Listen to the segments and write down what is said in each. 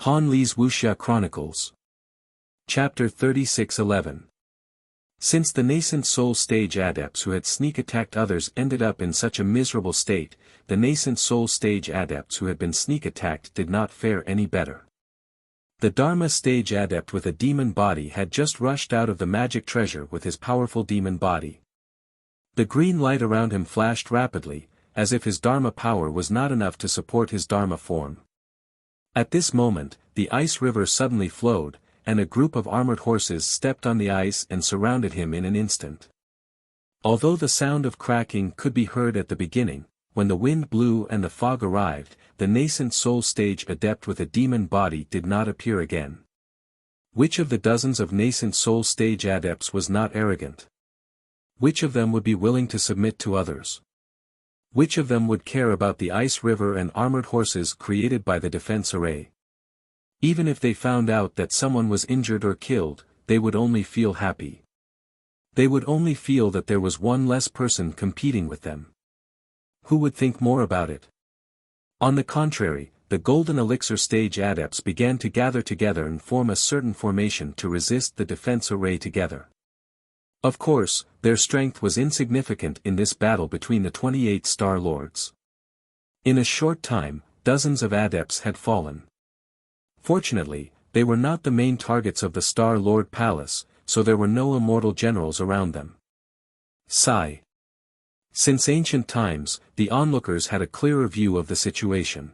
Han Li's Wuxia Chronicles. Chapter 36:11. Since the nascent soul stage adepts who had sneak attacked others ended up in such a miserable state, the nascent soul stage adepts who had been sneak attacked did not fare any better. The Dharma stage adept with a demon body had just rushed out of the magic treasure with his powerful demon body. The green light around him flashed rapidly, as if his Dharma power was not enough to support his Dharma form. At this moment, the ice river suddenly flowed, and a group of armored horses stepped on the ice and surrounded him in an instant. Although the sound of cracking could be heard at the beginning, when the wind blew and the fog arrived, the nascent soul stage adept with a demon body did not appear again. Which of the dozens of nascent soul stage adepts was not arrogant? Which of them would be willing to submit to others? Which of them would care about the ice river and armored horses created by the defense array? Even if they found out that someone was injured or killed, they would only feel happy. They would only feel that there was one less person competing with them. Who would think more about it? On the contrary, the golden elixir stage adepts began to gather together and form a certain formation to resist the defense array together. Of course, their strength was insignificant in this battle between the 28 Star Lords. In a short time, dozens of adepts had fallen. Fortunately, they were not the main targets of the Star Lord Palace, so there were no immortal generals around them. Sigh. Since ancient times, the onlookers had a clearer view of the situation.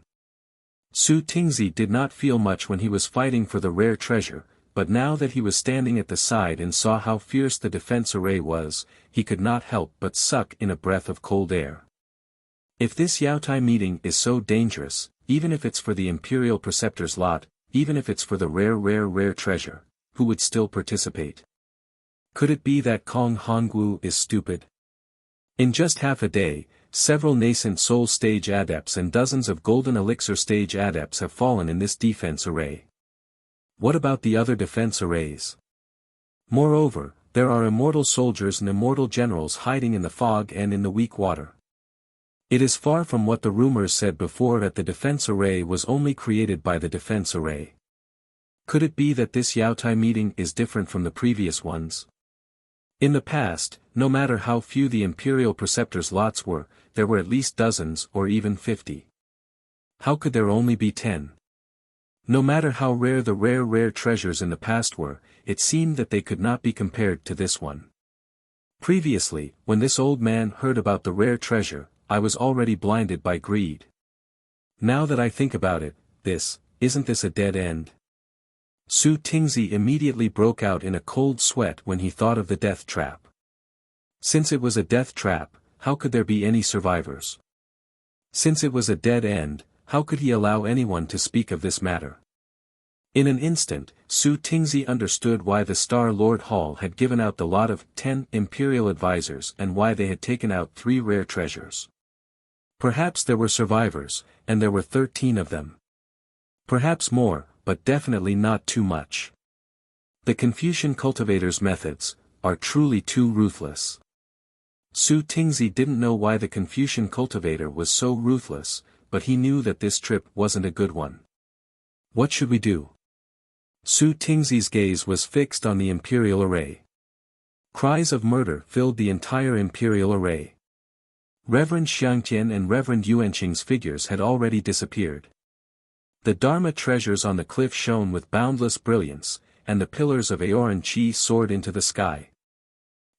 Su Tingzi did not feel much when he was fighting for the rare treasure, but now that he was standing at the side and saw how fierce the defense array was, he could not help but suck in a breath of cold air. If this Yaotai meeting is so dangerous, even if it's for the Imperial Preceptor's lot, even if it's for the rare treasure, who would still participate? Could it be that Kong Hongwu is stupid? In just half a day, several nascent soul stage adepts and dozens of golden elixir stage adepts have fallen in this defense array. What about the other defense arrays? Moreover, there are immortal soldiers and immortal generals hiding in the fog and in the weak water. It is far from what the rumors said before that the defense array was only created by the defense array. Could it be that this Yaotai meeting is different from the previous ones? In the past, no matter how few the Imperial Preceptor's lots were, there were at least dozens or even 50. How could there only be 10? No matter how rare the rare treasures in the past were, it seemed that they could not be compared to this one. Previously, when this old man heard about the rare treasure, I was already blinded by greed. Now that I think about it, isn't this a dead end? Su Tingzi immediately broke out in a cold sweat when he thought of the death trap. Since it was a death trap, how could there be any survivors? Since it was a dead end, how could he allow anyone to speak of this matter? In an instant, Su Tingzi understood why the Star Lord Hall had given out the lot of 10 Imperial advisors and why they had taken out 3 rare treasures. Perhaps there were survivors, and there were 13 of them. Perhaps more, but definitely not too much. The Confucian cultivator's methods are truly too ruthless. Su Tingzi didn't know why the Confucian cultivator was so ruthless, but he knew that this trip wasn't a good one. What should we do? Su Tingzi's gaze was fixed on the Imperial array. Cries of murder filled the entire Imperial array. Reverend Xiangtian and Reverend Yuanqing's figures had already disappeared. The Dharma treasures on the cliff shone with boundless brilliance, and the pillars of Aoran Qi soared into the sky.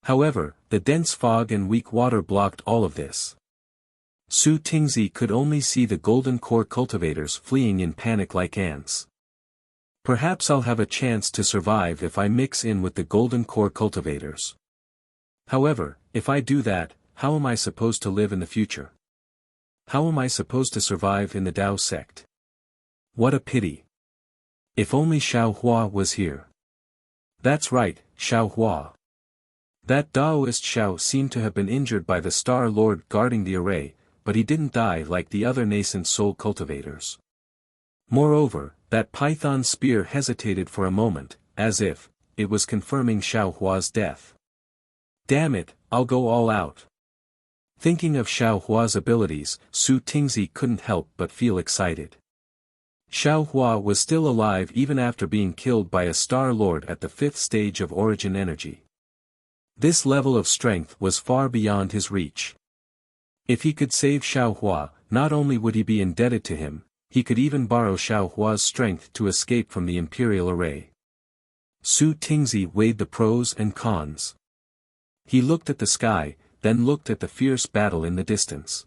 However, the dense fog and weak water blocked all of this. Su Tingzi could only see the golden core cultivators fleeing in panic like ants. Perhaps I'll have a chance to survive if I mix in with the golden core cultivators. However, if I do that, how am I supposed to live in the future? How am I supposed to survive in the Tao sect? What a pity. If only Xiao Hua was here. That's right, Xiao Hua. That Taoist Xiao seemed to have been injured by the Star Lord guarding the array, but he didn't die like the other nascent soul cultivators. Moreover, that python spear hesitated for a moment, as if it was confirming Xiao Hua's death. Damn it, I'll go all out. Thinking of Xiao Hua's abilities, Su Tingzi couldn't help but feel excited. Xiao Hua was still alive even after being killed by a Star Lord at the 5th stage of origin energy. This level of strength was far beyond his reach. If he could save Xiao Hua, not only would he be indebted to him, he could even borrow Xiao Hua's strength to escape from the Imperial Array. Su Tingzi weighed the pros and cons. He looked at the sky, then looked at the fierce battle in the distance.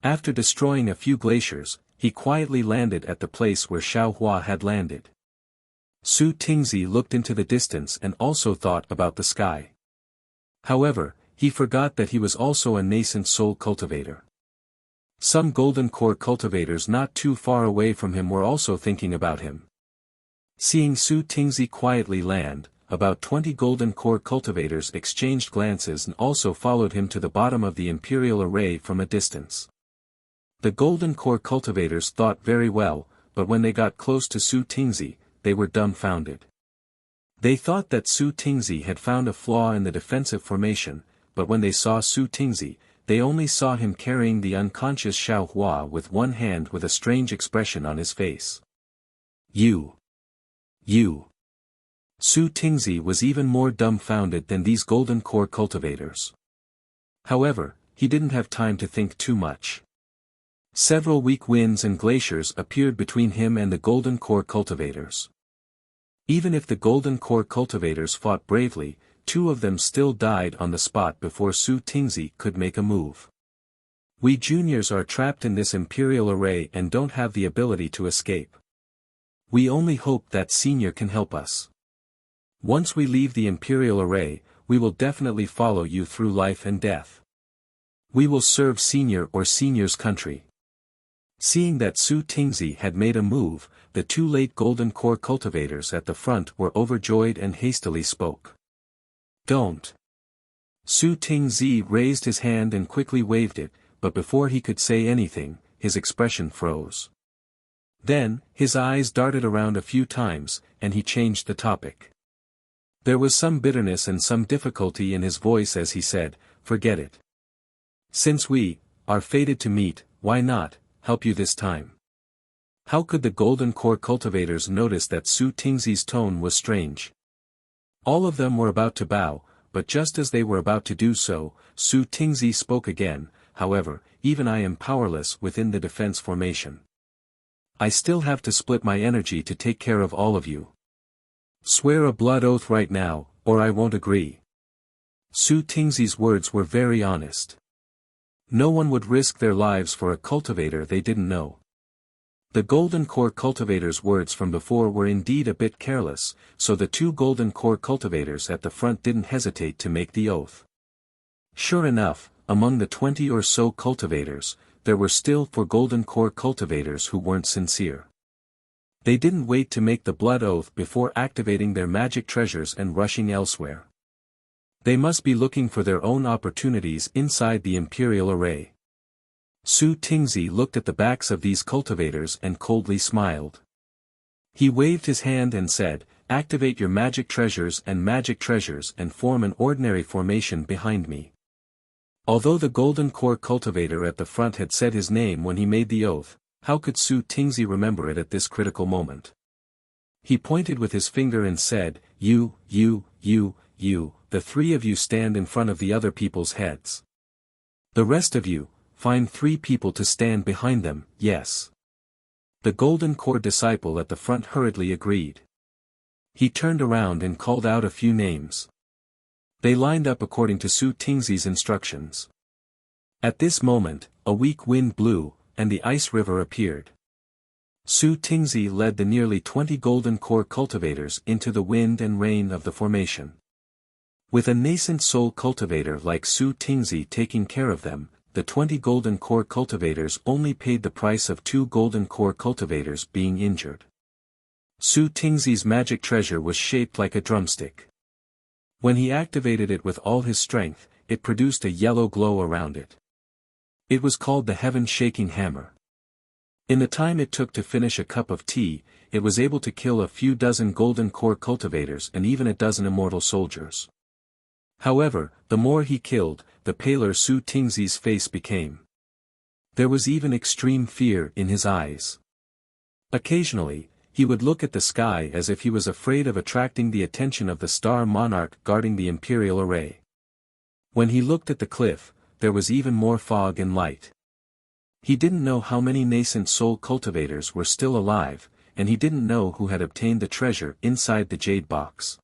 After destroying a few glaciers, he quietly landed at the place where Xiao Hua had landed. Su Tingzi looked into the distance and also thought about the sky. However, he forgot that he was also a nascent soul cultivator. Some golden core cultivators not too far away from him were also thinking about him. Seeing Su Tingzi quietly land, about 20 golden core cultivators exchanged glances and also followed him to the bottom of the Imperial Array from a distance. The golden core cultivators thought very well, but when they got close to Su Tingzi, they were dumbfounded. They thought that Su Tingzi had found a flaw in the defensive formation, but when they saw Su Tingzi, they only saw him carrying the unconscious Xiao Hua with one hand with a strange expression on his face. You. Su Tingzi was even more dumbfounded than these golden core cultivators. However, he didn't have time to think too much. Several weak winds and glaciers appeared between him and the golden core cultivators. Even if the golden core cultivators fought bravely, 2 of them still died on the spot before Su Tingzi could make a move. We juniors are trapped in this Imperial Array and don't have the ability to escape. We only hope that Senior can help us. Once we leave the Imperial Array, we will definitely follow you through life and death. We will serve Senior or Senior's country. Seeing that Su Tingzi had made a move, the 2 late golden core cultivators at the front were overjoyed and hastily spoke. Don't. Su Tingzi raised his hand and quickly waved it, but before he could say anything, his expression froze. Then, his eyes darted around a few times, and he changed the topic. There was some bitterness and some difficulty in his voice as he said, "Forget it. Since we are fated to meet, why not help you this time?" How could the golden core cultivators notice that Su Tingzi's tone was strange? All of them were about to bow, but just as they were about to do so, Su Tingzi spoke again. However, even I am powerless within the defense formation. I still have to split my energy to take care of all of you. Swear a blood oath right now, or I won't agree. Su Tingzi's words were very honest. No one would risk their lives for a cultivator they didn't know. The golden core cultivators' words from before were indeed a bit careless, so the 2 golden core cultivators at the front didn't hesitate to make the oath. Sure enough, among the 20 or so cultivators, there were still 4 golden core cultivators who weren't sincere. They didn't wait to make the blood oath before activating their magic treasures and rushing elsewhere. They must be looking for their own opportunities inside the Imperial Array. Su Tingzi looked at the backs of these cultivators and coldly smiled. He waved his hand and said, "Activate your magic treasures and form an ordinary formation behind me." Although the golden core cultivator at the front had said his name when he made the oath, how could Su Tingzi remember it at this critical moment? He pointed with his finger and said, You, the 3 of you stand in front of the other people's heads. The rest of you, find 3 people to stand behind them, yes. The golden core disciple at the front hurriedly agreed. He turned around and called out a few names. They lined up according to Su Tingzi's instructions. At this moment, a weak wind blew, and the ice river appeared. Su Tingzi led the nearly 20 golden core cultivators into the wind and rain of the formation. With a nascent soul cultivator like Su Tingzi taking care of them, the 20 golden core cultivators only paid the price of 2 golden core cultivators being injured. Su Tingzi's magic treasure was shaped like a drumstick. When he activated it with all his strength, it produced a yellow glow around it. It was called the Heaven-Shaking Hammer. In the time it took to finish a cup of tea, it was able to kill a few dozen golden core cultivators and even a dozen immortal soldiers. However, the more he killed, the paler Su Tingzi's face became. There was even extreme fear in his eyes. Occasionally, he would look at the sky as if he was afraid of attracting the attention of the star monarch guarding the imperial array. When he looked at the cliff, there was even more fog and light. He didn't know how many nascent soul cultivators were still alive, and he didn't know who had obtained the treasure inside the jade box.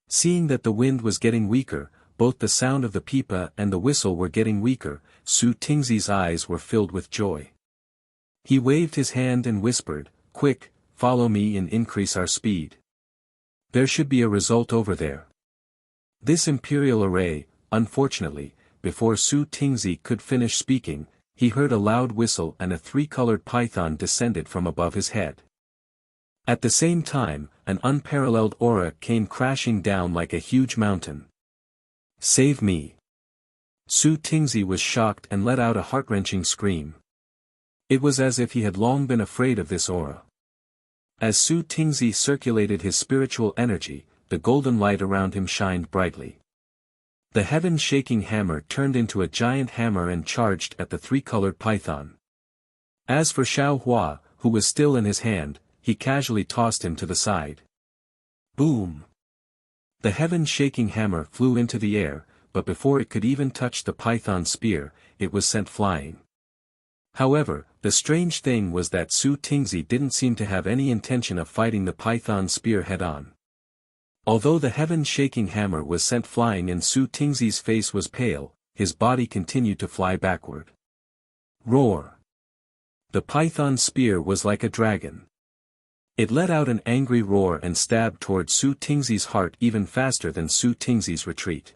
Seeing that the wind was getting weaker, both the sound of the pipa and the whistle were getting weaker, Su Tingzi's eyes were filled with joy. He waved his hand and whispered, "Quick, follow me and increase our speed. There should be a result over there." This imperial array, unfortunately, before Su Tingzi could finish speaking, he heard a loud whistle and a three-colored python descended from above his head. At the same time, an unparalleled aura came crashing down like a huge mountain. "Save me!" Su Tingzi was shocked and let out a heart-wrenching scream. It was as if he had long been afraid of this aura. As Su Tingzi circulated his spiritual energy, the golden light around him shined brightly. The heaven-shaking hammer turned into a giant hammer and charged at the three-colored python. As for Xiao Hua, who was still in his hand, he casually tossed him to the side. Boom! The heaven-shaking hammer flew into the air, but before it could even touch the python spear, it was sent flying. However, the strange thing was that Su Tingzi didn't seem to have any intention of fighting the python spear head-on. Although the heaven-shaking hammer was sent flying and Su Tingzi's face was pale, his body continued to fly backward. Roar! The python spear was like a dragon. It let out an angry roar and stabbed toward Su Tingzi's heart even faster than Su Tingzi's retreat.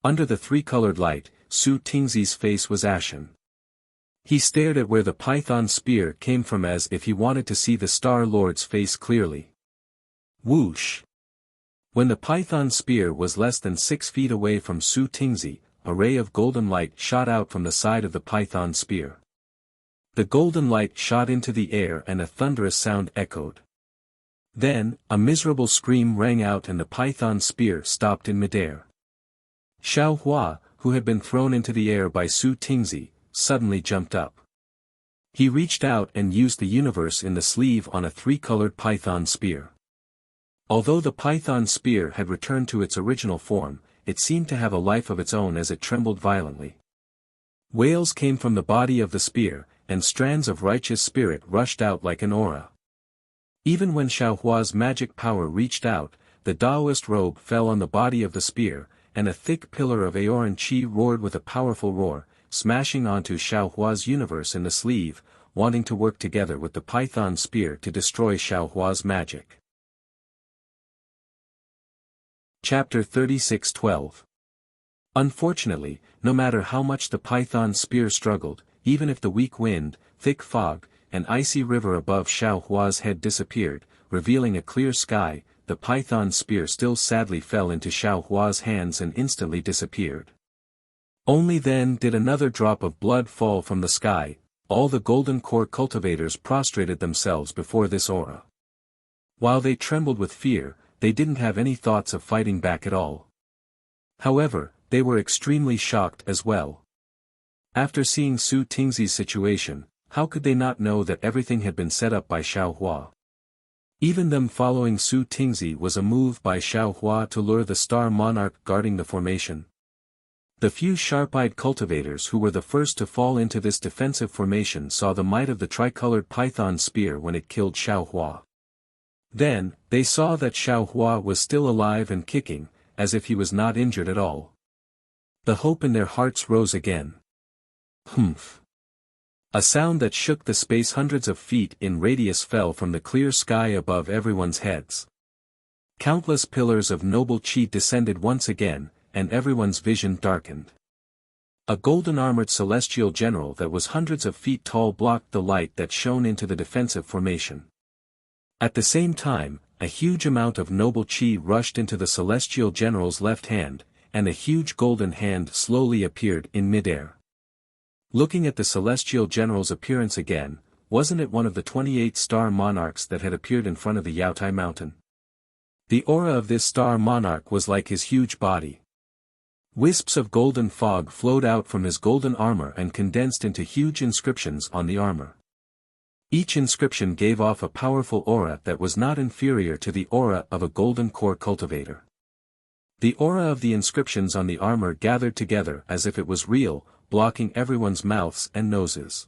Under the three-colored light, Su Tingzi's face was ashen. He stared at where the python spear came from as if he wanted to see the Star Lord's face clearly. Whoosh! When the python spear was less than 6 feet away from Su Tingzi, a ray of golden light shot out from the side of the python spear. The golden light shot into the air and a thunderous sound echoed. Then, a miserable scream rang out and the python spear stopped in midair. Xiao Hua, who had been thrown into the air by Su Tingzi, suddenly jumped up. He reached out and used the universe in the sleeve on a three-colored python spear. Although the python spear had returned to its original form, it seemed to have a life of its own as it trembled violently. Wails came from the body of the spear, and strands of righteous spirit rushed out like an aura. Even when Xiao Hua's magic power reached out, the Taoist robe fell on the body of the spear, and a thick pillar of Aoran Qi roared with a powerful roar, smashing onto Xiao Hua's universe in the sleeve, wanting to work together with the python spear to destroy Xiao Hua's magic. Chapter 36:12. Unfortunately, no matter how much the python spear struggled, even if the weak wind, thick fog, and icy river above Xiao Hua's head disappeared, revealing a clear sky, the python spear still sadly fell into Xiao Hua's hands and instantly disappeared. Only then did another drop of blood fall from the sky. All the golden core cultivators prostrated themselves before this aura. While they trembled with fear, they didn't have any thoughts of fighting back at all. However, they were extremely shocked as well. After seeing Su Tingzi's situation, how could they not know that everything had been set up by Xiao Hua? Even them following Su Tingzi was a move by Xiao Hua to lure the star monarch guarding the formation. The few sharp-eyed cultivators who were the first to fall into this defensive formation saw the might of the tricolored python spear when it killed Xiao Hua. Then, they saw that Xiao Hua was still alive and kicking, as if he was not injured at all. The hope in their hearts rose again. Humph! A sound that shook the space hundreds of feet in radius fell from the clear sky above everyone's heads. Countless pillars of noble qi descended once again, and everyone's vision darkened. A golden-armored celestial general that was hundreds of feet tall blocked the light that shone into the defensive formation. At the same time, a huge amount of noble qi rushed into the celestial general's left hand, and a huge golden hand slowly appeared in midair. Looking at the celestial general's appearance again, wasn't it one of the 28 star monarchs that had appeared in front of the Yaotai mountain? The aura of this star monarch was like his huge body. Wisps of golden fog flowed out from his golden armor and condensed into huge inscriptions on the armor. Each inscription gave off a powerful aura that was not inferior to the aura of a golden core cultivator. The aura of the inscriptions on the armor gathered together as if it was real, blocking everyone's mouths and noses.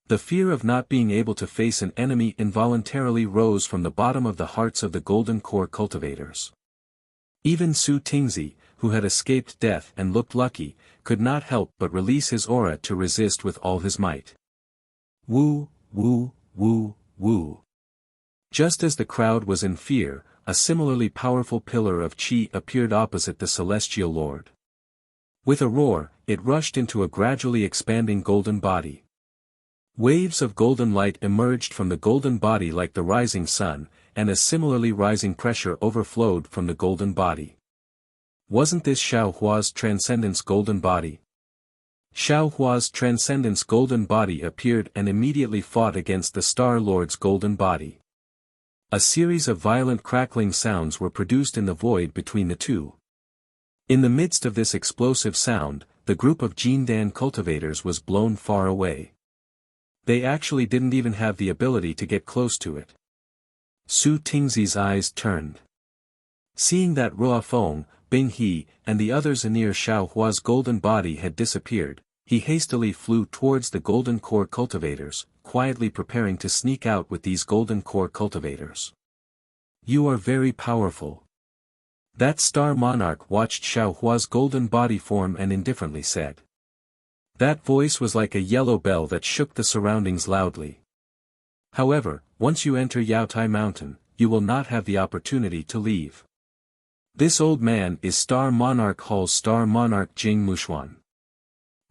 The fear of not being able to face an enemy involuntarily rose from the bottom of the hearts of the golden core cultivators. Even Su Tingzi, who had escaped death and looked lucky, could not help but release his aura to resist with all his might. Woo, woo, woo, woo. Just as the crowd was in fear, a similarly powerful pillar of chi appeared opposite the celestial lord. With a roar, it rushed into a gradually expanding golden body. Waves of golden light emerged from the golden body like the rising sun, and a similarly rising pressure overflowed from the golden body. Wasn't this Xiao Hua's transcendence golden body? Xiao Hua's transcendence golden body appeared and immediately fought against the Star Lord's golden body. A series of violent crackling sounds were produced in the void between the two. In the midst of this explosive sound, the group of Jindan cultivators was blown far away. They actually didn't even have the ability to get close to it. Su Tingzi's eyes turned. Seeing that Ruo Feng, Bing He, and the others near Xiao Hua's golden body had disappeared, he hastily flew towards the golden core cultivators, quietly preparing to sneak out with these golden core cultivators. You are very powerful. That star monarch watched Xiao Hua's golden body form and indifferently said. That voice was like a yellow bell that shook the surroundings loudly. However, once you enter Yaotai Mountain, you will not have the opportunity to leave. This old man is Star Monarch Hall's Star Monarch Jing Mushuan.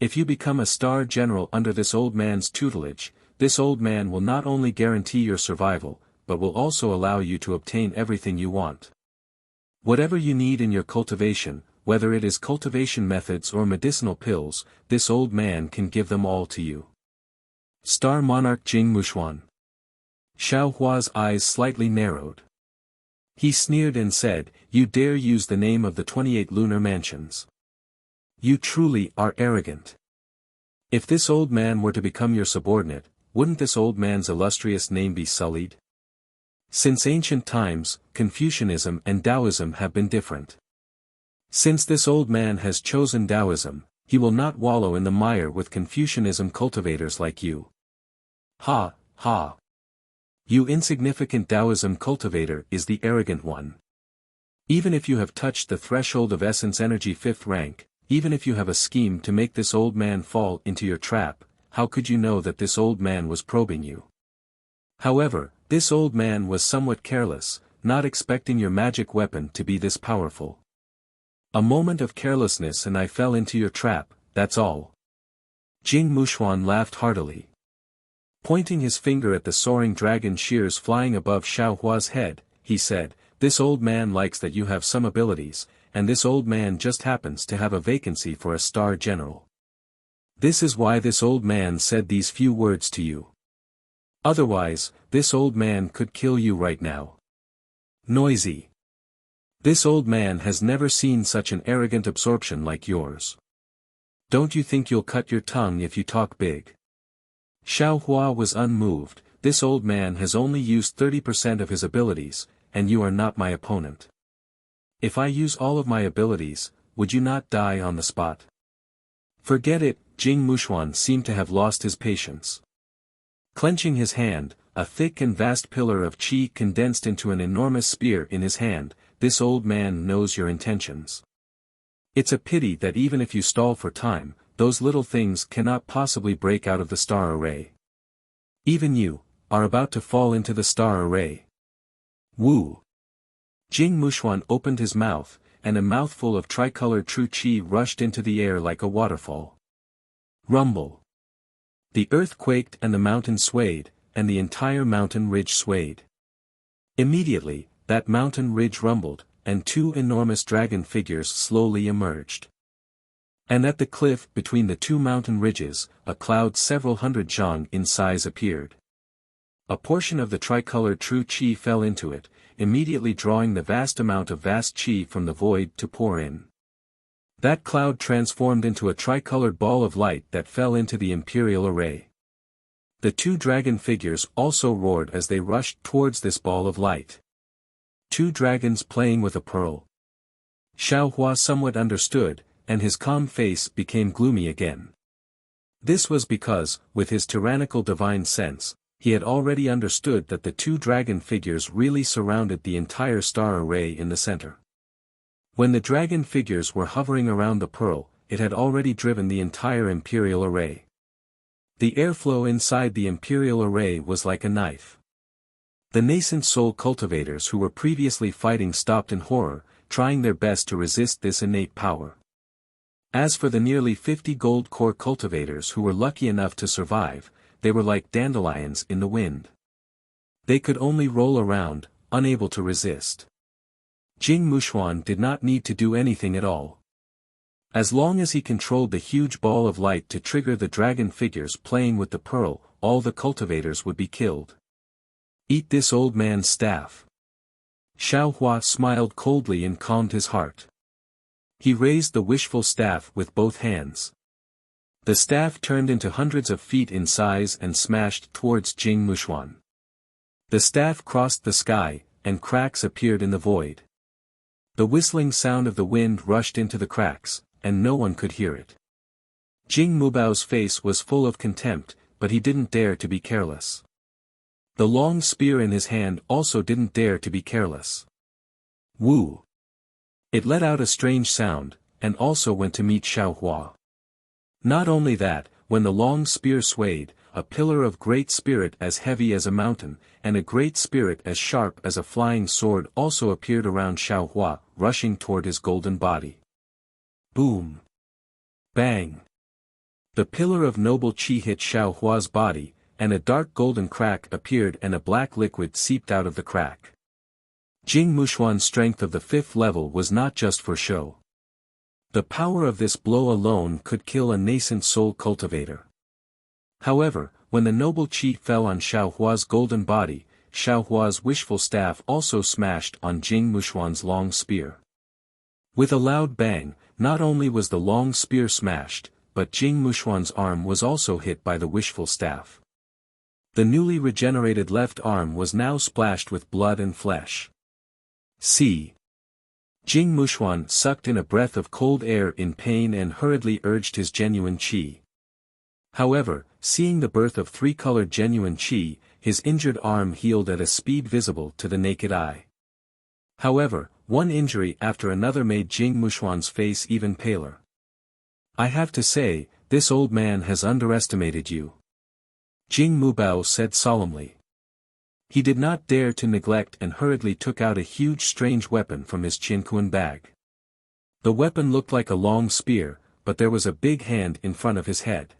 If you become a star general under this old man's tutelage, this old man will not only guarantee your survival, but will also allow you to obtain everything you want. Whatever you need in your cultivation, whether it is cultivation methods or medicinal pills, this old man can give them all to you. Star Monarch Jing Mushuan. Xiao Hua's eyes slightly narrowed. He sneered and said, "You dare use the name of the 28 lunar mansions. You truly are arrogant. If this old man were to become your subordinate, wouldn't this old man's illustrious name be sullied? Since ancient times, Confucianism and Taoism have been different. Since this old man has chosen Taoism, he will not wallow in the mire with Confucianism cultivators like you. Ha, ha. You insignificant Taoism cultivator is the arrogant one. Even if you have touched the threshold of essence energy 5th rank, even if you have a scheme to make this old man fall into your trap, how could you know that this old man was probing you? However, this old man was somewhat careless, not expecting your magic weapon to be this powerful. A moment of carelessness and I fell into your trap, that's all." Jing Mushuan laughed heartily. Pointing his finger at the soaring dragon shears flying above Xiao Hua's head, he said, "This old man likes that you have some abilities, and this old man just happens to have a vacancy for a star general. This is why this old man said these few words to you. Otherwise, this old man could kill you right now. Noisy. This old man has never seen such an arrogant absorption like yours. Don't you think you'll cut your tongue if you talk big?" Xiao Hua was unmoved. "This old man has only used 30% of his abilities, and you are not my opponent. If I use all of my abilities, would you not die on the spot?" "Forget it." Jing Mushuan seemed to have lost his patience. Clenching his hand, a thick and vast pillar of qi condensed into an enormous spear in his hand. "This old man knows your intentions. It's a pity that even if you stall for time, those little things cannot possibly break out of the star array. Even you are about to fall into the star array." Woo! Jing Mushuan opened his mouth, and a mouthful of tricolored true qi rushed into the air like a waterfall. Rumble! The earth quaked and the mountain swayed, and the entire mountain ridge swayed. Immediately, that mountain ridge rumbled, and two enormous dragon figures slowly emerged. And at the cliff between the two mountain ridges, a cloud several hundred zhang in size appeared. A portion of the tricolored true qi fell into it, immediately drawing the vast amount of vast qi from the void to pour in. That cloud transformed into a tricolored ball of light that fell into the imperial array. The two dragon figures also roared as they rushed towards this ball of light. Two dragons playing with a pearl. Xiao Hua somewhat understood, and his calm face became gloomy again. This was because, with his tyrannical divine sense, he had already understood that the two dragon figures really surrounded the entire star array in the center. When the dragon figures were hovering around the pearl, it had already driven the entire imperial array. The airflow inside the imperial array was like a knife. The nascent soul cultivators who were previously fighting stopped in horror, trying their best to resist this innate power. As for the nearly 50 gold core cultivators who were lucky enough to survive, they were like dandelions in the wind. They could only roll around, unable to resist. Jing Mushuan did not need to do anything at all. As long as he controlled the huge ball of light to trigger the dragon figures playing with the pearl, all the cultivators would be killed. Eat this old man's staff. Xiao Hua smiled coldly and calmed his heart. He raised the wishful staff with both hands. The staff turned into hundreds of feet in size and smashed towards Jing Mushuan. The staff crossed the sky, and cracks appeared in the void. The whistling sound of the wind rushed into the cracks, and no one could hear it. Jing Mubao's face was full of contempt, but he didn't dare to be careless. The long spear in his hand also didn't dare to be careless. Woo! It let out a strange sound, and also went to meet Xiao Hua. Not only that, when the long spear swayed, a pillar of great spirit as heavy as a mountain, and a great spirit as sharp as a flying sword also appeared around Xiao Hua, rushing toward his golden body. Boom! Bang! The pillar of noble qi hit Xiao Hua's body, and a dark golden crack appeared and a black liquid seeped out of the crack. Jing Mushuan's strength of the 5th level was not just for show. The power of this blow alone could kill a nascent soul cultivator. However, when the noble qi fell on Xiao Hua's golden body, Xiao Hua's wishful staff also smashed on Jing Mushuan's long spear. With a loud bang, not only was the long spear smashed, but Jing Mushuan's arm was also hit by the wishful staff. The newly regenerated left arm was now splashed with blood and flesh. See! Jing Mushuan sucked in a breath of cold air in pain and hurriedly urged his genuine qi. However, seeing the birth of 3-colored genuine qi, his injured arm healed at a speed visible to the naked eye. However, one injury after another made Jing Mushuan's face even paler. I have to say, this old man has underestimated you. Jing Mubao said solemnly. He did not dare to neglect and hurriedly took out a huge strange weapon from his Qinquan bag. The weapon looked like a long spear, but there was a big hand in front of his head.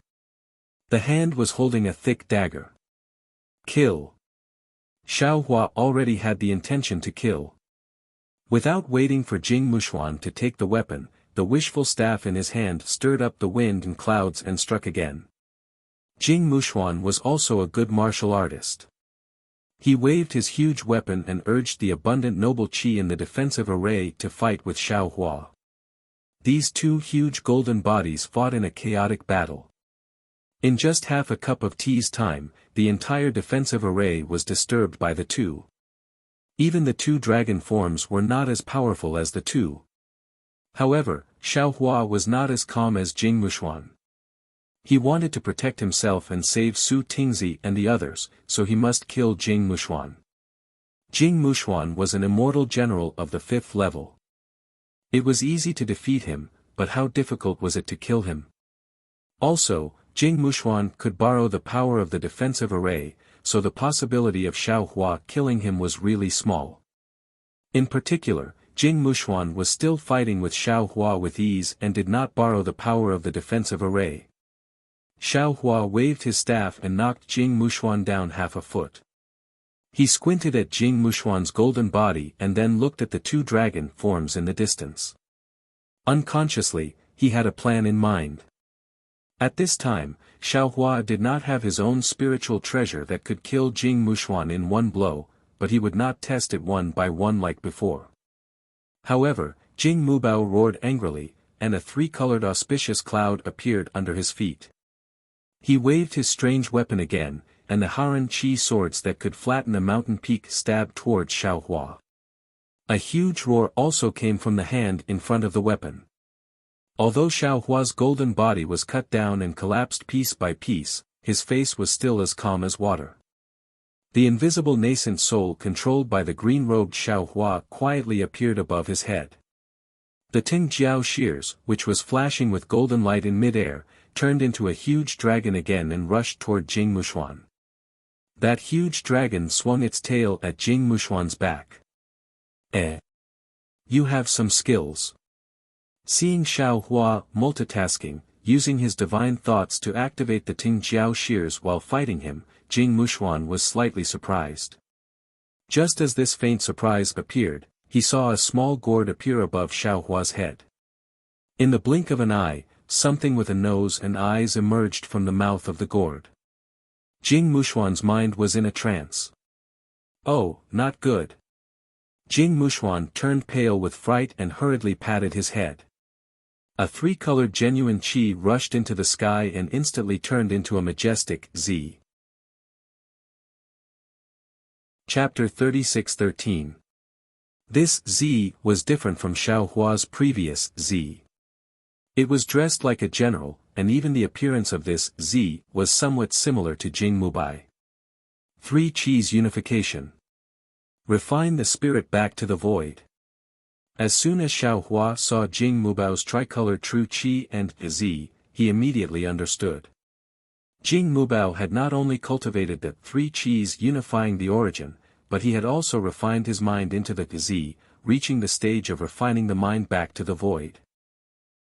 The hand was holding a thick dagger. Kill! Xiao Hua already had the intention to kill. Without waiting for Jing Mushuan to take the weapon, the wishful staff in his hand stirred up the wind and clouds and struck again. Jing Mushuan was also a good martial artist. He waved his huge weapon and urged the abundant noble qi in the defensive array to fight with Xiao Hua. These two huge golden bodies fought in a chaotic battle. In just half a cup of tea's time, the entire defensive array was disturbed by the two. Even the two dragon forms were not as powerful as the two. However, Xiao Hua was not as calm as Jing Mushuan. He wanted to protect himself and save Su Tingzi and the others, so he must kill Jing Mushuan. Jing Mushuan was an immortal general of the 5th level. It was easy to defeat him, but how difficult was it to kill him? Also, Jing Mushuan could borrow the power of the defensive array, so the possibility of Xiao Hua killing him was really small. In particular, Jing Mushuan was still fighting with Xiao Hua with ease and did not borrow the power of the defensive array. Xiao Hua waved his staff and knocked Jing Mushuan down half a foot. He squinted at Jing Mushuan's golden body and then looked at the two dragon forms in the distance. Unconsciously, he had a plan in mind. At this time, Xiao Hua did not have his own spiritual treasure that could kill Jing Mushuan in one blow, but he would not test it one by one like before. However, Jing Mubao roared angrily, and a 3-colored auspicious cloud appeared under his feet. He waved his strange weapon again, and the Haran Chi swords that could flatten a mountain peak stabbed towards Xiaohua. A huge roar also came from the hand in front of the weapon. Although Xiaohua's golden body was cut down and collapsed piece by piece, his face was still as calm as water. The invisible nascent soul controlled by the green-robed Xiaohua quietly appeared above his head. The Tingjiao shears, which was flashing with golden light in mid-air, turned into a huge dragon again and rushed toward Jing Mushuan. That huge dragon swung its tail at Jing Mushuan's back. You have some skills. Seeing Xiaohua multitasking, using his divine thoughts to activate the Tingjiao shears while fighting him, Jing Mushuan was slightly surprised. Just as this faint surprise appeared, he saw a small gourd appear above Xiaohua's head. In the blink of an eye, something with a nose and eyes emerged from the mouth of the gourd. Jing Mushuan's mind was in a trance. Oh, not good. Jing Mushuan turned pale with fright and hurriedly patted his head. A three-colored genuine qi rushed into the sky and instantly turned into a majestic Z. Chapter 36:13. This Z was different from Xiaohua's previous Z. It was dressed like a general, and even the appearance of this Z was somewhat similar to Jing Mubai. 3 Qi's unification. Refine the spirit back to the void. As soon as Xiaohua saw Jing Mubao's tricolored true Qi and Z, he immediately understood. Jing Mubao had not only cultivated the 3 Qis unifying the origin, but he had also refined his mind into the Z, reaching the stage of refining the mind back to the void.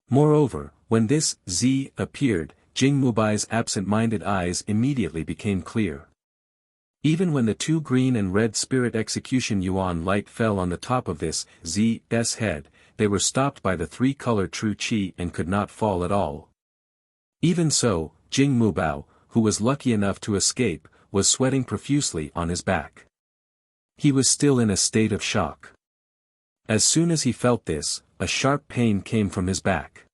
Moreover, when this Z appeared, Jing Mubai's absent-minded eyes immediately became clear. Even when the 2 green and red spirit execution yuan light fell on the top of this Z's head, they were stopped by the 3-colored true Qi and could not fall at all. Even so, Jing Mubao, who was lucky enough to escape, was sweating profusely on his back. He was still in a state of shock. As soon as he felt this, a sharp pain came from his back.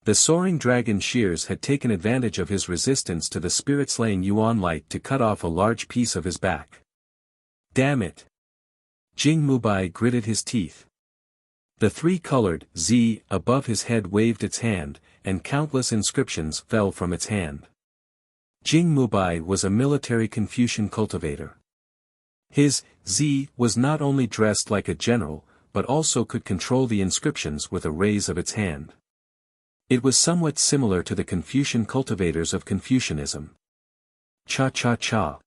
The soaring dragon shears had taken advantage of his resistance to the spirit-slaying yuan light to cut off a large piece of his back. Damn it! Jing Mubai gritted his teeth. The 3-colored Z above his head waved its hand, and countless inscriptions fell from its hand. Jing Mubai was a military Confucian cultivator. His Z was not only dressed like a general, but also could control the inscriptions with a raise of its hand. It was somewhat similar to the Confucian cultivators of Confucianism. Cha-cha-cha.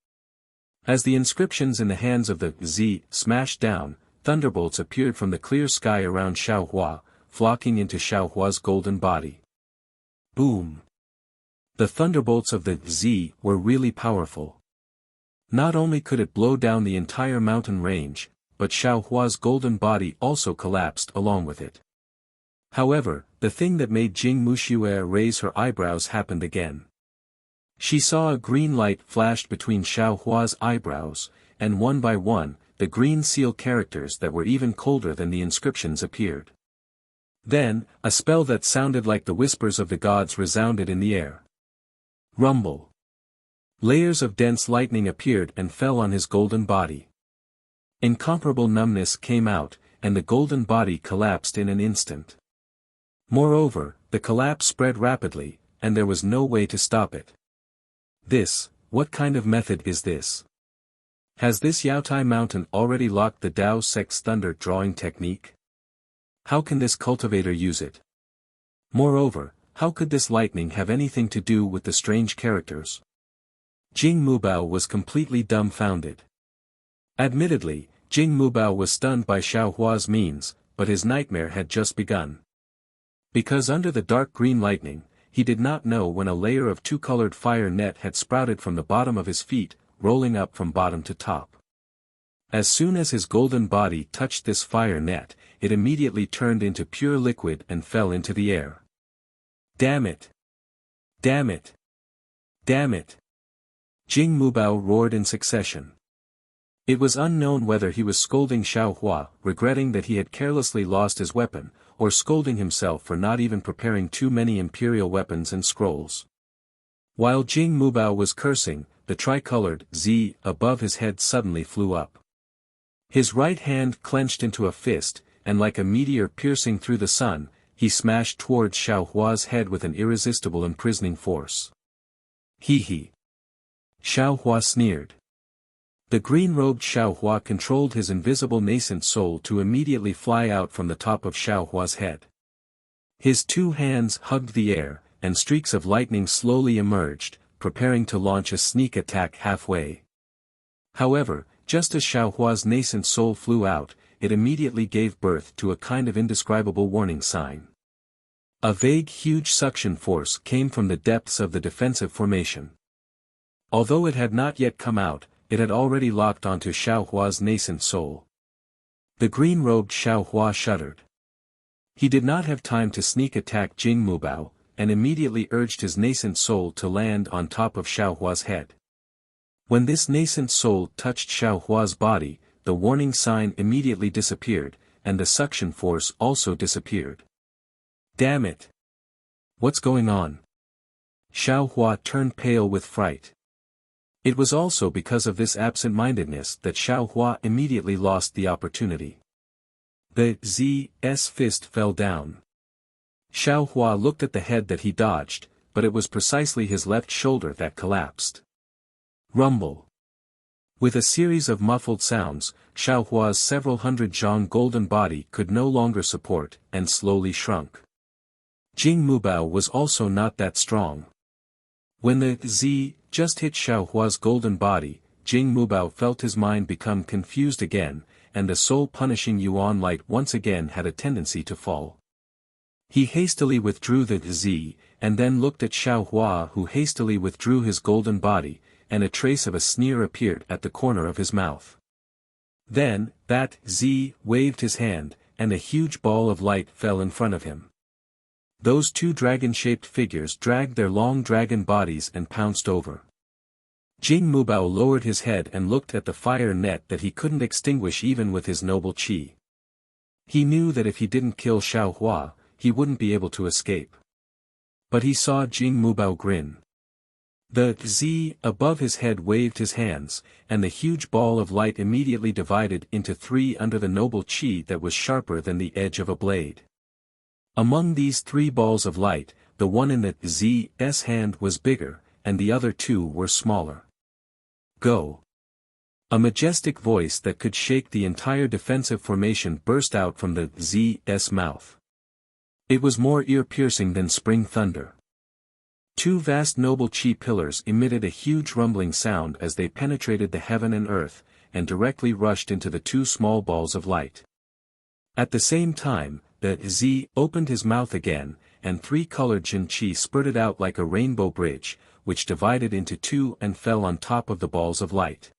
As the inscriptions in the hands of the Z smashed down, thunderbolts appeared from the clear sky around Xiaohua, flocking into Xiaohua's golden body. Boom! The thunderbolts of the Z were really powerful. Not only could it blow down the entire mountain range, but Xiaohua's golden body also collapsed along with it. However, the thing that made Jing Muxue raise her eyebrows happened again. She saw a green light flashed between Xiaohua's eyebrows, and one by one, the green seal characters that were even colder than the inscriptions appeared. Then, a spell that sounded like the whispers of the gods resounded in the air. Rumble. Layers of dense lightning appeared and fell on his golden body. Incomparable numbness came out, and the golden body collapsed in an instant. Moreover, the collapse spread rapidly, and there was no way to stop it. What kind of method is this? Has this Yaotai mountain already locked the Dao sect's thunder drawing technique? How can this cultivator use it? Moreover, how could this lightning have anything to do with the strange characters? Jing Mubao was completely dumbfounded. Admittedly, Jing Mubao was stunned by Xiaohua's means, but his nightmare had just begun. Because under the dark green lightning, he did not know when a layer of 2-colored fire net had sprouted from the bottom of his feet, rolling up from bottom to top. As soon as his golden body touched this fire net, it immediately turned into pure liquid and fell into the air. Damn it! Damn it! Damn it! Jing Mubao roared in succession. It was unknown whether he was scolding Xiaohua, regretting that he had carelessly lost his weapon, or scolding himself for not even preparing too many imperial weapons and scrolls. While Jing Mubao was cursing, the tricolored Z above his head suddenly flew up. His right hand clenched into a fist, and like a meteor piercing through the sun, he smashed towards Xiao Hua's head with an irresistible imprisoning force. He. Xiao Hua sneered. The green-robed Xiao Hua controlled his invisible nascent soul to immediately fly out from the top of Xiao Hua's head. His two hands hugged the air, and streaks of lightning slowly emerged, preparing to launch a sneak attack halfway. However, just as Xiao Hua's nascent soul flew out, it immediately gave birth to a kind of indescribable warning sign. A vague huge suction force came from the depths of the defensive formation. Although it had not yet come out, it had already locked onto Xiao Hua's nascent soul. The green-robed Xiao Hua shuddered. He did not have time to sneak attack Jing Mubao, and immediately urged his nascent soul to land on top of Xiao Hua's head. When this nascent soul touched Xiao Hua's body, the warning sign immediately disappeared, and the suction force also disappeared. Damn it! What's going on? Xiao Hua turned pale with fright. It was also because of this absent-mindedness that Xiao Hua immediately lost the opportunity. The Z's fist fell down. Xiao Hua looked at the head that he dodged, but it was precisely his left shoulder that collapsed. Rumble. With a series of muffled sounds, Xiao Hua's several hundred zhang golden body could no longer support, and slowly shrunk. Jing Mubao was also not that strong. When the Z just hit Xiao Hua's golden body, Jing Mubao felt his mind become confused again, and the soul-punishing Yuan light once again had a tendency to fall. He hastily withdrew the Z, and then looked at Xiao Hua, who hastily withdrew his golden body, and a trace of a sneer appeared at the corner of his mouth. Then, that Z waved his hand, and a huge ball of light fell in front of him. Those two dragon-shaped figures dragged their long dragon bodies and pounced over. Jing Mubao lowered his head and looked at the fire net that he couldn't extinguish even with his noble qi. He knew that if he didn't kill Xiao Hua, he wouldn't be able to escape. But he saw Jing Mubao grin. The Z above his head waved his hands, and the huge ball of light immediately divided into three under the noble qi that was sharper than the edge of a blade. Among these three balls of light, the one in the Z's hand was bigger, and the other two were smaller. Go! A majestic voice that could shake the entire defensive formation burst out from the Z's mouth. It was more ear-piercing than spring thunder. Two vast noble qi pillars emitted a huge rumbling sound as they penetrated the heaven and earth, and directly rushed into the two small balls of light. At the same time, the Z opened his mouth again, and three colored Jin qi spurted out like a rainbow bridge, which divided into two and fell on top of the balls of light.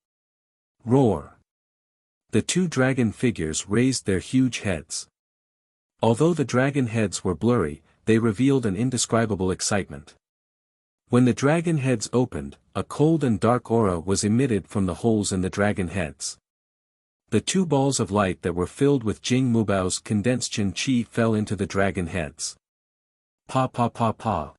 Roar! The two dragon figures raised their huge heads. Although the dragon heads were blurry, they revealed an indescribable excitement. When the dragon heads opened, a cold and dark aura was emitted from the holes in the dragon heads. The two balls of light that were filled with Jing Mubao's condensed Jin qi fell into the dragon heads. Pa pa pa pa.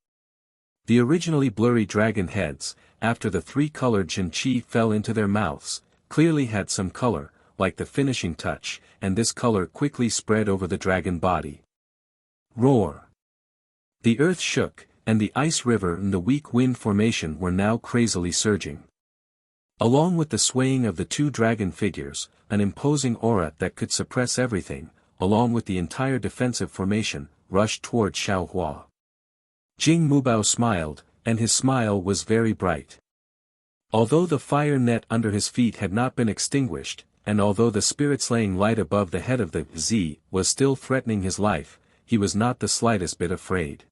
The originally blurry dragon heads, after the three-colored Jin qi fell into their mouths, clearly had some color, like the finishing touch, and this color quickly spread over the dragon body. Roar! The earth shook, and the ice river and the weak wind formation were now crazily surging. Along with the swaying of the two dragon figures, an imposing aura that could suppress everything, along with the entire defensive formation, rushed toward Xiao Hua. Jing Mubao smiled, and his smile was very bright. Although the fire net under his feet had not been extinguished, and although the spirit-slaying light above the head of the Z was still threatening his life, he was not the slightest bit afraid.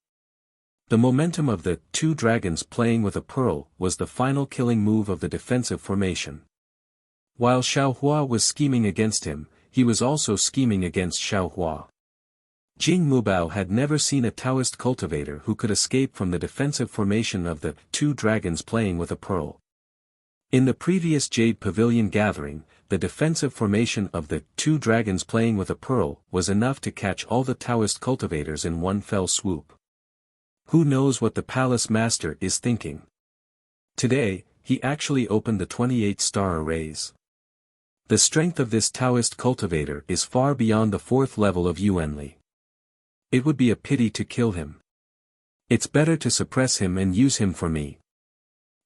The momentum of the two dragons playing with a pearl was the final killing move of the defensive formation. While Xiao Hua was scheming against him, he was also scheming against Xiao Hua. Jing Mubao had never seen a Taoist cultivator who could escape from the defensive formation of the two dragons playing with a pearl. In the previous Jade Pavilion gathering, the defensive formation of the two dragons playing with a pearl was enough to catch all the Taoist cultivators in one fell swoop. Who knows what the palace master is thinking? Today, he actually opened the 28 star arrays. The strength of this Taoist cultivator is far beyond the 4th level of Yuanli. It would be a pity to kill him. It's better to suppress him and use him for me.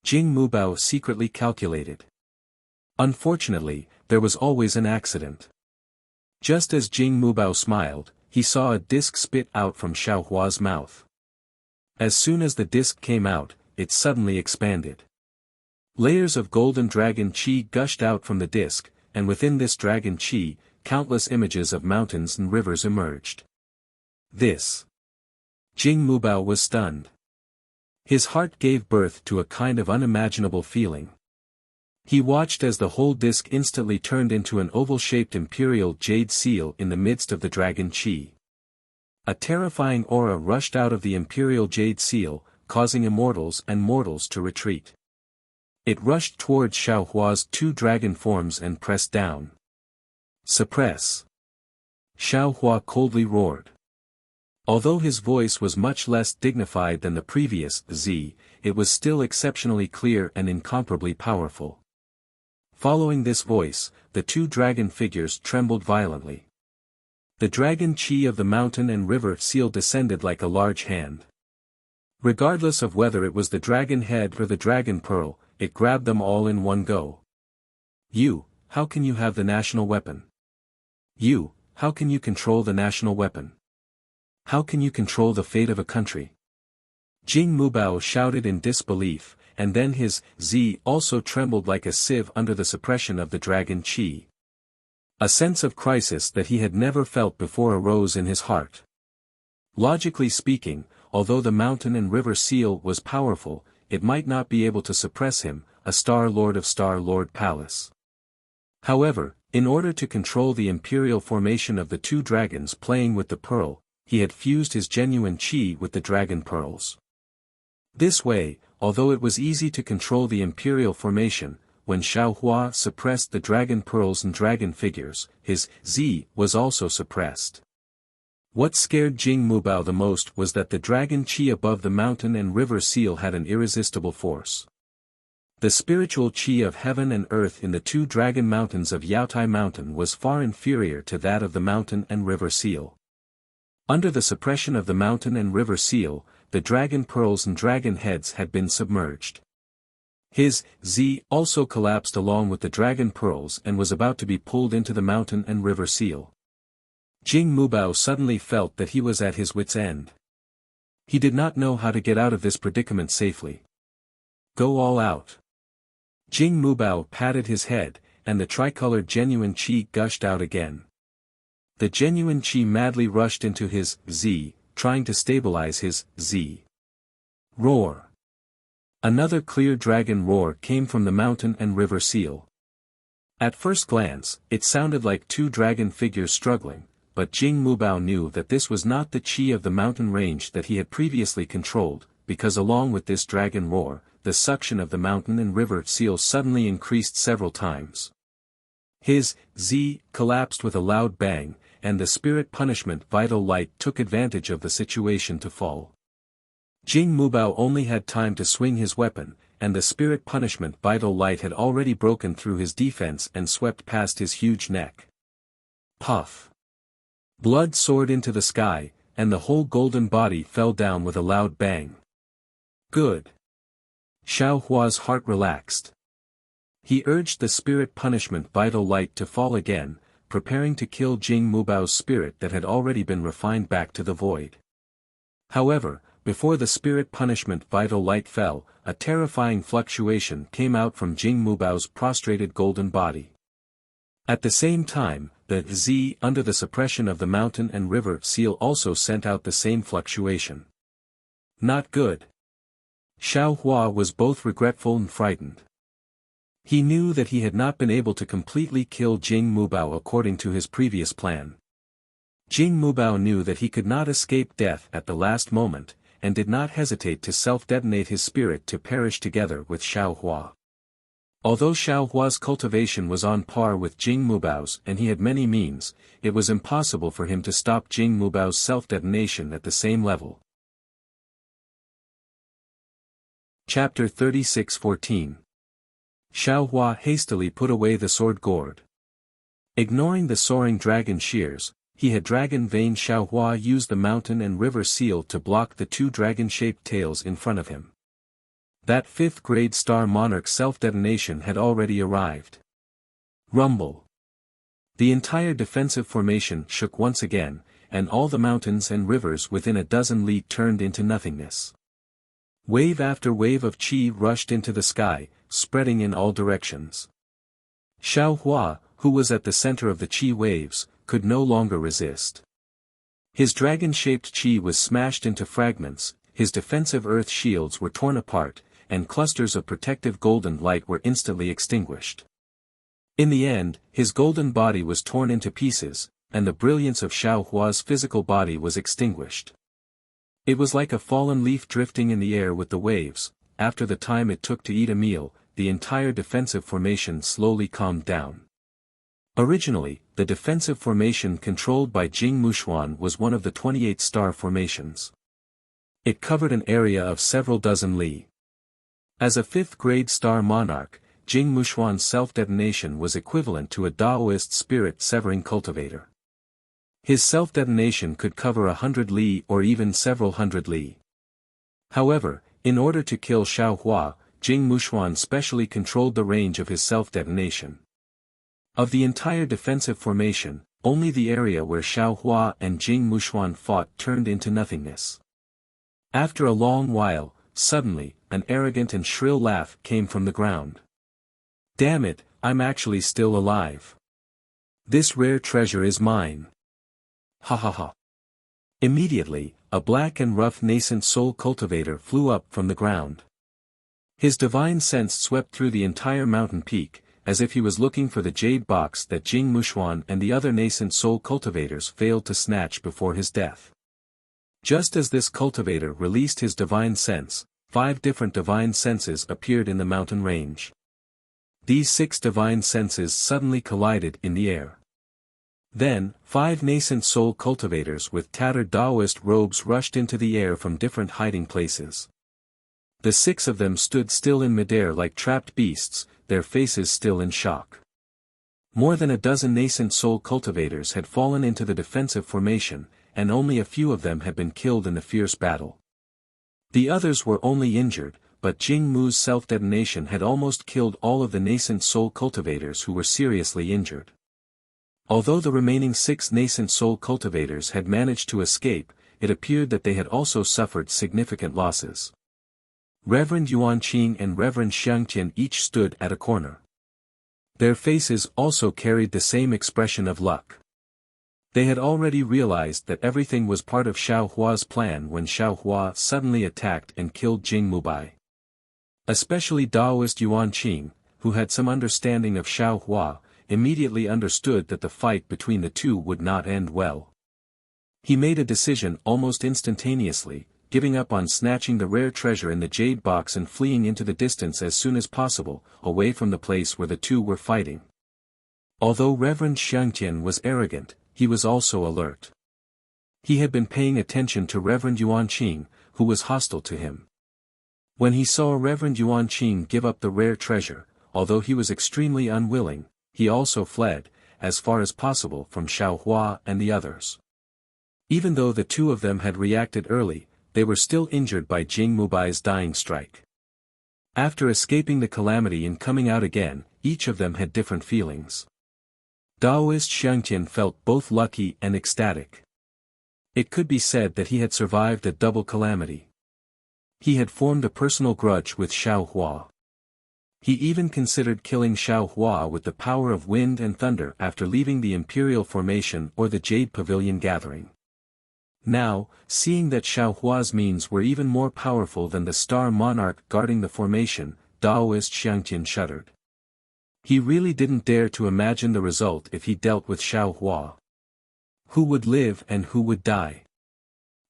Jing Mubao secretly calculated. Unfortunately, there was always an accident. Just as Jing Mubao smiled, he saw a disc spit out from Xiaohua's mouth. As soon as the disc came out, it suddenly expanded. Layers of golden dragon qi gushed out from the disc, and within this dragon qi, countless images of mountains and rivers emerged. This. Jing Mubao was stunned. His heart gave birth to a kind of unimaginable feeling. He watched as the whole disc instantly turned into an oval-shaped imperial jade seal in the midst of the dragon qi. A terrifying aura rushed out of the imperial jade seal, causing immortals and mortals to retreat. It rushed towards Xiaohua's 2 dragon forms and pressed down. Suppress! Xiaohua coldly roared. Although his voice was much less dignified than the previous Z, it was still exceptionally clear and incomparably powerful. Following this voice, the 2 dragon figures trembled violently. The dragon qi of the mountain and river seal descended like a large hand. Regardless of whether it was the dragon head or the dragon pearl, it grabbed them all in one go. You, how can you have the national weapon? You, how can you control the national weapon? How can you control the fate of a country? Jing Mubao shouted in disbelief, and then his Z also trembled like a sieve under the suppression of the dragon qi. A sense of crisis that he had never felt before arose in his heart. Logically speaking, although the mountain and river seal was powerful, it might not be able to suppress him, a Star Lord of Star Lord Palace. However, in order to control the imperial formation of the 2 dragons playing with the pearl, he had fused his genuine qi with the dragon pearls. This way, although it was easy to control the imperial formation, when Xiaohua suppressed the dragon pearls and dragon figures, his Z was also suppressed. What scared Jing Mubao the most was that the dragon qi above the mountain and river seal had an irresistible force. The spiritual qi of heaven and earth in the 2 dragon mountains of Yaotai Mountain was far inferior to that of the mountain and river seal. Under the suppression of the mountain and river seal, the dragon pearls and dragon heads had been submerged. His Z also collapsed along with the dragon pearls and was about to be pulled into the mountain and river seal. Jing Mubao suddenly felt that he was at his wit's end. He did not know how to get out of this predicament safely. Go all out. Jing Mubao patted his head, and the tricolored genuine qi gushed out again. The genuine qi madly rushed into his Z, trying to stabilize his Z. Roar. Another clear dragon roar came from the mountain and river seal. At first glance, it sounded like 2 dragon figures struggling, but Jing Mubao knew that this was not the qi of the mountain range that he had previously controlled, because along with this dragon roar, the suction of the mountain and river seal suddenly increased several times. His Z collapsed with a loud bang, and the spirit punishment vital light took advantage of the situation to fall. Jing Mubao only had time to swing his weapon, and the spirit punishment vital light had already broken through his defense and swept past his huge neck. Puff! Blood soared into the sky, and the whole golden body fell down with a loud bang. Good. Xiaohua's heart relaxed. He urged the spirit punishment vital light to fall again, preparing to kill Jing Mubao's spirit that had already been refined back to the void. However, before the spirit punishment vital light fell, a terrifying fluctuation came out from Jing Mubao's prostrated golden body. At the same time, the Z under the suppression of the mountain and river seal also sent out the same fluctuation. Not good. Xiaohua was both regretful and frightened. He knew that he had not been able to completely kill Jing Mubao according to his previous plan. Jing Mubao knew that he could not escape death at the last moment, and did not hesitate to self-detonate his spirit to perish together with Xiaohua. Although Xiaohua's cultivation was on par with Jing Mubao's and he had many means, it was impossible for him to stop Jing Mubao's self-detonation at the same level. Chapter 36:14 Xiaohua hastily put away the sword gourd. Ignoring the soaring dragon shears, he had dragon vein. Xiaohua used the mountain and river seal to block the two dragon-shaped tails in front of him. That 5th grade star monarch self-detonation had already arrived. Rumble. The entire defensive formation shook once again, and all the mountains and rivers within a dozen li turned into nothingness. Wave after wave of qi rushed into the sky, spreading in all directions. Xiaohua, who was at the center of the qi waves, could no longer resist. His dragon-shaped qi was smashed into fragments, his defensive earth shields were torn apart, and clusters of protective golden light were instantly extinguished. In the end, his golden body was torn into pieces, and the brilliance of Xiaohua's physical body was extinguished. It was like a fallen leaf drifting in the air with the waves. After the time it took to eat a meal, the entire defensive formation slowly calmed down. Originally, the defensive formation controlled by Jing Mushuan was one of the 28 star formations. It covered an area of several dozen li. As a 5th grade star monarch, Jing Mushuan's self-detonation was equivalent to a Daoist spirit-severing cultivator. His self-detonation could cover 100 li or even several hundred li. However, in order to kill Xiaohua, Jing Mushuan specially controlled the range of his self-detonation. Of the entire defensive formation, only the area where Xiaohua and Jing Mushuan fought turned into nothingness. After a long while, suddenly, an arrogant and shrill laugh came from the ground. "Damn it, I'm actually still alive. This rare treasure is mine. Ha ha ha." Immediately, a black and rough nascent soul cultivator flew up from the ground. His divine sense swept through the entire mountain peak, as if he was looking for the jade box that Jing Mushuan and the other nascent soul cultivators failed to snatch before his death. Just as this cultivator released his divine sense, 5 different divine senses appeared in the mountain range. These 6 divine senses suddenly collided in the air. Then, 5 nascent soul cultivators with tattered Daoist robes rushed into the air from different hiding places. The 6 of them stood still in midair like trapped beasts, their faces still in shock. More than a dozen nascent soul cultivators had fallen into the defensive formation, and only a few of them had been killed in the fierce battle. The others were only injured, but Jing Mu's self-detonation had almost killed all of the nascent soul cultivators who were seriously injured. Although the remaining 6 nascent soul cultivators had managed to escape, it appeared that they had also suffered significant losses. Reverend Yuan Qing and Reverend Xiangtian each stood at a corner. Their faces also carried the same expression of luck. They had already realized that everything was part of Xiaohua's plan when Xiaohua suddenly attacked and killed Jing Mubai. Especially Daoist Yuan Qing, who had some understanding of Xiaohua, immediately understood that the fight between the two would not end well. He made a decision almost instantaneously, giving up on snatching the rare treasure in the jade box and fleeing into the distance as soon as possible, away from the place where the two were fighting. Although Reverend Xiangtian was arrogant, he was also alert. He had been paying attention to Reverend Yuan Qing, who was hostile to him. When he saw Reverend Yuan Qing give up the rare treasure, although he was extremely unwilling, he also fled, as far as possible from Xiaohua and the others. Even though the 2 of them had reacted early, they were still injured by Jing Mubai's dying strike. After escaping the calamity and coming out again, each of them had different feelings. Daoist Xiangtian felt both lucky and ecstatic. It could be said that he had survived a double calamity. He had formed a personal grudge with Xiaohua. He even considered killing Xiaohua with the power of wind and thunder after leaving the Imperial Formation or the Jade Pavilion gathering. Now, seeing that Xiaohua's means were even more powerful than the Star Monarch guarding the formation, Daoist Xiangtian shuddered. He really didn't dare to imagine the result if he dealt with Xiaohua. Who would live and who would die?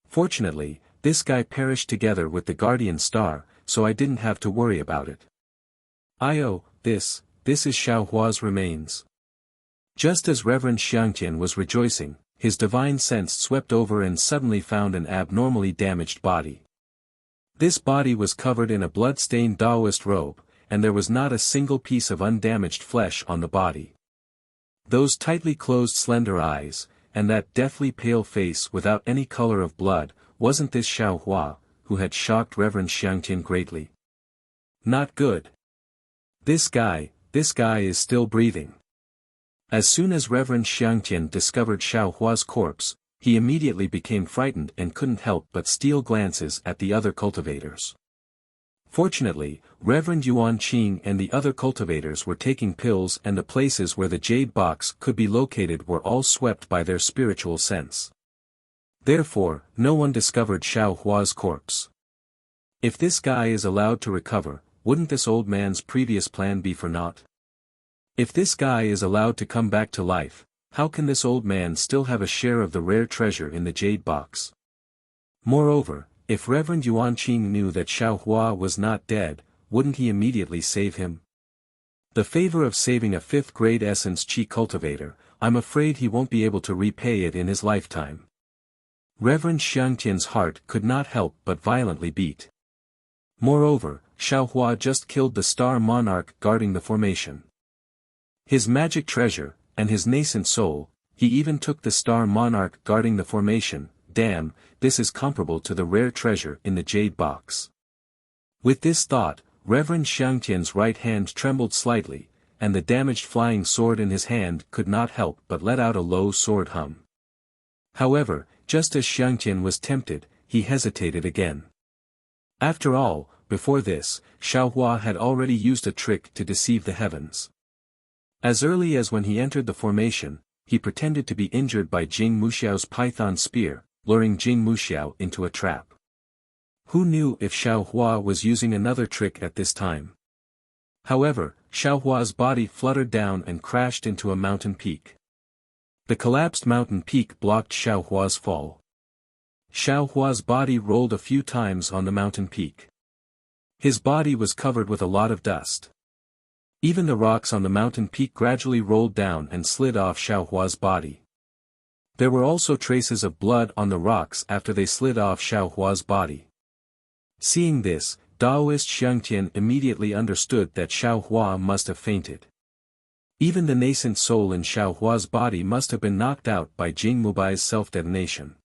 Fortunately, this guy perished together with the Guardian Star, so I didn't have to worry about it. This is Xiaohua's remains. Just as Reverend Xiangtian was rejoicing, his divine sense swept over and suddenly found an abnormally damaged body. This body was covered in a blood-stained Daoist robe, and there was not a single piece of undamaged flesh on the body. Those tightly closed slender eyes, and that deathly pale face without any color of blood, wasn't this Xiaohua, who had shocked Reverend Xiangtian greatly? Not good. This guy is still breathing. As soon as Reverend Xiangtian discovered Xiaohua's corpse, he immediately became frightened and couldn't help but steal glances at the other cultivators. Fortunately, Reverend Yuan Qing and the other cultivators were taking pills, and the places where the jade box could be located were all swept by their spiritual sense. Therefore, no one discovered Xiaohua's corpse. If this guy is allowed to recover, wouldn't this old man's previous plan be for naught? If this guy is allowed to come back to life, how can this old man still have a share of the rare treasure in the jade box? Moreover, if Reverend Yuan Qing knew that Xiaohua was not dead, wouldn't he immediately save him? The favor of saving a 5th grade essence Qi cultivator, I'm afraid he won't be able to repay it in his lifetime. Reverend Xiangtian's heart could not help but violently beat. Moreover, Xiaohua just killed the star monarch guarding the formation. His magic treasure, and his nascent soul, he even took the star monarch guarding the formation. Damn, this is comparable to the rare treasure in the jade box. With this thought, Reverend Xiangtian's right hand trembled slightly, and the damaged flying sword in his hand could not help but let out a low sword hum. However, just as Xiangtian was tempted, he hesitated again. After all, before this, Xiaohua had already used a trick to deceive the heavens. As early as when he entered the formation, he pretended to be injured by Jing Muxiao's python spear, luring Jing Muxiao into a trap. Who knew if Xiaohua was using another trick at this time? However, Xiaohua's body fluttered down and crashed into a mountain peak. The collapsed mountain peak blocked Xiaohua's fall. Xiaohua's body rolled a few times on the mountain peak. His body was covered with a lot of dust. Even the rocks on the mountain peak gradually rolled down and slid off Xiaohua's body. There were also traces of blood on the rocks after they slid off Xiaohua's body. Seeing this, Daoist Xiangtian immediately understood that Xiaohua must have fainted. Even the nascent soul in Xiaohua's body must have been knocked out by Jing Mubai's self-detonation.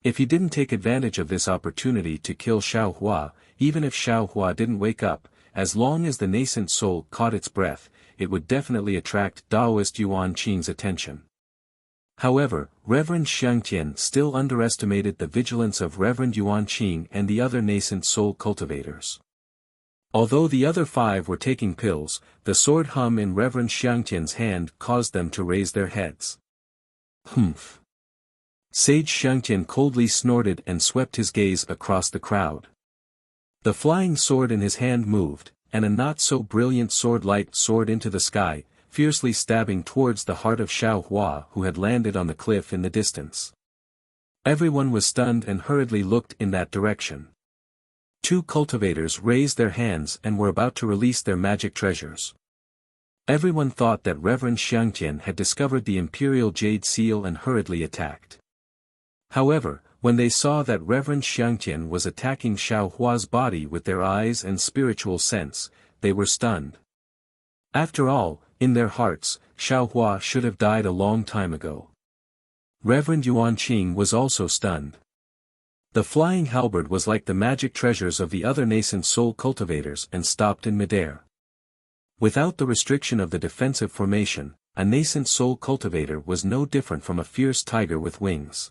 If he didn't take advantage of this opportunity to kill Xiaohua, even if Xiaohua didn't wake up, as long as the nascent soul caught its breath, it would definitely attract Daoist Yuan Qing's attention. However, Reverend Xiangtian still underestimated the vigilance of Reverend Yuan Qing and the other nascent soul cultivators. Although the other 5 were taking pills, the sword hum in Reverend Xiangtian's hand caused them to raise their heads. Humph. Sage Xiangtian coldly snorted and swept his gaze across the crowd. The flying sword in his hand moved, and a not-so-brilliant sword light soared into the sky, fiercely stabbing towards the heart of Xiaohua, who had landed on the cliff in the distance. Everyone was stunned and hurriedly looked in that direction. 2 cultivators raised their hands and were about to release their magic treasures. Everyone thought that Reverend Xiangtian had discovered the Imperial Jade Seal and hurriedly attacked. However, when they saw that Reverend Xiangtian was attacking Xiaohua's body with their eyes and spiritual sense, they were stunned. After all, in their hearts, Xiaohua should have died a long time ago. Reverend Yuan Qing was also stunned. The flying halberd was like the magic treasures of the other nascent soul cultivators and stopped in midair. Without the restriction of the defensive formation, a nascent soul cultivator was no different from a fierce tiger with wings.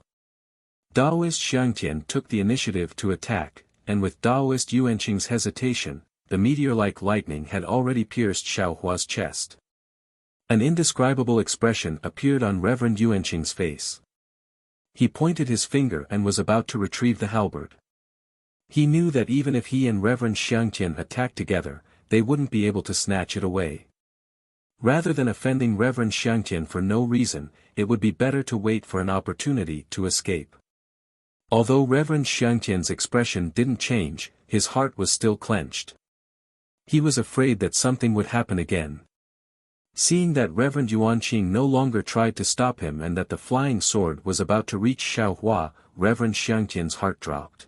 Daoist Xiangtian took the initiative to attack, and with Daoist Yuanqing's hesitation, the meteor-like lightning had already pierced Xiaohua's chest. An indescribable expression appeared on Reverend Yuanqing's face. He pointed his finger and was about to retrieve the halberd. He knew that even if he and Reverend Xiangtian attacked together, they wouldn't be able to snatch it away. Rather than offending Reverend Xiangtian for no reason, it would be better to wait for an opportunity to escape. Although Reverend Xiangtian's expression didn't change, his heart was still clenched. He was afraid that something would happen again. Seeing that Reverend Yuan Qing no longer tried to stop him and that the flying sword was about to reach Xiaohua, Reverend Xiangtian's heart dropped.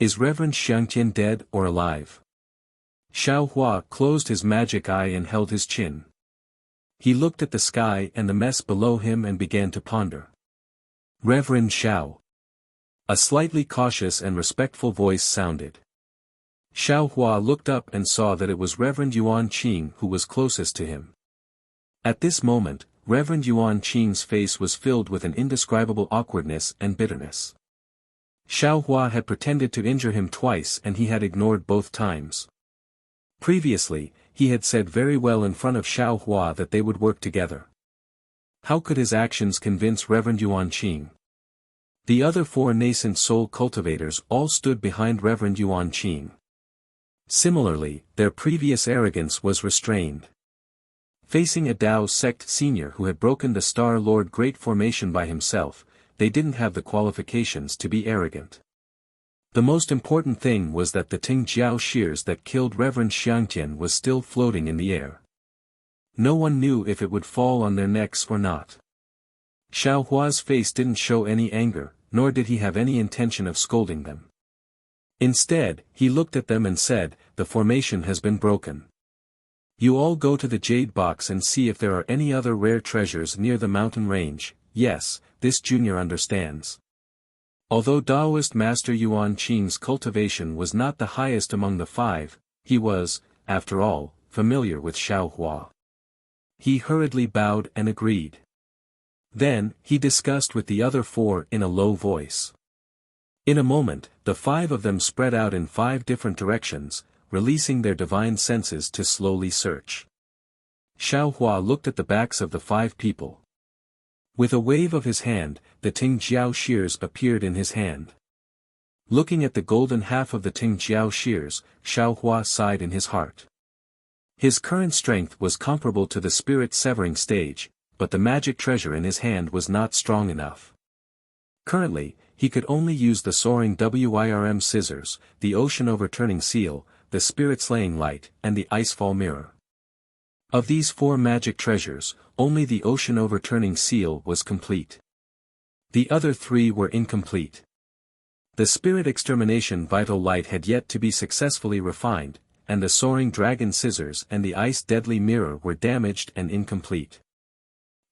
Is Reverend Xiangtian dead or alive? Xiao Hua closed his magic eye and held his chin. He looked at the sky and the mess below him and began to ponder. Reverend Xiao. A slightly cautious and respectful voice sounded. Xiao Hua looked up and saw that it was Reverend Yuan Qing who was closest to him. At this moment, Reverend Yuan Qing's face was filled with an indescribable awkwardness and bitterness. Xiao Hua had pretended to injure him twice and he had ignored both times. Previously, he had said very well in front of Xiao Hua that they would work together. How could his actions convince Reverend Yuan Qing? The other 4 nascent soul cultivators all stood behind Reverend Yuan Qing. Similarly, their previous arrogance was restrained. Facing a Dao sect senior who had broken the Star Lord Great Formation by himself, they didn't have the qualifications to be arrogant. The most important thing was that the Tingjiao shears that killed Reverend Xiangtian was still floating in the air. No one knew if it would fall on their necks or not. Xiao Hua's face didn't show any anger, nor did he have any intention of scolding them. Instead, he looked at them and said, "The formation has been broken. You all go to the Jade Box and see if there are any other rare treasures near the mountain range." Yes, this junior understands. Although Taoist Master Yuan Qing's cultivation was not the highest among the 5, he was, after all, familiar with Xiao Hua. He hurriedly bowed and agreed. Then, he discussed with the other 4 in a low voice. In a moment, the 5 of them spread out in 5 different directions, releasing their divine senses to slowly search. Xiao Hua looked at the backs of the 5 people. With a wave of his hand, the Tingjiao shears appeared in his hand. Looking at the golden half of the Tingjiao shears, Xiao Hua sighed in his heart. His current strength was comparable to the spirit severing stage, but the magic treasure in his hand was not strong enough. Currently, he could only use the soaring Wirm scissors, the ocean overturning seal, the spirit slaying light, and the icefall mirror. Of these 4 magic treasures, only the ocean overturning seal was complete. The other 3 were incomplete. The spirit extermination vital light had yet to be successfully refined, and the soaring dragon scissors and the ice deadly mirror were damaged and incomplete.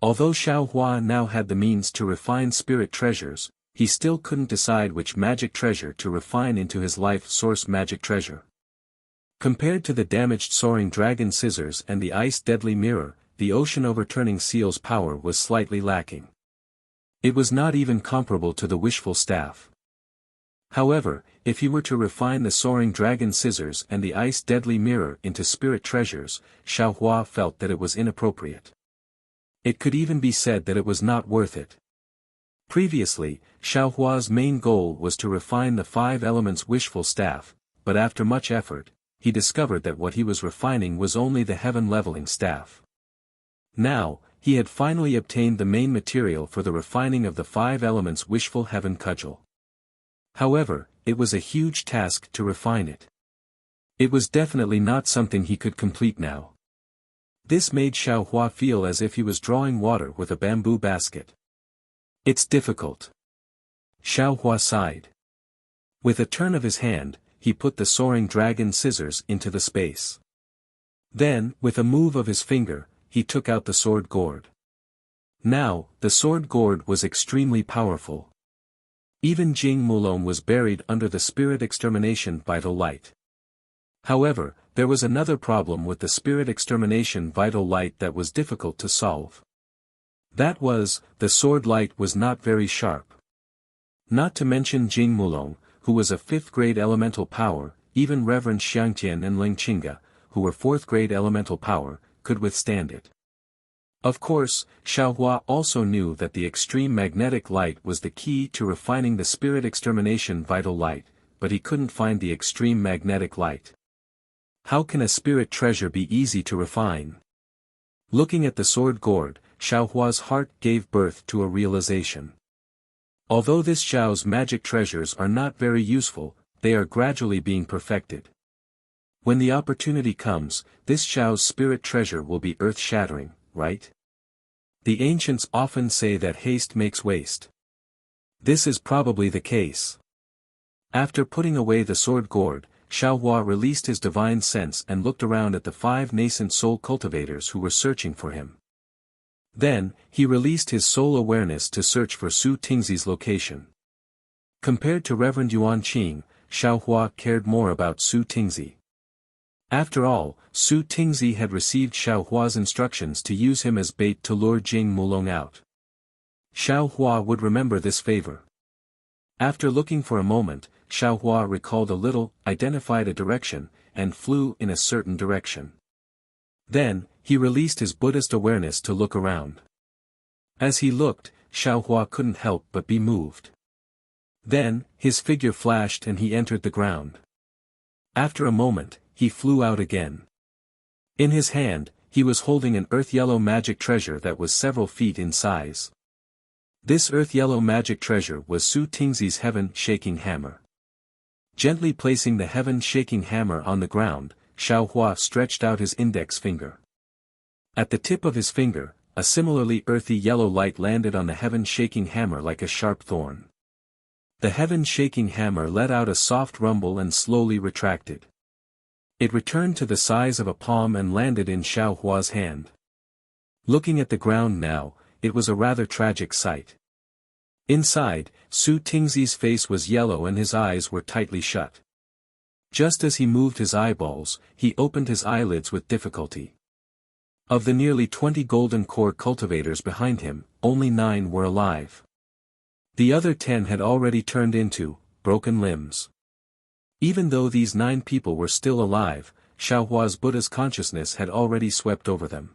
Although Xiao Hua now had the means to refine spirit treasures, he still couldn't decide which magic treasure to refine into his life source magic treasure. Compared to the damaged soaring dragon scissors and the ice deadly mirror, the ocean overturning seal's power was slightly lacking. It was not even comparable to the wishful staff. However, if he were to refine the soaring dragon scissors and the ice deadly mirror into spirit treasures, Xiao Hua felt that it was inappropriate. It could even be said that it was not worth it. Previously, Xiao Hua's main goal was to refine the 5 elements wishful staff, but after much effort, he discovered that what he was refining was only the heaven leveling staff. Now, he had finally obtained the main material for the refining of the 5 elements wishful heaven cudgel. However, it was a huge task to refine it. It was definitely not something he could complete now. This made Xiao Hua feel as if he was drawing water with a bamboo basket. It's difficult. Xiao Hua sighed. With a turn of his hand, he put the soaring dragon scissors into the space. Then, with a move of his finger, he took out the sword gourd. Now, the sword gourd was extremely powerful. Even Jing Mulong was buried under the spirit extermination vital light. However, there was another problem with the spirit extermination vital light that was difficult to solve. That was, the sword light was not very sharp. Not to mention Jing Mulong, who was a 5th grade elemental power, even Reverend Xiangtian and Ling Qinga, who were 4th grade elemental power, could withstand it. Of course, Xiao Hua also knew that the extreme magnetic light was the key to refining the spirit extermination vital light, but he couldn't find the extreme magnetic light. How can a spirit treasure be easy to refine? Looking at the sword gourd, Xiao Hua's heart gave birth to a realization. Although this Xiao's magic treasures are not very useful, they are gradually being perfected. When the opportunity comes, this Xiao's spirit treasure will be earth-shattering, right? The ancients often say that haste makes waste. This is probably the case. After putting away the sword gourd, Xiaohua released his divine sense and looked around at the 5 nascent soul cultivators who were searching for him. Then, he released his soul awareness to search for Su Tingzi's location. Compared to Reverend Yuan Qing, Xiaohua cared more about Su Tingzi. After all, Su Tingzi had received Xiaohua's instructions to use him as bait to lure Jing Mulong out. Xiaohua would remember this favor. After looking for a moment, Xiaohua recalled a little, identified a direction, and flew in a certain direction. Then, he released his Buddhist awareness to look around. As he looked, Xiaohua couldn't help but be moved. Then, his figure flashed and he entered the ground. After a moment, he flew out again. In his hand, he was holding an earth-yellow magic treasure that was several feet in size. This earth-yellow magic treasure was Su Tingzi's heaven-shaking hammer. Gently placing the heaven-shaking hammer on the ground, Xiaohua stretched out his index finger. At the tip of his finger, a similarly earthy yellow light landed on the heaven-shaking hammer like a sharp thorn. The heaven-shaking hammer let out a soft rumble and slowly retracted. It returned to the size of a palm and landed in Xiaohua's hand. Looking at the ground now, it was a rather tragic sight. Inside, Su Tingzi's face was yellow and his eyes were tightly shut. Just as he moved his eyeballs, he opened his eyelids with difficulty. Of the nearly 20 golden core cultivators behind him, only 9 were alive. The other 10 had already turned into broken limbs. Even though these 9 people were still alive, Xiaohua's Buddha's consciousness had already swept over them.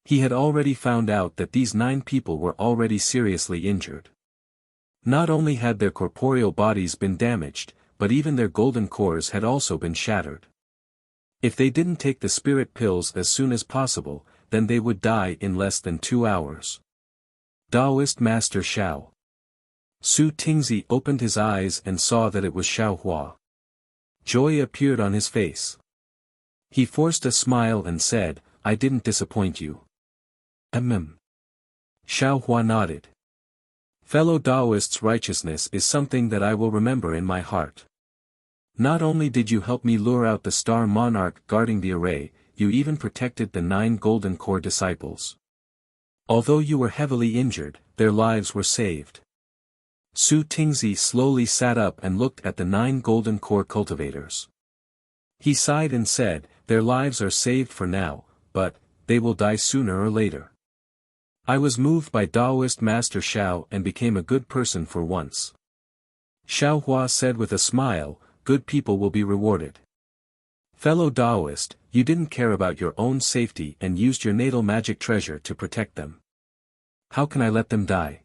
He had already found out that these 9 people were already seriously injured. Not only had their corporeal bodies been damaged, but even their golden cores had also been shattered. If they didn't take the spirit pills as soon as possible, then they would die in less than 2 hours. Taoist Master Xiao. Su Tingzi opened his eyes and saw that it was Xiaohua. Joy appeared on his face. He forced a smile and said, "I didn't disappoint you." Xiaohua nodded. Fellow Taoists, righteousness is something that I will remember in my heart. Not only did you help me lure out the star monarch guarding the array, you even protected the 9 golden core disciples. Although you were heavily injured, their lives were saved. Su Tingzi slowly sat up and looked at the 9 golden core cultivators. He sighed and said, "Their lives are saved for now, but they will die sooner or later. I was moved by Taoist Master Xiao and became a good person for once." Xiaohua said with a smile, "Good people will be rewarded. Fellow Taoist, you didn't care about your own safety and used your natal magic treasure to protect them. How can I let them die?"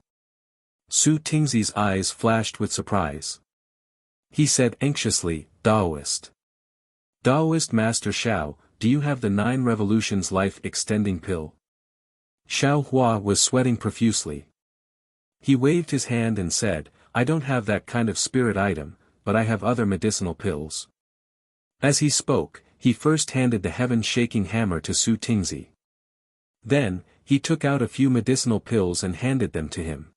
Su Tingzi's eyes flashed with surprise. He said anxiously, "Taoist. Taoist Master Xiao, do you have the 9 revolutions life-extending pill?" Xiaohua was sweating profusely. He waved his hand and said, "I don't have that kind of spirit item, but I have other medicinal pills." As he spoke, he first handed the heaven-shaking hammer to Su Tingzi. Then, he took out a few medicinal pills and handed them to him.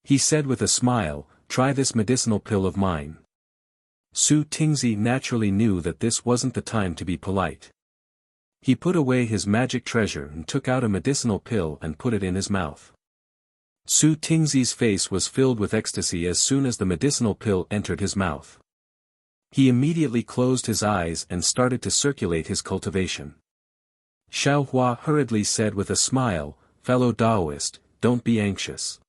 He said with a smile, "Try this medicinal pill of mine." Su Tingzi naturally knew that this wasn't the time to be polite. He put away his magic treasure and took out a medicinal pill and put it in his mouth. Su Tingzi's face was filled with ecstasy as soon as the medicinal pill entered his mouth. He immediately closed his eyes and started to circulate his cultivation. Xiaohua hurriedly said with a smile, "Fellow Taoist, don't be anxious.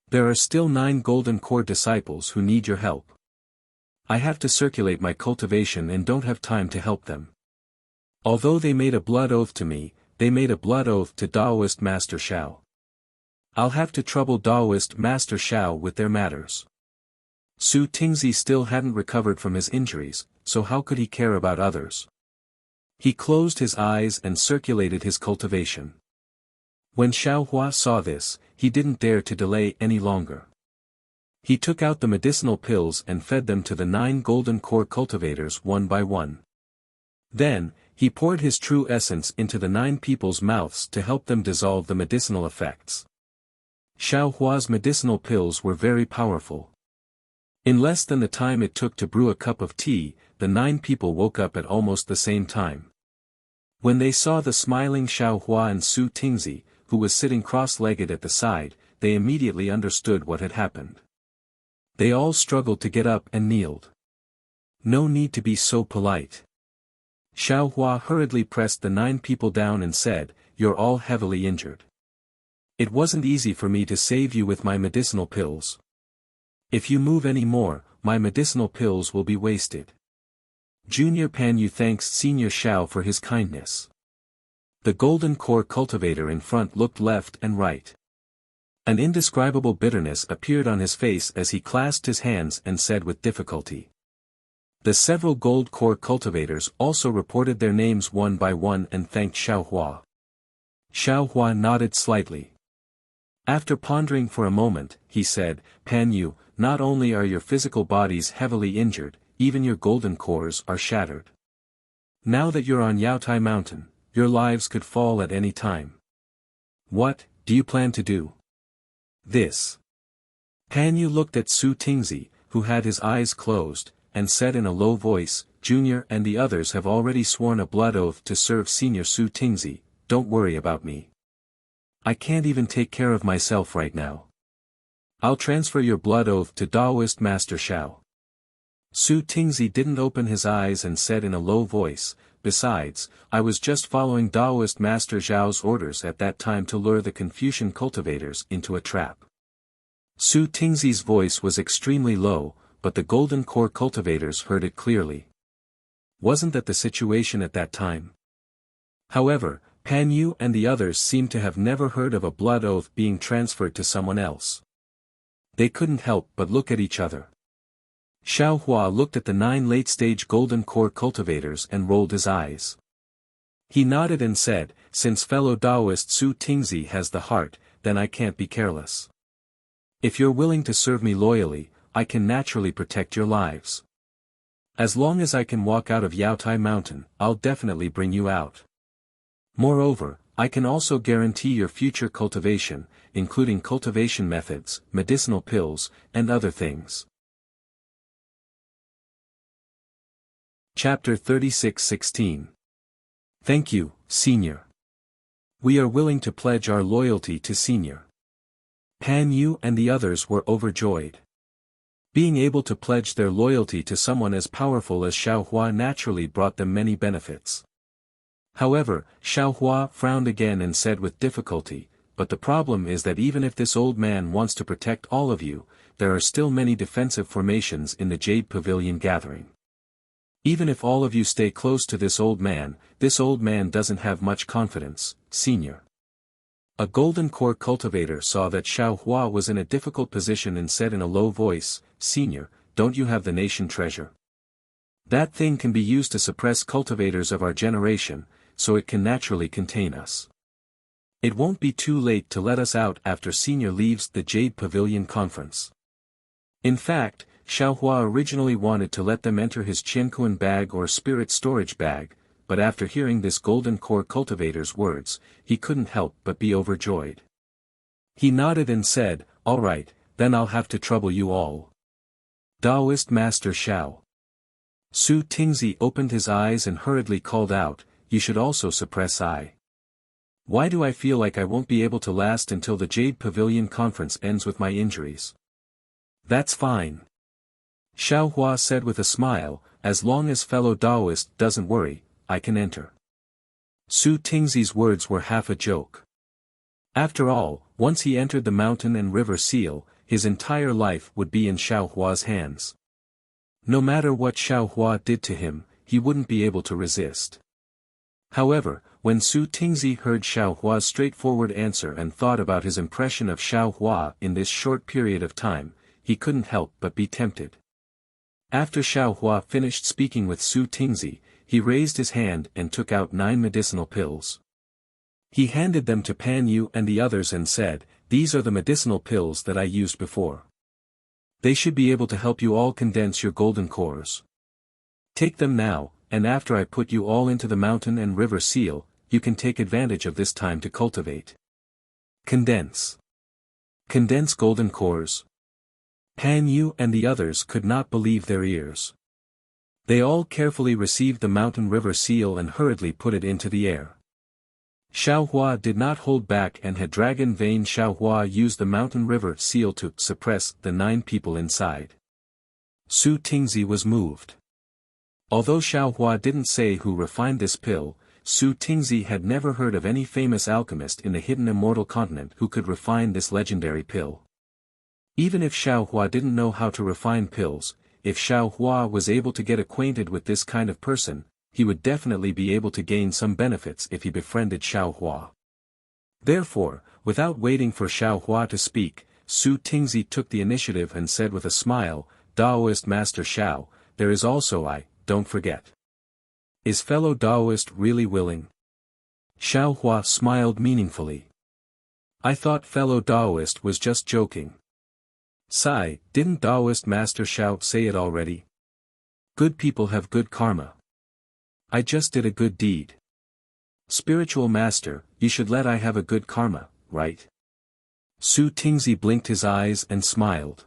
There are still 9 golden core disciples who need your help. I have to circulate my cultivation and don't have time to help them. Although they made a blood oath to me, they made a blood oath to Taoist Master Xiao. I'll have to trouble Taoist Master Xiao with their matters." Su Tingzi still hadn't recovered from his injuries, so how could he care about others? He closed his eyes and circulated his cultivation. When Xiaohua saw this, he didn't dare to delay any longer. He took out the medicinal pills and fed them to the 9 golden core cultivators one by one. Then, he poured his true essence into the 9 people's mouths to help them dissolve the medicinal effects. Xiaohua's medicinal pills were very powerful. In less than the time it took to brew a cup of tea, the 9 people woke up at almost the same time. When they saw the smiling Xiao Hua and Su Tingzi, who was sitting cross-legged at the side, they immediately understood what had happened. They all struggled to get up and kneeled. No need to be so polite. Xiao Hua hurriedly pressed the 9 people down and said, "You're all heavily injured. It wasn't easy for me to save you with my medicinal pills. If you move any more, my medicinal pills will be wasted." Junior Pan Yu thanks Senior Xiao for his kindness. The golden core cultivator in front looked left and right. An indescribable bitterness appeared on his face as he clasped his hands and said with difficulty. The several gold core cultivators also reported their names one by one and thanked Xiao Hua. Xiao Hua nodded slightly. After pondering for a moment, he said, "Pan Yu, not only are your physical bodies heavily injured, even your golden cores are shattered. Now that you're on Yaotai Mountain, your lives could fall at any time. What do you plan to do?" "This." Pan Yu looked at Su Tingzi, who had his eyes closed, and said in a low voice, "Junior and the others have already sworn a blood oath to serve Senior Su Tingzi, don't worry about me. I can't even take care of myself right now. I'll transfer your blood oath to Daoist Master Xiao." Su Tingzi didn't open his eyes and said in a low voice, "Besides, I was just following Daoist Master Zhao's orders at that time to lure the Confucian cultivators into a trap." Su Tingzi's voice was extremely low, but the golden core cultivators heard it clearly. Wasn't that the situation at that time? However, Pan Yu and the others seemed to have never heard of a blood oath being transferred to someone else. They couldn't help but look at each other. Xiao Hua looked at the 9 late-stage golden core cultivators and rolled his eyes. He nodded and said, "Since fellow Daoist Su Tingzi has the heart, then I can't be careless. If you're willing to serve me loyally, I can naturally protect your lives. As long as I can walk out of Yaotai Mountain, I'll definitely bring you out. Moreover, I can also guarantee your future cultivation, including cultivation methods, medicinal pills, and other things." Chapter 36:16. Thank you, Senior. We are willing to pledge our loyalty to Senior. Pan Yu and the others were overjoyed. Being able to pledge their loyalty to someone as powerful as Xiao Hua naturally brought them many benefits. However, Xiao Hua frowned again and said with difficulty, "But the problem is that even if this old man wants to protect all of you, there are still many defensive formations in the Jade Pavilion gathering. Even if all of you stay close to this old man doesn't have much confidence, Senior." A golden core cultivator saw that Xiao Hua was in a difficult position and said in a low voice, "Senior, don't you have the nation treasure? That thing can be used to suppress cultivators of our generation, so it can naturally contain us. It won't be too late to let us out after Senior leaves the Jade Pavilion conference." In fact, Xiao Hua originally wanted to let them enter his Qiankuan bag or spirit storage bag, but after hearing this golden core cultivator's words, he couldn't help but be overjoyed. He nodded and said, "All right, then I'll have to trouble you all. Daoist Master Xiao." Su Tingzi opened his eyes and hurriedly called out, "You should also suppress I. Why do I feel like I won't be able to last until the Jade Pavilion conference ends with my injuries?" "That's fine," Xiao Hua said with a smile, "as long as fellow Daoist doesn't worry, I can enter." Su Tingzi's words were half a joke. After all, once he entered the mountain and river seal, his entire life would be in Xiao Hua's hands. No matter what Xiao Hua did to him, he wouldn't be able to resist. However, when Su Tingzi heard Xiao Hua's straightforward answer and thought about his impression of Xiao Hua in this short period of time, he couldn't help but be tempted. After Xiao Hua finished speaking with Su Tingzi, he raised his hand and took out 9 medicinal pills. He handed them to Pan Yu and the others and said, "These are the medicinal pills that I used before. They should be able to help you all condense your golden cores. Take them now, and after I put you all into the mountain and river seal, you can take advantage of this time to cultivate." Condense golden cores. Han Yu and the others could not believe their ears. They all carefully received the mountain river seal and hurriedly put it into the air. Xiaohua did not hold back and had dragon vein. Xiaohua used the mountain river seal to suppress the 9 people inside. Su Tingzi was moved. Although Xiaohua didn't say who refined this pill, Su Tingzi had never heard of any famous alchemist in the hidden immortal continent who could refine this legendary pill. Even if Xiaohua didn't know how to refine pills, if Xiaohua was able to get acquainted with this kind of person, he would definitely be able to gain some benefits if he befriended Xiaohua. Therefore, without waiting for Xiaohua to speak, Su Tingzi took the initiative and said with a smile, "Daoist Master Xiao, there is also I, don't forget. Is fellow Daoist really willing?" Xiaohua smiled meaningfully. "I thought fellow Daoist was just joking." "Sigh, didn't Daoist Master Xiao say it already? Good people have good karma. I just did a good deed. Spiritual Master, you should let I have a good karma, right?" Su Tingzi blinked his eyes and smiled.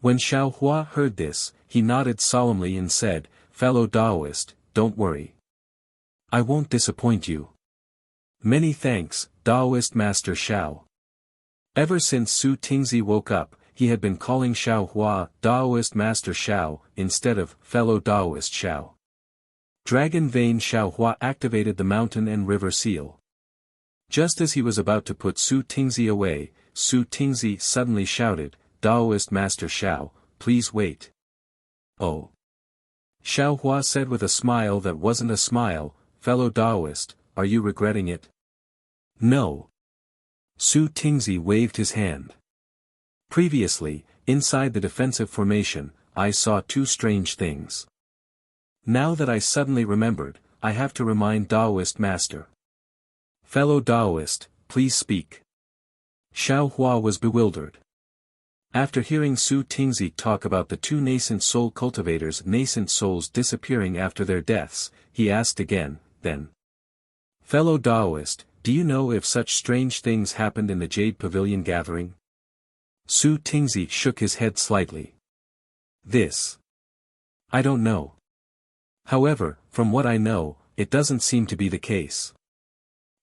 When Xiaohua heard this, he nodded solemnly and said, "Fellow Daoist, don't worry. I won't disappoint you. Many thanks, Daoist Master Xiao." Ever since Su Tingzi woke up, he had been calling Xiaohua Daoist Master Xiao instead of fellow Daoist Xiao. Dragon Vein. Xiaohua activated the mountain and river seal. Just as he was about to put Su Tingzi away, Su Tingzi suddenly shouted, "Daoist Master Xiao, please wait." "Oh." Xiaohua said with a smile that wasn't a smile, "Fellow Daoist, are you regretting it?" "No." Su Tingzi waved his hand. "Previously, inside the defensive formation, I saw 2 strange things. Now that I suddenly remembered, I have to remind Daoist Master. Fellow Daoist, please speak." Xiaohua was bewildered. After hearing Su Tingzi talk about the 2 nascent soul cultivators' nascent souls disappearing after their deaths, he asked again, then. "Fellow Daoist, do you know if such strange things happened in the Jade Pavilion gathering?" Su Tingzi shook his head slightly. "This. I don't know. However, from what I know, it doesn't seem to be the case.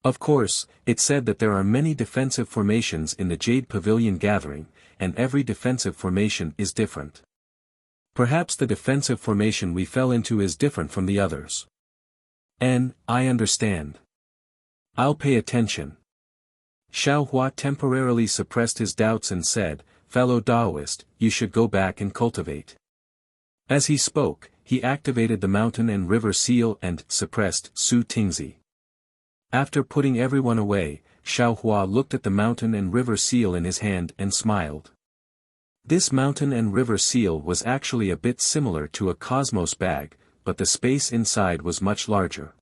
Of course, it said that there are many defensive formations in the Jade Pavilion gathering, and every defensive formation is different. Perhaps the defensive formation we fell into is different from the others." I understand. I'll pay attention." Xiaohua temporarily suppressed his doubts and said, "Fellow Daoist, you should go back and cultivate." As he spoke, he activated the mountain and river seal and suppressed Su Tingzi. After putting everyone away, Xiaohua looked at the mountain and river seal in his hand and smiled. This mountain and river seal was actually a bit similar to a cosmos bag, but the space inside was much larger.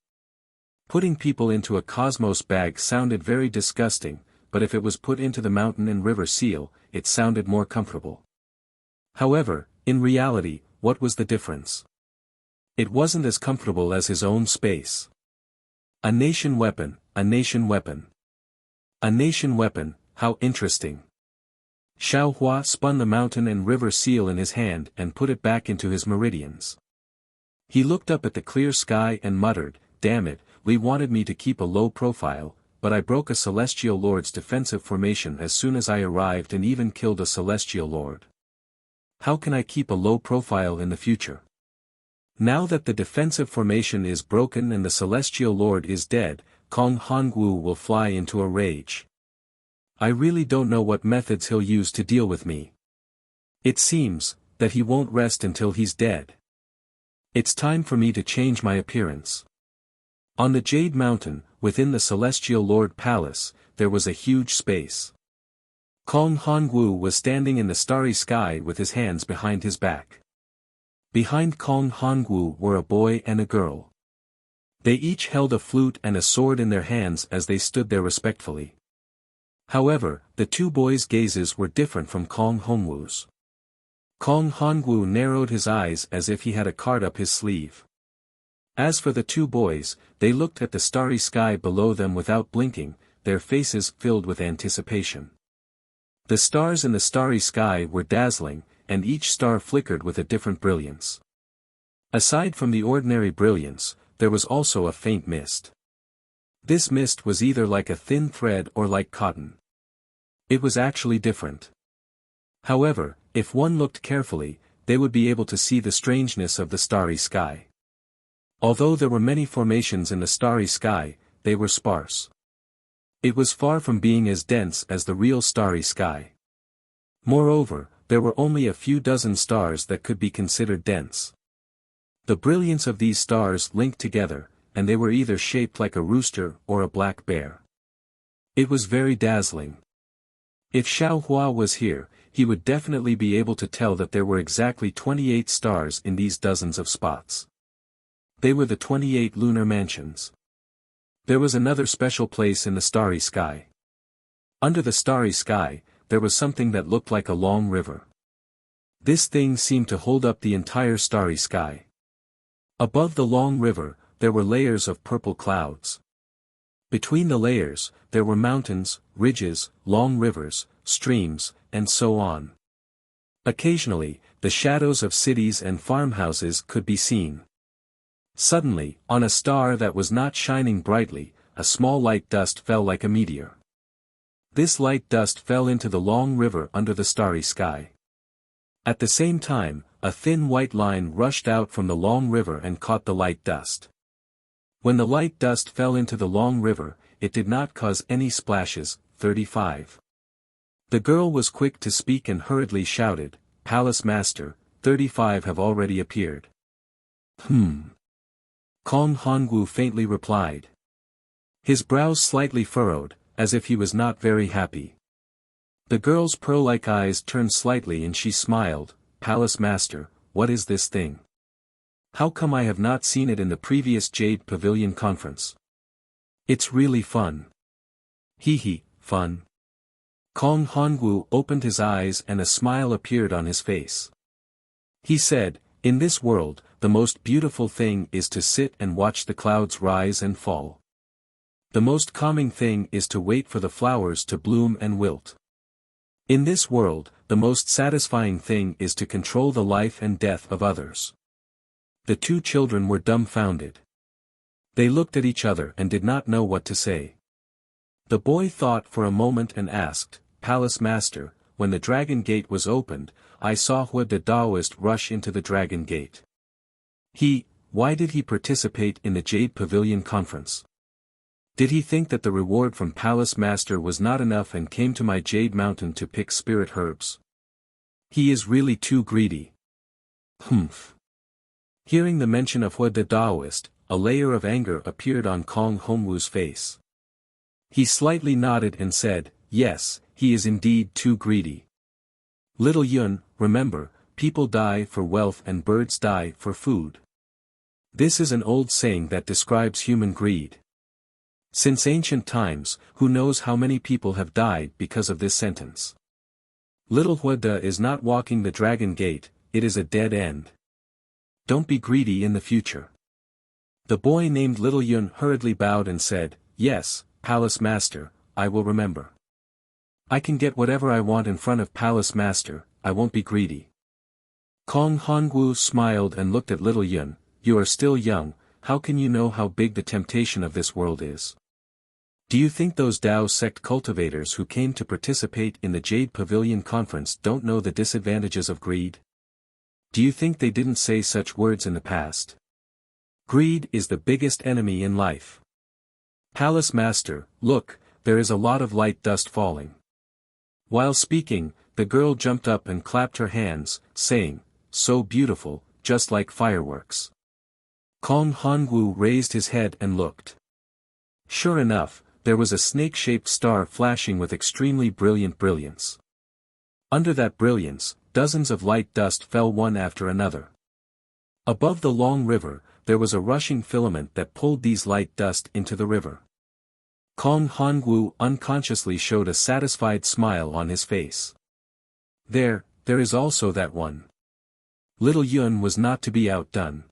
Putting people into a cosmos bag sounded very disgusting, but if it was put into the mountain and river seal, it sounded more comfortable. However, in reality, what was the difference? It wasn't as comfortable as his own space. A nation weapon, a nation weapon. A nation weapon, how interesting. Xiaohua spun the mountain and river seal in his hand and put it back into his meridians. He looked up at the clear sky and muttered, "Damn it, we wanted me to keep a low profile, but I broke a Celestial Lord's defensive formation as soon as I arrived and even killed a Celestial Lord. How can I keep a low profile in the future? Now that the defensive formation is broken and the Celestial Lord is dead, Kong Hongwu will fly into a rage. I really don't know what methods he'll use to deal with me. It seems that he won't rest until he's dead. It's time for me to change my appearance." On the Jade Mountain, within the Celestial Lord Palace, there was a huge space. Kong Hongwu was standing in the starry sky with his hands behind his back. Behind Kong Hongwu were a boy and a girl. They each held a flute and a sword in their hands as they stood there respectfully. However, the 2 boys' gazes were different from Kong Hongwu's. Kong Hongwu narrowed his eyes as if he had a card up his sleeve. As for the 2 boys, they looked at the starry sky below them without blinking, their faces filled with anticipation. The stars in the starry sky were dazzling, and each star flickered with a different brilliance. Aside from the ordinary brilliance, there was also a faint mist. This mist was either like a thin thread or like cotton. It was actually different. However, if one looked carefully, they would be able to see the strangeness of the starry sky. Although there were many formations in the starry sky, they were sparse. It was far from being as dense as the real starry sky. Moreover, there were only a few dozen stars that could be considered dense. The brilliance of these stars linked together, and they were either shaped like a rooster or a black bear. It was very dazzling. If Xiao Hua was here, he would definitely be able to tell that there were exactly 28 stars in these dozens of spots. They were the 28 lunar mansions. There was another special place in the starry sky. Under the starry sky, there was something that looked like a long river. This thing seemed to hold up the entire starry sky. Above the long river, there were layers of purple clouds. Between the layers, there were mountains, ridges, long rivers, streams, and so on. Occasionally, the shadows of cities and farmhouses could be seen. Suddenly, on a star that was not shining brightly, a small light dust fell like a meteor. This light dust fell into the long river under the starry sky. At the same time, a thin white line rushed out from the long river and caught the light dust. When the light dust fell into the long river, it did not cause any splashes. 35. The girl was quick to speak and hurriedly shouted, "Palace Master, 35 have already appeared." Kong Hongwu faintly replied. His brows slightly furrowed, as if he was not very happy. The girl's pearl-like eyes turned slightly and she smiled, "Palace Master, what is this thing? How come I have not seen it in the previous Jade Pavilion conference? It's really fun." Hee, fun. Kong Hongwu opened his eyes and a smile appeared on his face. He said, "In this world, the most beautiful thing is to sit and watch the clouds rise and fall. The most calming thing is to wait for the flowers to bloom and wilt. In this world, the most satisfying thing is to control the life and death of others." The two children were dumbfounded. They looked at each other and did not know what to say. The boy thought for a moment and asked, "Palace Master, when the Dragon Gate was opened, I saw Hua the Taoist rush into the Dragon Gate. Why did he participate in the Jade Pavilion conference? Did he think that the reward from Palace Master was not enough and came to my Jade Mountain to pick spirit herbs? He is really too greedy." Hearing the mention of Hua the Taoist, a layer of anger appeared on Kong Hongwu's face. He slightly nodded and said, "Yes, he is indeed too greedy. Little Yun, remember, people die for wealth and birds die for food. This is an old saying that describes human greed. Since ancient times, who knows how many people have died because of this sentence. Little Hua De is not walking the Dragon Gate, it is a dead end. Don't be greedy in the future." The boy named Little Yun hurriedly bowed and said, "Yes, Palace Master, I will remember. I can get whatever I want in front of Palace Master, I won't be greedy." Kong Hongwu smiled and looked at Little Yun, "You are still young, how can you know how big the temptation of this world is? Do you think those Dao sect cultivators who came to participate in the Jade Pavilion conference don't know the disadvantages of greed? Do you think they didn't say such words in the past? Greed is the biggest enemy in life. Palace Master, look, there is a lot of light dust falling." While speaking, the girl jumped up and clapped her hands, saying, "So beautiful, just like fireworks." Kong Hongwu raised his head and looked. Sure enough, there was a snake-shaped star flashing with extremely brilliant brilliance. Under that brilliance, dozens of light dust fell one after another. Above the long river, there was a rushing filament that pulled these light dust into the river. Kong Hongwu unconsciously showed a satisfied smile on his face. There is also that one." Little Yun was not to be outdone.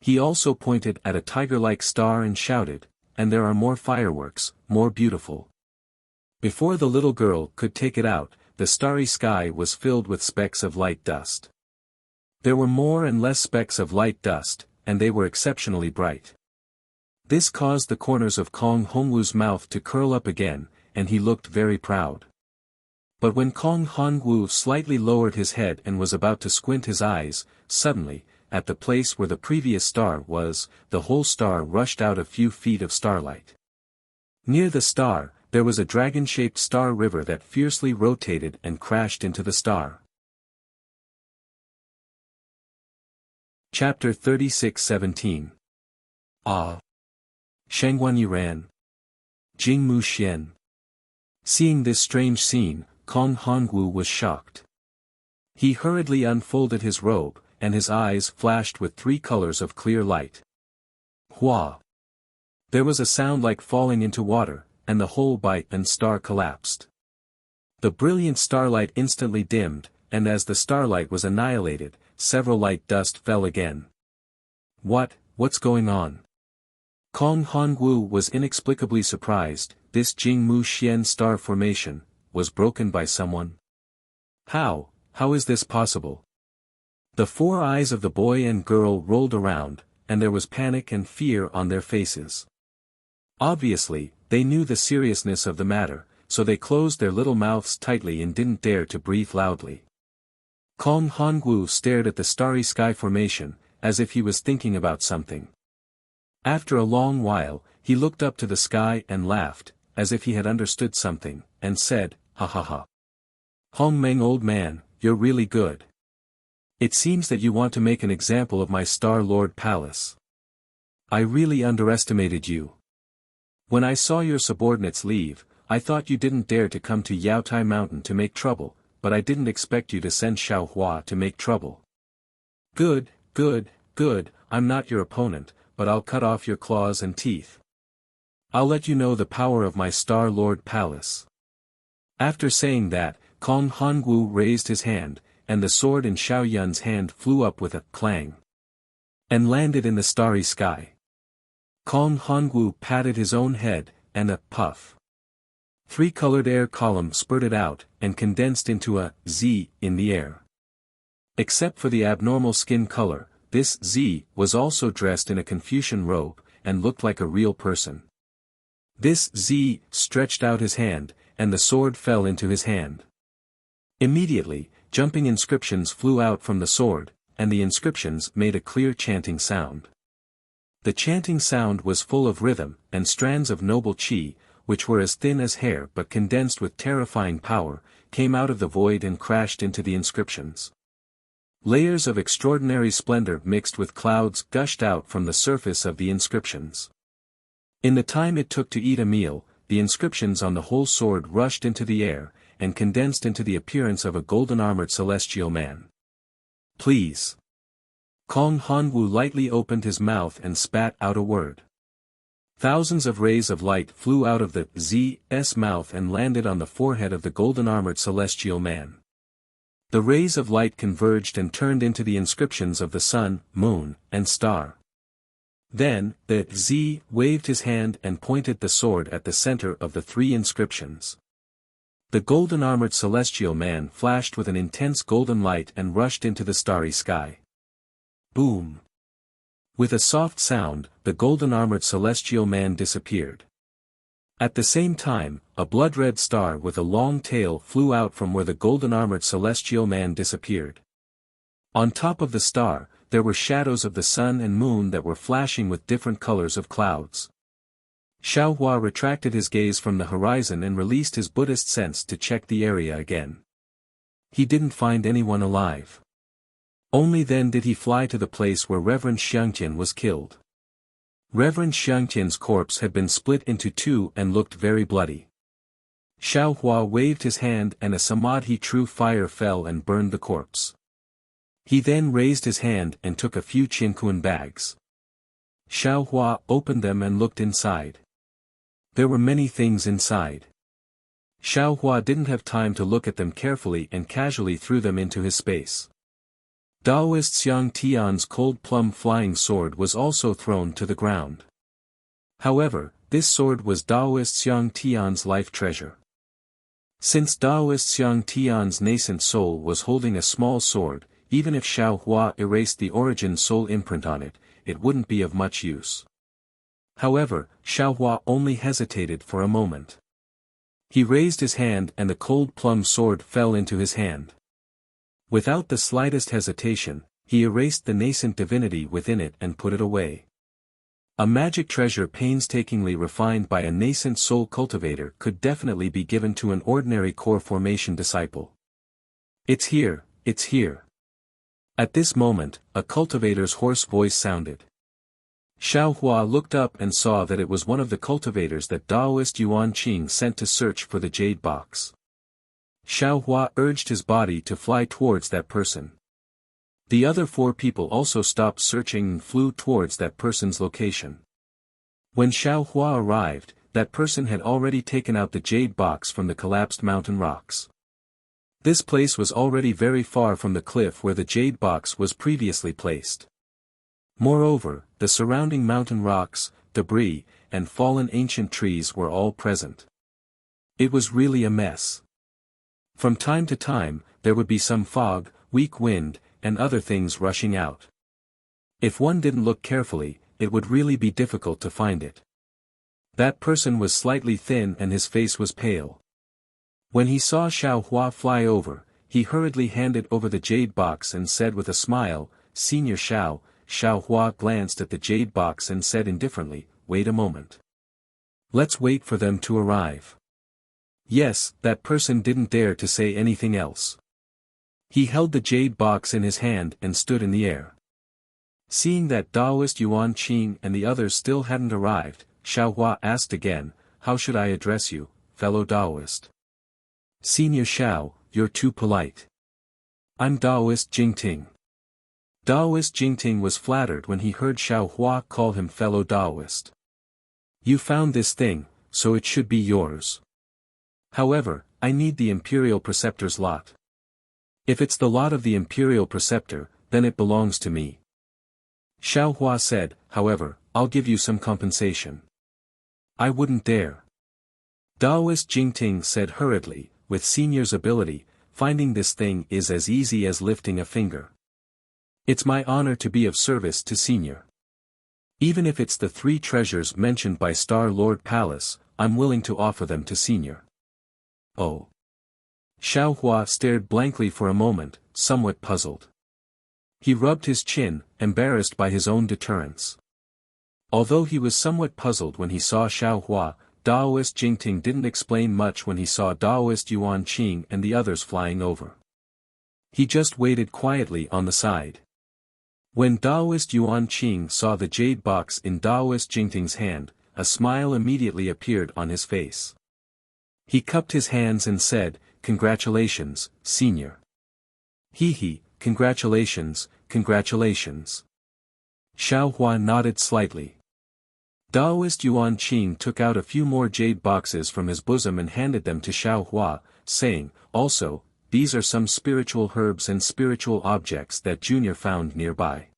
He also pointed at a tiger-like star and shouted, "And there are more fireworks, more beautiful." Before the little girl could take it out, the starry sky was filled with specks of light dust. There were more and less specks of light dust, and they were exceptionally bright. This caused the corners of Kong Hongwu's mouth to curl up again, and he looked very proud. But when Kong Hongwu slightly lowered his head and was about to squint his eyes, suddenly, at the place where the previous star was, the whole star rushed out a few feet of starlight. Near the star, there was a dragon-shaped star river that fiercely rotated and crashed into the star. Chapter 36:17. Ah! Shangguan Yuran. Jingmu Xian. Seeing this strange scene, Kong Hongwu was shocked. He hurriedly unfolded his robe, and his eyes flashed with 3 colors of clear light. Hua! There was a sound like falling into water, and the whole bite and star collapsed. The brilliant starlight instantly dimmed, and as the starlight was annihilated, several light dust fell again. What's going on? Kong Hongwu was inexplicably surprised. This Jingmu Xian star formation was broken by someone. How is this possible? The 4 eyes of the boy and girl rolled around, and there was panic and fear on their faces. Obviously, they knew the seriousness of the matter, so they closed their little mouths tightly and didn't dare to breathe loudly. Kong Hongwu stared at the starry sky formation, as if he was thinking about something. After a long while, he looked up to the sky and laughed, as if he had understood something, and said, "Ha ha ha. Hong Meng, old man, you're really good. It seems that you want to make an example of my Star Lord Palace. I really underestimated you. When I saw your subordinates leave, I thought you didn't dare to come to Yaotai Mountain to make trouble, but I didn't expect you to send Xiao Hua to make trouble. Good, I'm not your opponent, but I'll cut off your claws and teeth. I'll let you know the power of my Star Lord Palace." After saying that, Kong Hongwu raised his hand, and the sword in Xiao Yun's hand flew up with a clang, and landed in the starry sky. Kong Hongwu patted his own head, and a puff. 3-colored air column spurted out, and condensed into a Z in the air. Except for the abnormal skin color, this Z was also dressed in a Confucian robe, and looked like a real person. This Z stretched out his hand, and the sword fell into his hand. Immediately, jumping inscriptions flew out from the sword, and the inscriptions made a clear chanting sound. The chanting sound was full of rhythm, and strands of noble qi, which were as thin as hair but condensed with terrifying power, came out of the void and crashed into the inscriptions. Layers of extraordinary splendor mixed with clouds gushed out from the surface of the inscriptions. In the time it took to eat a meal, the inscriptions on the whole sword rushed into the air, and condensed into the appearance of a golden-armored celestial man. "Please." Kong Hongwu lightly opened his mouth and spat out a word. Thousands of rays of light flew out of the Z's mouth and landed on the forehead of the golden-armored celestial man. The rays of light converged and turned into the inscriptions of the sun, moon, and star. Then, the Z waved his hand and pointed the sword at the center of the 3 inscriptions. The golden-armored celestial man flashed with an intense golden light and rushed into the starry sky. Boom! With a soft sound, the golden-armored celestial man disappeared. At the same time, a blood-red star with a long tail flew out from where the golden-armored celestial man disappeared. On top of the star, there were shadows of the sun and moon that were flashing with different colors of clouds. Xiao Hua retracted his gaze from the horizon and released his Buddhist sense to check the area again. He didn't find anyone alive. Only then did he fly to the place where Reverend Xiangtian was killed. Reverend Xiangtian's corpse had been split into 2 and looked very bloody. Xiao Hua waved his hand and a samadhi true fire fell and burned the corpse. He then raised his hand and took a few Qinkuan bags. Xiao Hua opened them and looked inside. There were many things inside. Xiao Hua didn't have time to look at them carefully and casually threw them into his space. Daoist Xiang Tian's cold plum flying sword was also thrown to the ground. However, this sword was Daoist Xiang Tian's life treasure. Since Taoist Xiang Tian's nascent soul was holding a small sword, even if Xiao Hua erased the origin soul imprint on it, it wouldn't be of much use. However, Xiao Hua only hesitated for a moment. He raised his hand and the cold plum sword fell into his hand. Without the slightest hesitation, he erased the nascent divinity within it and put it away. A magic treasure painstakingly refined by a nascent soul cultivator could definitely be given to an ordinary core formation disciple. It's here, it's here. At this moment, a cultivator's hoarse voice sounded. Xiao Hua looked up and saw that it was one of the cultivators that Taoist Yuan Qing sent to search for the jade box. Xiao Hua urged his body to fly towards that person. The other 4 people also stopped searching and flew towards that person's location. When Xiao Hua arrived, that person had already taken out the jade box from the collapsed mountain rocks. This place was already very far from the cliff where the jade box was previously placed. Moreover, the surrounding mountain rocks, debris, and fallen ancient trees were all present. It was really a mess. From time to time, there would be some fog, weak wind, and other things rushing out. If one didn't look carefully, it would really be difficult to find it. That person was slightly thin and his face was pale. When he saw Xiao Hua fly over, he hurriedly handed over the jade box and said with a smile, "Senior Xiao." Xiao Hua glanced at the jade box and said indifferently, "Wait a moment. Let's wait for them to arrive." Yes, that person didn't dare to say anything else. He held the jade box in his hand and stood in the air. Seeing that Taoist Yuan Qing and the others still hadn't arrived, Xiao Hua asked again, "How should I address you, fellow Taoist?" "Senior Xiao, you're too polite. I'm Taoist Jingting." Taoist Jingting was flattered when he heard Xiao Hua call him fellow Taoist. "You found this thing, so it should be yours. However, I need the Imperial Preceptor's lot. If it's the lot of the Imperial Preceptor, then it belongs to me." Xiao Hua said, "However, I'll give you some compensation." "I wouldn't dare." Taoist Jingting said hurriedly, "With Senior's ability, finding this thing is as easy as lifting a finger. It's my honor to be of service to Senior. Even if it's the 3 treasures mentioned by Star Lord Palace, I'm willing to offer them to Senior." "Oh." Xiao Hua stared blankly for a moment, somewhat puzzled. He rubbed his chin, embarrassed by his own deterrence. Although he was somewhat puzzled when he saw Xiao Hua, Taoist Jingting didn't explain much when he saw Taoist Yuan Qing and the others flying over. He just waited quietly on the side. When Taoist Yuan Qing saw the jade box in Taoist Jingting's hand, a smile immediately appeared on his face. He cupped his hands and said, "Congratulations, Senior." "Hee, congratulations, congratulations." Xiao Hua nodded slightly. Taoist Yuan Qing took out a few more jade boxes from his bosom and handed them to Xiao Hua, saying, "Also, these are some spiritual herbs and spiritual objects that Junior found nearby.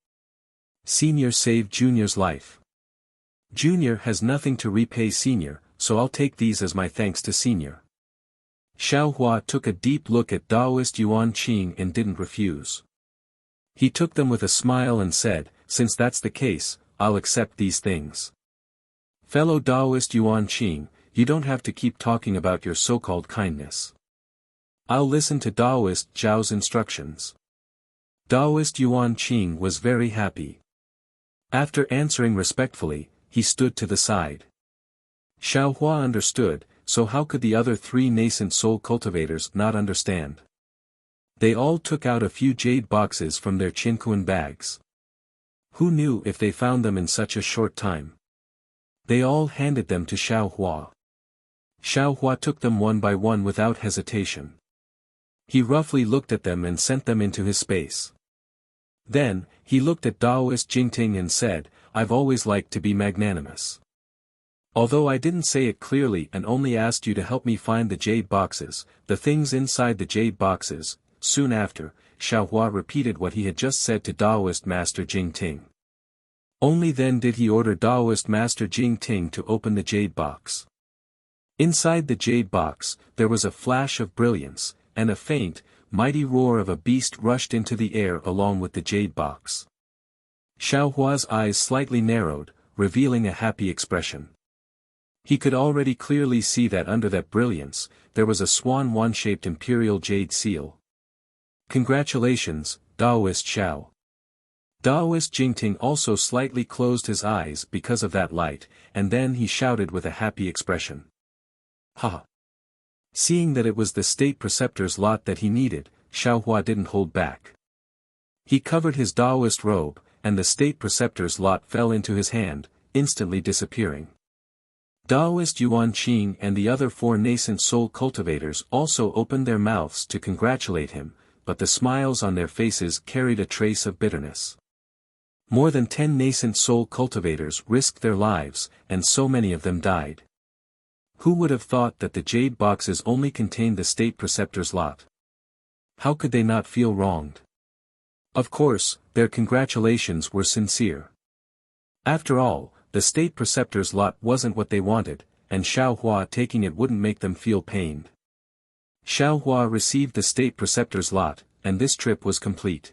Senior saved Junior's life. Junior has nothing to repay Senior, so I'll take these as my thanks to Senior." Xiao Hua took a deep look at Taoist Yuan Qing and didn't refuse. He took them with a smile and said, "Since that's the case, I'll accept these things. Fellow Taoist Yuan Qing, you don't have to keep talking about your so-called kindness. I'll listen to Taoist Zhao's instructions." Taoist Yuan Qing was very happy. After answering respectfully, he stood to the side. Xiao Hua understood, so how could the other 3 nascent soul cultivators not understand? They all took out a few jade boxes from their Qinquan bags. Who knew if they found them in such a short time? They all handed them to Xiao Hua. Xiao Hua took them one by one without hesitation. He roughly looked at them and sent them into his space. Then, he looked at Taoist Jingting and said, "I've always liked to be magnanimous. Although I didn't say it clearly and only asked you to help me find the jade boxes, the things inside the jade boxes." Soon after, Xiao Hua repeated what he had just said to Taoist Master Jingting. Only then did he order Taoist Master Jingting to open the jade box. Inside the jade box, there was a flash of brilliance, and a faint, mighty roar of a beast rushed into the air along with the jade box. Xiaohua's eyes slightly narrowed, revealing a happy expression. He could already clearly see that under that brilliance, there was a swan-shaped imperial jade seal. Congratulations, Daoist Xiao. Daoist Jingting also slightly closed his eyes because of that light, and then he shouted with a happy expression. Ha! Seeing that it was the state preceptor's lot that he needed, Xiaohua didn't hold back. He covered his Daoist robe, and the state preceptor's lot fell into his hand, instantly disappearing. Daoist Yuan Qing and the other 4 nascent soul cultivators also opened their mouths to congratulate him, but the smiles on their faces carried a trace of bitterness. More than 10 nascent soul cultivators risked their lives, and so many of them died. Who would have thought that the jade boxes only contained the state preceptor's lot? How could they not feel wronged? Of course, their congratulations were sincere. After all, the state preceptor's lot wasn't what they wanted, and Xiaohua taking it wouldn't make them feel pained. Xiaohua received the state preceptor's lot, and this trip was complete.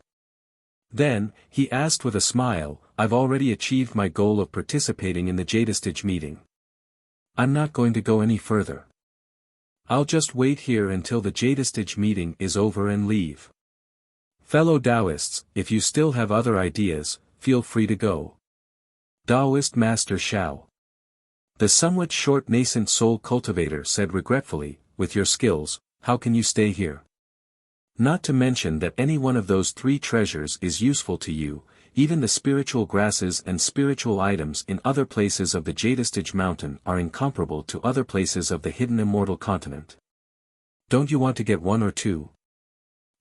Then, he asked with a smile, I've already achieved my goal of participating in the Jadestage meeting. I'm not going to go any further. I'll just wait here until the Jadestage meeting is over and leave. Fellow Taoists, if you still have other ideas, feel free to go. Taoist Master Xiao. The somewhat short nascent soul cultivator said regretfully, with your skills, how can you stay here? Not to mention that any one of those 3 treasures is useful to you, even the spiritual grasses and spiritual items in other places of the Jadestage mountain are incomparable to other places of the hidden immortal continent. Don't you want to get 1 or 2?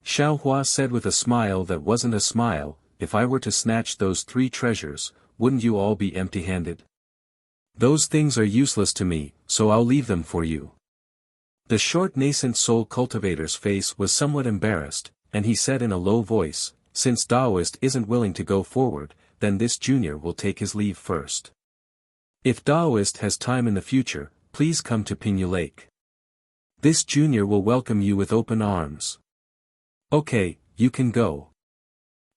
Xiaohua said with a smile that wasn't a smile, if I were to snatch those 3 treasures, wouldn't you all be empty-handed? Those things are useless to me, so I'll leave them for you. The short nascent soul cultivator's face was somewhat embarrassed, and he said in a low voice, since Daoist isn't willing to go forward, then this junior will take his leave first. If Daoist has time in the future, please come to Pinyu Lake. This junior will welcome you with open arms. Okay, you can go.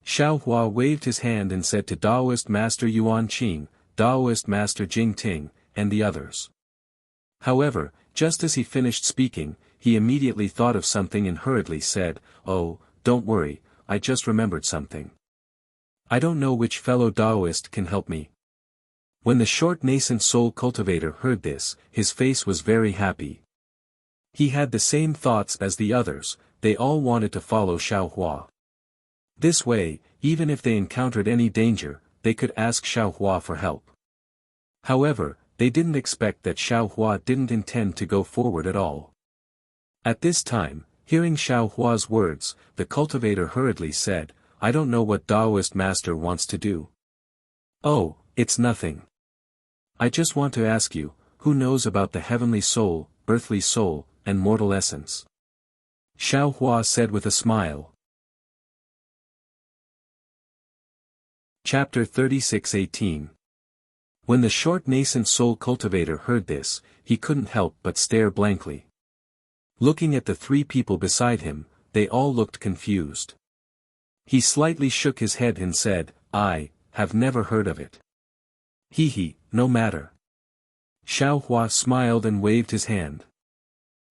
Xiaohua waved his hand and said to Daoist Master Yuan Qing, Daoist Master Jing Ting, and the others. However, just as he finished speaking, he immediately thought of something and hurriedly said, oh, don't worry, I just remembered something. I don't know which fellow Daoist can help me. When the short nascent soul cultivator heard this, his face was very happy. He had the same thoughts as the others, they all wanted to follow Xiaohua. This way, even if they encountered any danger, they could ask Xiaohua for help. However, they didn't expect that Xiaohua didn't intend to go forward at all. At this time, hearing Xiaohua's words, the cultivator hurriedly said, I don't know what Daoist master wants to do. Oh, it's nothing. I just want to ask you, who knows about the heavenly soul, earthly soul, and mortal essence? Xiaohua said with a smile. Chapter 36:18. When the short nascent soul cultivator heard this, he couldn't help but stare blankly. Looking at the 3 people beside him, they all looked confused. He slightly shook his head and said, I have never heard of it. Hee, no matter. Xiaohua smiled and waved his hand.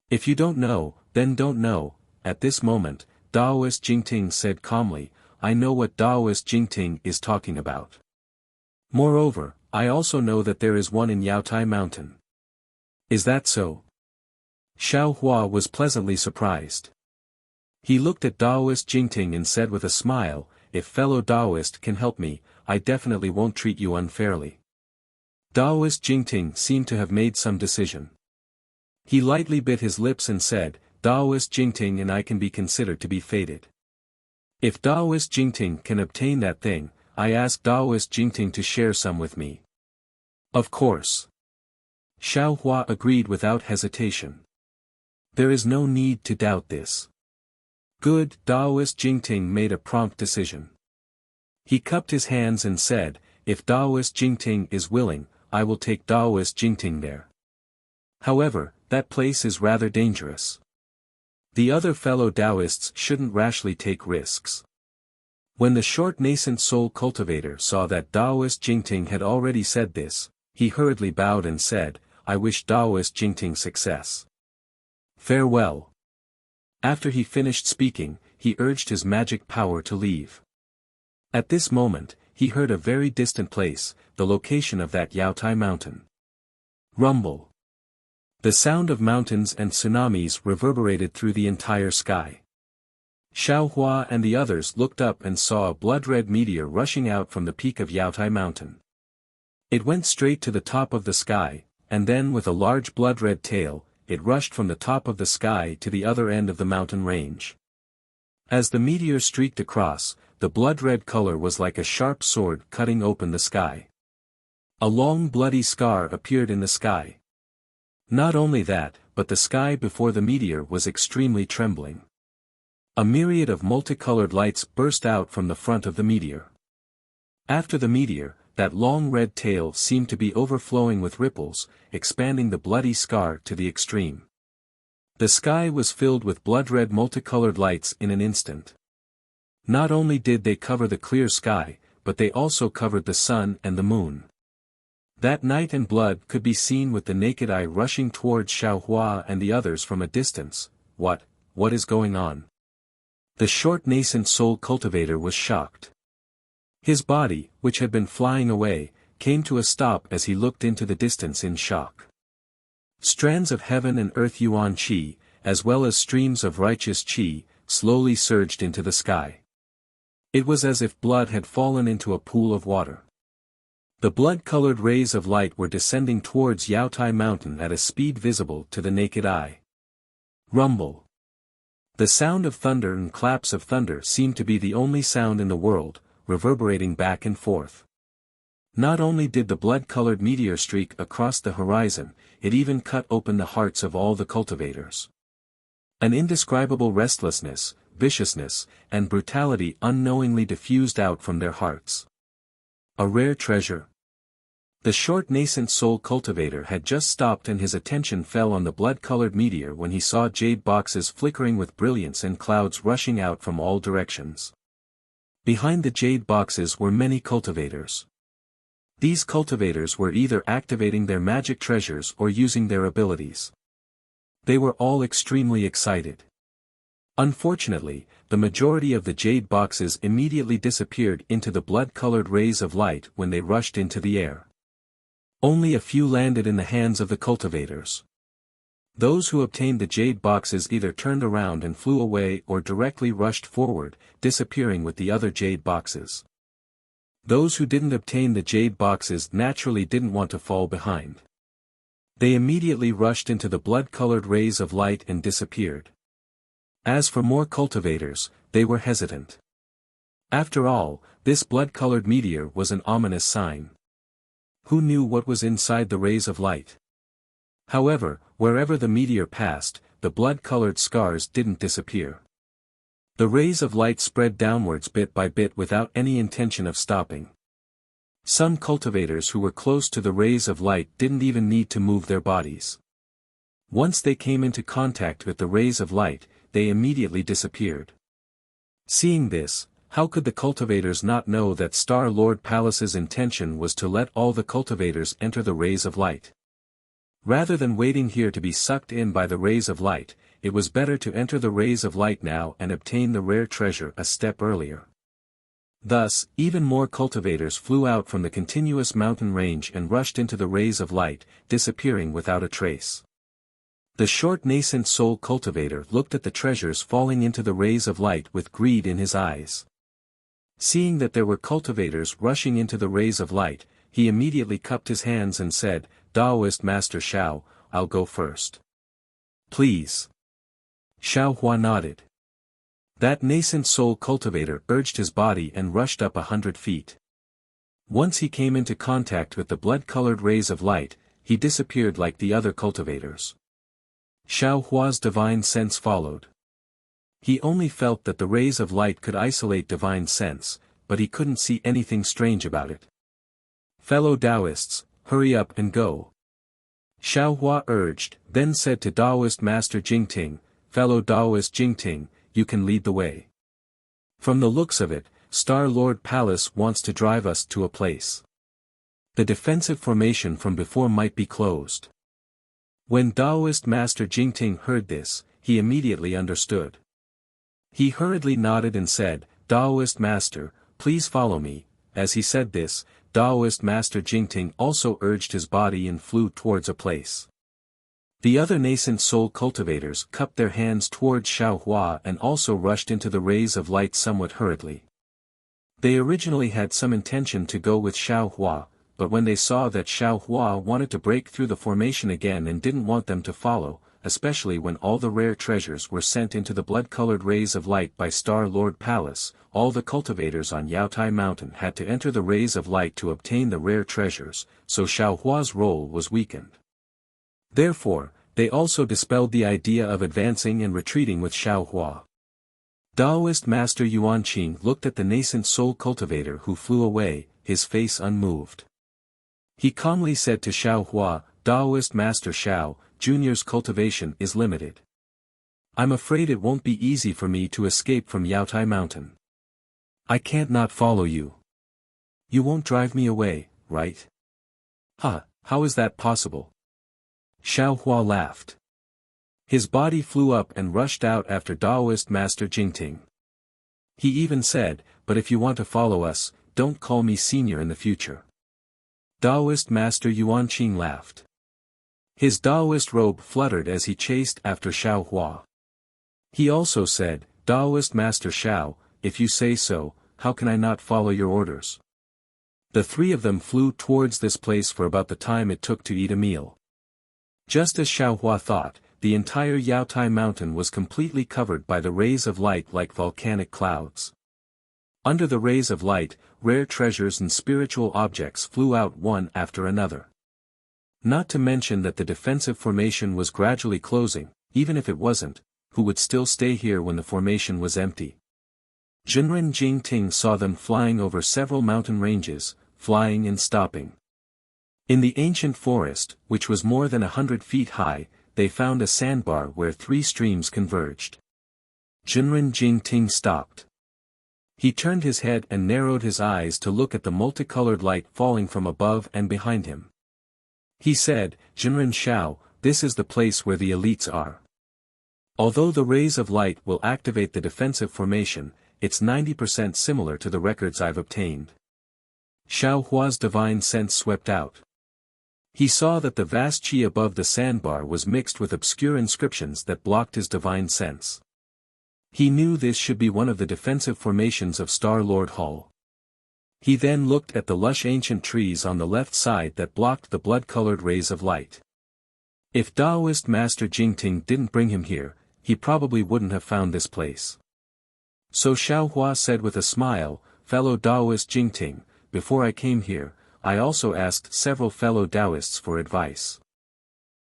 If you don't know, then don't know. At this moment, Daoist Jingting said calmly, I know what Daoist Jingting is talking about. Moreover, I also know that there is one in Yaotai Mountain. Is that so? Xiaohua was pleasantly surprised. He looked at Daoist Jingting and said with a smile, if fellow Daoist can help me, I definitely won't treat you unfairly. Daoist Jingting seemed to have made some decision. He lightly bit his lips and said, Daoist Jingting and I can be considered to be fated. If Daoist Jingting can obtain that thing, I ask Daoist Jingting to share some with me. Of course. Xiaohua agreed without hesitation. There is no need to doubt this. Good, Daoist Jingting made a prompt decision. He cupped his hands and said, if Daoist Jingting is willing, I will take Daoist Jingting there. However, that place is rather dangerous. The other fellow Taoists shouldn't rashly take risks. When the short nascent soul cultivator saw that Taoist Jingting had already said this, he hurriedly bowed and said, "I wish Taoist Jingting success. Farewell." After he finished speaking, he urged his magic power to leave. At this moment, he heard a very distant place, the location of that Yaotai mountain. Rumble. The sound of mountains and tsunamis reverberated through the entire sky. Xiao Hua and the others looked up and saw a blood-red meteor rushing out from the peak of Yaotai mountain. It went straight to the top of the sky, and then with a large blood-red tail, it rushed from the top of the sky to the other end of the mountain range. As the meteor streaked across, the blood-red color was like a sharp sword cutting open the sky. A long bloody scar appeared in the sky. Not only that, but the sky before the meteor was extremely trembling. A myriad of multicolored lights burst out from the front of the meteor. After the meteor, that long red tail seemed to be overflowing with ripples, expanding the bloody scar to the extreme. The sky was filled with blood-red multicolored lights in an instant. Not only did they cover the clear sky, but they also covered the sun and the moon. That night and blood could be seen with the naked eye rushing towards Xiao Hua and the others from a distance. What is going on? The short nascent soul cultivator was shocked. His body, which had been flying away, came to a stop as he looked into the distance in shock. Strands of heaven and earth yuan qi, as well as streams of righteous qi, slowly surged into the sky. It was as if blood had fallen into a pool of water. The blood-colored rays of light were descending towards Yaotai mountain at a speed visible to the naked eye. Rumble. The sound of thunder and claps of thunder seemed to be the only sound in the world, reverberating back and forth. Not only did the blood-colored meteor streak across the horizon, it even cut open the hearts of all the cultivators. An indescribable restlessness, viciousness, and brutality unknowingly diffused out from their hearts. A rare treasure. The short nascent soul cultivator had just stopped and his attention fell on the blood-colored meteor when he saw jade boxes flickering with brilliance and clouds rushing out from all directions. Behind the jade boxes were many cultivators. These cultivators were either activating their magic treasures or using their abilities. They were all extremely excited. Unfortunately, the majority of the jade boxes immediately disappeared into the blood-colored rays of light when they rushed into the air. Only a few landed in the hands of the cultivators. Those who obtained the jade boxes either turned around and flew away or directly rushed forward, disappearing with the other jade boxes. Those who didn't obtain the jade boxes naturally didn't want to fall behind. They immediately rushed into the blood-colored rays of light and disappeared. As for more cultivators, they were hesitant. After all, this blood-colored meteor was an ominous sign. Who knew what was inside the rays of light? However, wherever the meteor passed, the blood-colored scars didn't disappear. The rays of light spread downwards bit by bit without any intention of stopping. Some cultivators who were close to the rays of light didn't even need to move their bodies. Once they came into contact with the rays of light, they immediately disappeared. Seeing this, how could the cultivators not know that Star Lord Palace's intention was to let all the cultivators enter the rays of light? Rather than waiting here to be sucked in by the rays of light, it was better to enter the rays of light now and obtain the rare treasure a step earlier. Thus, even more cultivators flew out from the continuous mountain range and rushed into the rays of light, disappearing without a trace. The short nascent soul cultivator looked at the treasures falling into the rays of light with greed in his eyes. Seeing that there were cultivators rushing into the rays of light, he immediately cupped his hands and said, "Taoist Master Xiao, I'll go first." "Please." Xiao Hua nodded. That nascent soul cultivator urged his body and rushed up 100 feet. Once he came into contact with the blood-colored rays of light, he disappeared like the other cultivators. Xiao Hua's divine sense followed. He only felt that the rays of light could isolate divine sense, but he couldn't see anything strange about it. "Fellow Taoists, hurry up and go." Xiao Hua urged, then said to Taoist Master Jingting, fellow Taoist Jingting, you can lead the way. From the looks of it, Star Lord Palace wants to drive us to a place. The defensive formation from before might be closed. When Taoist Master Jingting heard this, he immediately understood. He hurriedly nodded and said, Taoist Master, please follow me. As he said this, Taoist Master Jingting also urged his body and flew towards a place. The other nascent soul cultivators cupped their hands towards Xiao Hua and also rushed into the rays of light somewhat hurriedly. They originally had some intention to go with Xiao Hua, but when they saw that Xiao Hua wanted to break through the formation again and didn't want them to follow, especially when all the rare treasures were sent into the blood-colored rays of light by Star Lord Palace, all the cultivators on Yaotai Mountain had to enter the rays of light to obtain the rare treasures, so Xiao Hua's role was weakened. Therefore, they also dispelled the idea of advancing and retreating with Xiao Hua. Taoist Master Yuanqing looked at the nascent soul cultivator who flew away, his face unmoved. He calmly said to Xiao Hua, Taoist Master Xiao, Junior's cultivation is limited. I'm afraid it won't be easy for me to escape from Yaotai Mountain. I can't not follow you. You won't drive me away, right? How is that possible? Xiao Hua laughed. His body flew up and rushed out after Taoist Master Jingting. He even said, but if you want to follow us, don't call me senior in the future. Taoist Master Yuanqing laughed. His Taoist robe fluttered as he chased after Xiao Hua. He also said, Taoist Master Xiao, if you say so, how can I not follow your orders? The three of them flew towards this place for about the time it took to eat a meal. Just as Xiao Hua thought, the entire Yaotai Mountain was completely covered by the rays of light like volcanic clouds. Under the rays of light, rare treasures and spiritual objects flew out one after another. Not to mention that the defensive formation was gradually closing, even if it wasn't, who would still stay here when the formation was empty? Jinren Jingting saw them flying over several mountain ranges, flying and stopping. In the ancient forest, which was more than 100 feet high, they found a sandbar where 3 streams converged. Jinren Jingting stopped. He turned his head and narrowed his eyes to look at the multicolored light falling from above and behind him. He said, Jinren Xiao, this is the place where the elites are. Although the rays of light will activate the defensive formation, it's 90% similar to the records I've obtained. Xiao Hua's divine sense swept out. He saw that the vast chi above the sandbar was mixed with obscure inscriptions that blocked his divine sense. He knew this should be one of the defensive formations of Star Lord Hall. He then looked at the lush ancient trees on the left side that blocked the blood-colored rays of light. If Taoist Master Jingting didn't bring him here, he probably wouldn't have found this place. So Xiao Hua said with a smile, fellow Taoist Jingting, before I came here, I also asked several fellow Taoists for advice.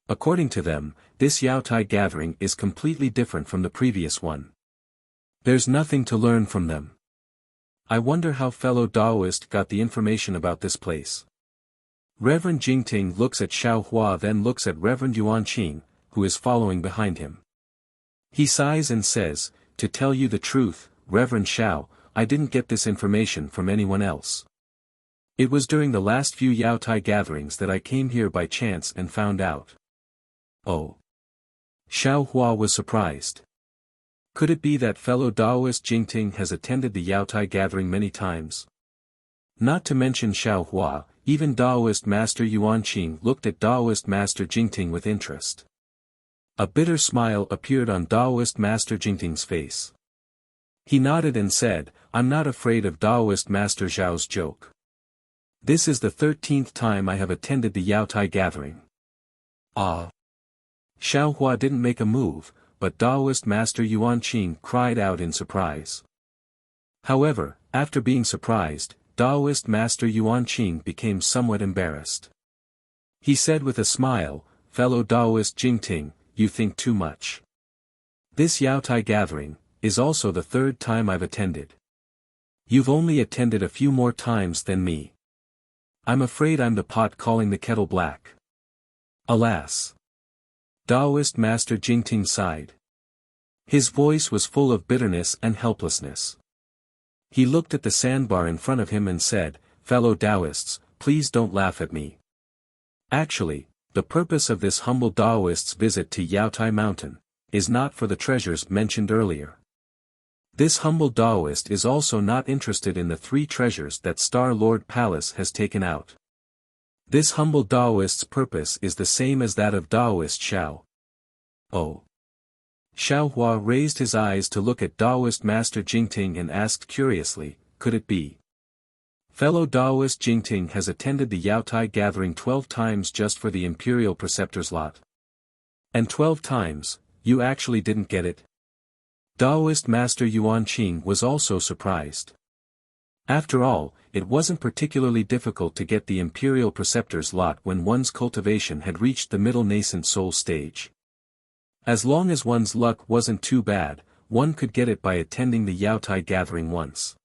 According to them, this Yaotai gathering is completely different from the previous one. There's nothing to learn from them. I wonder how fellow Taoist got the information about this place. Reverend Jingting looks at Xiao Hua, then looks at Reverend Yuanqing, who is following behind him. He sighs and says, to tell you the truth, Reverend Xiao, I didn't get this information from anyone else. It was during the last few Yaotai gatherings that I came here by chance and found out. Oh. Xiao Hua was surprised. Could it be that fellow Taoist Jingting has attended the Yaotai gathering many times? Not to mention Xiao Hua, even Taoist Master Yuanqing looked at Taoist Master Jingting with interest. A bitter smile appeared on Taoist Master Jingting's face. He nodded and said, I'm not afraid of Taoist Master Zhao's joke. This is the 13th time I have attended the Yaotai gathering. Ah. Xiao Hua didn't make a move, but Taoist Master Yuanqing cried out in surprise. However, after being surprised, Taoist Master Yuanqing became somewhat embarrassed. He said with a smile, fellow Taoist Jingting, you think too much. This Yaotai gathering is also the 3rd time I've attended. You've only attended a few more times than me. I'm afraid I'm the pot calling the kettle black. Alas! Taoist Master Jingting sighed. His voice was full of bitterness and helplessness. He looked at the sandbar in front of him and said, "Fellow Taoists, please don't laugh at me. Actually, the purpose of this humble Taoist's visit to Yaotai Mountain is not for the treasures mentioned earlier. This humble Taoist is also not interested in the 3 treasures that Star Lord Palace has taken out. This humble Taoist's purpose is the same as that of Taoist Xiao." Oh. Xiao Hua raised his eyes to look at Taoist Master Jingting and asked curiously, "Could it be? Fellow Taoist Jingting has attended the Yaotai gathering 12 times just for the Imperial Preceptor's lot. And 12 times, you actually didn't get it?" Taoist Master Yuan Qing was also surprised. After all, it wasn't particularly difficult to get the Imperial Preceptor's lot when one's cultivation had reached the middle nascent soul stage. As long as one's luck wasn't too bad, one could get it by attending the Yaotai gathering once.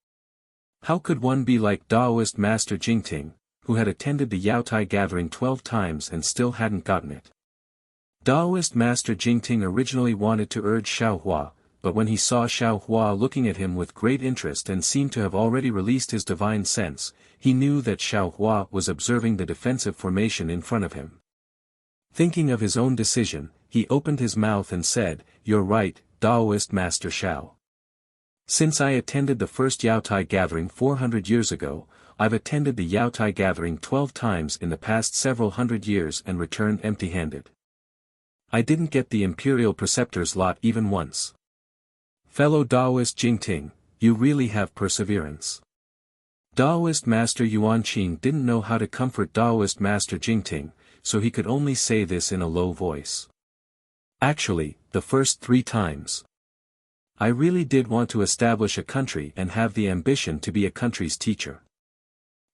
How could one be like Taoist Master Jingting, who had attended the Yaotai gathering 12 times and still hadn't gotten it? Taoist Master Jingting originally wanted to urge Xiao Hua, but when he saw Xiao Hua looking at him with great interest and seemed to have already released his divine sense, he knew that Xiao Hua was observing the defensive formation in front of him. Thinking of his own decision, he opened his mouth and said, "You're right, Taoist Master Xiao. Since I attended the first Yaotai gathering 400 years ago, I've attended the Yaotai gathering 12 times in the past several hundred years and returned empty-handed. I didn't get the Imperial Preceptor's lot even once. Fellow Taoist Jingting, you really have perseverance." Taoist Master Yuan Qing didn't know how to comfort Taoist Master Jingting, so he could only say this in a low voice. "Actually, the first 3 times. I really did want to establish a country and have the ambition to be a country's teacher."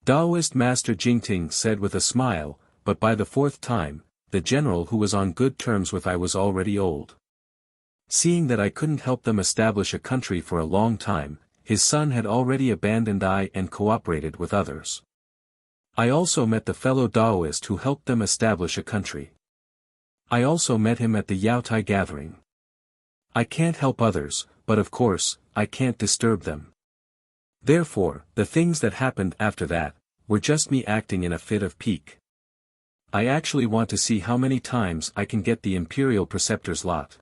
Taoist Master Jingting said with a smile, "But by the 4th time, the general who was on good terms with I was already old. Seeing that I couldn't help them establish a country for a long time, his son had already abandoned I and cooperated with others. I also met the fellow Taoist who helped them establish a country. I also met him at the Yaotai gathering. I can't help others, but of course, I can't disturb them. Therefore, the things that happened after that, were just me acting in a fit of pique. I actually want to see how many times I can get the Imperial Preceptor's lot."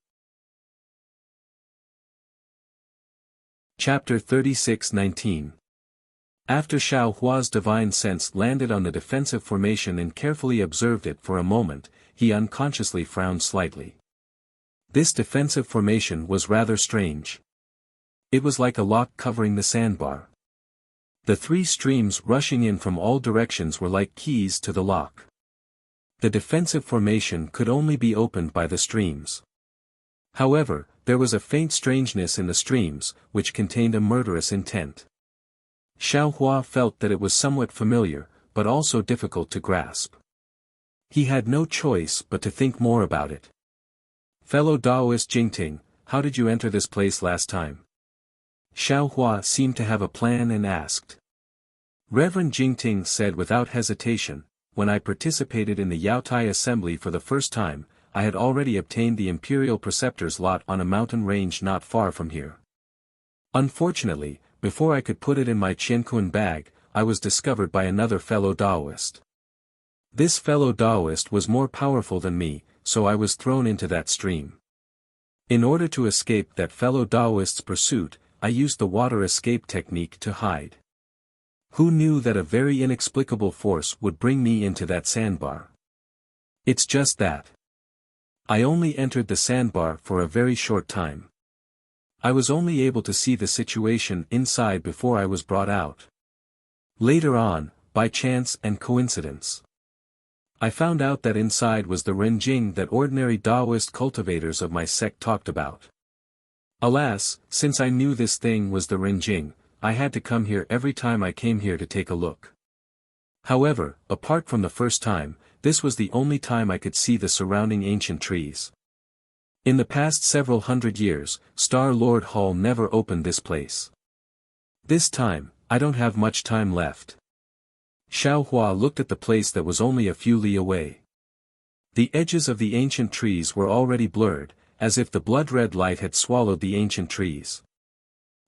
Chapter 36:19. After Xiao Hua's divine sense landed on the defensive formation and carefully observed it for a moment, he unconsciously frowned slightly. This defensive formation was rather strange. It was like a lock covering the sandbar. The 3 streams rushing in from all directions were like keys to the lock. The defensive formation could only be opened by the streams. However, there was a faint strangeness in the streams, which contained a murderous intent. Xiao Hua felt that it was somewhat familiar, but also difficult to grasp. He had no choice but to think more about it. "Fellow Taoist Jingting, how did you enter this place last time?" Xiao Hua seemed to have a plan and asked. Reverend Jingting said without hesitation, "When I participated in the Yaotai assembly for the first time, I had already obtained the Imperial Preceptor's lot on a mountain range not far from here. Unfortunately, before I could put it in my Qianquan bag, I was discovered by another fellow Taoist. This fellow Taoist was more powerful than me, so I was thrown into that stream. In order to escape that fellow Taoist's pursuit, I used the water escape technique to hide. Who knew that a very inexplicable force would bring me into that sandbar? It's just that. I only entered the sandbar for a very short time. I was only able to see the situation inside before I was brought out. Later on, by chance and coincidence, I found out that inside was the Renjing that ordinary Taoist cultivators of my sect talked about. Alas, since I knew this thing was the Renjing, I had to come here every time I came here to take a look. However, apart from the first time, this was the only time I could see the surrounding ancient trees. In the past several hundred years, Star Lord Hall never opened this place. This time, I don't have much time left." Xiao Hua looked at the place that was only a few li away. The edges of the ancient trees were already blurred, as if the blood-red light had swallowed the ancient trees.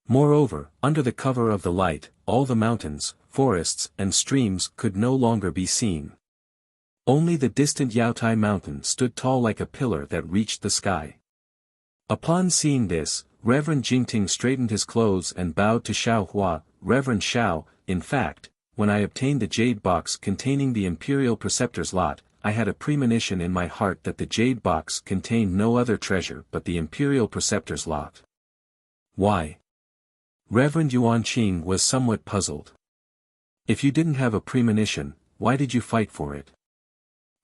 Moreover, under the cover of the light, all the mountains, forests, and streams could no longer be seen. Only the distant Yaotai mountain stood tall like a pillar that reached the sky. Upon seeing this, Reverend Jingting straightened his clothes and bowed to Xiao Hua. Reverend Xiao, in fact, when I obtained the jade box containing the Imperial Preceptor's lot, I had a premonition in my heart that the jade box contained no other treasure but the Imperial Preceptor's lot. Why? Reverend Yuan Qing was somewhat puzzled. If you didn't have a premonition, why did you fight for it?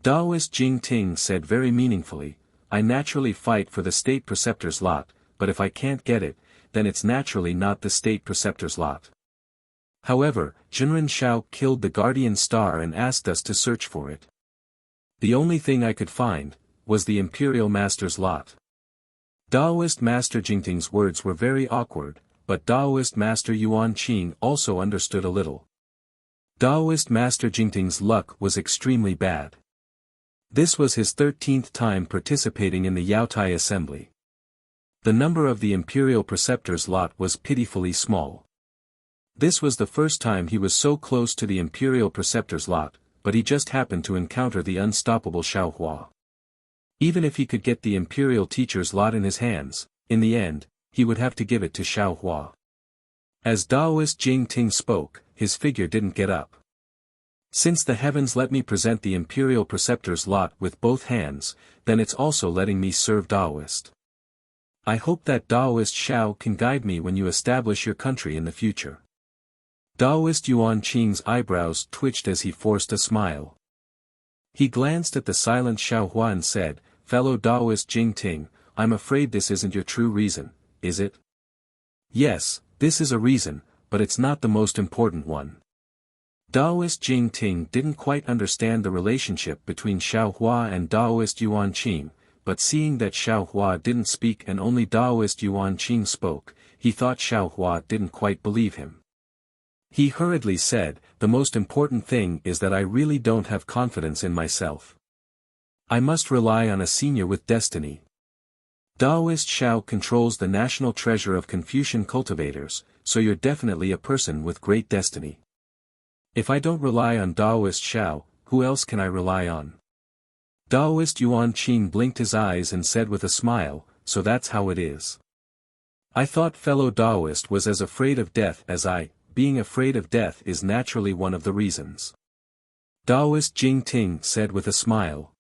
Taoist Jing Ting said very meaningfully, I naturally fight for the State Preceptor's lot, but if I can't get it, then it's naturally not the State Preceptor's lot. However, Jinren Shao killed the Guardian Star and asked us to search for it. The only thing I could find was the Imperial Master's lot. Taoist Master Jingting's words were very awkward, but Taoist Master Yuan Qing also understood a little. Taoist Master Jingting's luck was extremely bad. This was his 13th time participating in the Yaotai assembly. The number of the Imperial Preceptor's lot was pitifully small. This was the first time he was so close to the Imperial Preceptor's lot, but he just happened to encounter the unstoppable Xiao Hua. Even if he could get the Imperial Teacher's lot in his hands, in the end, he would have to give it to Xiao Hua. As Taoist Jing Ting spoke, his figure didn't get up. Since the heavens let me present the Imperial Preceptor's lot with both hands, then it's also letting me serve Taoist. I hope that Taoist Xiao can guide me when you establish your country in the future. Taoist Yuan Qing's eyebrows twitched as he forced a smile. He glanced at the silent Xiao Hua and said, Fellow Taoist Jing Ting, I'm afraid this isn't your true reason, is it? Yes, this is a reason, but it's not the most important one. Taoist Jing Ting didn't quite understand the relationship between Xiao Hua and Taoist Yuan Qing, but seeing that Xiao Hua didn't speak and only Taoist Yuan Qing spoke, he thought Xiao Hua didn't quite believe him. He hurriedly said, the most important thing is that I really don't have confidence in myself. I must rely on a senior with destiny. Taoist Xiao controls the national treasure of Confucian cultivators, so you're definitely a person with great destiny. If I don't rely on Taoist Xiao, who else can I rely on? Taoist Yuan Qing blinked his eyes and said with a smile, so that's how it is. I thought fellow Taoist was as afraid of death as I. Being afraid of death is naturally one of the reasons. Taoist Jing Ting said with a smile.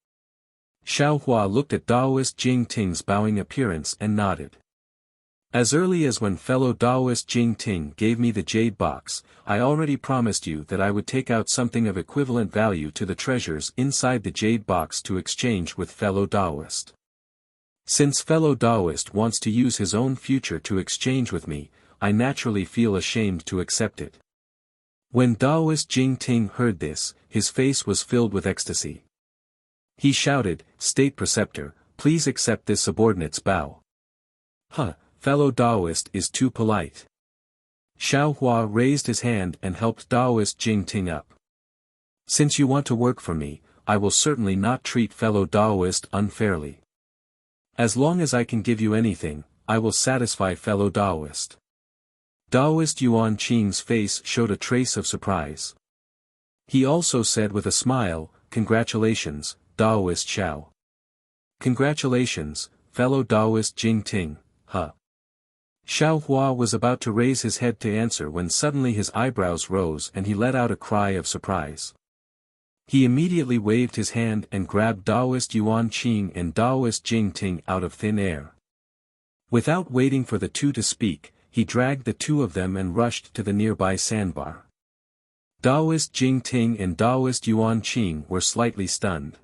Xiao Hua looked at Taoist Jing Ting's bowing appearance and nodded. As early as when fellow Taoist Jing Ting gave me the jade box, I already promised you that I would take out something of equivalent value to the treasures inside the jade box to exchange with fellow Taoist. Since fellow Taoist wants to use his own future to exchange with me, I naturally feel ashamed to accept it. When Taoist Jing Ting heard this, his face was filled with ecstasy. He shouted, State Preceptor, please accept this subordinate's bow. Fellow Taoist is too polite. Xiao Hua raised his hand and helped Taoist Jing Ting up. Since you want to work for me, I will certainly not treat fellow Taoist unfairly. As long as I can give you anything, I will satisfy fellow Taoist. Taoist Yuan Qing's face showed a trace of surprise. He also said with a smile, Congratulations, Taoist Xiao. Congratulations, fellow Taoist Jing Ting, Xiao Hua was about to raise his head to answer when suddenly his eyebrows rose and he let out a cry of surprise. He immediately waved his hand and grabbed Taoist Yuan Qing and Taoist Jing Ting out of thin air. Without waiting for the two to speak, he dragged the two of them and rushed to the nearby sandbar. Taoist Jing Ting and Taoist Yuan Qing were slightly stunned.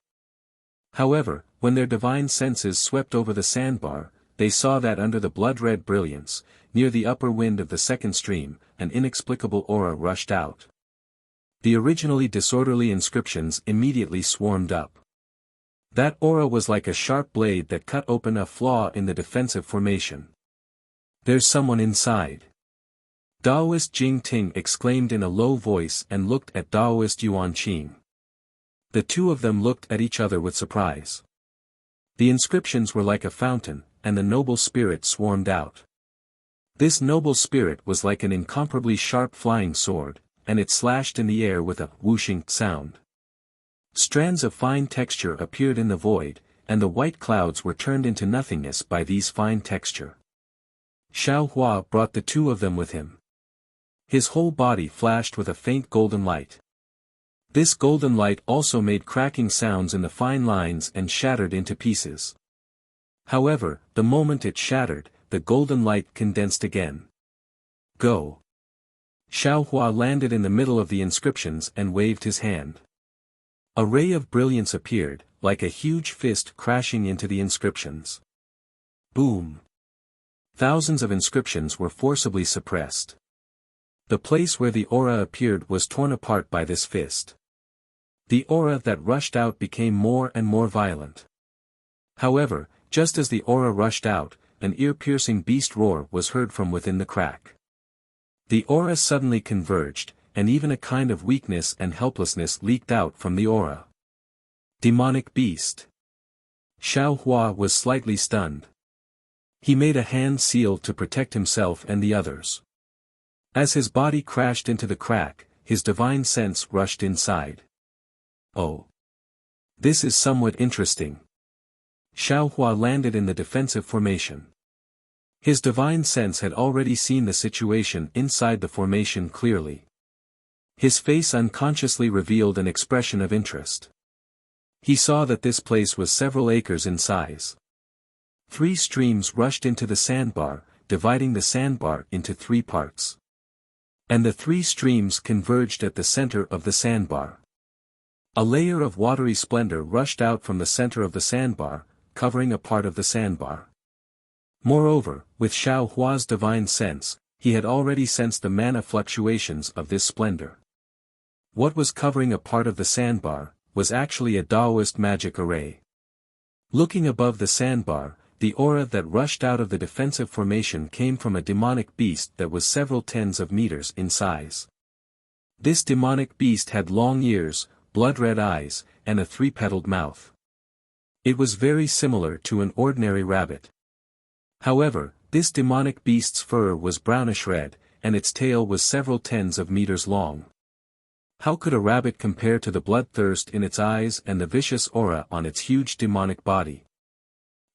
However, when their divine senses swept over the sandbar, they saw that under the blood-red brilliance, near the upper wind of the second stream, an inexplicable aura rushed out. The originally disorderly inscriptions immediately swarmed up. That aura was like a sharp blade that cut open a flaw in the defensive formation. There's someone inside. Taoist Jing Ting exclaimed in a low voice and looked at Taoist Yuan Qing. The two of them looked at each other with surprise. The inscriptions were like a fountain, and the noble spirit swarmed out. This noble spirit was like an incomparably sharp flying sword, and it slashed in the air with a whooshing sound. Strands of fine texture appeared in the void, and the white clouds were turned into nothingness by these fine texture. Xiao Hua brought the two of them with him. His whole body flashed with a faint golden light. This golden light also made cracking sounds in the fine lines and shattered into pieces. However, the moment it shattered, the golden light condensed again. Go! Xiao Hua landed in the middle of the inscriptions and waved his hand. A ray of brilliance appeared, like a huge fist crashing into the inscriptions. Boom! Thousands of inscriptions were forcibly suppressed. The place where the aura appeared was torn apart by this fist. The aura that rushed out became more and more violent. However, just as the aura rushed out, an ear-piercing beast roar was heard from within the crack. The aura suddenly converged, and even a kind of weakness and helplessness leaked out from the aura. Demonic beast. Xiao Hua was slightly stunned. He made a hand seal to protect himself and the others. As his body crashed into the crack, his divine sense rushed inside. Oh! This is somewhat interesting. Xiao Hua landed in the defensive formation. His divine sense had already seen the situation inside the formation clearly. His face unconsciously revealed an expression of interest. He saw that this place was several acres in size. 3 streams rushed into the sandbar, dividing the sandbar into 3 parts. And the 3 streams converged at the center of the sandbar. A layer of watery splendor rushed out from the center of the sandbar, covering a part of the sandbar. Moreover, with Xiao Hua's divine sense, he had already sensed the mana fluctuations of this splendor. What was covering a part of the sandbar was actually a Taoist magic array. Looking above the sandbar, the aura that rushed out of the defensive formation came from a demonic beast that was several tens of meters in size. This demonic beast had long ears, blood-red eyes, and a 3-petaled mouth. It was very similar to an ordinary rabbit. However, this demonic beast's fur was brownish-red, and its tail was several tens of meters long. How could a rabbit compare to the bloodthirst in its eyes and the vicious aura on its huge demonic body?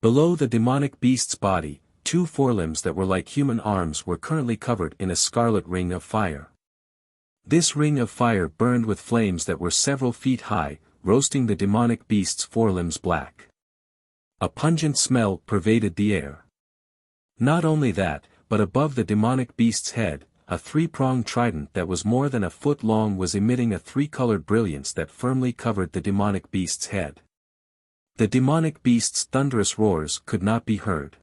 Below the demonic beast's body, 2 forelimbs that were like human arms were currently covered in a scarlet ring of fire. This ring of fire burned with flames that were several feet high, roasting the demonic beast's forelimbs black. A pungent smell pervaded the air. Not only that, but above the demonic beast's head, a 3-pronged trident that was more than a foot long was emitting a 3-colored brilliance that firmly covered the demonic beast's head. The demonic beast's thunderous roars could not be heard.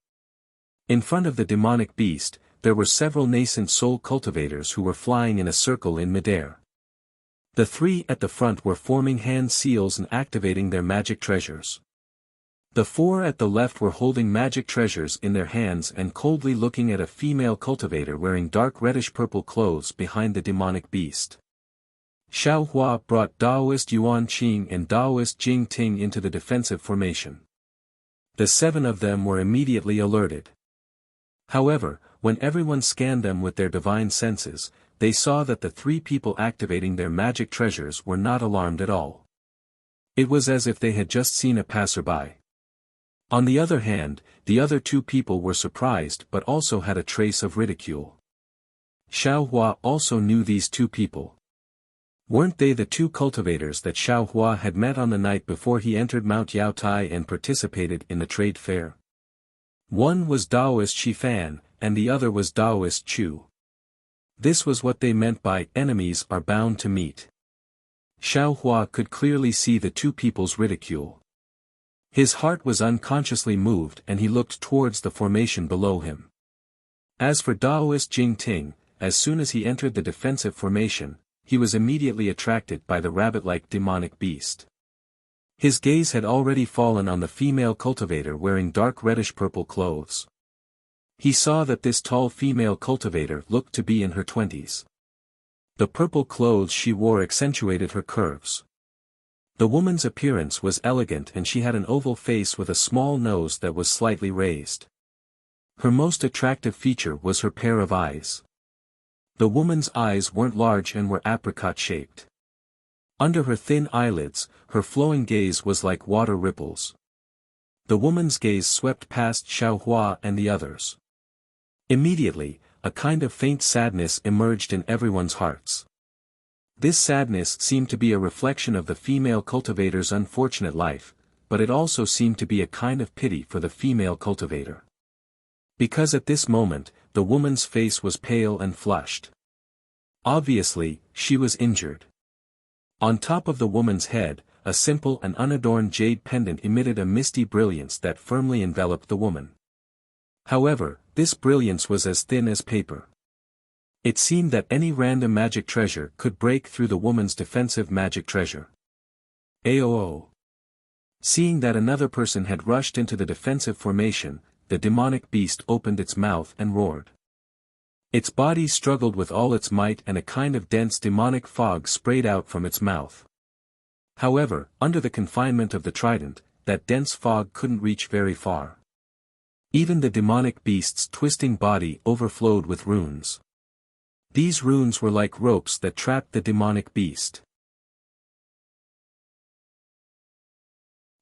In front of the demonic beast, there were several nascent soul cultivators who were flying in a circle in midair. The 3 at the front were forming hand seals and activating their magic treasures. The 4 at the left were holding magic treasures in their hands and coldly looking at a female cultivator wearing dark reddish-purple clothes behind the demonic beast. Xiao Hua brought Daoist Yuan Qing and Daoist Jing Ting into the defensive formation. The 7 of them were immediately alerted. However, when everyone scanned them with their divine senses, they saw that the 3 people activating their magic treasures were not alarmed at all. It was as if they had just seen a passerby. On the other hand, the other 2 people were surprised but also had a trace of ridicule. Xiao Hua also knew these 2 people. Weren't they the 2 cultivators that Xiao Hua had met on the night before he entered Mount Yaotai and participated in the trade fair? One was Daoist Shifan, and the other was Daoist Chu. This was what they meant by enemies are bound to meet. Xiao Hua could clearly see the 2 people's ridicule. His heart was unconsciously moved and he looked towards the formation below him. As for Daoist Jing Ting, as soon as he entered the defensive formation, he was immediately attracted by the rabbit-like demonic beast. His gaze had already fallen on the female cultivator wearing dark reddish-purple clothes. He saw that this tall female cultivator looked to be in her 20s. The purple clothes she wore accentuated her curves. The woman's appearance was elegant and she had an oval face with a small nose that was slightly raised. Her most attractive feature was her pair of eyes. The woman's eyes weren't large and were apricot-shaped. Under her thin eyelids, her flowing gaze was like water ripples. The woman's gaze swept past Xiaohua and the others. Immediately, a kind of faint sadness emerged in everyone's hearts. This sadness seemed to be a reflection of the female cultivator's unfortunate life, but it also seemed to be a kind of pity for the female cultivator. Because at this moment, the woman's face was pale and flushed. Obviously, she was injured. On top of the woman's head, a simple and unadorned jade pendant emitted a misty brilliance that firmly enveloped the woman. However, this brilliance was as thin as paper. It seemed that any random magic treasure could break through the woman's defensive magic treasure. Aoo. Seeing that another person had rushed into the defensive formation, the demonic beast opened its mouth and roared. Its body struggled with all its might and a kind of dense demonic fog sprayed out from its mouth. However, under the confinement of the trident, that dense fog couldn't reach very far. Even the demonic beast's twisting body overflowed with runes. These runes were like ropes that trapped the demonic beast.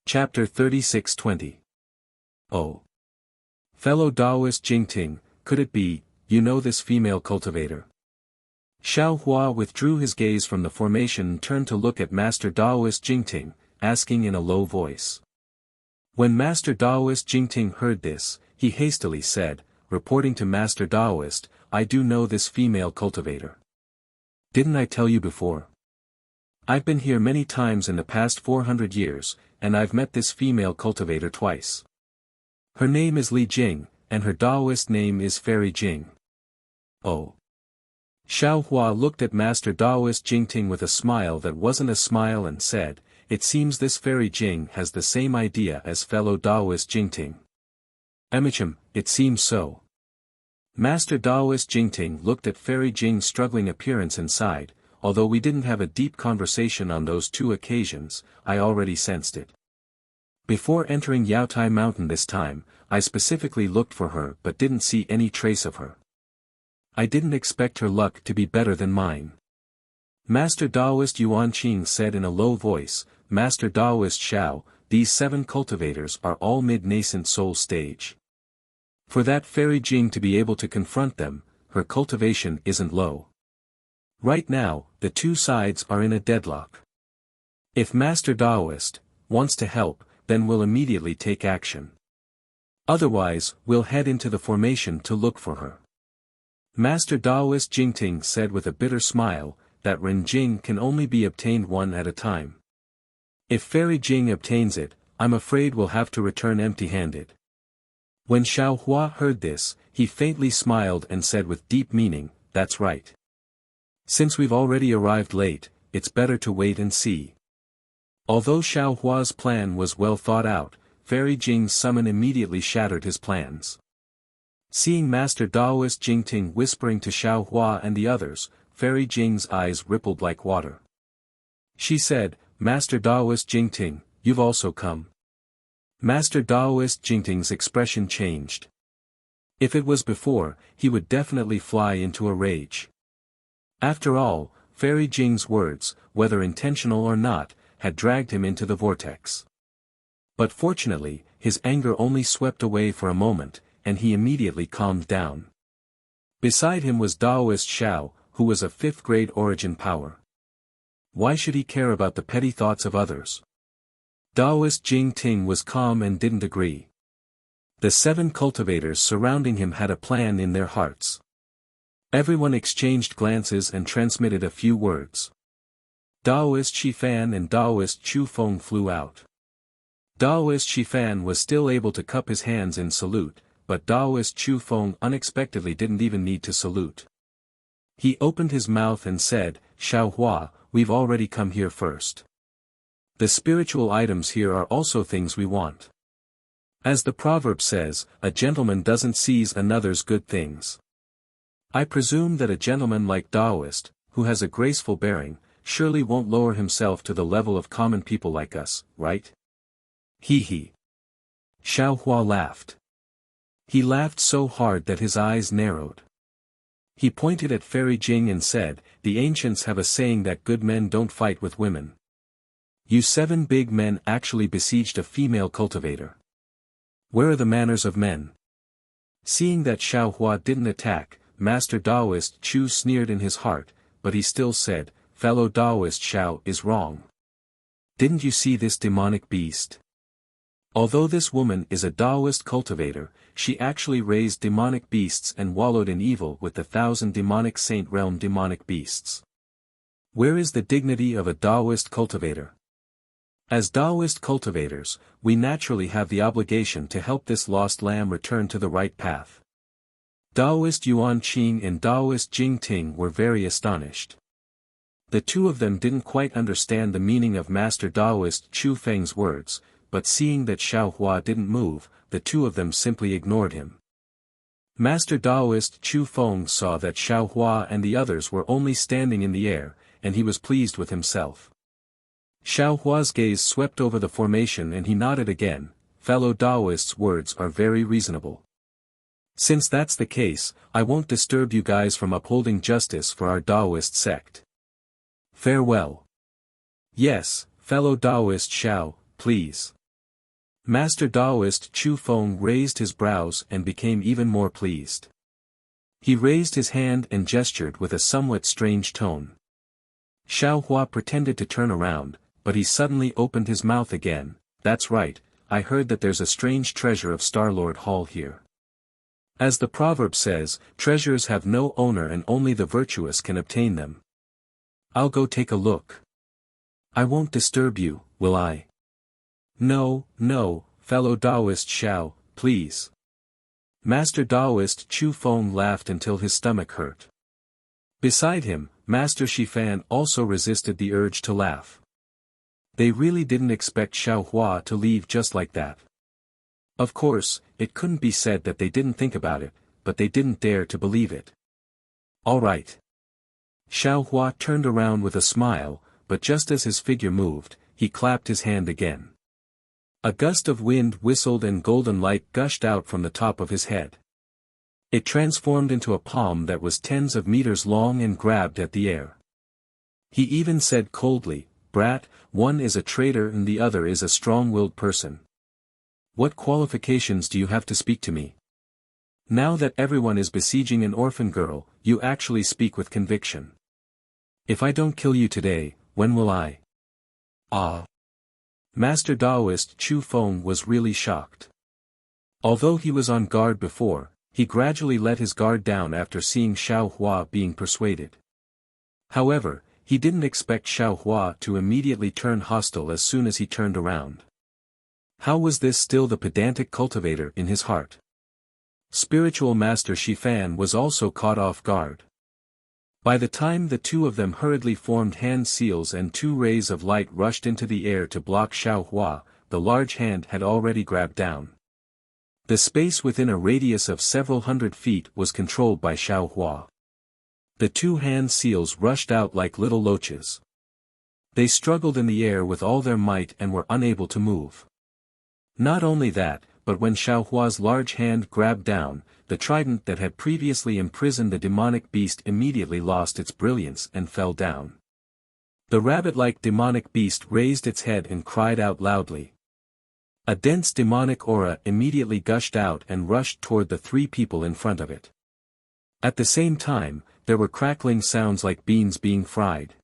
Chapter 36:20. Oh. Fellow Taoist Jingting, could it be, you know this female cultivator? Xiaohua withdrew his gaze from the formation and turned to look at Master Taoist Jingting, asking in a low voice. When Master Taoist Jingting heard this, he hastily said, reporting to Master Taoist, I do know this female cultivator. Didn't I tell you before? I've been here many times in the past 400 years, and I've met this female cultivator twice. Her name is Li Jing, and her Taoist name is Fairy Jing. Oh. Xiaohua looked at Master Taoist Jingting with a smile that wasn't a smile and said, it seems this Fairy Jing has the same idea as fellow Taoist Jingting. Emicham, it seems so. Master Taoist Jingting looked at Fairy Jing's struggling appearance and sighed, although we didn't have a deep conversation on those two occasions, I already sensed it. Before entering Yaotai Mountain this time, I specifically looked for her but didn't see any trace of her. I didn't expect her luck to be better than mine. Master Taoist Yuanqing said in a low voice, Master Taoist Xiao, these 7 cultivators are all mid-nascent soul stage. For that Fairy Jing to be able to confront them, her cultivation isn't low. Right now, the two sides are in a deadlock. If Master Taoist wants to help, then we'll immediately take action. Otherwise, we'll head into the formation to look for her. Master Taoist Jingting said with a bitter smile, that Ren Jing can only be obtained one at a time. If Fairy Jing obtains it, I'm afraid we'll have to return empty-handed. When Xiaohua heard this, he faintly smiled and said with deep meaning, that's right. Since we've already arrived late, it's better to wait and see. Although Xiaohua's plan was well thought out, Fairy Jing's summon immediately shattered his plans. Seeing Master Taoist Jingting whispering to Xiaohua and the others, Fairy Jing's eyes rippled like water. She said, Master Taoist Jingting, you've also come. Master Taoist Jingting's expression changed. If it was before, he would definitely fly into a rage. After all, Fairy Jing's words, whether intentional or not, had dragged him into the vortex. But fortunately, his anger only swept away for a moment, and he immediately calmed down. Beside him was Taoist Xiao, who was a 5th-grade origin power. Why should he care about the petty thoughts of others? Taoist Jingting was calm and didn't agree. The 7 cultivators surrounding him had a plan in their hearts. Everyone exchanged glances and transmitted a few words. Taoist Shifan and Taoist Chufeng flew out. Taoist Shifan was still able to cup his hands in salute, but Taoist Chufeng unexpectedly didn't even need to salute. He opened his mouth and said, Xiaohua, we've already come here first. The spiritual items here are also things we want. As the proverb says, a gentleman doesn't seize another's good things. I presume that a gentleman like Taoist, who has a graceful bearing, surely won't lower himself to the level of common people like us, right? Hee hee. Xiao Hua laughed. He laughed so hard that his eyes narrowed. He pointed at Fairy Jing and said, "The ancients have a saying that good men don't fight with women. You 7 big men actually besieged a female cultivator. Where are the manners of men?" Seeing that Xiao Hua didn't attack, Master Daoist Chu sneered in his heart, but he still said, "Fellow Daoist Xiao is wrong. Didn't you see this demonic beast? Although this woman is a Daoist cultivator, she actually raised demonic beasts and wallowed in evil with the 1,000 demonic saint realm demonic beasts. Where is the dignity of a Daoist cultivator? As Daoist cultivators, we naturally have the obligation to help this lost lamb return to the right path." Daoist Yuan Qing and Daoist Jing Ting were very astonished. The two of them didn't quite understand the meaning of Master Daoist Chu Feng's words, but seeing that Xiao Hua didn't move, the two of them simply ignored him. Master Daoist Chu Feng saw that Xiao Hua and the others were only standing in the air, and he was pleased with himself. Xiao Hua's gaze swept over the formation and he nodded again. "Fellow Daoists' words are very reasonable. Since that's the case, I won't disturb you guys from upholding justice for our Daoist sect. Farewell." "Yes, fellow Daoist Xiao, please." Master Daoist Chu Feng raised his brows and became even more pleased. He raised his hand and gestured with a somewhat strange tone. Xiao Hua pretended to turn around, but he suddenly opened his mouth again. "That's right, I heard that there's a strange treasure of Star-Lord Hall here. As the proverb says, treasures have no owner and only the virtuous can obtain them. I'll go take a look. I won't disturb you, will I?" "No, no, fellow Daoist Xiao, please." Master Daoist Chu Feng laughed until his stomach hurt. Beside him, Master Shifan also resisted the urge to laugh. They really didn't expect Xiao Hua to leave just like that. Of course, it couldn't be said that they didn't think about it, but they didn't dare to believe it. "All right." Xiao Hua turned around with a smile, but just as his figure moved, he clapped his hand again. A gust of wind whistled and golden light gushed out from the top of his head. It transformed into a palm that was tens of meters long and grabbed at the air. He even said coldly, "Brat, one is a traitor and the other is a strong-willed person. What qualifications do you have to speak to me? Now that everyone is besieging an orphan girl, you actually speak with conviction. If I don't kill you today, when will I?" "Ah." Master Daoist Chu Feng was really shocked. Although he was on guard before, he gradually let his guard down after seeing Xiao Hua being persuaded. However, he didn't expect Xiao Hua to immediately turn hostile as soon as he turned around. How was this still the pedantic cultivator in his heart? Spiritual Master Shifan was also caught off guard. By the time the two of them hurriedly formed hand seals and 2 rays of light rushed into the air to block Xiao Hua, the large hand had already grabbed down. The space within a radius of several hundred feet was controlled by Xiao Hua. The 2 hand seals rushed out like little loaches. They struggled in the air with all their might and were unable to move. Not only that, but when Xiao Hua's large hand grabbed down, the trident that had previously imprisoned the demonic beast immediately lost its brilliance and fell down. The rabbit-like demonic beast raised its head and cried out loudly. A dense demonic aura immediately gushed out and rushed toward the 3 people in front of it. At the same time, there were crackling sounds like beans being fried.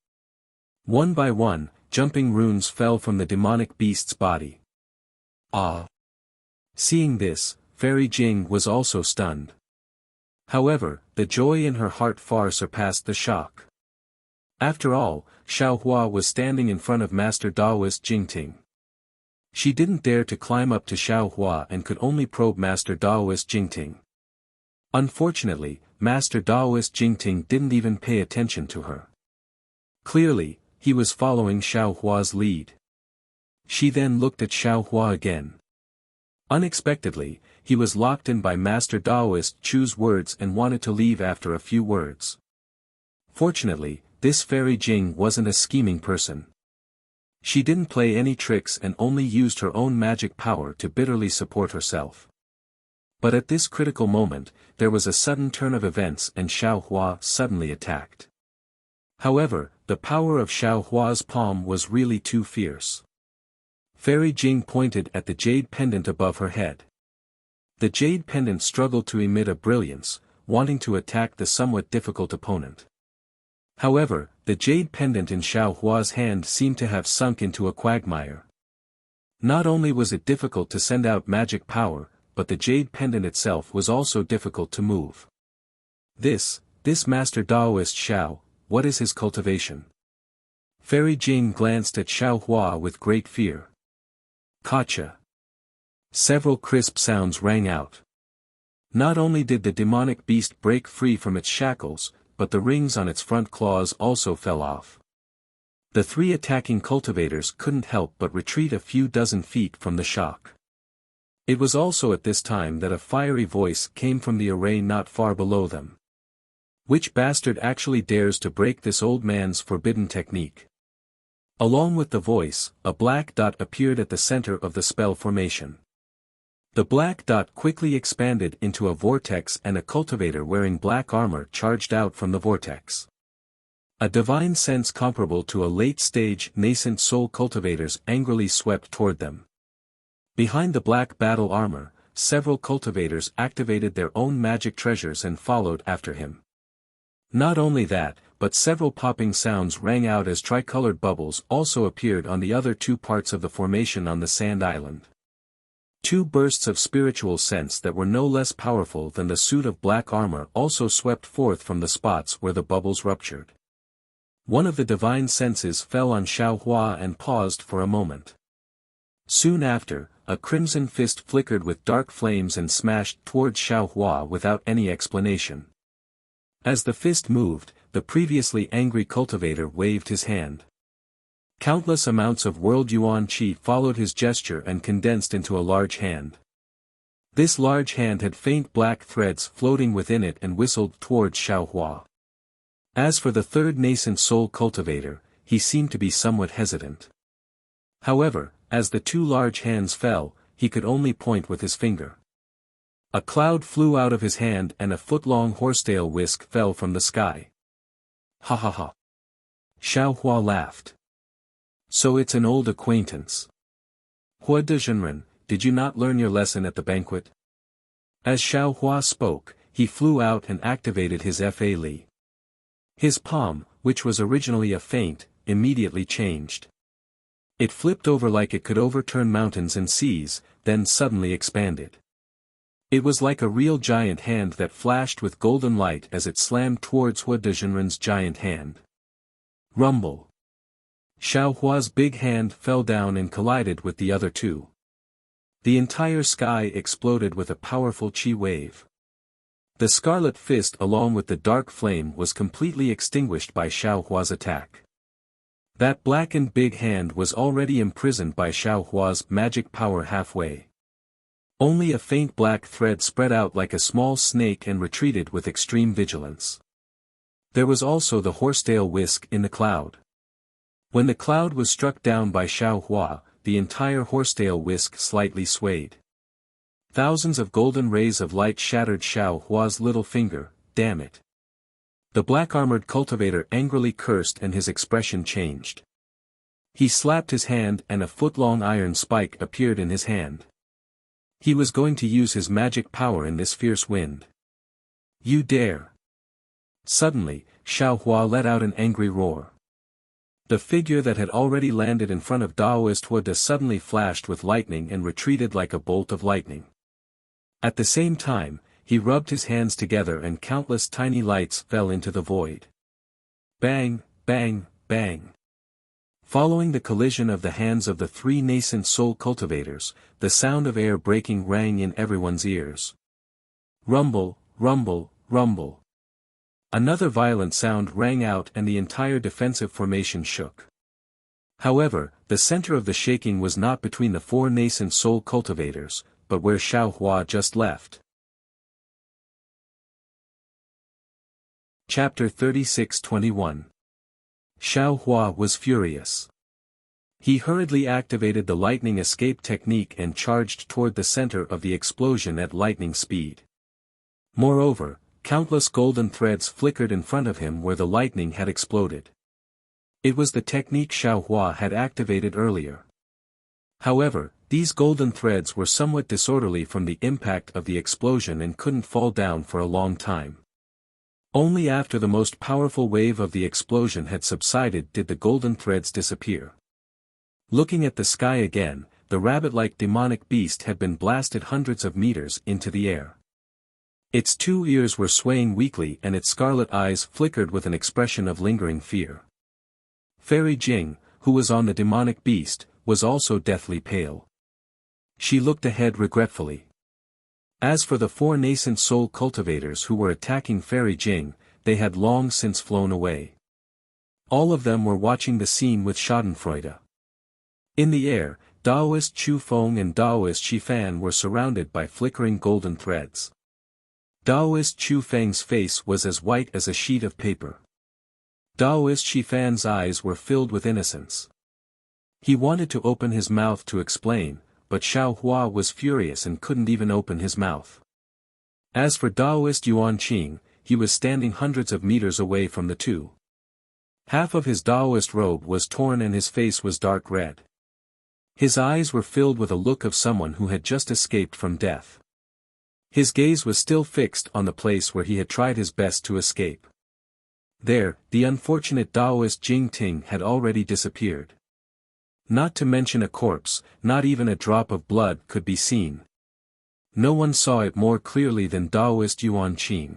One by one, jumping runes fell from the demonic beast's body. "Ah!" Seeing this, Fairy Jing was also stunned. However, the joy in her heart far surpassed the shock. After all, Xiao Hua was standing in front of Master Daoist Jingting. She didn't dare to climb up to Xiao Hua and could only probe Master Daoist Jingting. Unfortunately, Master Daoist Jingting didn't even pay attention to her. Clearly, he was following Xiao Hua's lead. She then looked at Xiao Hua again. Unexpectedly, he was locked in by Master Daoist Chu's words and wanted to leave after a few words. Fortunately, this Fairy Jing wasn't a scheming person. She didn't play any tricks and only used her own magic power to bitterly support herself. But at this critical moment, there was a sudden turn of events and Xiao Hua suddenly attacked. However, the power of Xiao Hua's palm was really too fierce. Fairy Jing pointed at the jade pendant above her head. The jade pendant struggled to emit a brilliance, wanting to attack the somewhat difficult opponent. However, the jade pendant in Xiao Hua's hand seemed to have sunk into a quagmire. Not only was it difficult to send out magic power, but the jade pendant itself was also difficult to move. This Master Daoist Xiao, what is his cultivation? Fairy Jing glanced at Xiao Hua with great fear. Gotcha. Several crisp sounds rang out. Not only did the demonic beast break free from its shackles, but the rings on its front claws also fell off. The three attacking cultivators couldn't help but retreat a few dozen feet from the shock. It was also at this time that a fiery voice came from the array not far below them. Which bastard actually dares to break this old man's forbidden technique? Along with the voice, a black dot appeared at the center of the spell formation. The black dot quickly expanded into a vortex and a cultivator wearing black armor charged out from the vortex. A divine sense comparable to a late-stage nascent soul cultivators angrily swept toward them. Behind the black battle armor, several cultivators activated their own magic treasures and followed after him. Not only that, but several popping sounds rang out as tricolored bubbles also appeared on the other two parts of the formation on the sand island. Two bursts of spiritual sense that were no less powerful than the suit of black armor also swept forth from the spots where the bubbles ruptured. One of the divine senses fell on Xiao Hua and paused for a moment. Soon after, a crimson fist flickered with dark flames and smashed towards Xiao Hua without any explanation. As the fist moved, the previously angry cultivator waved his hand. Countless amounts of world yuan qi followed his gesture and condensed into a large hand. This large hand had faint black threads floating within it and whistled towards Xiao Hua. As for the third nascent soul cultivator, he seemed to be somewhat hesitant. However, as the two large hands fell, he could only point with his finger. A cloud flew out of his hand and a foot-long horsetail whisk fell from the sky. Ha ha ha. Xiao Hua laughed. So it's an old acquaintance. Hua Dezhenren, did you not learn your lesson at the banquet? As Xiao Hua spoke, he flew out and activated his Fa Li. His palm, which was originally a feint, immediately changed. It flipped over like it could overturn mountains and seas, then suddenly expanded. It was like a real giant hand that flashed with golden light as it slammed towards Hua Dezhenren's giant hand. Rumble. Xiao Hua's big hand fell down and collided with the other two. The entire sky exploded with a powerful chi wave. The scarlet fist along with the dark flame was completely extinguished by Xiao Hua's attack. That blackened big hand was already imprisoned by Xiao Hua's magic power halfway. Only a faint black thread spread out like a small snake and retreated with extreme vigilance. There was also the horsetail whisk in the cloud. When the cloud was struck down by Xiao Hua, the entire horsetail whisk slightly swayed. Thousands of golden rays of light shattered Xiao Hua's little finger, damn it. The black-armored cultivator angrily cursed and his expression changed. He slapped his hand and a foot-long iron spike appeared in his hand. He was going to use his magic power in this fierce wind. You dare! Suddenly, Xiao Hua let out an angry roar. The figure that had already landed in front of Daoist Hua suddenly flashed with lightning and retreated like a bolt of lightning. At the same time, he rubbed his hands together and countless tiny lights fell into the void. Bang, bang, bang. Following the collision of the hands of the three nascent soul cultivators, the sound of air breaking rang in everyone's ears. Rumble, rumble, rumble. Another violent sound rang out and the entire defensive formation shook. However, the center of the shaking was not between the four nascent soul cultivators, but where Xiao Hua just left. Chapter 36-21 Xiao Hua was furious. He hurriedly activated the lightning escape technique and charged toward the center of the explosion at lightning speed. Moreover, countless golden threads flickered in front of him where the lightning had exploded. It was the technique Xiao Hua had activated earlier. However, these golden threads were somewhat disorderly from the impact of the explosion and couldn't fall down for a long time. Only after the most powerful wave of the explosion had subsided did the golden threads disappear. Looking at the sky again, the rabbit-like demonic beast had been blasted hundreds of meters into the air. Its two ears were swaying weakly and its scarlet eyes flickered with an expression of lingering fear. Fairy Jing, who was on the demonic beast, was also deathly pale. She looked ahead regretfully. As for the four nascent soul cultivators who were attacking Fairy Jing, they had long since flown away. All of them were watching the scene with schadenfreude. In the air, Daoist Chu Feng and Daoist Shifan were surrounded by flickering golden threads. Daoist Chu Feng's face was as white as a sheet of paper. Daoist Shifan's eyes were filled with innocence. He wanted to open his mouth to explain, but Xiao Hua was furious and couldn't even open his mouth. As for Daoist Yuan Qing, he was standing hundreds of meters away from the two. Half of his Daoist robe was torn and his face was dark red. His eyes were filled with a look of someone who had just escaped from death. His gaze was still fixed on the place where he had tried his best to escape. There, the unfortunate Daoist Jing Ting had already disappeared. Not to mention a corpse, not even a drop of blood could be seen. No one saw it more clearly than Daoist Yuan Qing.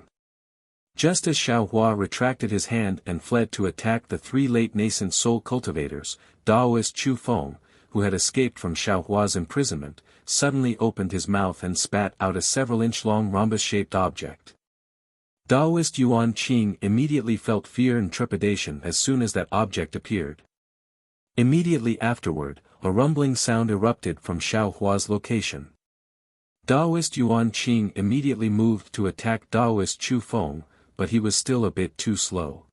Just as Xiao Hua retracted his hand and fled to attack the three late nascent soul cultivators, Daoist Chu Feng, who had escaped from Xiao Hua's imprisonment, suddenly opened his mouth and spat out a several-inch-long rhombus-shaped object. Daoist Yuan Qing immediately felt fear and trepidation as soon as that object appeared. Immediately afterward, a rumbling sound erupted from Xiao Hua's location. Daoist Yuan Qing immediately moved to attack Daoist Chu Feng, but he was still a bit too slow.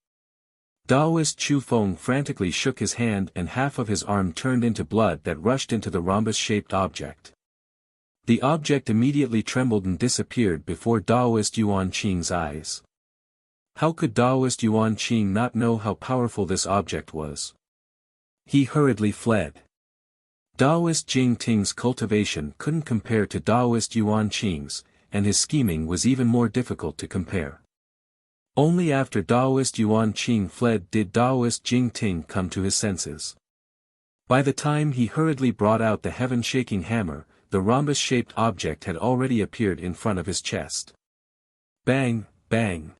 Daoist Chu Feng frantically shook his hand and half of his arm turned into blood that rushed into the rhombus-shaped object. The object immediately trembled and disappeared before Daoist Yuan Qing's eyes. How could Daoist Yuan Qing not know how powerful this object was? He hurriedly fled. Daoist Jing Ting's cultivation couldn't compare to Daoist Yuan Qing's, and his scheming was even more difficult to compare. Only after Daoist Yuan Qing fled did Daoist Jing Ting come to his senses. By the time he hurriedly brought out the heaven-shaking hammer, the rhombus-shaped object had already appeared in front of his chest. Bang, bang.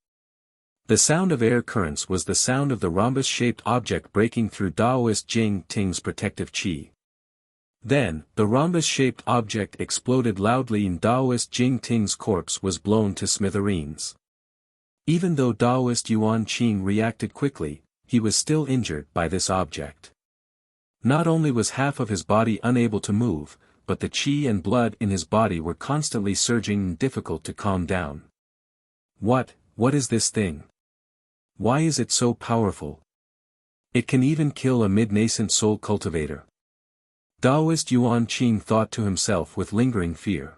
The sound of air currents was the sound of the rhombus-shaped object breaking through Daoist Jing Ting's protective qi. Then, the rhombus-shaped object exploded loudly and Daoist Jing Ting's corpse was blown to smithereens. Even though Daoist Yuan Qing reacted quickly, he was still injured by this object. Not only was half of his body unable to move, but the qi and blood in his body were constantly surging and difficult to calm down. What is this thing? Why is it so powerful? It can even kill a mid-nascent soul cultivator. Daoist Yuan Qing thought to himself with lingering fear.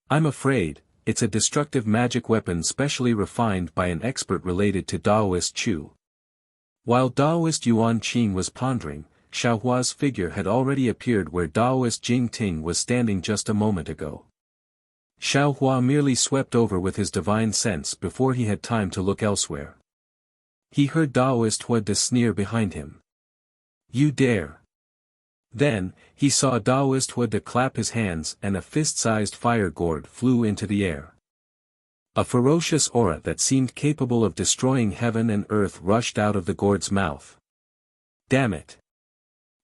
I'm afraid, it's a destructive magic weapon specially refined by an expert related to Daoist Chu. While Daoist Yuan Qing was pondering, Xiao Hua's figure had already appeared where Daoist Jing Ting was standing just a moment ago. Xiao Hua merely swept over with his divine sense before he had time to look elsewhere. He heard Daoist Hua sneer behind him. You dare! Then, he saw Daoist Hua clap his hands and a fist-sized fire gourd flew into the air. A ferocious aura that seemed capable of destroying heaven and earth rushed out of the gourd's mouth. Damn it!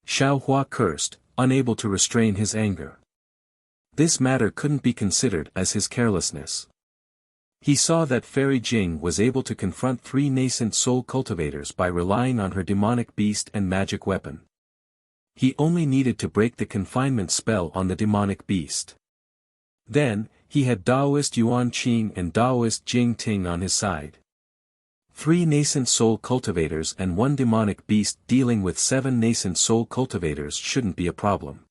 Xiao Hua cursed, unable to restrain his anger. This matter couldn't be considered as his carelessness. He saw that Fairy Jing was able to confront three nascent soul cultivators by relying on her demonic beast and magic weapon. He only needed to break the confinement spell on the demonic beast. Then, he had Daoist Yuan Qing and Daoist Jing Ting on his side. 3 nascent soul cultivators and 1 demonic beast dealing with 7 nascent soul cultivators shouldn't be a problem.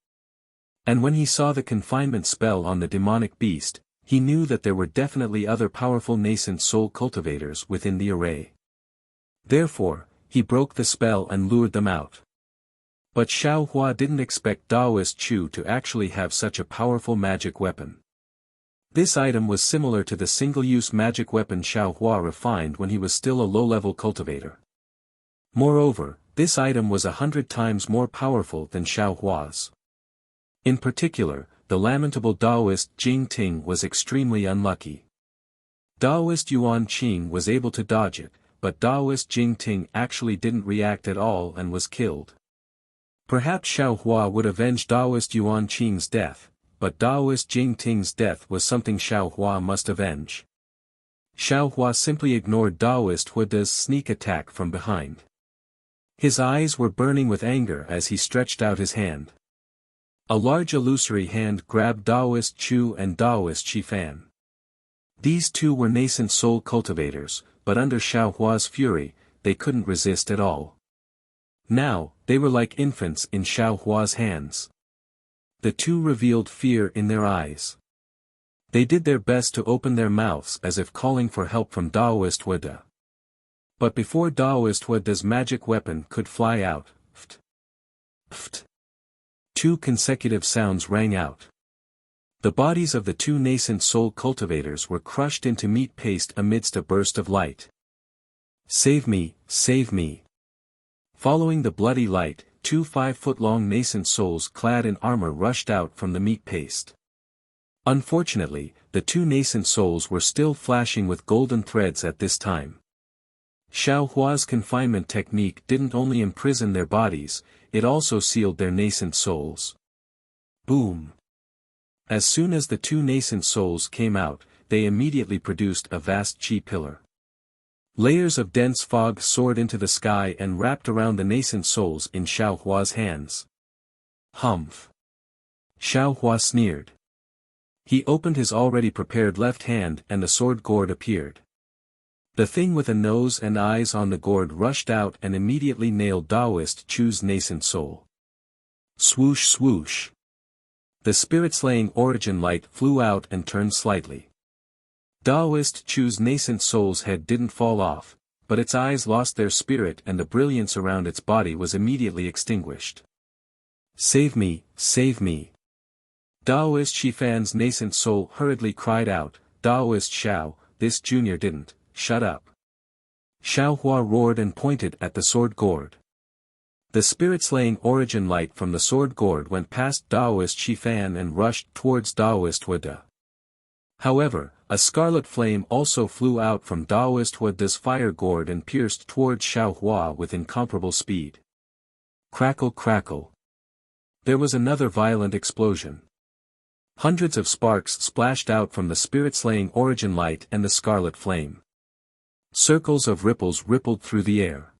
And when he saw the confinement spell on the demonic beast, he knew that there were definitely other powerful nascent soul cultivators within the array. Therefore, he broke the spell and lured them out. But Xiao Hua didn't expect Daoist Chu to actually have such a powerful magic weapon. This item was similar to the single-use magic weapon Xiao Hua refined when he was still a low-level cultivator. Moreover, this item was 100 times more powerful than Xiao Hua's. In particular, the lamentable Daoist Jing Ting was extremely unlucky. Daoist Yuan Qing was able to dodge it, but Daoist Jing Ting actually didn't react at all and was killed. Perhaps Xiao Hua would avenge Daoist Yuan Qing's death, but Daoist Jing Ting's death was something Xiao Hua must avenge. Xiao Hua simply ignored Daoist Huada's sneak attack from behind. His eyes were burning with anger as he stretched out his hand. A large illusory hand grabbed Daoist Chu and Daoist Shifan. These two were nascent soul cultivators, but under Xiao Hua's fury, they couldn't resist at all. Now, they were like infants in Xiao Hua's hands. The two revealed fear in their eyes. They did their best to open their mouths as if calling for help from Daoist Huada. But before Daoist Huada's magic weapon could fly out, ft, ft, 2 consecutive sounds rang out. The bodies of the 2 nascent soul cultivators were crushed into meat paste amidst a burst of light. Save me, save me. Following the bloody light, 2 5-foot-long nascent souls clad in armor rushed out from the meat paste. Unfortunately, the 2 nascent souls were still flashing with golden threads at this time. Xiao Hua's confinement technique didn't only imprison their bodies, it also sealed their nascent souls. Boom! As soon as the 2 nascent souls came out, they immediately produced a vast chi pillar. Layers of dense fog soared into the sky and wrapped around the nascent souls in Xiao Hua's hands. Humph! Xiao Hua sneered. He opened his already prepared left hand and the sword gourd appeared. The thing with a nose and eyes on the gourd rushed out and immediately nailed Daoist Chu's nascent soul. Swoosh swoosh! The spirit-slaying origin light flew out and turned slightly. Daoist Chu's nascent soul's head didn't fall off, but its eyes lost their spirit and the brilliance around its body was immediately extinguished. Save me, save me! Daoist Shifan's nascent soul hurriedly cried out, Daoist Xiao, this junior didn't, shut up. Xiao Hua roared and pointed at the sword gourd. The spirit-slaying origin light from the sword gourd went past Daoist Shifan and rushed towards Daoist Huada. However, a scarlet flame also flew out from Daoist Huada's fire gourd and pierced towards Xiao Hua with incomparable speed. Crackle crackle. There was another violent explosion. Hundreds of sparks splashed out from the spirit-slaying origin light and the scarlet flame. Circles of ripples rippled through the air.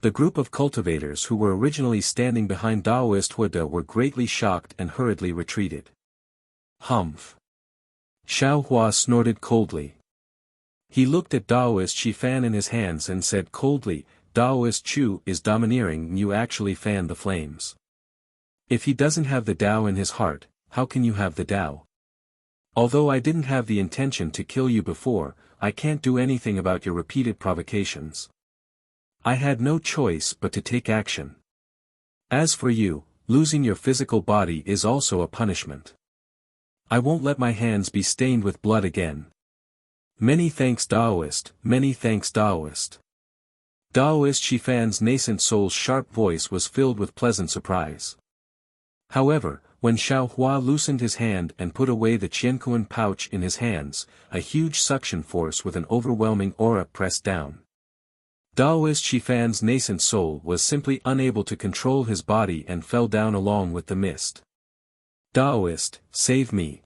The group of cultivators who were originally standing behind Daoist Huada were greatly shocked and hurriedly retreated. Humph! Xiao Hua snorted coldly. He looked at Daoist Shifan in his hands and said coldly, Daoist Chu is domineering and you actually fan the flames. If he doesn't have the Tao in his heart, how can you have the Tao? Although I didn't have the intention to kill you before, I can't do anything about your repeated provocations. I had no choice but to take action. As for you, losing your physical body is also a punishment. I won't let my hands be stained with blood again. Many thanks Daoist, many thanks Daoist. Daoist Shifan's nascent soul's sharp voice was filled with pleasant surprise. However, when Xiao Hua loosened his hand and put away the Qiankuan pouch in his hands, a huge suction force with an overwhelming aura pressed down. Daoist Shifan's nascent soul was simply unable to control his body and fell down along with the mist. Daoist, save me!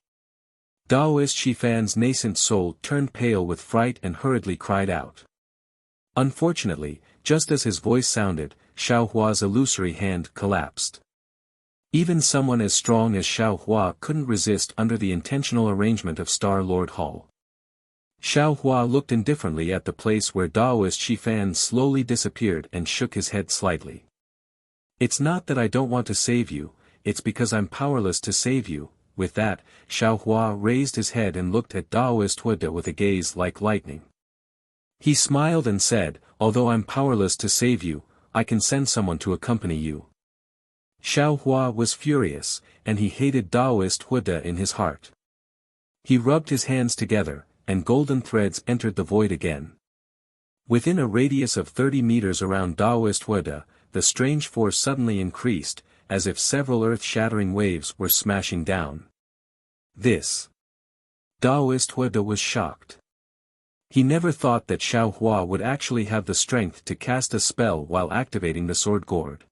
Daoist Shifan's nascent soul turned pale with fright and hurriedly cried out. Unfortunately, just as his voice sounded, Xiao Hua's illusory hand collapsed. Even someone as strong as Xiao Hua couldn't resist under the intentional arrangement of Star Lord Hall. Xiao Hua looked indifferently at the place where Daoist Shifan slowly disappeared and shook his head slightly. It's not that I don't want to save you, it's because I'm powerless to save you. With that, Xiao Hua raised his head and looked at Daoist Huda with a gaze like lightning. He smiled and said, although I'm powerless to save you, I can send someone to accompany you. Xiao Hua was furious, and he hated Daoist Huda in his heart. He rubbed his hands together, and golden threads entered the void again. Within a radius of 30 meters around Daoist Huda, the strange force suddenly increased, as if several earth-shattering waves were smashing down. This. Daoist Huda was shocked. He never thought that Xiao Hua would actually have the strength to cast a spell while activating the sword gourd.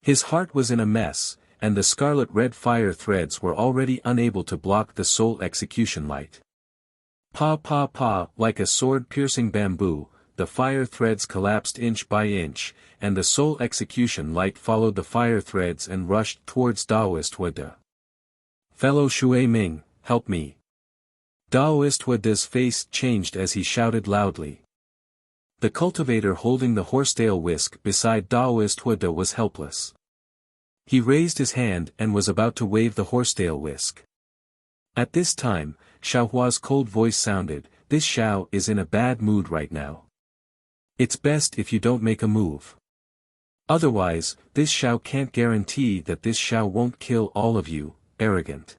His heart was in a mess, and the scarlet-red fire threads were already unable to block the soul execution light. Pa pa pa, like a sword-piercing bamboo, the fire threads collapsed inch by inch, and the soul execution light followed the fire threads and rushed towards Daoist Huda. Fellow Shui Ming, help me. Daoist Huda's face changed as he shouted loudly. The cultivator holding the horsetail whisk beside Daoist Huda was helpless. He raised his hand and was about to wave the horsetail whisk. At this time, Xiao Hua's cold voice sounded, "This Xiao is in a bad mood right now. It's best if you don't make a move. Otherwise, this Xiao can't guarantee that this Xiao won't kill all of you, arrogant."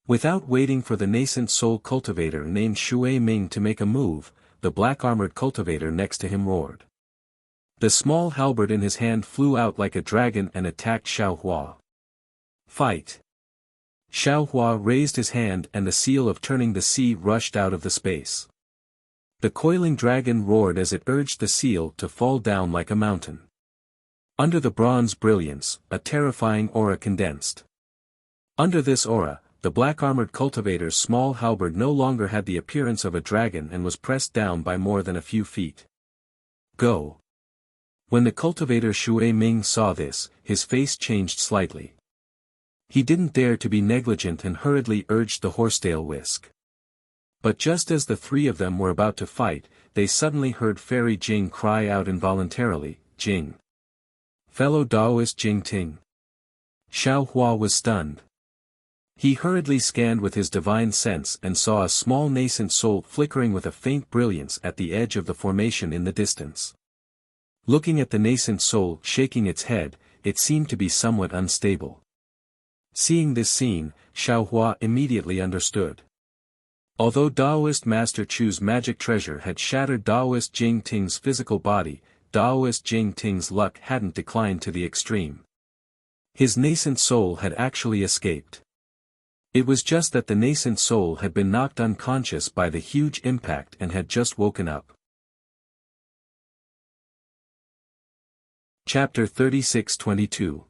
Without waiting for the nascent soul cultivator named Shui Ming to make a move, the black-armored cultivator next to him roared. The small halberd in his hand flew out like a dragon and attacked Xiao Hua. Fight! Xiao Hua raised his hand and the seal of turning the sea rushed out of the space. The coiling dragon roared as it urged the seal to fall down like a mountain. Under the bronze brilliance, a terrifying aura condensed. Under this aura, the black-armored cultivator's small halberd no longer had the appearance of a dragon and was pressed down by more than a few feet. Go! When the cultivator Shui Ming saw this, his face changed slightly. He didn't dare to be negligent and hurriedly urged the horsetail whisk. But just as the three of them were about to fight, they suddenly heard Fairy Jing cry out involuntarily, "Jing! Fellow Daoist Jing Ting!" Xiao Hua was stunned. He hurriedly scanned with his divine sense and saw a small nascent soul flickering with a faint brilliance at the edge of the formation in the distance. Looking at the nascent soul shaking its head, it seemed to be somewhat unstable. Seeing this scene, Xiao Hua immediately understood. Although Daoist Master Chu's magic treasure had shattered Daoist Jing Ting's physical body, Daoist Jing Ting's luck hadn't declined to the extreme. His nascent soul had actually escaped. It was just that the nascent soul had been knocked unconscious by the huge impact and had just woken up. Chapter 36-22.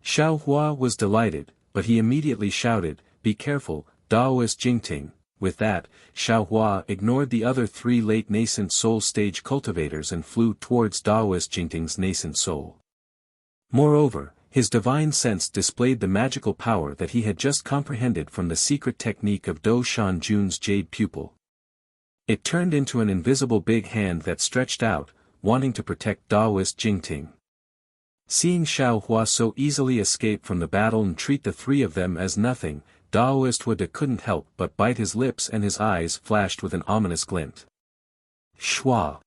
Xiao Hua was delighted, but he immediately shouted, "Be careful, Daoist Jingting." With that, Xiao Hua ignored the other three late nascent soul stage cultivators and flew towards Daoist Jingting's nascent soul. Moreover, his divine sense displayed the magical power that he had just comprehended from the secret technique of Do Shan Jun's jade pupil. It turned into an invisible big hand that stretched out, wanting to protect Daoist Jingting. Seeing Xiao Hua so easily escape from the battle and treat the three of them as nothing, Daoist Huda couldn't help but bite his lips and his eyes flashed with an ominous glint. Shua!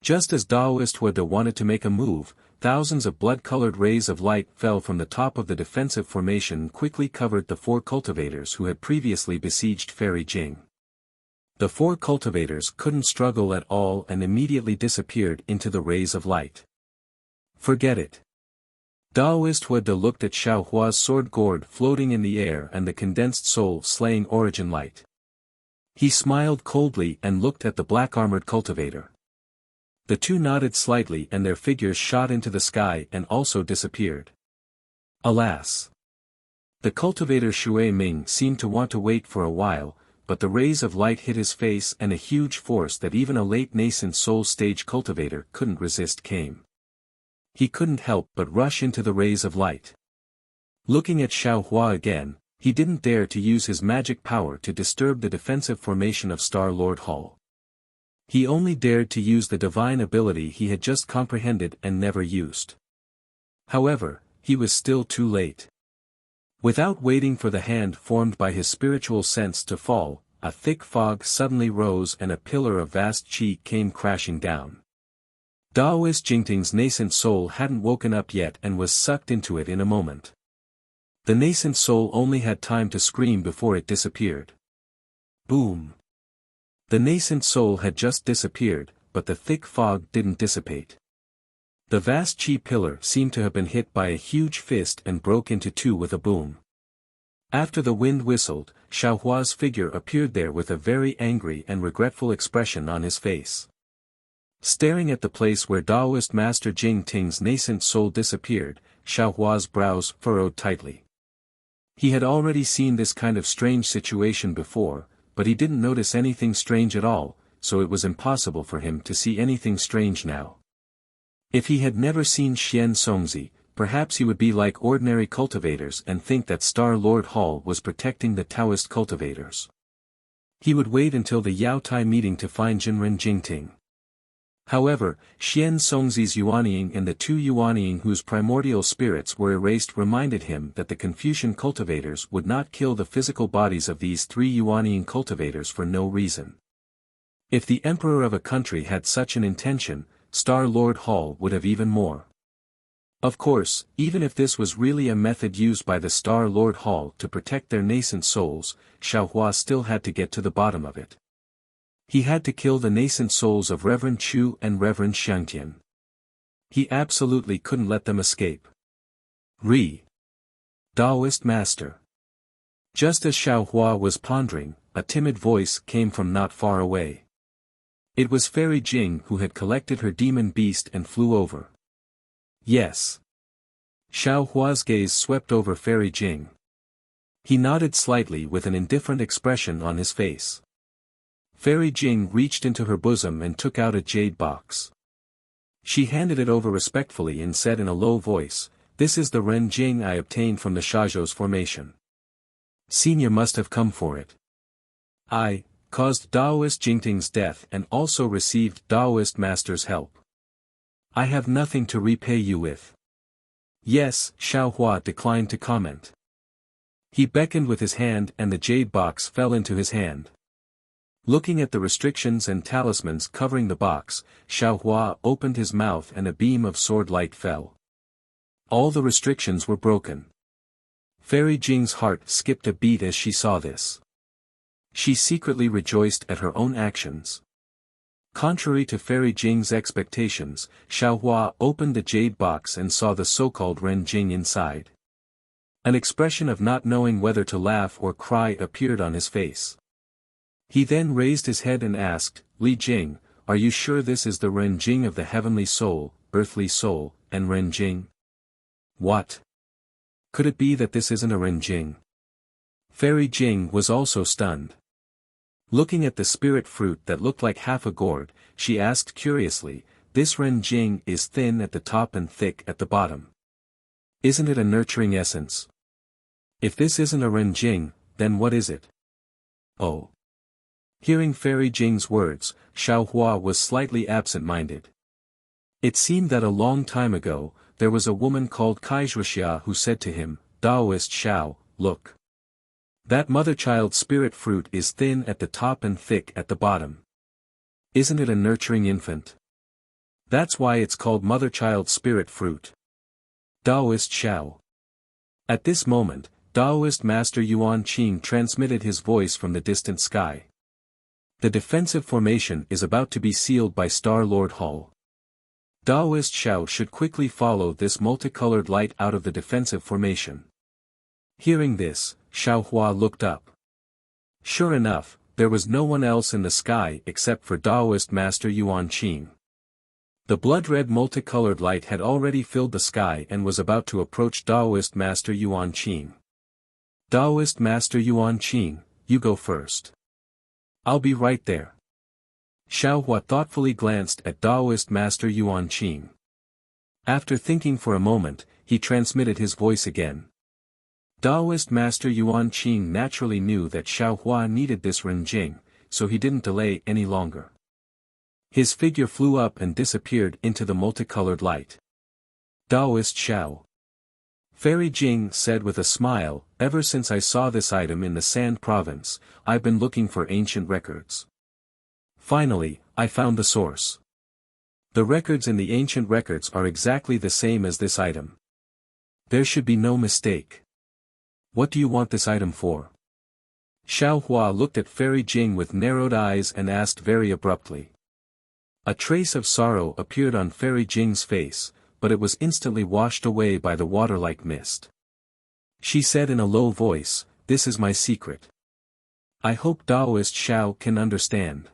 Just as Daoist Huda wanted to make a move, thousands of blood-colored rays of light fell from the top of the defensive formation and quickly covered the four cultivators who had previously besieged Fairy Jing. The four cultivators couldn't struggle at all and immediately disappeared into the rays of light. Forget it. Daoist Huda looked at Xiao Hua's sword gourd floating in the air and the condensed soul slaying origin light. He smiled coldly and looked at the black-armored cultivator. The two nodded slightly and their figures shot into the sky and also disappeared. Alas! The cultivator Shui Ming seemed to want to wait for a while, but the rays of light hit his face and a huge force that even a late nascent soul stage cultivator couldn't resist came. He couldn't help but rush into the rays of light. Looking at Xiao Hua again, He didn't dare to use his magic power to disturb the defensive formation of Star-Lord Hall. He only dared to use the divine ability he had just comprehended and never used. However, he was still too late. Without waiting for the hand formed by his spiritual sense to fall, a thick fog suddenly rose and a pillar of vast chi came crashing down. Daoist Jingting's nascent soul hadn't woken up yet and was sucked into it in a moment. The nascent soul only had time to scream before it disappeared. Boom! The nascent soul had just disappeared, but the thick fog didn't dissipate. The vast chi pillar seemed to have been hit by a huge fist and broke into two with a boom. After the wind whistled, Xiaohua's figure appeared there with a very angry and regretful expression on his face. Staring at the place where Daoist Master Jing Ting's nascent soul disappeared, Xiaohua's brows furrowed tightly. He had already seen this kind of strange situation before, but he didn't notice anything strange at all, so it was impossible for him to see anything strange now. If he had never seen Xian Songzi, perhaps he would be like ordinary cultivators and think that Star-Lord Hall was protecting the Taoist cultivators. He would wait until the Yao Tai meeting to find Jinren Jingting. However, Xian Songzi's Yuanying and the two Yuanying whose primordial spirits were erased reminded him that the Confucian cultivators would not kill the physical bodies of these three Yuanying cultivators for no reason. If the emperor of a country had such an intention, Star-Lord Hall would have even more. Of course, even if this was really a method used by the Star-Lord Hall to protect their nascent souls, Xiaohua still had to get to the bottom of it. He had to kill the nascent souls of Reverend Chu and Reverend Xiangtian. He absolutely couldn't let them escape. Daoist Master. Just as Xiaohua was pondering, a timid voice came from not far away. It was Fairy Jing who had collected her demon beast and flew over. Yes. Xiaohua's gaze swept over Fairy Jing. He nodded slightly with an indifferent expression on his face. Fairy Jing reached into her bosom and took out a jade box. She handed it over respectfully and said in a low voice, "This is the Ren Jing I obtained from the Shazhou's formation. Senior must have come for it. I caused Daoist Jingting's death and also received Daoist Master's help. I have nothing to repay you with." Yes, Xiaohua declined to comment. He beckoned with his hand and the jade box fell into his hand. Looking at the restrictions and talismans covering the box, Xiaohua opened his mouth and a beam of sword light fell. All the restrictions were broken. Fairy Jing's heart skipped a beat as she saw this. She secretly rejoiced at her own actions. Contrary to Fairy Jing's expectations, Xiaohua opened the jade box and saw the so-called Ren Jing inside. An expression of not knowing whether to laugh or cry appeared on his face. He then raised his head and asked, "Li Jing, are you sure this is the Ren Jing of the heavenly soul, earthly soul, and Ren Jing?" "What? Could it be that this isn't a Ren Jing?" Fairy Jing was also stunned. Looking at the spirit fruit that looked like half a gourd, she asked curiously, "This Ren Jing is thin at the top and thick at the bottom. Isn't it a nurturing essence? If this isn't a Ren Jing, then what is it?" "Oh." Hearing Fairy Jing's words, Xiaohua was slightly absent-minded. It seemed that a long time ago, there was a woman called Kaizhuxia who said to him, "Daoist Xiao, look. That mother-child spirit fruit is thin at the top and thick at the bottom. Isn't it a nurturing infant? That's why it's called mother-child spirit fruit. Daoist Xiao." At this moment, Daoist Master Yuan Qing transmitted his voice from the distant sky. The defensive formation is about to be sealed by Star-Lord Hall. Daoist Xiao should quickly follow this multicolored light out of the defensive formation. Hearing this, Xiaohua looked up. Sure enough, there was no one else in the sky except for Daoist Master Yuan Qing. The blood-red multicolored light had already filled the sky and was about to approach Daoist Master Yuan Qing. "Daoist Master Yuan Qing, you go first. I'll be right there." Xiaohua thoughtfully glanced at Daoist Master Yuan Qing. After thinking for a moment, he transmitted his voice again. Daoist Master Yuan Qing naturally knew that Xiaohua needed this Renjing, so he didn't delay any longer. His figure flew up and disappeared into the multicolored light. Daoist Xiao. Fairy Jing said with a smile, ever since I saw this item in the Sand Province, I've been looking for ancient records. Finally, I found the source. The records in the ancient records are exactly the same as this item. There should be no mistake. What do you want this item for? Xiaohua looked at Fairy Jing with narrowed eyes and asked very abruptly. A trace of sorrow appeared on Fairy Jing's face, but it was instantly washed away by the water-like mist. She said in a low voice, "This is my secret. I hope Daoist Xiao can understand."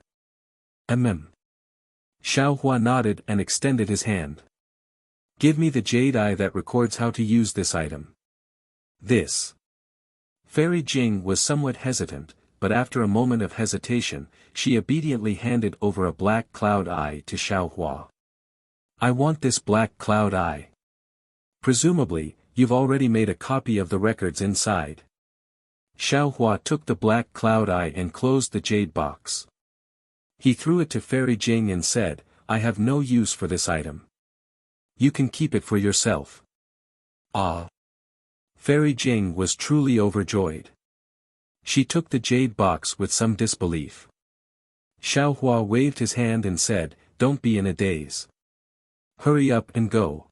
Xiaohua nodded and extended his hand. "Give me the jade eye that records how to use this item." This. Fairy Jing was somewhat hesitant, but after a moment of hesitation, she obediently handed over a black cloud eye to Xiaohua. "I want this black cloud eye. Presumably, you've already made a copy of the records inside." Xiaohua took the black cloud eye and closed the jade box. He threw it to Fairy Jing and said, "I have no use for this item. You can keep it for yourself." Ah! Fairy Jing was truly overjoyed. She took the jade box with some disbelief. Xiaohua waved his hand and said, "Don't be in a daze. Hurry up and go.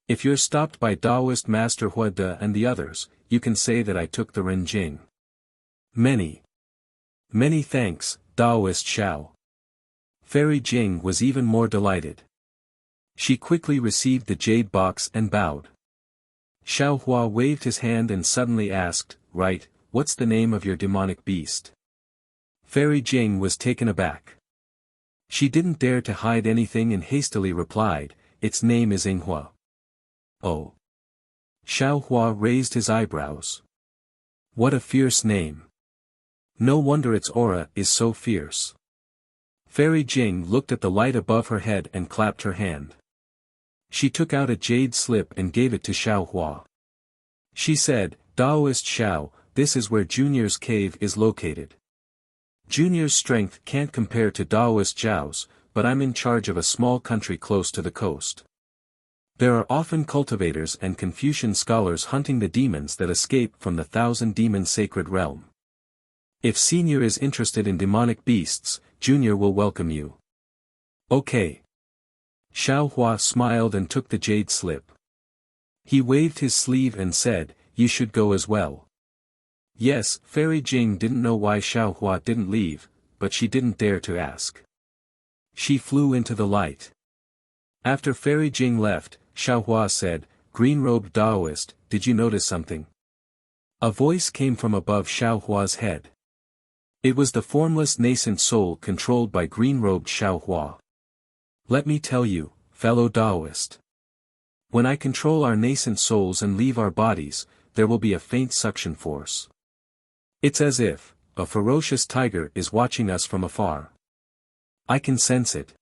If you're stopped by Daoist Master Huada and the others, you can say that I took the Renjing." Many thanks, Daoist Xiao. Fairy Jing was even more delighted. She quickly received the jade box and bowed. Xiaohua waved his hand and suddenly asked, "Right, what's the name of your demonic beast?" Fairy Jing was taken aback. She didn't dare to hide anything and hastily replied, "Its name is Yinghua." "Oh." Xiaohua raised his eyebrows. "What a fierce name. No wonder its aura is so fierce." Fairy Jing looked at the light above her head and clapped her hand. She took out a jade slip and gave it to Xiaohua. She said, "Daoist Xiao, this is where Junior's cave is located. Junior's strength can't compare to Daoist Zhao's, but I'm in charge of a small country close to the coast. There are often cultivators and Confucian scholars hunting the demons that escape from the thousand-demon sacred realm. If Senior is interested in demonic beasts, Junior will welcome you." "Okay." Xiaohua smiled and took the jade slip. He waved his sleeve and said, "You should go as well." Yes, Fairy Jing didn't know why Xiaohua didn't leave, but she didn't dare to ask. She flew into the light. After Fairy Jing left, Xiaohua said, "Green-robed Daoist, did you notice something?" A voice came from above Xiaohua's head. It was the formless nascent soul controlled by green-robed Xiaohua. "Let me tell you, fellow Daoist. When I control our nascent souls and leave our bodies, there will be a faint suction force. It's as if a ferocious tiger is watching us from afar. I can sense it.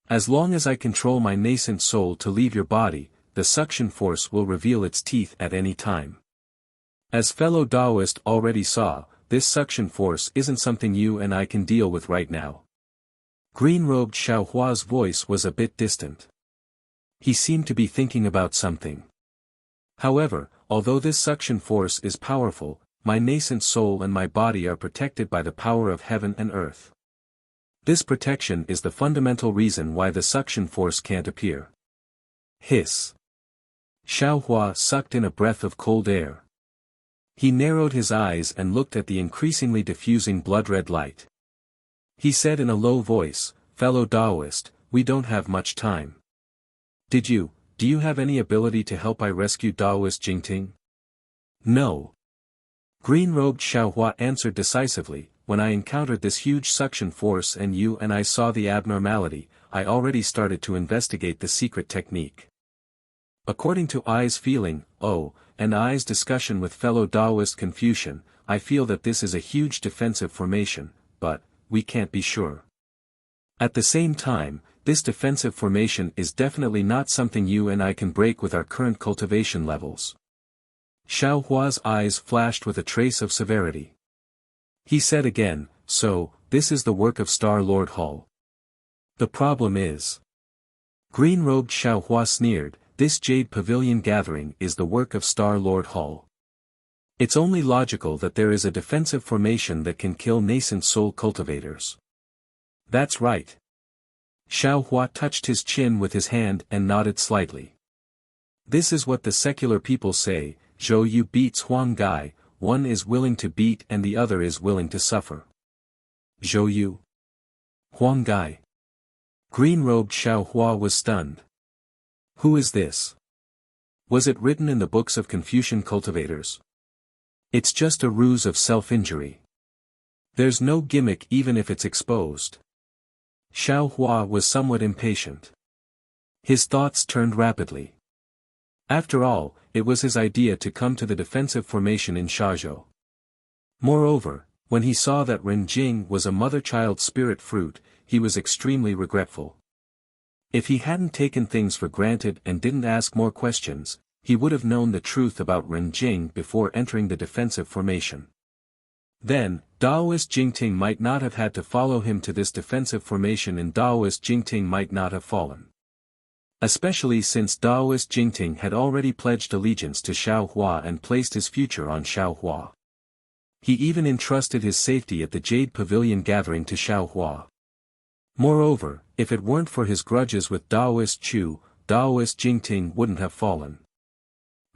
As long as I control my nascent soul to leave your body, the suction force will reveal its teeth at any time. As fellow Daoist already saw, this suction force isn't something you and I can deal with right now." Green-robed Xiaohua's voice was a bit distant. He seemed to be thinking about something. "However, although this suction force is powerful, my nascent soul and my body are protected by the power of heaven and earth. This protection is the fundamental reason why the suction force can't appear." Hiss. Xiaohua sucked in a breath of cold air. He narrowed his eyes and looked at the increasingly diffusing blood-red light. He said in a low voice, "Fellow Daoist, we don't have much time. Do you have any ability to help I rescue Daoist Jingting?" "No." Green-robed Xiaohua answered decisively, "When I encountered this huge suction force and you and I saw the abnormality, I already started to investigate the secret technique. According to I's feeling, and I's discussion with fellow Daoist Confucian, I feel that this is a huge defensive formation, but we can't be sure. At the same time, this defensive formation is definitely not something you and I can break with our current cultivation levels." Xiao Hua's eyes flashed with a trace of severity. He said again, "So, this is the work of Star-Lord Hall. The problem is..." Green-robed Xiao Hua sneered, "This Jade Pavilion gathering is the work of Star-Lord Hall. It's only logical that there is a defensive formation that can kill nascent soul cultivators." "That's right." Xiao Hua touched his chin with his hand and nodded slightly. "This is what the secular people say, Zhou Yu beats Huang Gai, one is willing to beat and the other is willing to suffer." Zhou Yu? Huang Gai? Green-robed Xiao Hua was stunned. Who is this? Was it written in the books of Confucian cultivators? It's just a ruse of self-injury. There's no gimmick even if it's exposed. Xiao Hua was somewhat impatient. His thoughts turned rapidly. After all, it was his idea to come to the defensive formation in Shazhou. Moreover, when he saw that Ren Jing was a mother-child spirit fruit, he was extremely regretful. If he hadn't taken things for granted and didn't ask more questions, he would have known the truth about Ren Jing before entering the defensive formation. Then, Daoist Jingting might not have had to follow him to this defensive formation and Daoist Jingting might not have fallen. Especially since Daoist Jingting had already pledged allegiance to Xiao Hua and placed his future on Xiao Hua. He even entrusted his safety at the Jade Pavilion gathering to Xiao Hua. Moreover, if it weren't for his grudges with Daoist Chu, Daoist Jingting wouldn't have fallen.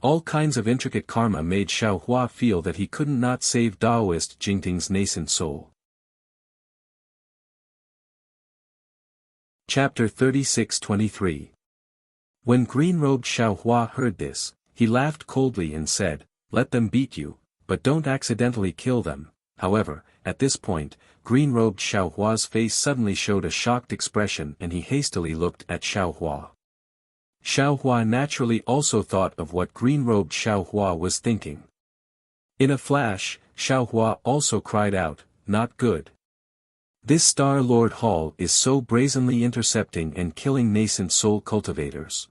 All kinds of intricate karma made Xiao Hua feel that he couldn't not save Daoist Jingting's nascent soul. Chapter 36-23. When green-robed Xiao Hua heard this, he laughed coldly and said, "Let them beat you, but don't accidentally kill them." However, at this point, green-robed Xiao Hua's face suddenly showed a shocked expression and he hastily looked at Xiao Hua. Xiao Hua naturally also thought of what green-robed Xiao Hua was thinking. In a flash, Xiao Hua also cried out, "Not good. This Star-Lord Hall is so brazenly intercepting and killing nascent soul cultivators.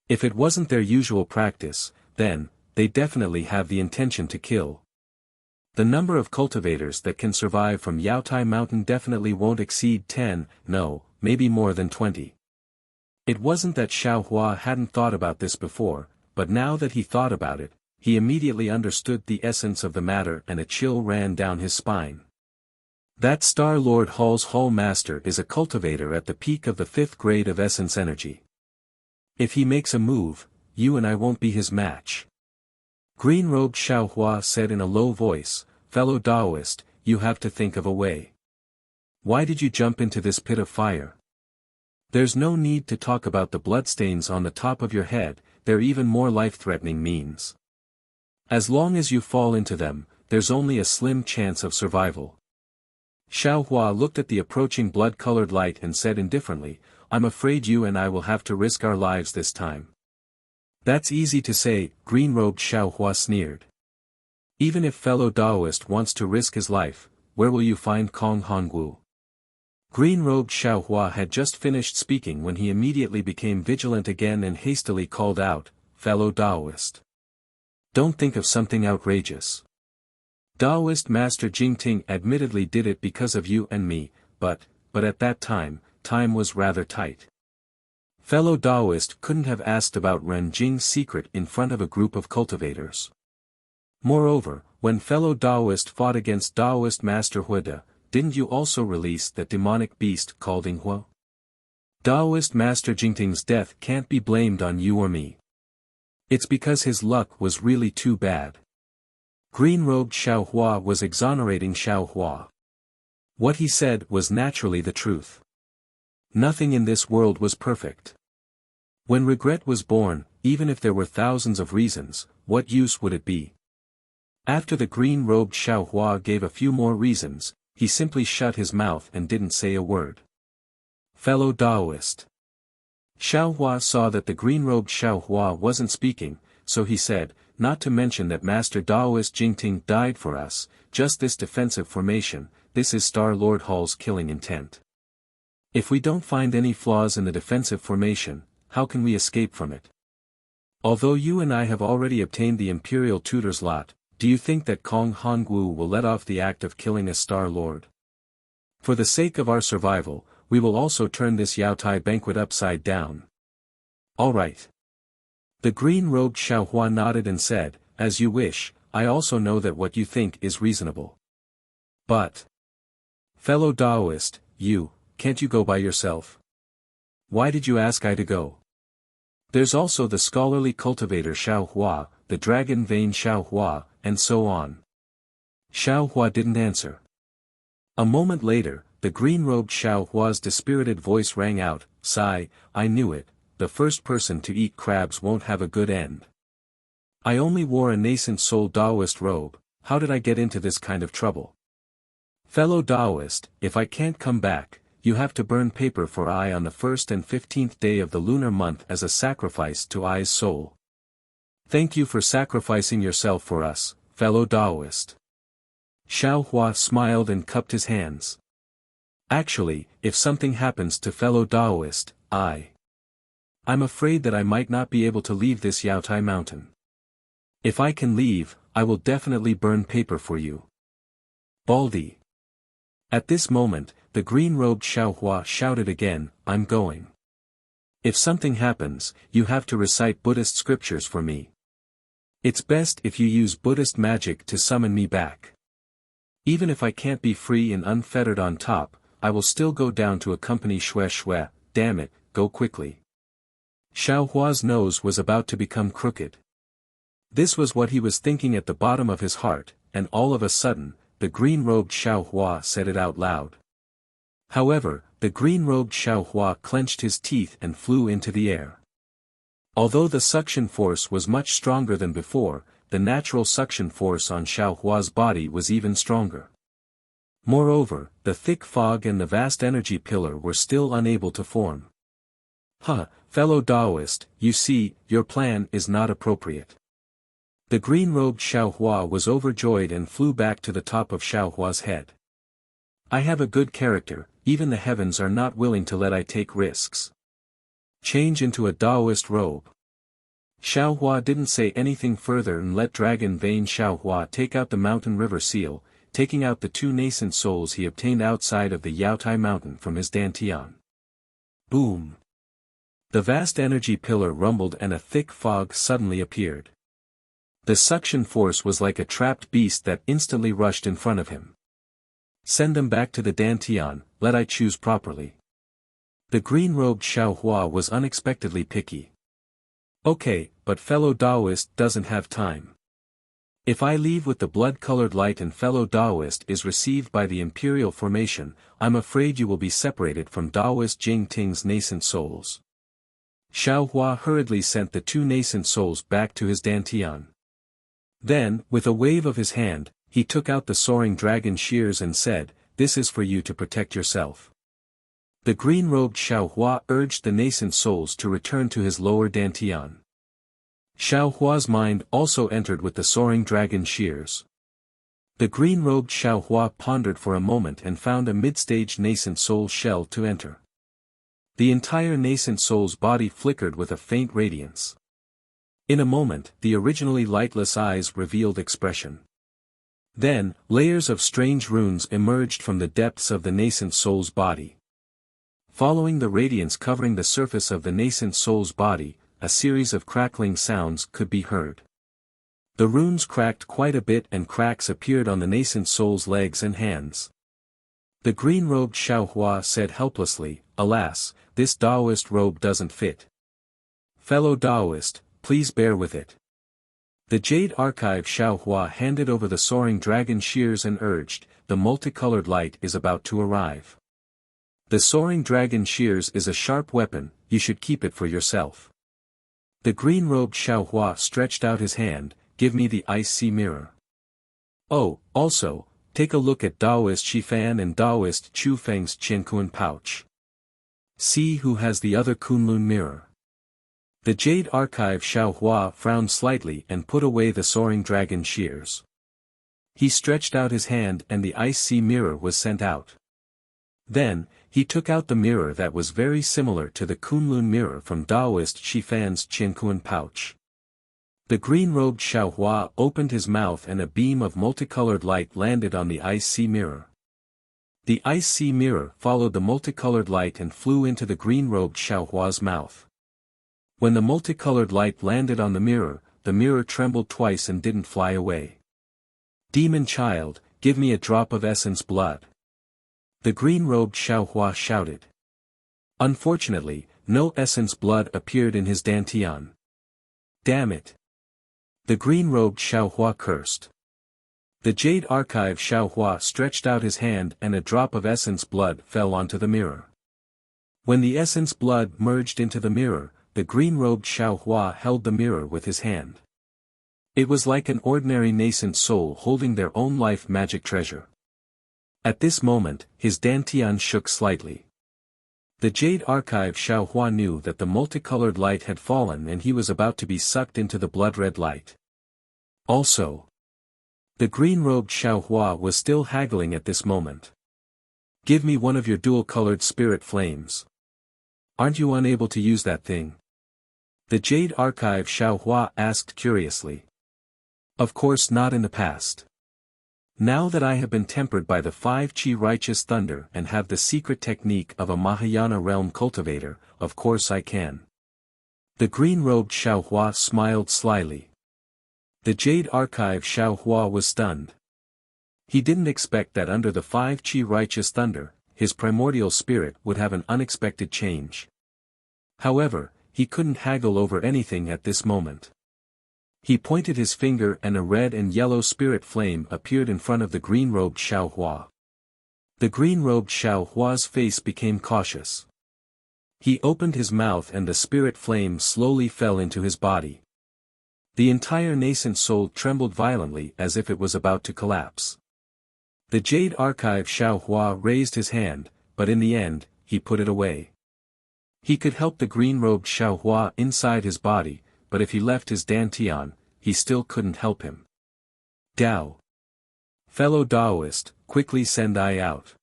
If it wasn't their usual practice, then, they definitely have the intention to kill. The number of cultivators that can survive from Yaotai Mountain definitely won't exceed 10, no, maybe more than 20. It wasn't that Xiao Hua hadn't thought about this before, but now that he thought about it, he immediately understood the essence of the matter and a chill ran down his spine. That Star-Lord Hall's Hall Master is a cultivator at the peak of the 5th grade of essence energy. If he makes a move, you and I won't be his match. Green-robed Xiao Hua said in a low voice, "Fellow Daoist, you have to think of a way. Why did you jump into this pit of fire? There's no need to talk about the bloodstains on the top of your head, they're even more life-threatening means. As long as you fall into them, there's only a slim chance of survival." Xiao Hua looked at the approaching blood-colored light and said indifferently, "I'm afraid you and I will have to risk our lives this time." "That's easy to say," green-robed Xiao Hua sneered. "Even if fellow Daoist wants to risk his life, where will you find Kong Hongwu?" Green-robed Xiao Hua had just finished speaking when he immediately became vigilant again and hastily called out, "Fellow Daoist. Don't think of something outrageous. Daoist Master Jingting admittedly did it because of you and me, but at that time was rather tight. Fellow Daoist couldn't have asked about Ren Jing's secret in front of a group of cultivators. Moreover, when fellow Daoist fought against Daoist Master Huida, didn't you also release that demonic beast called Inghua? Daoist Master Jingting's death can't be blamed on you or me. It's because his luck was really too bad." Green-robed Xiao Hua was exonerating Xiao Hua. What he said was naturally the truth. Nothing in this world was perfect. When regret was born, even if there were thousands of reasons, what use would it be? After the green-robed Xiao Hua gave a few more reasons, he simply shut his mouth and didn't say a word. "Fellow Daoist." Xiao Hua saw that the green-robed Xiao Hua wasn't speaking, so he said, "Not to mention that Master Daoist Jingting died for us, just this defensive formation, this is Star-Lord Hall's killing intent. If we don't find any flaws in the defensive formation, how can we escape from it? Although you and I have already obtained the Imperial Tutor's lot, do you think that Kong Hongwu will let off the act of killing a Star Lord? For the sake of our survival, we will also turn this Yaotai banquet upside down. All right. The green-robed Xiaohua nodded and said, as you wish, I also know that what you think is reasonable. But, fellow Taoist, can't you go by yourself? Why did you ask I to go? There's also the scholarly cultivator Xiaohua, the dragon vein Xiaohua, and so on. Xiaohua didn't answer. A moment later, the green-robed Xiaohua's dispirited voice rang out, sigh, I knew it, the first person to eat crabs won't have a good end. I only wore a nascent soul Taoist robe, how did I get into this kind of trouble? Fellow Taoist, if I can't come back, you have to burn paper for I on the 1st and 15th day of the lunar month as a sacrifice to I's soul. Thank you for sacrificing yourself for us, fellow Taoist. Xiaohua smiled and cupped his hands. Actually, if something happens to fellow Taoist, I'm afraid that I might not be able to leave this Yaotai mountain. If I can leave, I will definitely burn paper for you. Baldy. At this moment, the green-robed Xiaohua shouted again, I'm going. If something happens, you have to recite Buddhist scriptures for me. It's best if you use Buddhist magic to summon me back. Even if I can't be free and unfettered on top, I will still go down to accompany Xue. Damn it, go quickly. Xiaohua's nose was about to become crooked. This was what he was thinking at the bottom of his heart, and all of a sudden, the green-robed Xiaohua said it out loud. However, the green-robed Xiaohua clenched his teeth and flew into the air. Although the suction force was much stronger than before, the natural suction force on Xiaohua's body was even stronger. Moreover, the thick fog and the vast energy pillar were still unable to form. Fellow Taoist, you see, your plan is not appropriate. The green-robed Xiaohua was overjoyed and flew back to the top of Xiaohua's head. I have a good character, even the heavens are not willing to let I take risks. Change into a Taoist robe. Xiaohua didn't say anything further and let Dragon Vein Xiaohua take out the mountain river seal, taking out the 2 nascent souls he obtained outside of the Yaotai mountain from his dantian. Boom! The vast energy pillar rumbled and a thick fog suddenly appeared. The suction force was like a trapped beast that instantly rushed in front of him. Send them back to the dantian, let I choose properly. The green-robed Xiaohua was unexpectedly picky. Okay, but fellow Taoist doesn't have time. If I leave with the blood-colored light and fellow Taoist is received by the Imperial formation, I'm afraid you will be separated from Taoist Jing Ting's nascent souls. Xiaohua hurriedly sent the 2 nascent souls back to his dantian. Then, with a wave of his hand, he took out the soaring dragon shears and said, this is for you to protect yourself. The green-robed Xiaohua urged the nascent souls to return to his lower dantian. Xiaohua's mind also entered with the soaring dragon shears. The green-robed Xiaohua pondered for a moment and found a mid-stage nascent soul shell to enter. The entire nascent soul's body flickered with a faint radiance. In a moment, the originally lightless eyes revealed expression. Then, layers of strange runes emerged from the depths of the nascent soul's body. Following the radiance covering the surface of the nascent soul's body, a series of crackling sounds could be heard. The runes cracked quite a bit and cracks appeared on the nascent soul's legs and hands. The green-robed Xiaohua said helplessly, alas, this Taoist robe doesn't fit. Fellow Taoist, please bear with it. The Jade Archive Xiaohua handed over the soaring dragon shears and urged, the multicolored light is about to arrive. The soaring dragon shears is a sharp weapon, you should keep it for yourself. The green-robed Xiaohua stretched out his hand, give me the ice sea mirror. Oh, also, take a look at Taoist Shifan and Taoist Chu Feng's Qiankuan pouch. See who has the other Kunlun mirror. The Jade Archive Xiaohua frowned slightly and put away the soaring dragon shears. He stretched out his hand and the ice sea mirror was sent out. Then, he took out the mirror that was very similar to the Kunlun mirror from Taoist Shifan's Qiankuan pouch. The green-robed Xiaohua opened his mouth and a beam of multicolored light landed on the ice sea mirror. The ice sea mirror followed the multicolored light and flew into the green-robed Xiaohua's mouth. When the multicolored light landed on the mirror trembled twice and didn't fly away. "Demon child, give me a drop of essence blood," the green-robed Xiaohua shouted. Unfortunately, no essence blood appeared in his dantian. "Damn it!" the green-robed Xiaohua cursed. The Jade Archive Xiaohua stretched out his hand and a drop of essence blood fell onto the mirror. When the essence blood merged into the mirror, the green-robed Xiaohua held the mirror with his hand. It was like an ordinary nascent soul holding their own life magic treasure. At this moment, his dantian shook slightly. The Jade Archive Xiaohua knew that the multicolored light had fallen and he was about to be sucked into the blood-red light. Also, the green-robed Xiaohua was still haggling at this moment. "Give me one of your dual-colored spirit flames. Aren't you unable to use that thing?" the Jade Archive Xiaohua asked curiously. "Of course not in the past. Now that I have been tempered by the 5 Qi righteous thunder and have the secret technique of a Mahayana realm cultivator, of course I can." The green-robed Xiaohua smiled slyly. The Jade Archive Xiaohua was stunned. He didn't expect that under the 5 Qi righteous thunder, his primordial spirit would have an unexpected change. However, he couldn't haggle over anything at this moment. He pointed his finger and a red and yellow spirit flame appeared in front of the green-robed Xiaohua. The green-robed Xiaohua's face became cautious. He opened his mouth and the spirit flame slowly fell into his body. The entire nascent soul trembled violently as if it was about to collapse. The Jade Archive Xiaohua raised his hand, but in the end, he put it away. He could help the green-robed Xiaohua inside his body, but if he left his dantian, he still couldn't help him. "Dao. Fellow Daoist, quickly send I out."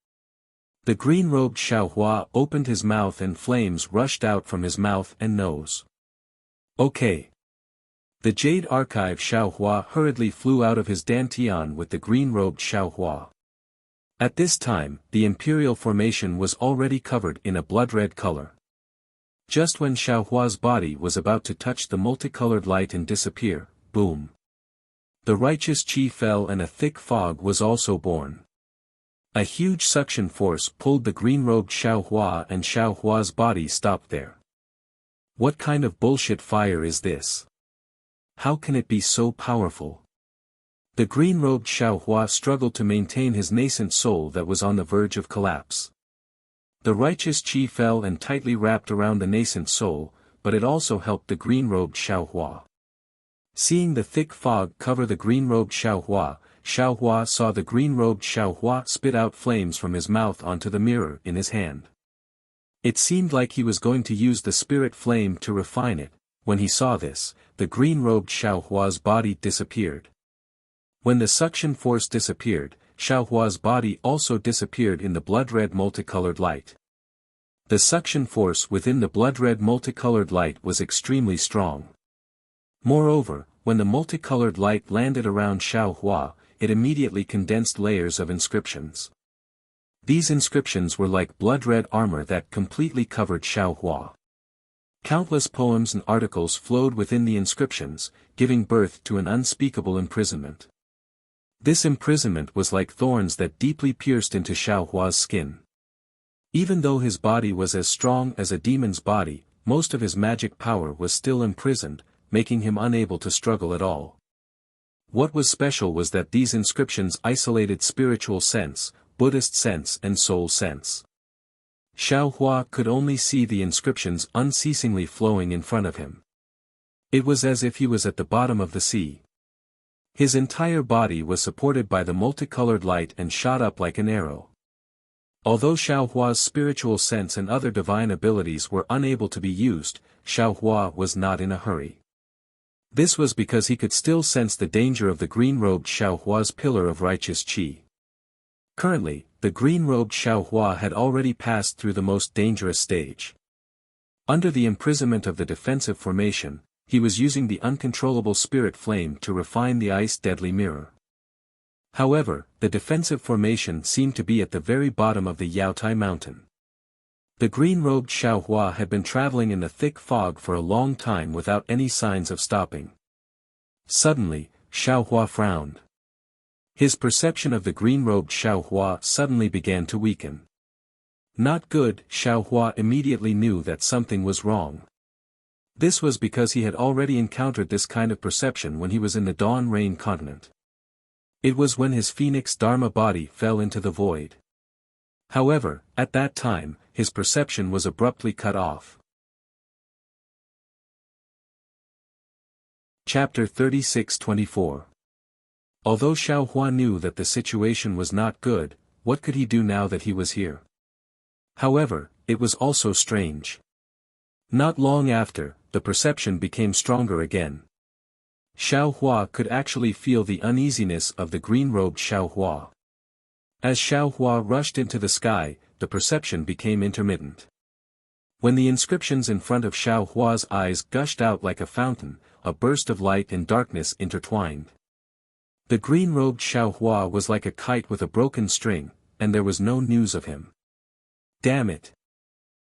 The green-robed Xiaohua opened his mouth and flames rushed out from his mouth and nose. "Okay." The Jade Archive Xiaohua hurriedly flew out of his dantian with the green-robed Xiaohua. At this time, the Imperial Formation was already covered in a blood-red color. Just when Xiaohua's body was about to touch the multicolored light and disappear, boom. The righteous qi fell and a thick fog was also born. A huge suction force pulled the green-robed Xiaohua and Xiaohua's body stopped there. What kind of bullshit fire is this? How can it be so powerful? The green-robed Xiaohua struggled to maintain his nascent soul that was on the verge of collapse. The righteous qi fell and tightly wrapped around the nascent soul, but it also helped the green-robed Xiaohua. Seeing the thick fog cover the green-robed Xiaohua, Xiaohua saw the green-robed Xiaohua spit out flames from his mouth onto the mirror in his hand. It seemed like he was going to use the spirit flame to refine it. When he saw this, the green-robed Xiaohua's body disappeared. When the suction force disappeared, Xiaohua's body also disappeared in the blood-red multicolored light. The suction force within the blood-red multicolored light was extremely strong. Moreover, when the multicolored light landed around Xiaohua, it immediately condensed layers of inscriptions. These inscriptions were like blood-red armor that completely covered Xiaohua. Countless poems and articles flowed within the inscriptions, giving birth to an unspeakable imprisonment. This imprisonment was like thorns that deeply pierced into Xiaohua's skin. Even though his body was as strong as a demon's body, most of his magic power was still imprisoned, making him unable to struggle at all. What was special was that these inscriptions isolated spiritual sense, Buddhist sense and soul sense. Xiaohua could only see the inscriptions unceasingly flowing in front of him. It was as if he was at the bottom of the sea. His entire body was supported by the multicolored light and shot up like an arrow. Although Xiaohua's spiritual sense and other divine abilities were unable to be used, Xiaohua was not in a hurry. This was because he could still sense the danger of the green-robed Xiaohua's pillar of righteous qi. Currently, the green-robed Xiaohua had already passed through the most dangerous stage. Under the imprisonment of the defensive formation, he was using the uncontrollable spirit flame to refine the ice-deadly mirror. However, the defensive formation seemed to be at the very bottom of the Yaotai mountain. The green-robed Xiaohua had been traveling in the thick fog for a long time without any signs of stopping. Suddenly, Xiaohua frowned. His perception of the green-robed Xiaohua suddenly began to weaken. Not good. Xiaohua immediately knew that something was wrong. This was because he had already encountered this kind of perception when he was in the Dawn Rain continent. It was when his phoenix Dharma body fell into the void. However, at that time, his perception was abruptly cut off. Chapter 36-24. Although Xiaohua knew that the situation was not good, what could he do now that he was here? However, it was also strange. Not long after, the perception became stronger again. Xiaohua could actually feel the uneasiness of the green-robed Xiaohua. As Xiaohua rushed into the sky, the perception became intermittent. When the inscriptions in front of Xiaohua's eyes gushed out like a fountain, a burst of light and darkness intertwined. The green-robed Xiaohua was like a kite with a broken string, and there was no news of him. Damn it!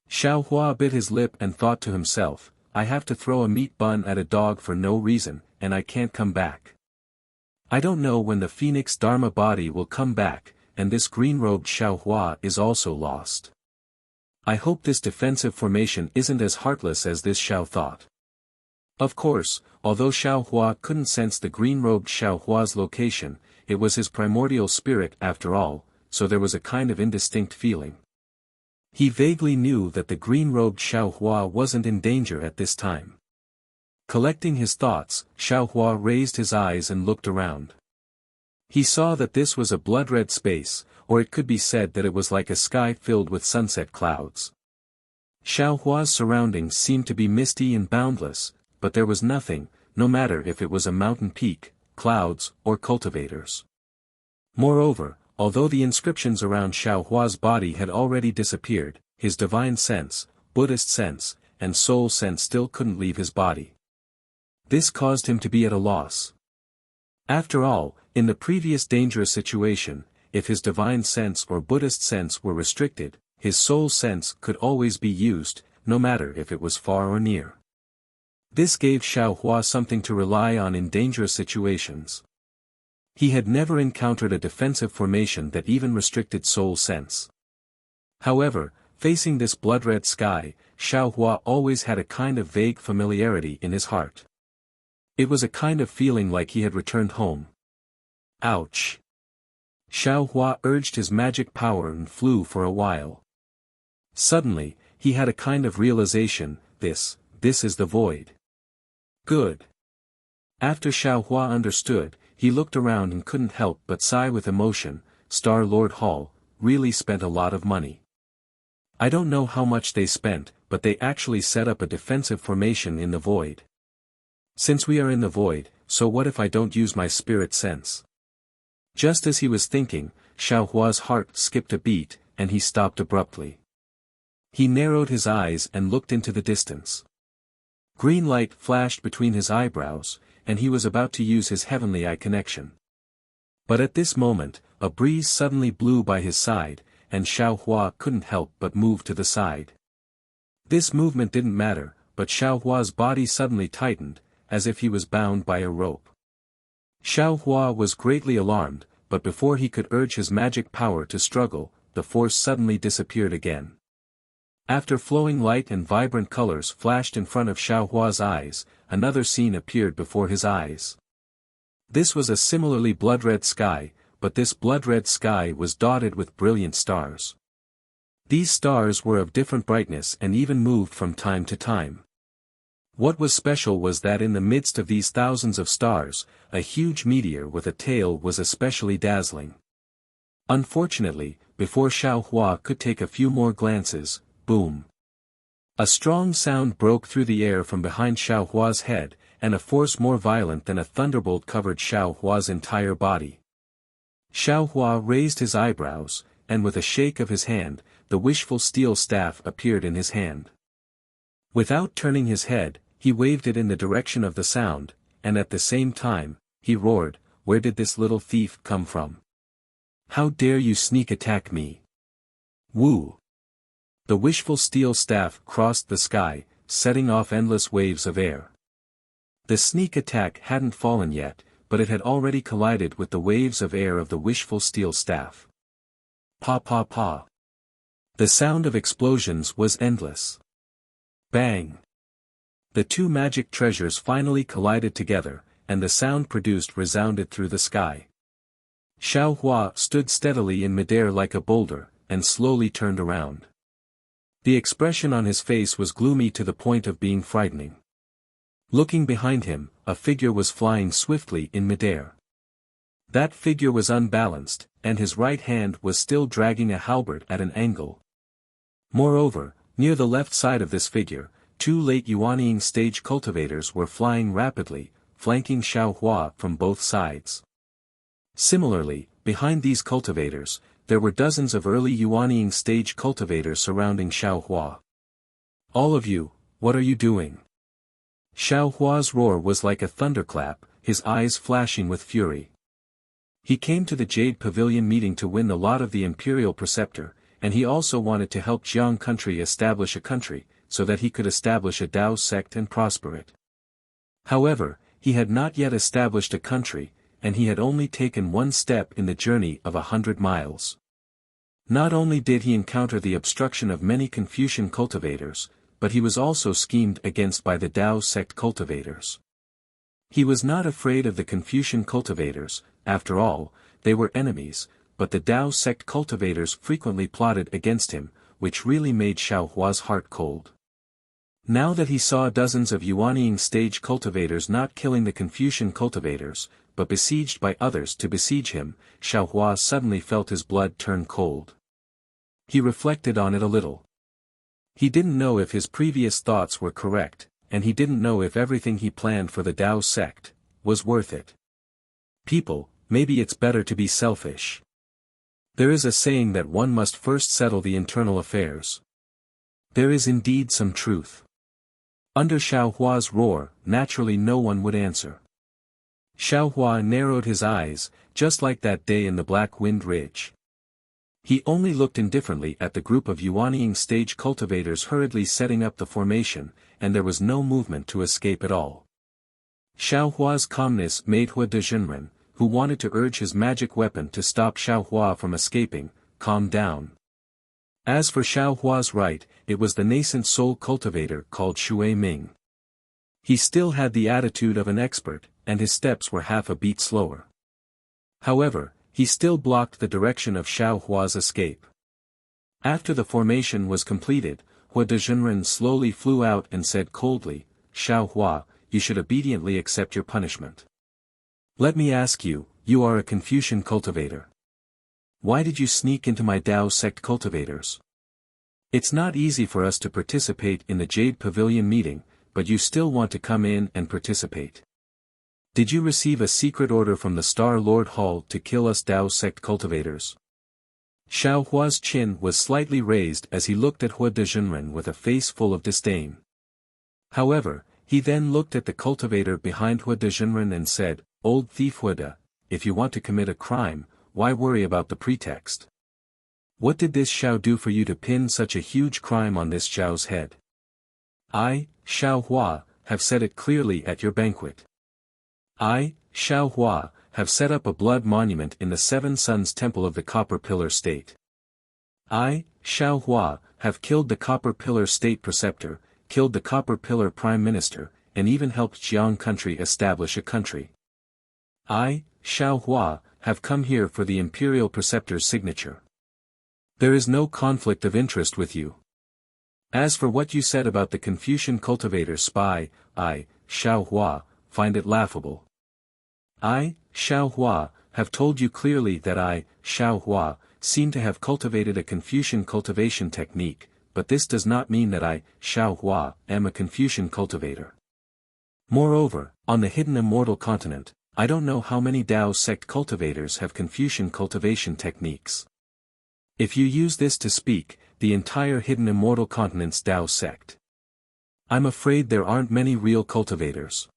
Xiaohua bit his lip and thought to himself, I have to throw a meat bun at a dog for no reason, and I can't come back. I don't know when the Phoenix Dharma body will come back, and this green-robed Xiaohua is also lost. I hope this defensive formation isn't as heartless as this Xiao thought. Of course, although Xiaohua couldn't sense the green-robed Xiaohua's location, it was his primordial spirit after all, so there was a kind of indistinct feeling. He vaguely knew that the green-robed Xiaohua wasn't in danger at this time. Collecting his thoughts, Xiaohua raised his eyes and looked around. He saw that this was a blood-red space, or it could be said that it was like a sky filled with sunset clouds. Xiaohua's surroundings seemed to be misty and boundless, but there was nothing, no matter if it was a mountain peak, clouds, or cultivators. Moreover, although the inscriptions around Xiaohua's body had already disappeared, his divine sense, Buddhist sense, and soul sense still couldn't leave his body. This caused him to be at a loss. After all, in the previous dangerous situation, if his divine sense or Buddhist sense were restricted, his soul sense could always be used, no matter if it was far or near. This gave Xiaohua something to rely on in dangerous situations. He had never encountered a defensive formation that even restricted soul sense. However, facing this blood-red sky, Xiaohua always had a kind of vague familiarity in his heart. It was a kind of feeling like he had returned home. Ouch! Xiaohua urged his magic power and flew for a while. Suddenly, he had a kind of realization, this is the void. Good. After Xiaohua understood, he looked around and couldn't help but sigh with emotion. Star-Lord Hall really spent a lot of money. I don't know how much they spent, but they actually set up a defensive formation in the void. Since we are in the void, so what if I don't use my spirit sense? Just as he was thinking, Xiaohua's heart skipped a beat, and he stopped abruptly. He narrowed his eyes and looked into the distance. Green light flashed between his eyebrows, and he was about to use his heavenly eye connection. But at this moment, a breeze suddenly blew by his side, and Xiaohua couldn't help but move to the side. This movement didn't matter, but Xiaohua's body suddenly tightened, as if he was bound by a rope. Xiaohua was greatly alarmed, but before he could urge his magic power to struggle, the force suddenly disappeared again. After flowing light and vibrant colors flashed in front of Xiaohua's eyes, another scene appeared before his eyes. This was a similarly blood-red sky, but this blood-red sky was dotted with brilliant stars. These stars were of different brightness and even moved from time to time. What was special was that in the midst of these thousands of stars, a huge meteor with a tail was especially dazzling. Unfortunately, before Xiaohua could take a few more glances, boom! A strong sound broke through the air from behind Xiaohua's head, and a force more violent than a thunderbolt covered Xiaohua's entire body. Xiaohua raised his eyebrows, and with a shake of his hand, the wishful steel staff appeared in his hand. Without turning his head, He waved it in the direction of the sound, and at the same time, he roared, "Where did this little thief come from? How dare you sneak attack me? Woo!" The wishful steel staff crossed the sky, setting off endless waves of air. The sneak attack hadn't fallen yet, but it had already collided with the waves of air of the wishful steel staff. Pa pa pa. The sound of explosions was endless. Bang! The two magic treasures finally collided together, and the sound produced resounded through the sky. Xiao Hua stood steadily in midair like a boulder, and slowly turned around. The expression on his face was gloomy to the point of being frightening. Looking behind him, a figure was flying swiftly in midair. That figure was unbalanced, and his right hand was still dragging a halberd at an angle. Moreover, near the left side of this figure, two late Yuanying stage cultivators were flying rapidly, flanking Xiao Hua from both sides. Similarly, behind these cultivators, there were dozens of early Yuanying stage cultivators surrounding Xiao Hua. "All of you, what are you doing?" Xiao Hua's roar was like a thunderclap, his eyes flashing with fury. He came to the Jade Pavilion meeting to win the lot of the Imperial Preceptor, and he also wanted to help Jiang country establish a country, so that he could establish a Dao sect and prosper it. However, he had not yet established a country, and he had only taken one step in the journey of 100 miles. Not only did he encounter the obstruction of many Confucian cultivators, but he was also schemed against by the Dao sect cultivators. He was not afraid of the Confucian cultivators, after all, they were enemies, but the Dao sect cultivators frequently plotted against him, which really made Xiao Hua's heart cold. Now that he saw dozens of Yuanying stage cultivators not killing the Confucian cultivators, but besieged by others to besiege him, Xiao Hua suddenly felt his blood turn cold. He reflected on it a little. He didn't know if his previous thoughts were correct, and he didn't know if everything he planned for the Dao sect was worth it. People, maybe it's better to be selfish. There is a saying that one must first settle the internal affairs. There is indeed some truth. Under Xiao Hua's roar, naturally no one would answer. Xiao Hua narrowed his eyes, just like that day in the Black Wind Ridge. He only looked indifferently at the group of Yuanying stage cultivators hurriedly setting up the formation, and there was no movement to escape at all. Xiao Hua's calmness made Hua Dezhenren, who wanted to urge his magic weapon to stop Xiao Hua from escaping, calm down. As for Xiao Hua's right, it was the nascent soul cultivator called Shui Ming. He still had the attitude of an expert, and his steps were half a beat slower. However, he still blocked the direction of Xiao Hua's escape. After the formation was completed, Hua Dezhenren slowly flew out and said coldly, "Xiao Hua, you should obediently accept your punishment. Let me ask you, you are a Confucian cultivator. Why did you sneak into my Dao sect cultivators? It's not easy for us to participate in the Jade Pavilion meeting, but you still want to come in and participate. Did you receive a secret order from the Star Lord Hall to kill us Dao sect cultivators?" Xiao Hua's chin was slightly raised as he looked at Hua Dezhenren with a face full of disdain. However, he then looked at the cultivator behind Hua Dezhenren and said, "Old thief Huada, if you want to commit a crime, why worry about the pretext? What did this Xiao do for you to pin such a huge crime on this Xiao's head? I, Xiao Hua, have said it clearly at your banquet. I, Xiao Hua, have set up a blood monument in the Seven Suns Temple of the Copper Pillar State. I, Xiao Hua, have killed the Copper Pillar State Preceptor, killed the Copper Pillar Prime Minister, and even helped Jiang country establish a country. I, Xiao Hua, have come here for the Imperial Preceptor's signature. There is no conflict of interest with you. As for what you said about the Confucian cultivator spy, I, Xiao Hua, find it laughable. I, Xiao Hua, have told you clearly that I, Xiao Hua, seem to have cultivated a Confucian cultivation technique, but this does not mean that I, Xiao Hua, am a Confucian cultivator. Moreover, on the hidden immortal continent, I don't know how many Dao sect cultivators have Confucian cultivation techniques. If you use this to speak, the entire hidden immortal continent's Dao sect I'm afraid there aren't many real cultivators.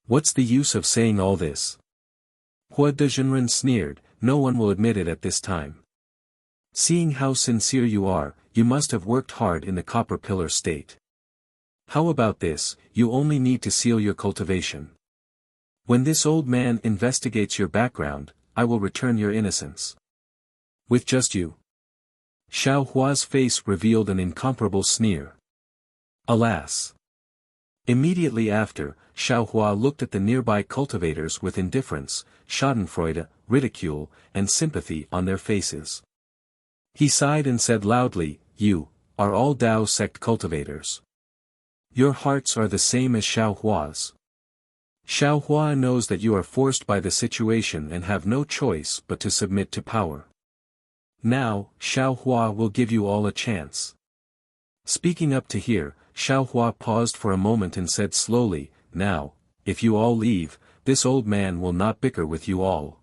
What's the use of saying all this? Hua Dezhenren sneered, no one will admit it at this time. Seeing how sincere you are, you must have worked hard in the copper pillar state. How about this, you only need to seal your cultivation. When this old man investigates your background, I will return your innocence. With just you. Xiao Hua's face revealed an incomparable sneer. Alas! Immediately after, Xiao Hua looked at the nearby cultivators with indifference, schadenfreude, ridicule, and sympathy on their faces. He sighed and said loudly, "You are all Dao sect cultivators. Your hearts are the same as Xiao Hua's. Xiao Hua knows that you are forced by the situation and have no choice but to submit to power. Now, Xiao Hua will give you all a chance." Speaking up to here, Xiao Hua paused for a moment and said slowly, "Now, if you all leave, this old man will not bicker with you all.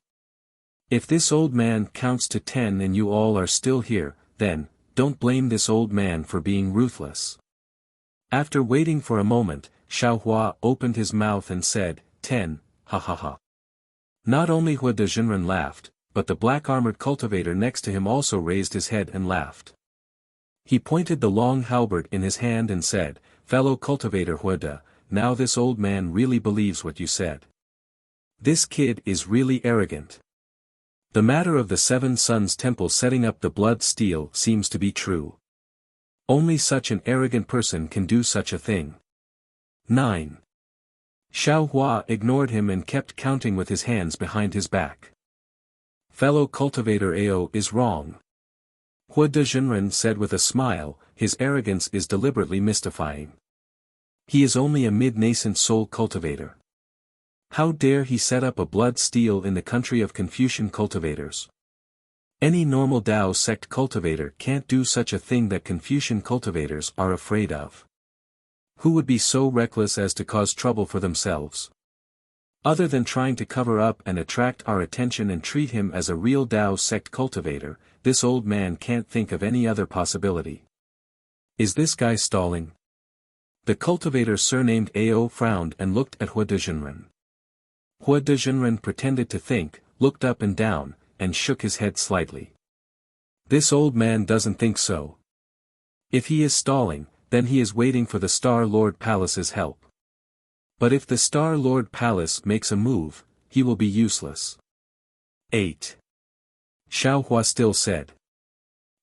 If this old man counts to 10 and you all are still here, then, don't blame this old man for being ruthless." After waiting for a moment, Xiao Hua opened his mouth and said, 10, ha ha ha. Not only Hua Dezhenren laughed, but the black-armored cultivator next to him also raised his head and laughed. He pointed the long halberd in his hand and said, "Fellow cultivator Hua De, now this old man really believes what you said. This kid is really arrogant. The matter of the Seven Sons Temple setting up the blood steel seems to be true. Only such an arrogant person can do such a thing." 9. Xiao Hua ignored him and kept counting with his hands behind his back. "Fellow cultivator Ao is wrong," Hua Dezhenren said with a smile, "his arrogance is deliberately mystifying. He is only a mid-nascent soul cultivator. How dare he set up a blood steel in the country of Confucian cultivators? Any normal Dao sect cultivator can't do such a thing that Confucian cultivators are afraid of. Who would be so reckless as to cause trouble for themselves? Other than trying to cover up and attract our attention and treat him as a real Dao sect cultivator, this old man can't think of any other possibility. Is this guy stalling?" The cultivator surnamed Ao frowned and looked at Hua Dezhenren. Hua Dezhenren pretended to think, looked up and down, and shook his head slightly. "This old man doesn't think so. If he is stalling, then he is waiting for the Star Lord Palace's help. But if the Star Lord Palace makes a move, he will be useless." 8. Xiao Hua still said.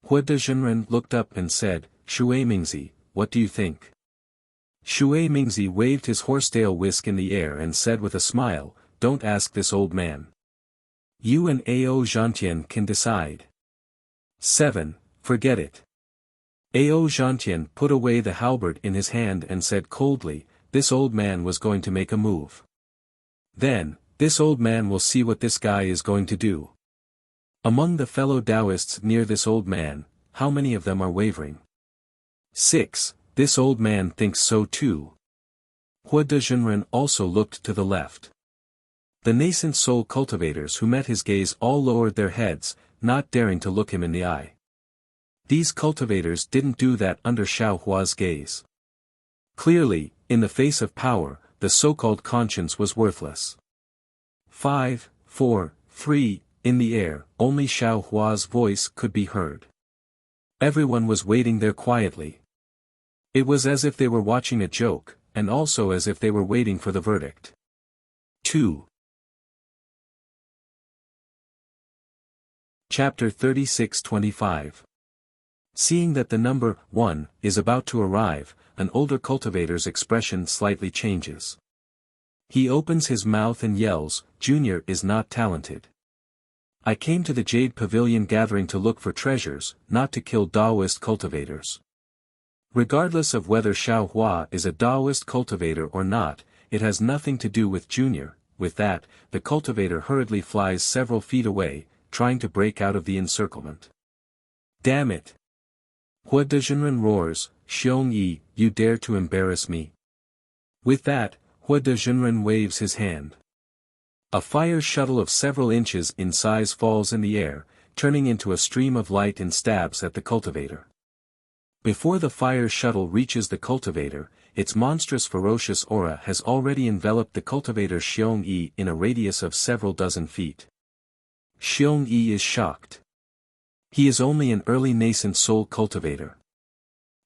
Hua Dezhenren looked up and said, "Shui Mingzi, what do you think?" Shui Mingzi waved his horsetail whisk in the air and said with a smile, "Don't ask this old man. You and Ao Zhantian can decide." 7. Forget it. Ao Zhantian put away the halberd in his hand and said coldly, "This old man was going to make a move. Then, this old man will see what this guy is going to do." Among the fellow Taoists near this old man, how many of them are wavering? 6. This old man thinks so too. Hua Dezhenren also looked to the left. The nascent soul cultivators who met his gaze all lowered their heads, not daring to look him in the eye. These cultivators didn't do that under Xiao Hua's gaze. Clearly, in the face of power, the so-called conscience was worthless. 5, 4, 3, in the air, only Xiao Hua's voice could be heard. Everyone was waiting there quietly. It was as if they were watching a joke, and also as if they were waiting for the verdict. 2. Chapter 36-25. Seeing that the number 1 is about to arrive, an older cultivator's expression slightly changes. He opens his mouth and yells, "Junior is not talented. I came to the Jade Pavilion gathering to look for treasures, not to kill Daoist cultivators." Regardless of whether Xiao Hua is a Daoist cultivator or not, it has nothing to do with Junior. With that, the cultivator hurriedly flies several feet away, trying to break out of the encirclement. "Damn it!" Hua Dezhenren roars, "Xiong Yi, you dare to embarrass me." With that, Hua Dezhenren waves his hand. A fire shuttle of several inches in size falls in the air, turning into a stream of light and stabs at the cultivator. Before the fire shuttle reaches the cultivator, its monstrous ferocious aura has already enveloped the cultivator Xiong-yi in a radius of several dozen feet. Xiong-yi is shocked. He is only an early nascent soul cultivator.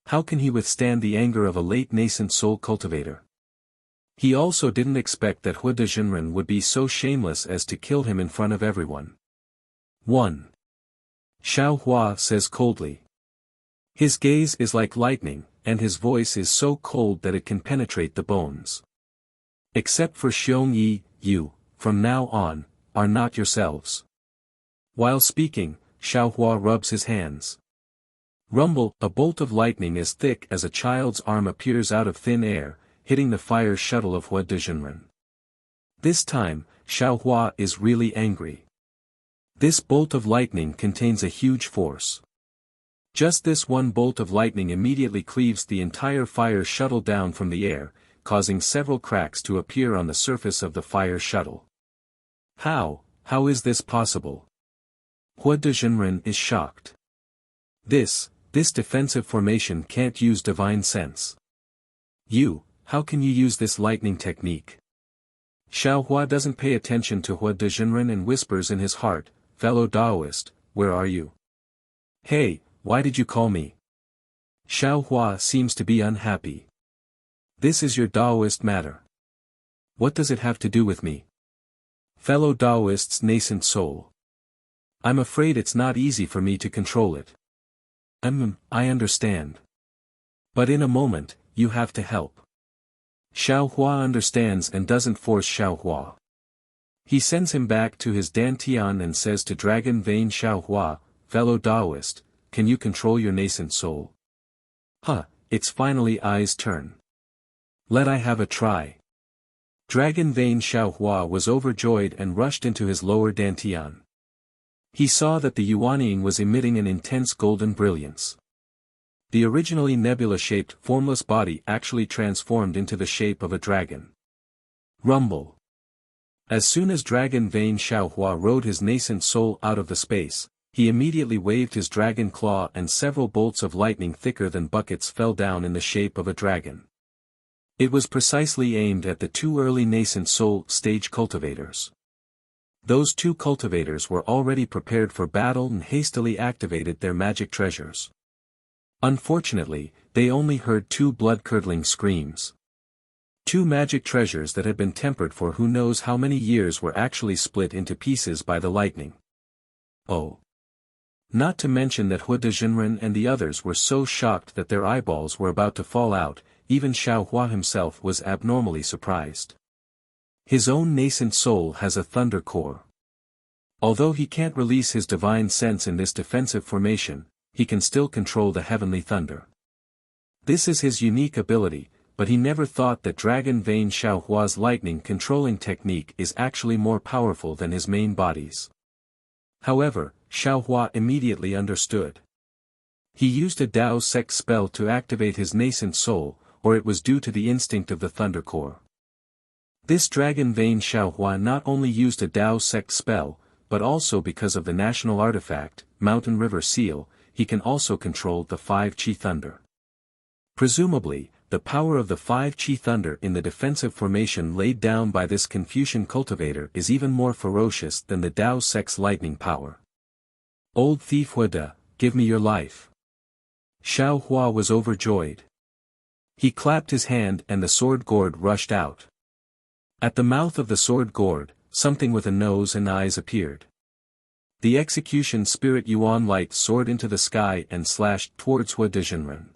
How can he withstand the anger of a late nascent soul cultivator? He also didn't expect that Hu Dezhenren would be so shameless as to kill him in front of everyone. 1. Xiao Hua says coldly. His gaze is like lightning, and his voice is so cold that it can penetrate the bones. Except for Xiong-yi, you, from now on, are not yourselves. While speaking, Xiao Hua rubs his hands. Rumble, a bolt of lightning as thick as a child's arm appears out of thin air, hitting the fire shuttle of Hu Dezhenren. This time, Xiao Hua is really angry. This bolt of lightning contains a huge force. Just this one bolt of lightning immediately cleaves the entire fire shuttle down from the air, causing several cracks to appear on the surface of the fire shuttle. How is this possible? Hu Dezhenren is shocked. This defensive formation can't use divine sense. How can you use this lightning technique? Xiao Hua doesn't pay attention to Hu Dezhenren and whispers in his heart, fellow Taoist, where are you? Hey, why did you call me? Xiao Hua seems to be unhappy. This is your Taoist matter. What does it have to do with me? Fellow Taoist's nascent soul. I'm afraid it's not easy for me to control it. I understand. But in a moment, you have to help. Xiao Hua understands and doesn't force Xiao Hua. He sends him back to his Dantian and says to Dragon Vein Xiao Hua, fellow Taoist, can you control your nascent soul? It's finally Ai's turn. Let I have a try. Dragon Vein Xiao Hua was overjoyed and rushed into his lower Dantian. He saw that the Yuanying was emitting an intense golden brilliance. The originally nebula-shaped formless body actually transformed into the shape of a dragon. Rumble. As soon as Dragon Vein Xiao Hua rode his nascent soul out of the space, he immediately waved his dragon claw and several bolts of lightning thicker than buckets fell down in the shape of a dragon. It was precisely aimed at the two early nascent soul stage cultivators. Those two cultivators were already prepared for battle and hastily activated their magic treasures. Unfortunately, they only heard two blood-curdling screams. Two magic treasures that had been tempered for who knows how many years were actually split into pieces by the lightning. Oh! Not to mention that Hu Dezhenren and the others were so shocked that their eyeballs were about to fall out, even Xiao Hua himself was abnormally surprised. His own nascent soul has a thunder core. Although he can't release his divine sense in this defensive formation, he can still control the heavenly thunder. This is his unique ability, but he never thought that Dragon Vein Xiao Hua's lightning controlling technique is actually more powerful than his main bodies. However, Xiao Hua immediately understood. He used a Dao Sect spell to activate his nascent soul, or it was due to the instinct of the thunder core. This Dragon Vein Xiao Hua not only used a Dao Sect spell, but also because of the national artifact, Mountain River Seal, he can also control the 5 Qi Thunder. Presumably, the power of the 5 Qi Thunder in the defensive formation laid down by this Confucian cultivator is even more ferocious than the Dao Sect's lightning power. Old thief Huda, give me your life. Xiao Hua was overjoyed. He clapped his hand and the sword gourd rushed out. At the mouth of the sword gourd, something with a nose and eyes appeared. The execution spirit Yuan light soared into the sky and slashed towards Hu Dezhenren.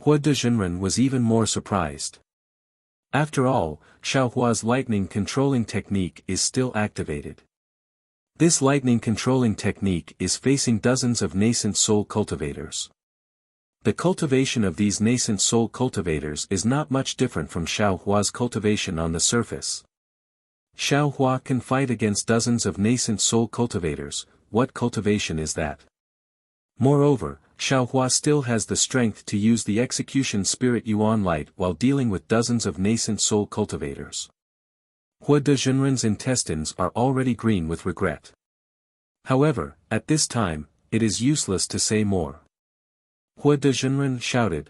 Hu Dezhenren was even more surprised. After all, Xiao Hua's lightning controlling technique is still activated. This lightning controlling technique is facing dozens of nascent soul cultivators. The cultivation of these nascent soul cultivators is not much different from Xiao Hua's cultivation on the surface. Xiao Hua can fight against dozens of nascent soul cultivators. What cultivation is that? Moreover, Xiao Hua still has the strength to use the execution spirit Yuan light while dealing with dozens of nascent soul cultivators. Hu Dezhenren's intestines are already green with regret. However, at this time, it is useless to say more. Hu Dezhenren shouted,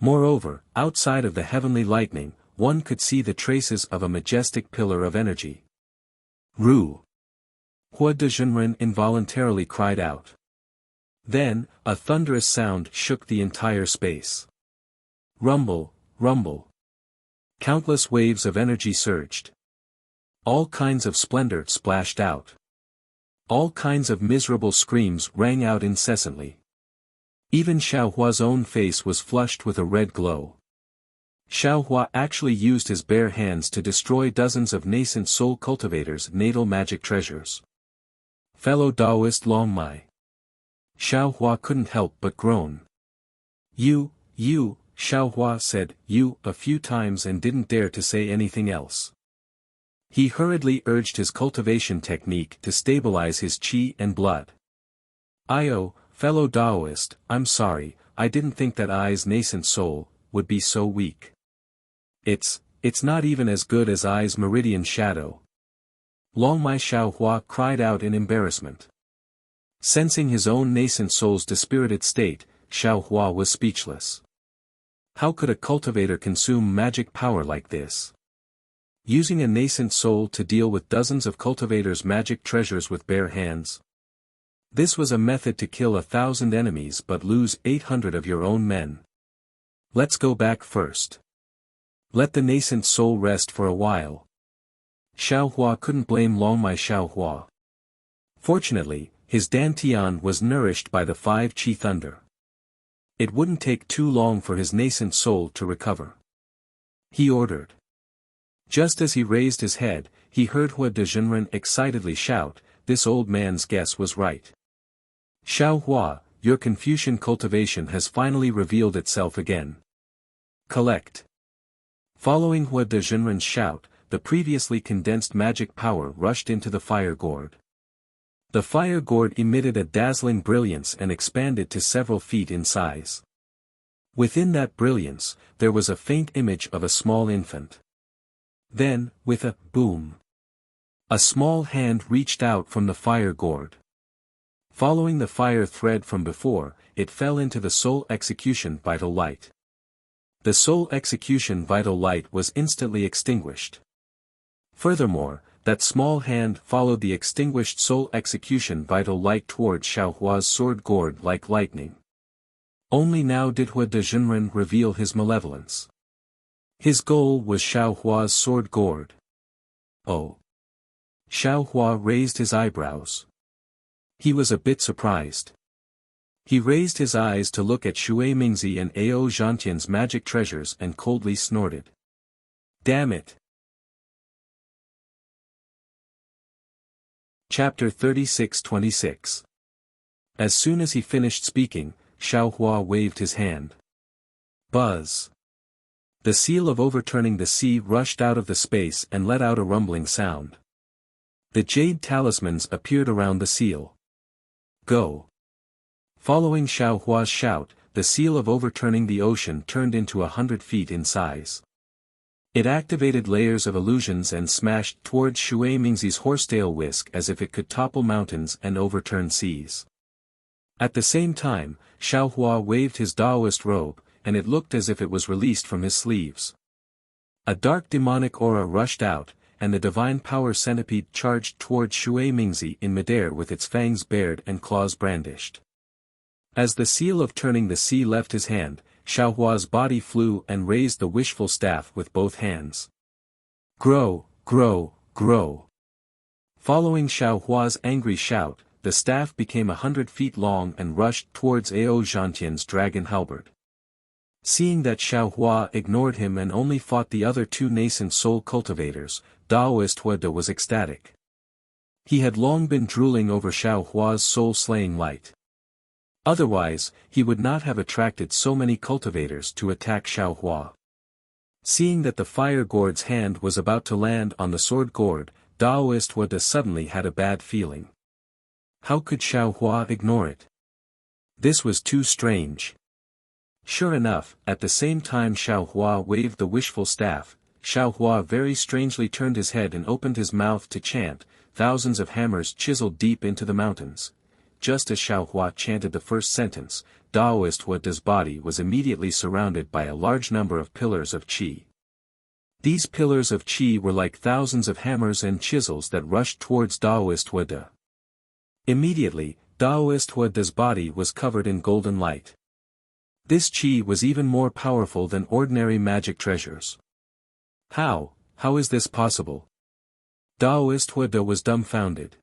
Moreover, outside of the heavenly lightning, one could see the traces of a majestic pillar of energy. Ru! Hua Dezhenren involuntarily cried out. Then, a thunderous sound shook the entire space. Rumble, rumble. Countless waves of energy surged. All kinds of splendor splashed out. All kinds of miserable screams rang out incessantly. Even Xiaohua's own face was flushed with a red glow. Xiaohua actually used his bare hands to destroy dozens of nascent soul cultivators' natal magic treasures. Fellow Taoist Longmai. Xiaohua couldn't help but groan. You, Xiaohua said you a few times and didn't dare to say anything else. He hurriedly urged his cultivation technique to stabilize his qi and blood. Fellow Taoist, I'm sorry, I didn't think that I's nascent soul would be so weak. It's not even as good as I's meridian shadow. Longmai Xiaohua cried out in embarrassment. Sensing his own nascent soul's dispirited state, Xiaohua was speechless. How could a cultivator consume magic power like this? Using a nascent soul to deal with dozens of cultivators' magic treasures with bare hands? This was a method to kill 1,000 enemies but lose 800 of your own men. Let's go back first. Let the nascent soul rest for a while. Xiaohua couldn't blame Longmai Xiaohua. Fortunately, his dantian was nourished by the 5 qi thunder. It wouldn't take too long for his nascent soul to recover. He ordered. Just as he raised his head, he heard Hua Dezhenren excitedly shout, "This old man's guess was right. Xiaohua, your Confucian cultivation has finally revealed itself again. Collect." Following Hua Dezhenren's shout, the previously condensed magic power rushed into the fire gourd. The fire gourd emitted a dazzling brilliance and expanded to several feet in size. Within that brilliance, there was a faint image of a small infant. Then, with a boom, a small hand reached out from the fire gourd. Following the fire thread from before, it fell into the soul execution vital light. The soul execution vital light was instantly extinguished. Furthermore, that small hand followed the extinguished soul execution vital light towards Xiaohua's sword gourd like lightning. Only now did Hua Dezhenren reveal his malevolence. His goal was Xiaohua's sword gourd. Oh. Xiaohua raised his eyebrows. He was a bit surprised. He raised his eyes to look at Shui Mingzi and Ao Zhantian's magic treasures and coldly snorted. Damn it! Chapter 36-26. As soon as he finished speaking, Xiaohua waved his hand. Buzz! The seal of overturning the sea rushed out of the space and let out a rumbling sound. The jade talismans appeared around the seal. Go! Following Xiaohua's shout, the seal of overturning the ocean turned into 100 feet in size. It activated layers of illusions and smashed towards Shui Mingzi's horsetail whisk as if it could topple mountains and overturn seas. At the same time, Xiaohua waved his Taoist robe, and it looked as if it was released from his sleeves. A dark demonic aura rushed out, and the divine power centipede charged toward Shui Mingzi in midair with its fangs bared and claws brandished. As the seal of turning the sea left his hand, Xiaohua's body flew and raised the wishful staff with both hands. Grow, grow, grow. Following Xiaohua's angry shout, the staff became 100 feet long and rushed towards Ao Zhantian's dragon halberd. Seeing that Xiaohua ignored him and only fought the other 2 nascent soul cultivators, Taoist Hua De was ecstatic. He had long been drooling over Xiaohua's soul-slaying light. Otherwise, he would not have attracted so many cultivators to attack Xiaohua. Seeing that the fire gourd's hand was about to land on the sword gourd, Taoist Hua De suddenly had a bad feeling. How could Xiaohua ignore it? This was too strange. Sure enough, at the same time Xiaohua waved the wishful staff, Xiaohua very strangely turned his head and opened his mouth to chant, thousands of hammers chiseled deep into the mountains. just as Xiaohua chanted the first sentence, Daoist Huada's body was immediately surrounded by a large number of pillars of qi. These pillars of qi were like thousands of hammers and chisels that rushed towards Daoist Huada. Immediately, Daoist Huada's body was covered in golden light. This qi was even more powerful than ordinary magic treasures. How is this possible? Daoist Huada was dumbfounded.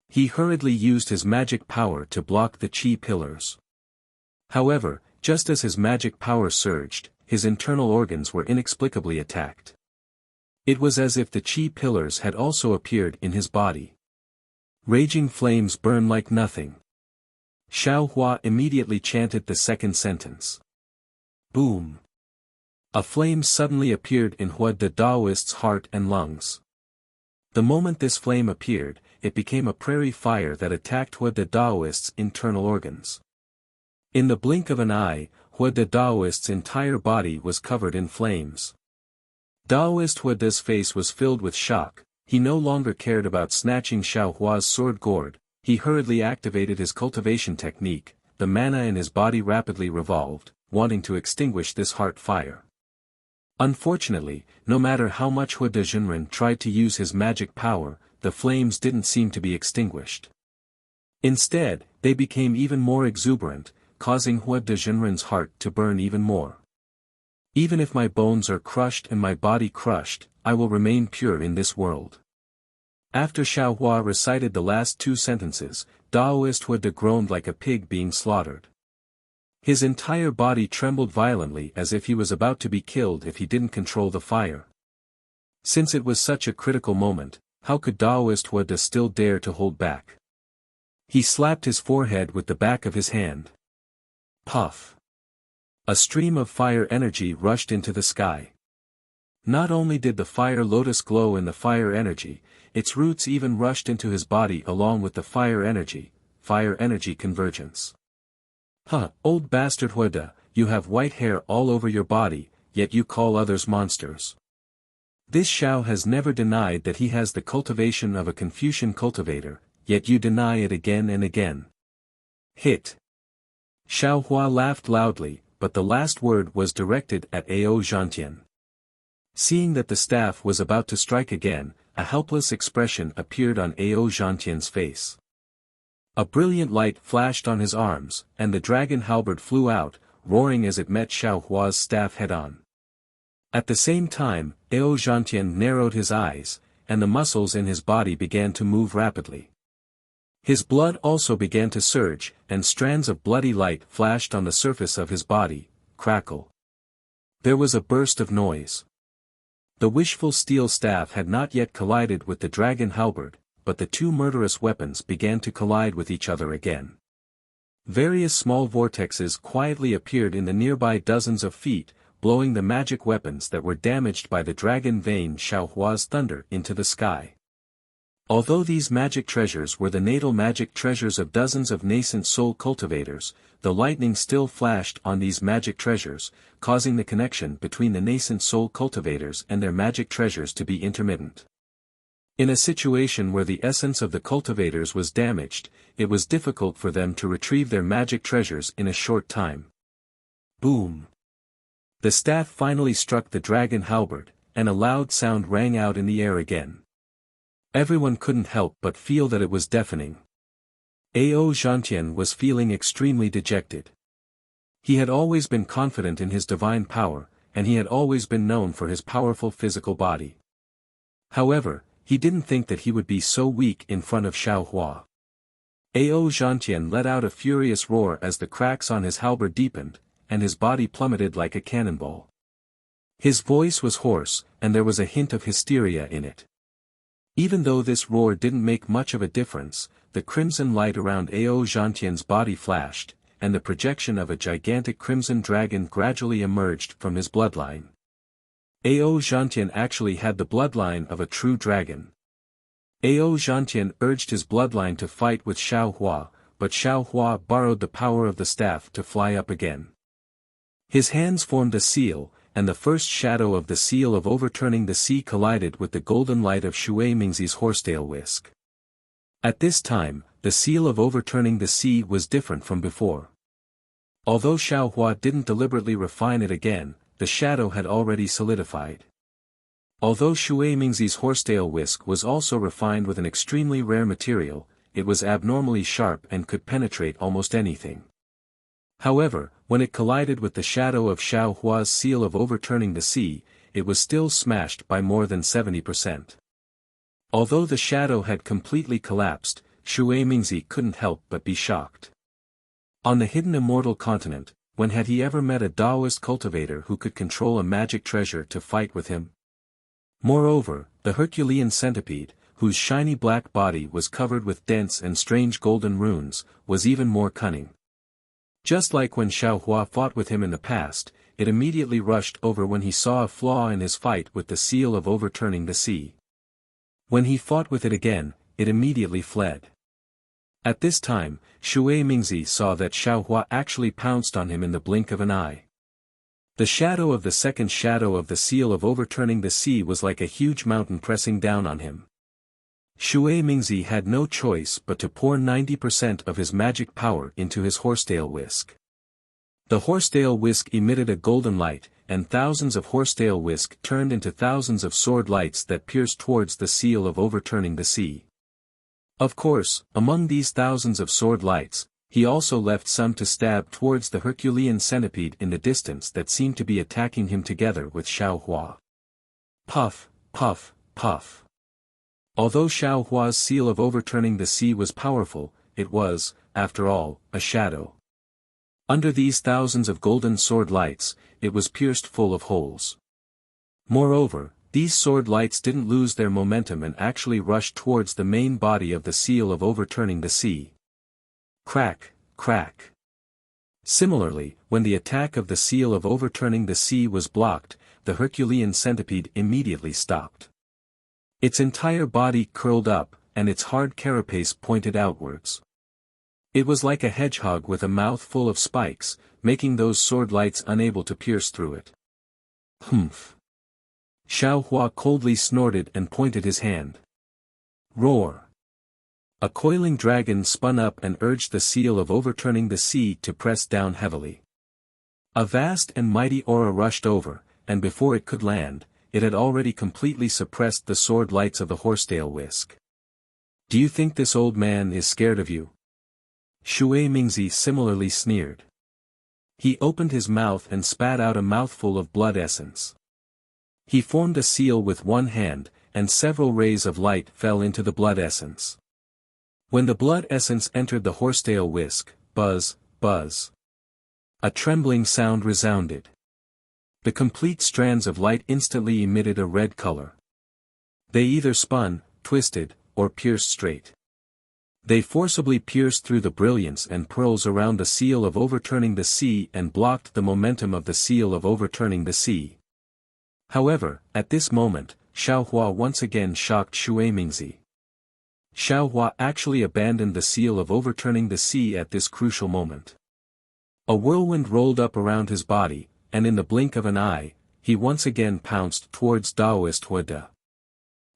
He hurriedly used his magic power to block the qi pillars. However, just as his magic power surged, his internal organs were inexplicably attacked. It was as if the qi pillars had also appeared in his body. Raging flames burn like nothing. Xiaohua immediately chanted the second sentence. Boom! A flame suddenly appeared in Huada Daoist's heart and lungs. The moment this flame appeared, it became a prairie fire that attacked Huada Daoist's internal organs. In the blink of an eye, Huada Daoist's entire body was covered in flames. Daoist Huada's face was filled with shock. He no longer cared about snatching Xiaohua's sword gourd. He hurriedly activated his cultivation technique. The mana in his body rapidly revolved, wanting to extinguish this heart fire. Unfortunately, no matter how much Huada Zhenren tried to use his magic power, the flames didn't seem to be extinguished. Instead, they became even more exuberant, causing Huada Zhenren's heart to burn even more. Even if my bones are crushed and my body crushed, I will remain pure in this world. After Xiaohua recited the last two sentences, Daoist Huada groaned like a pig being slaughtered. His entire body trembled violently as if he was about to be killed if he didn't control the fire. Since it was such a critical moment, how could Daoist Huada still dare to hold back? He slapped his forehead with the back of his hand. Puff! A stream of fire energy rushed into the sky. Not only did the fire lotus glow in the fire energy, its roots even rushed into his body along with the fire energy convergence. Huh, old bastard Huada, you have white hair all over your body, yet you call others monsters. This Xiao has never denied that he has the cultivation of a Confucian cultivator, yet you deny it again and again. Hit! Xiaohua laughed loudly, but the last word was directed at Ao Zhantian. Seeing that the staff was about to strike again, a helpless expression appeared on Ao Zhantian's face. A brilliant light flashed on his arms, and the dragon halberd flew out, roaring as it met Xiaohua's staff head-on. At the same time, Ao Zhantian narrowed his eyes, and the muscles in his body began to move rapidly. His blood also began to surge, and strands of bloody light flashed on the surface of his body. Crackle! There was a burst of noise. The wishful steel staff had not yet collided with the dragon halberd, but the two murderous weapons began to collide with each other again. Various small vortexes quietly appeared in the nearby dozens of feet, blowing the magic weapons that were damaged by the dragon vein Xiaohua's thunder into the sky. Although these magic treasures were the natal magic treasures of dozens of nascent soul cultivators, the lightning still flashed on these magic treasures, causing the connection between the nascent soul cultivators and their magic treasures to be intermittent. In a situation where the essence of the cultivators was damaged, it was difficult for them to retrieve their magic treasures in a short time. Boom! The staff finally struck the dragon halberd, and a loud sound rang out in the air again. Everyone couldn't help but feel that it was deafening. Ao Zhantian was feeling extremely dejected. He had always been confident in his divine power, and he had always been known for his powerful physical body. However, he didn't think that he would be so weak in front of Xiaohua. Ao Zhantian let out a furious roar as the cracks on his halberd deepened, and his body plummeted like a cannonball. His voice was hoarse, and there was a hint of hysteria in it. Even though this roar didn't make much of a difference, the crimson light around Ao Zhantian's body flashed, and the projection of a gigantic crimson dragon gradually emerged from his bloodline. Ao Zhantian actually had the bloodline of a true dragon. Ao Zhantian urged his bloodline to fight with Xiaohua, but Xiaohua borrowed the power of the staff to fly up again. His hands formed a seal, and the first shadow of the seal of overturning the sea collided with the golden light of Shui Mingzi's horsetail whisk. At this time, the seal of overturning the sea was different from before. Although Xiaohua didn't deliberately refine it again, the shadow had already solidified. Although Shui Mingzi's horsetail whisk was also refined with an extremely rare material, it was abnormally sharp and could penetrate almost anything. However, when it collided with the shadow of Xiaohua's seal of overturning the sea, it was still smashed by more than 70%. Although the shadow had completely collapsed, Shui Mingzi couldn't help but be shocked. On the hidden immortal continent, when had he ever met a Taoist cultivator who could control a magic treasure to fight with him? Moreover, the Herculean centipede, whose shiny black body was covered with dense and strange golden runes, was even more cunning. Just like when Xiaohua fought with him in the past, it immediately rushed over when he saw a flaw in his fight with the seal of overturning the sea. When he fought with it again, it immediately fled. At this time, Shui Mingzi saw that Xiaohua actually pounced on him in the blink of an eye. The shadow of the second shadow of the seal of overturning the sea was like a huge mountain pressing down on him. Shui Mingzi had no choice but to pour 90% of his magic power into his horsetail whisk. The horsetail whisk emitted a golden light, and thousands of horsetail whisk turned into thousands of sword lights that pierced towards the seal of overturning the sea. Of course, among these thousands of sword lights, he also left some to stab towards the Herculean centipede in the distance that seemed to be attacking him together with Xiaohua. Puff, puff, puff. Although Xiaohua's seal of overturning the sea was powerful, it was, after all, a shadow. Under these thousands of golden sword lights, it was pierced full of holes. Moreover, these sword lights didn't lose their momentum and actually rushed towards the main body of the seal of overturning the sea. Crack, crack. Similarly, when the attack of the seal of overturning the sea was blocked, the Herculean centipede immediately stopped. Its entire body curled up, and its hard carapace pointed outwards. It was like a hedgehog with a mouth full of spikes, making those sword lights unable to pierce through it. Humph. Xiaohua coldly snorted and pointed his hand. Roar. A coiling dragon spun up and urged the seal of overturning the sea to press down heavily. A vast and mighty aura rushed over, and before it could land, it had already completely suppressed the sword lights of the horsetail whisk. Do you think this old man is scared of you? Shui Mingzi similarly sneered. He opened his mouth and spat out a mouthful of blood essence. He formed a seal with one hand, and several rays of light fell into the blood essence. When the blood essence entered the horsetail whisk, buzz, buzz. A trembling sound resounded. The complete strands of light instantly emitted a red color. They either spun, twisted, or pierced straight. They forcibly pierced through the brilliance and pearls around the seal of overturning the sea and blocked the momentum of the seal of overturning the sea. However, at this moment, Xiaohua once again shocked Shui Mingzi. Xiaohua actually abandoned the seal of overturning the sea at this crucial moment. A whirlwind rolled up around his body, and in the blink of an eye, he once again pounced towards Daoist Huada.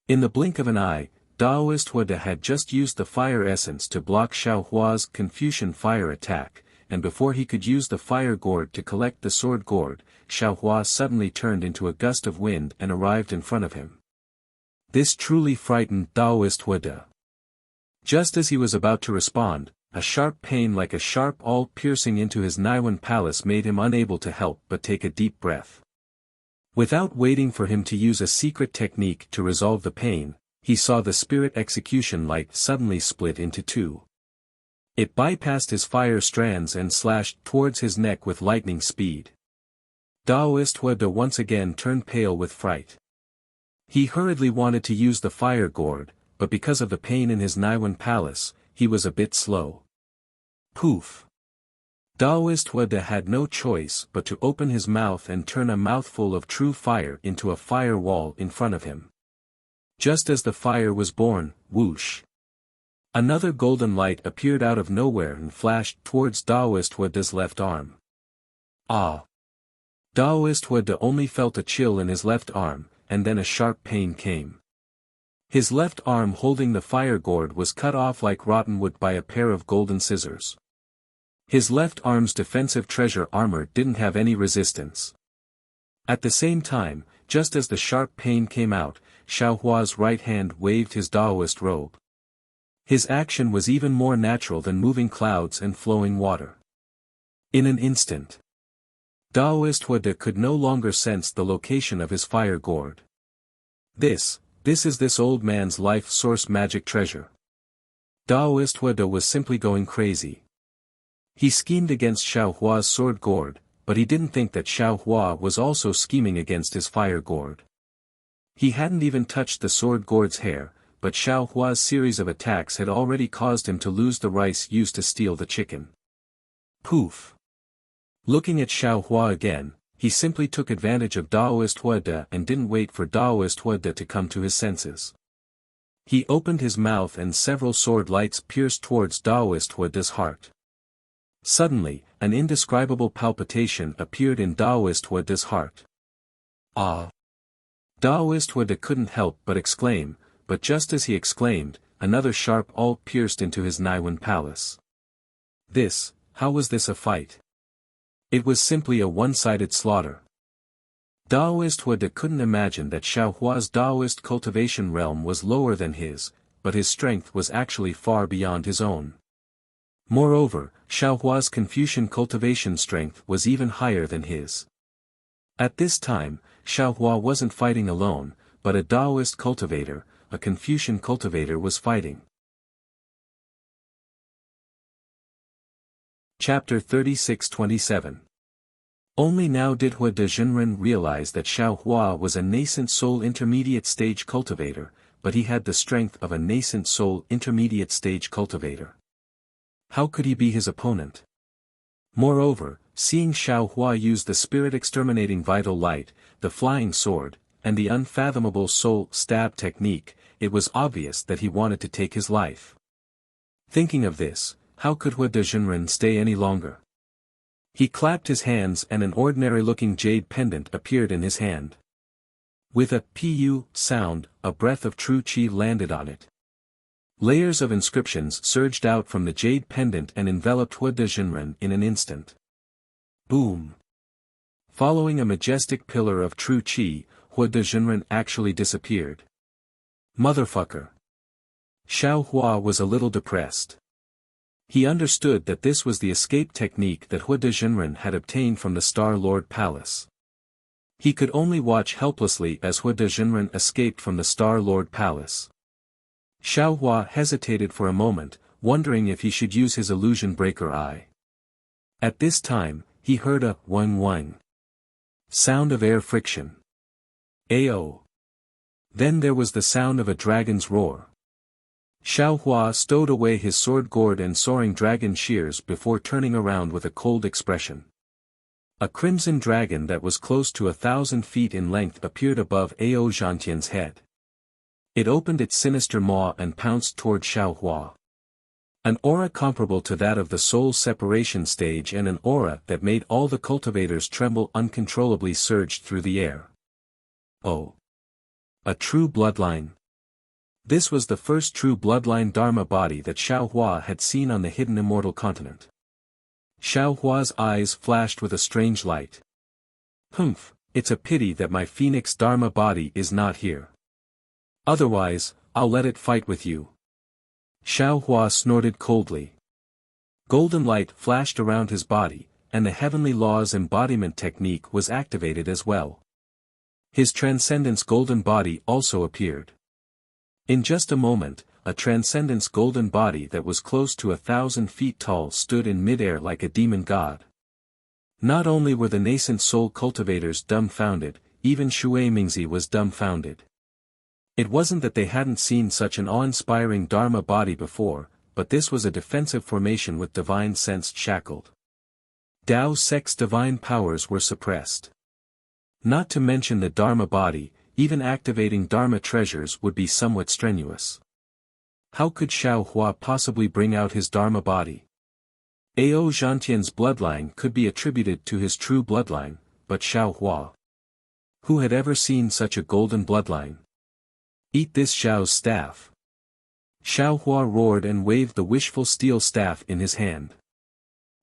In the blink of an eye, Daoist Huada had just used the fire essence to block Xiaohua's Confucian fire attack, and before he could use the fire gourd to collect the sword gourd, Xiaohua suddenly turned into a gust of wind and arrived in front of him. This truly frightened Daoist Huada. Just as he was about to respond, a sharp pain like a sharp awl piercing into his Naiwan palace made him unable to help but take a deep breath. Without waiting for him to use a secret technique to resolve the pain, he saw the spirit execution light suddenly split into two. It bypassed his fire strands and slashed towards his neck with lightning speed. Daoist Huada once again turned pale with fright. He hurriedly wanted to use the fire gourd, but because of the pain in his Naiwan palace, he was a bit slow. Poof! Daoist Huada had no choice but to open his mouth and turn a mouthful of true fire into a fire wall in front of him. Just as the fire was born, whoosh! Another golden light appeared out of nowhere and flashed towards Daoist Huada's left arm. Ah! Daoist Huada only felt a chill in his left arm, and then a sharp pain came. His left arm holding the fire gourd was cut off like rotten wood by a pair of golden scissors. His left arm's defensive treasure armor didn't have any resistance. At the same time, just as the sharp pain came out, Xiaohua's right hand waved his Daoist robe. His action was even more natural than moving clouds and flowing water. In an instant, Daoist Huode could no longer sense the location of his fire gourd. This is this old man's life source magic treasure. Daoist Huode was simply going crazy. He schemed against Xiaohua's sword gourd, but he didn't think that Xiaohua was also scheming against his fire gourd. He hadn't even touched the sword gourd's hair, but Xiaohua's series of attacks had already caused him to lose the rice used to steal the chicken. Poof! Looking at Xiaohua again, he simply took advantage of Daoist Huode and didn't wait for Daoist Huode to come to his senses. He opened his mouth and several sword lights pierced towards Daoist Huode's heart. Suddenly, an indescribable palpitation appeared in Daoist Huode's heart. Ah! Daoist Huode couldn't help but exclaim, but just as he exclaimed, another sharp awl pierced into his Naiwan palace. How was this a fight? It was simply a one-sided slaughter. Daoist Huode couldn't imagine that Xiaohua's Daoist cultivation realm was lower than his, but his strength was actually far beyond his own. Moreover, Xiaohua's Confucian cultivation strength was even higher than his. At this time, Xiaohua wasn't fighting alone, but a Daoist cultivator, a Confucian cultivator was fighting. Chapter 36-27. Only now did Hua de Jinren realize that Xiaohua was a nascent soul intermediate stage cultivator, but he had the strength of a nascent soul intermediate stage cultivator. How could he be his opponent? Moreover, seeing Xiaohua use the spirit-exterminating vital light, the flying sword, and the unfathomable soul stab technique, it was obvious that he wanted to take his life. Thinking of this, how could Hua de Jinren stay any longer? He clapped his hands and an ordinary-looking jade pendant appeared in his hand. With a pu sound, a breath of true qi landed on it. Layers of inscriptions surged out from the jade pendant and enveloped Hua de Jinren in an instant. Boom! Following a majestic pillar of true qi, Hua de Jinren actually disappeared. Motherfucker! Xiaohua was a little depressed. He understood that this was the escape technique that Hua de Jinren had obtained from the Star Lord Palace. He could only watch helplessly as Hua de Jinren escaped from the Star Lord Palace. Xiaohua hesitated for a moment, wondering if he should use his illusion breaker eye. At this time, he heard a wang sound of air friction. Ayo! Then there was the sound of a dragon's roar. Xiaohua stowed away his sword gourd and soaring dragon shears before turning around with a cold expression. A crimson dragon that was close to 1,000 feet in length appeared above Ao Zhantian's head. It opened its sinister maw and pounced toward Xiaohua. An aura comparable to that of the soul separation stage and an aura that made all the cultivators tremble uncontrollably surged through the air. Oh! A true bloodline. This was the first true bloodline Dharma body that Xiaohua had seen on the hidden immortal continent. Xiaohua's eyes flashed with a strange light. Humph, it's a pity that my phoenix Dharma body is not here. Otherwise, I'll let it fight with you. Xiaohua snorted coldly. Golden light flashed around his body, and the heavenly laws embodiment technique was activated as well. His transcendence golden body also appeared. In just a moment, a transcendence golden body that was close to 1,000 feet tall stood in midair like a demon god. Not only were the nascent soul cultivators dumbfounded, even Shui Mingzi was dumbfounded. It wasn't that they hadn't seen such an awe-inspiring Dharma body before, but this was a defensive formation with divine sense shackled. Dao Sect's divine powers were suppressed. Not to mention the Dharma body, even activating Dharma treasures would be somewhat strenuous. How could Xiaohua possibly bring out his Dharma body? Ao Zhantian's bloodline could be attributed to his true bloodline, but Xiaohua. Who had ever seen such a golden bloodline? Eat this Xiao's staff. Xiao Hua roared and waved the wishful steel staff in his hand.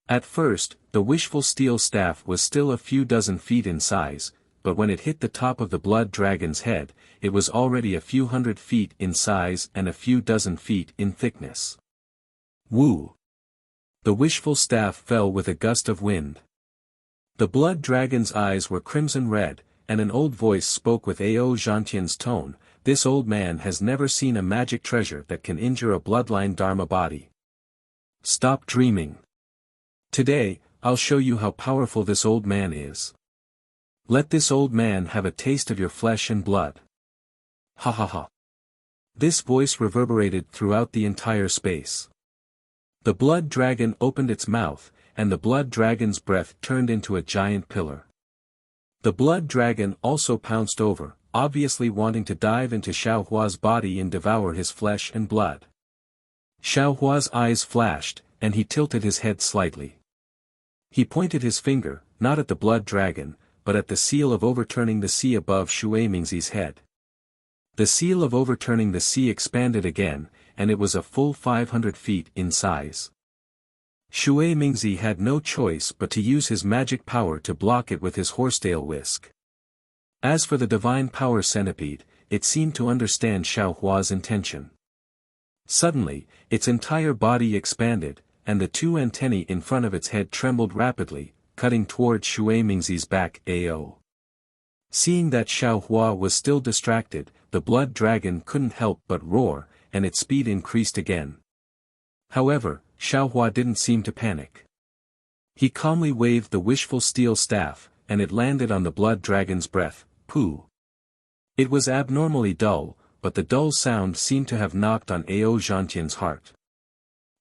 At first, the wishful steel staff was still a few dozen feet in size, but when it hit the top of the blood dragon's head, it was already a few hundred feet in size and a few dozen feet in thickness. Woo! The wishful staff fell with a gust of wind. The blood dragon's eyes were crimson red, and an old voice spoke with Ao Zhantian's tone. This old man has never seen a magic treasure that can injure a bloodline Dharma body. Stop dreaming. Today, I'll show you how powerful this old man is. Let this old man have a taste of your flesh and blood. Ha ha ha. This voice reverberated throughout the entire space. The blood dragon opened its mouth, and the blood dragon's breath turned into a giant pillar. The blood dragon also pounced over, obviously wanting to dive into Xiao Hua's body and devour his flesh and blood. Xiao Hua's eyes flashed, and he tilted his head slightly. He pointed his finger, not at the blood dragon, but at the seal of overturning the sea above Shui Mingzi's head. The seal of overturning the sea expanded again, and it was a full 500 feet in size. Shui Mingzi had no choice but to use his magic power to block it with his horsetail whisk. As for the divine power centipede, it seemed to understand Xiao Hua's intention. Suddenly, its entire body expanded, and the two antennae in front of its head trembled rapidly, cutting toward Shui Mingzi's back. Ao. Seeing that Xiao Hua was still distracted, the blood dragon couldn't help but roar, and its speed increased again. However, Xiao Hua didn't seem to panic. He calmly waved the wishful steel staff, and it landed on the blood dragon's breath. Pooh. It was abnormally dull, but the dull sound seemed to have knocked on Ao Zhantian's heart.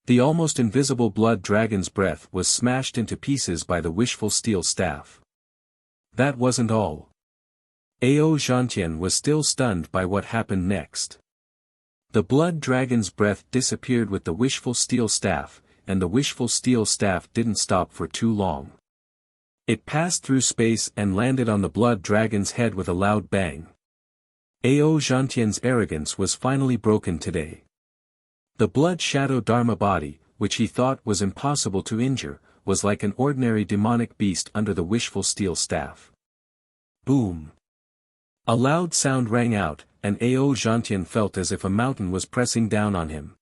The almost invisible blood dragon's breath was smashed into pieces by the wishful steel staff. That wasn't all. Ao Zhantian was still stunned by what happened next. The blood dragon's breath disappeared with the wishful steel staff, and the wishful steel staff didn't stop for too long. It passed through space and landed on the blood dragon's head with a loud bang. Ao Zhantian's arrogance was finally broken today. The blood shadow Dharma body, which he thought was impossible to injure, was like an ordinary demonic beast under the wishful steel staff. Boom! A loud sound rang out, and Ao Zhantian felt as if a mountain was pressing down on him.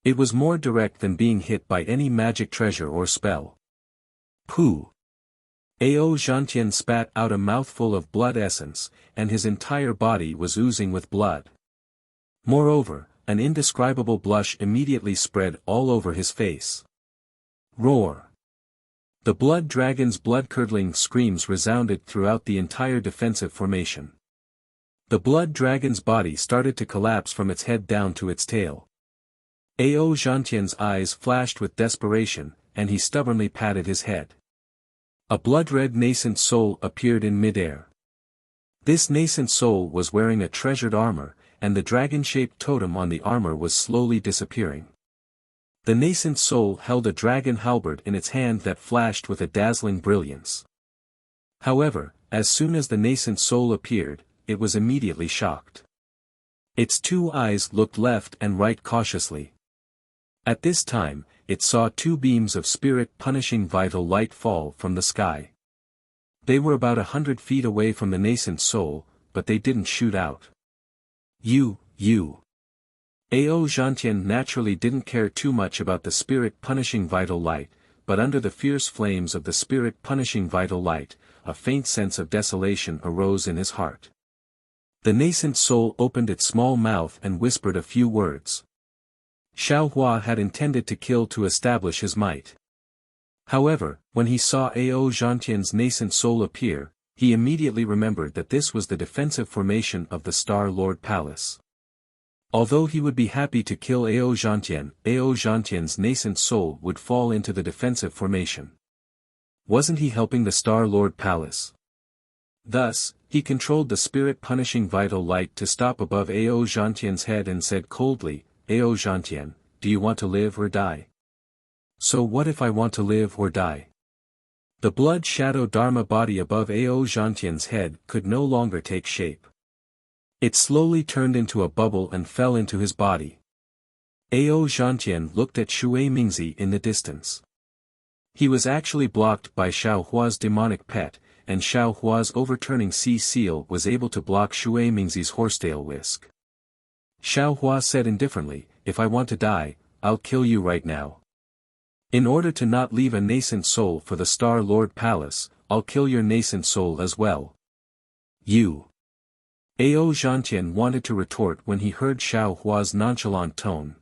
It was more direct than being hit by any magic treasure or spell. Pooh! Ao Zhantian spat out a mouthful of blood essence, and his entire body was oozing with blood. Moreover, an indescribable blush immediately spread all over his face. Roar! The blood dragon's blood-curdling screams resounded throughout the entire defensive formation. The blood dragon's body started to collapse from its head down to its tail. Ao Zhantian's eyes flashed with desperation, and he stubbornly patted his head. A blood-red nascent soul appeared in midair. This nascent soul was wearing a treasured armor, and the dragon-shaped totem on the armor was slowly disappearing. The nascent soul held a dragon halberd in its hand that flashed with a dazzling brilliance. However, as soon as the nascent soul appeared, it was immediately shocked. Its two eyes looked left and right cautiously. At this time, it saw two beams of spirit-punishing vital light fall from the sky. They were about 100 feet away from the nascent soul, but they didn't shoot out. You. Ao Zhantian naturally didn't care too much about the spirit-punishing vital light, but under the fierce flames of the spirit-punishing vital light, a faint sense of desolation arose in his heart. The nascent soul opened its small mouth and whispered a few words. Xiao Hua had intended to kill to establish his might. However, when he saw Ao Zhantian's nascent soul appear, he immediately remembered that this was the defensive formation of the Star Lord Palace. Although he would be happy to kill Ao Zhantian's nascent soul would fall into the defensive formation. Wasn't he helping the Star Lord Palace? Thus, he controlled the spirit-punishing vital light to stop above Ao Zhantian's head and said coldly, Ao Zhantian, do you want to live or die? So what if I want to live or die? The blood shadow Dharma body above Ao Zhantian's head could no longer take shape. It slowly turned into a bubble and fell into his body. Ao Zhantian looked at Shui Mingzi in the distance. He was actually blocked by Xiao Hua's demonic pet, and Xiao Hua's overturning sea seal was able to block Shui Mingzi's horsetail whisk. Xiao Hua said indifferently, "If I want to die, I'll kill you right now. In order to not leave a nascent soul for the Star Lord Palace, I'll kill your nascent soul as well." You. Ao Zhantian wanted to retort when he heard Xiao Hua's nonchalant tone.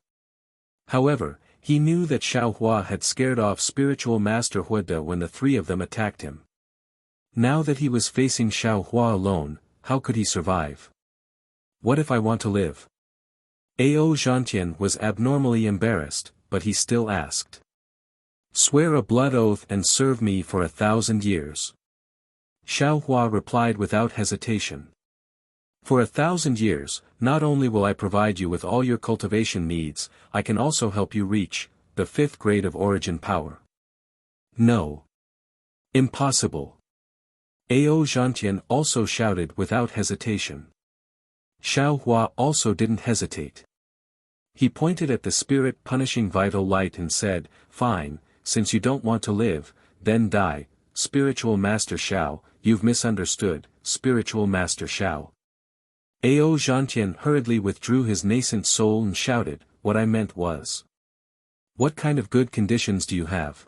However, he knew that Xiao Hua had scared off spiritual master Huida when the three of them attacked him. Now that he was facing Xiao Hua alone, how could he survive? What if I want to live? Ao Zhantian was abnormally embarrassed, but he still asked. Swear a blood oath and serve me for 1,000 years. Xiao Hua replied without hesitation. For 1,000 years, not only will I provide you with all your cultivation needs, I can also help you reach the 5th grade of origin power. No. Impossible. Ao Zhantian also shouted without hesitation. Xiao Hua also didn't hesitate. He pointed at the spirit-punishing vital light and said, "Fine, since you don't want to live, then die, Spiritual Master Xiao, you've misunderstood, Spiritual Master Xiao." Ao Zhantian hurriedly withdrew his nascent soul and shouted, "What I meant was. What kind of good conditions do you have?"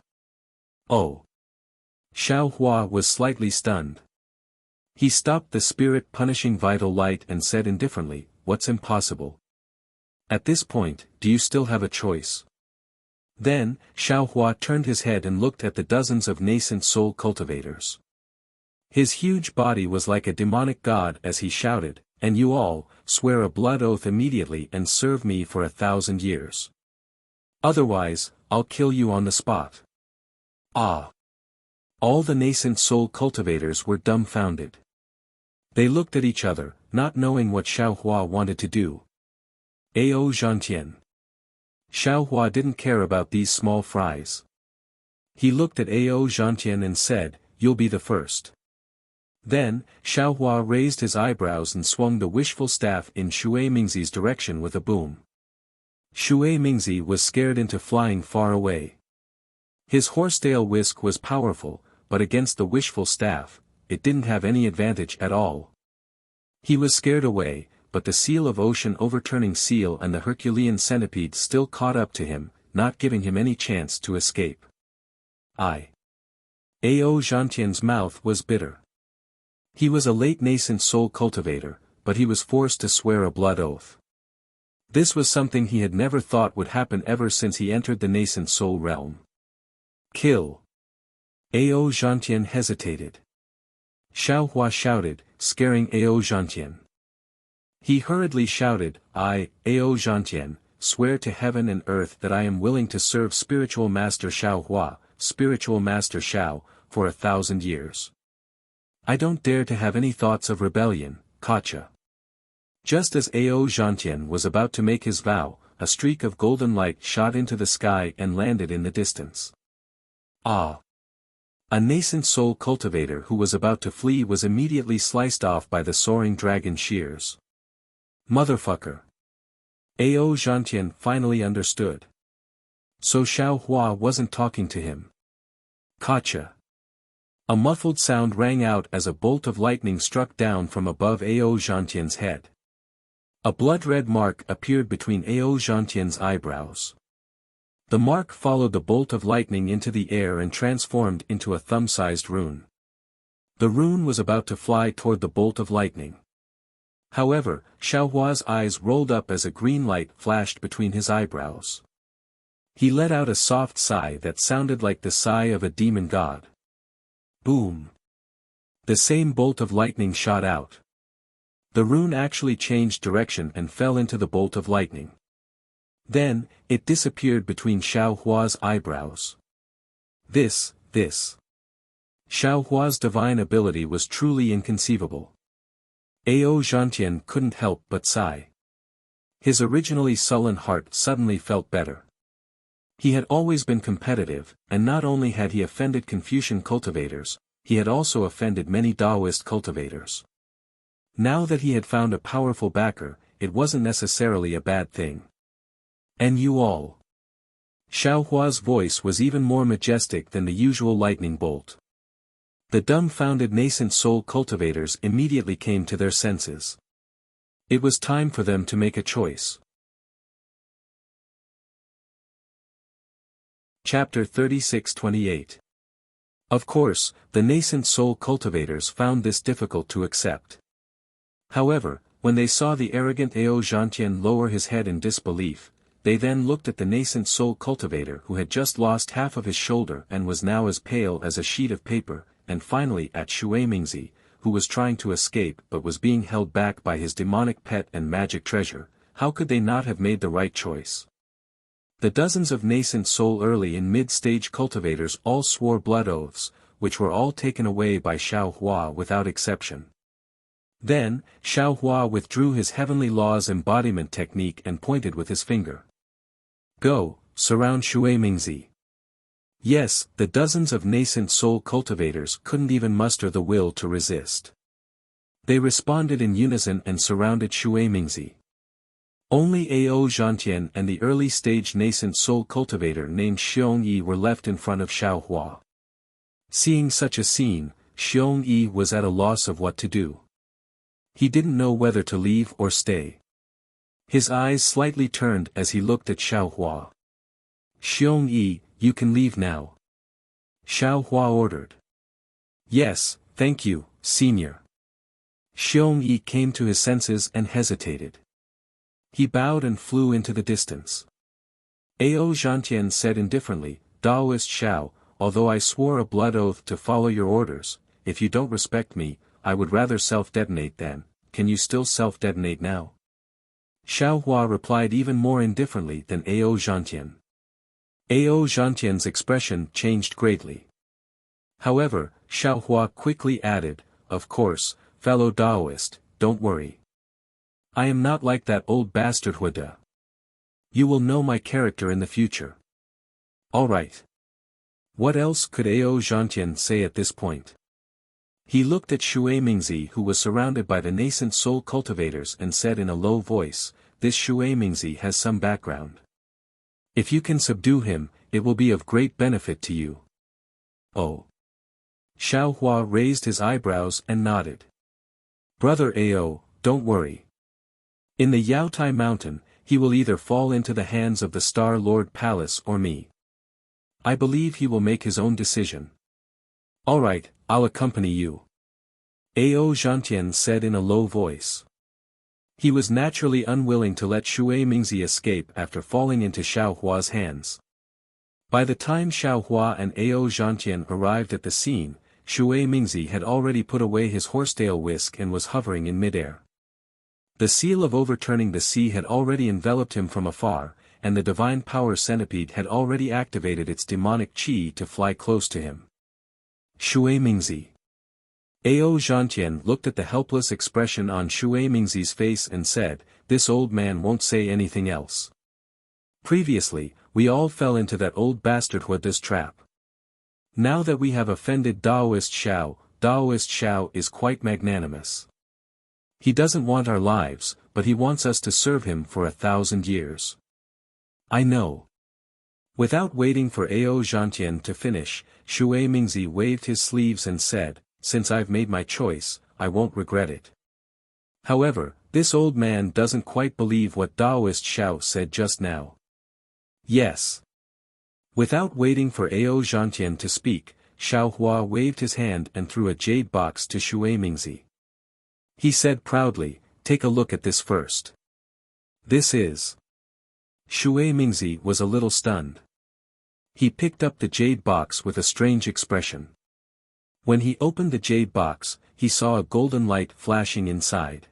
Oh. Xiao Hua was slightly stunned. He stopped the spirit-punishing vital light and said indifferently, "What's impossible? At this point, do you still have a choice?" Then, Xiao Hua turned his head and looked at the dozens of nascent soul cultivators. His huge body was like a demonic god as he shouted, "And you all, swear a blood oath immediately and serve me for 1,000 years. Otherwise, I'll kill you on the spot." Ah! All the nascent soul cultivators were dumbfounded. They looked at each other, not knowing what Xiao Hua wanted to do. Ao Zhantian. Xiao Hua didn't care about these small fries. He looked at Ao Zhantian and said, "You'll be the first." Then, Xiao Hua raised his eyebrows and swung the wishful staff in Shui Mingzi's direction with a boom. Shui Mingzi was scared into flying far away. His horsetail whisk was powerful, but against the wishful staff, it didn't have any advantage at all. He was scared away, but the seal of ocean overturning seal and the Herculean centipede still caught up to him, not giving him any chance to escape. Ao Zhantian's mouth was bitter. He was a late nascent soul cultivator, but he was forced to swear a blood oath. This was something he had never thought would happen ever since he entered the nascent soul realm. Kill. Ao Zhantian hesitated. Xiao Hua shouted, scaring Ao Zhantian. He hurriedly shouted, "I, Ao Zhantian, swear to heaven and earth that I am willing to serve Spiritual Master Xiao Hua, Spiritual Master Xiao, for 1,000 years. I don't dare to have any thoughts of rebellion, Kacha." Just as Ao Zhantian was about to make his vow, a streak of golden light shot into the sky and landed in the distance. Ah! A nascent soul cultivator who was about to flee was immediately sliced off by the soaring dragon shears. Motherfucker! Ao Zhantian finally understood. So Xiao Hua wasn't talking to him. Kacha! A muffled sound rang out as a bolt of lightning struck down from above Ao Zhantian's head. A blood-red mark appeared between Ao Zhantian's eyebrows. The mark followed the bolt of lightning into the air and transformed into a thumb-sized rune. The rune was about to fly toward the bolt of lightning. However, Xiao Hua's eyes rolled up as a green light flashed between his eyebrows. He let out a soft sigh that sounded like the sigh of a demon god. Boom! The same bolt of lightning shot out. The rune actually changed direction and fell into the bolt of lightning. Then, it disappeared between Xiao Hua's eyebrows. This. Xiao Hua's divine ability was truly inconceivable. Ao Zhantian couldn't help but sigh. His originally sullen heart suddenly felt better. He had always been competitive, and not only had he offended Confucian cultivators, he had also offended many Taoist cultivators. Now that he had found a powerful backer, it wasn't necessarily a bad thing. And you all. Xiao Hua's voice was even more majestic than the usual lightning bolt. The dumbfounded nascent soul cultivators immediately came to their senses. It was time for them to make a choice. Chapter 36-28. Of course, the nascent soul cultivators found this difficult to accept. However, when they saw the arrogant Ao Zhantian lower his head in disbelief, they then looked at the nascent soul cultivator who had just lost half of his shoulder and was now as pale as a sheet of paper, and finally at Shui Mingzi, who was trying to escape but was being held back by his demonic pet and magic treasure. How could they not have made the right choice? The dozens of nascent soul early and mid-stage cultivators all swore blood oaths, which were all taken away by Xiao Hua without exception. Then, Xiao Hua withdrew his heavenly laws embodiment technique and pointed with his finger. Go, surround Shui Mingzi. Yes, the dozens of nascent soul cultivators couldn't even muster the will to resist. They responded in unison and surrounded Shui Mingzi. Only Ao Zhantian and the early-stage nascent soul cultivator named Xiong Yi were left in front of Xiao Hua. Seeing such a scene, Xiong Yi was at a loss of what to do. He didn't know whether to leave or stay. His eyes slightly turned as he looked at Xiao Hua. Xiong Yi, you can leave now. Xiao Hua ordered. Yes, thank you, senior. Xiong Yi came to his senses and hesitated. He bowed and flew into the distance. Ao Zhantian said indifferently, Daoist Xiao, although I swore a blood oath to follow your orders, if you don't respect me, I would rather self-detonate then. Can you still self-detonate now? Xiao Hua replied even more indifferently than Ao Zhantian. Ao Zhantian's expression changed greatly. However, Xiao Hua quickly added, of course, fellow Daoist, don't worry. I am not like that old bastard Huada. You will know my character in the future. All right. What else could Ao Zhantian say at this point? He looked at Shui Mingzi who was surrounded by the nascent soul cultivators and said in a low voice, this Shui Mingzi has some background. If you can subdue him, it will be of great benefit to you. Oh. Xiao Hua raised his eyebrows and nodded. Brother Ao, don't worry. In the Yaotai Mountain, he will either fall into the hands of the Star Lord Palace or me. I believe he will make his own decision. All right, I'll accompany you. Ao Zhantian said in a low voice. He was naturally unwilling to let Shui Mingzi escape after falling into Xiao Hua's hands. By the time Xiao Hua and Ao Zhantian arrived at the scene, Shui Mingzi had already put away his horsetail whisk and was hovering in midair. The seal of overturning the sea had already enveloped him from afar, and the divine power centipede had already activated its demonic chi to fly close to him. Shui Mingzi. Ao Zhantian looked at the helpless expression on Shui Mingzi's face and said, this old man won't say anything else. Previously, we all fell into that old bastard Huada's trap. Now that we have offended Daoist Xiao is quite magnanimous. He doesn't want our lives, but he wants us to serve him for 1,000 years. I know. Without waiting for Ao Zhantian to finish, Shui Mingzi waved his sleeves and said, since I've made my choice, I won't regret it. However, this old man doesn't quite believe what Daoist Xiao said just now. Yes. Without waiting for Ao Zhantian to speak, Xiao Hua waved his hand and threw a jade box to Shui Mingzi. He said proudly, take a look at this first. This is. Shui Mingzi was a little stunned. He picked up the jade box with a strange expression. When he opened the jade box, he saw a golden light flashing inside.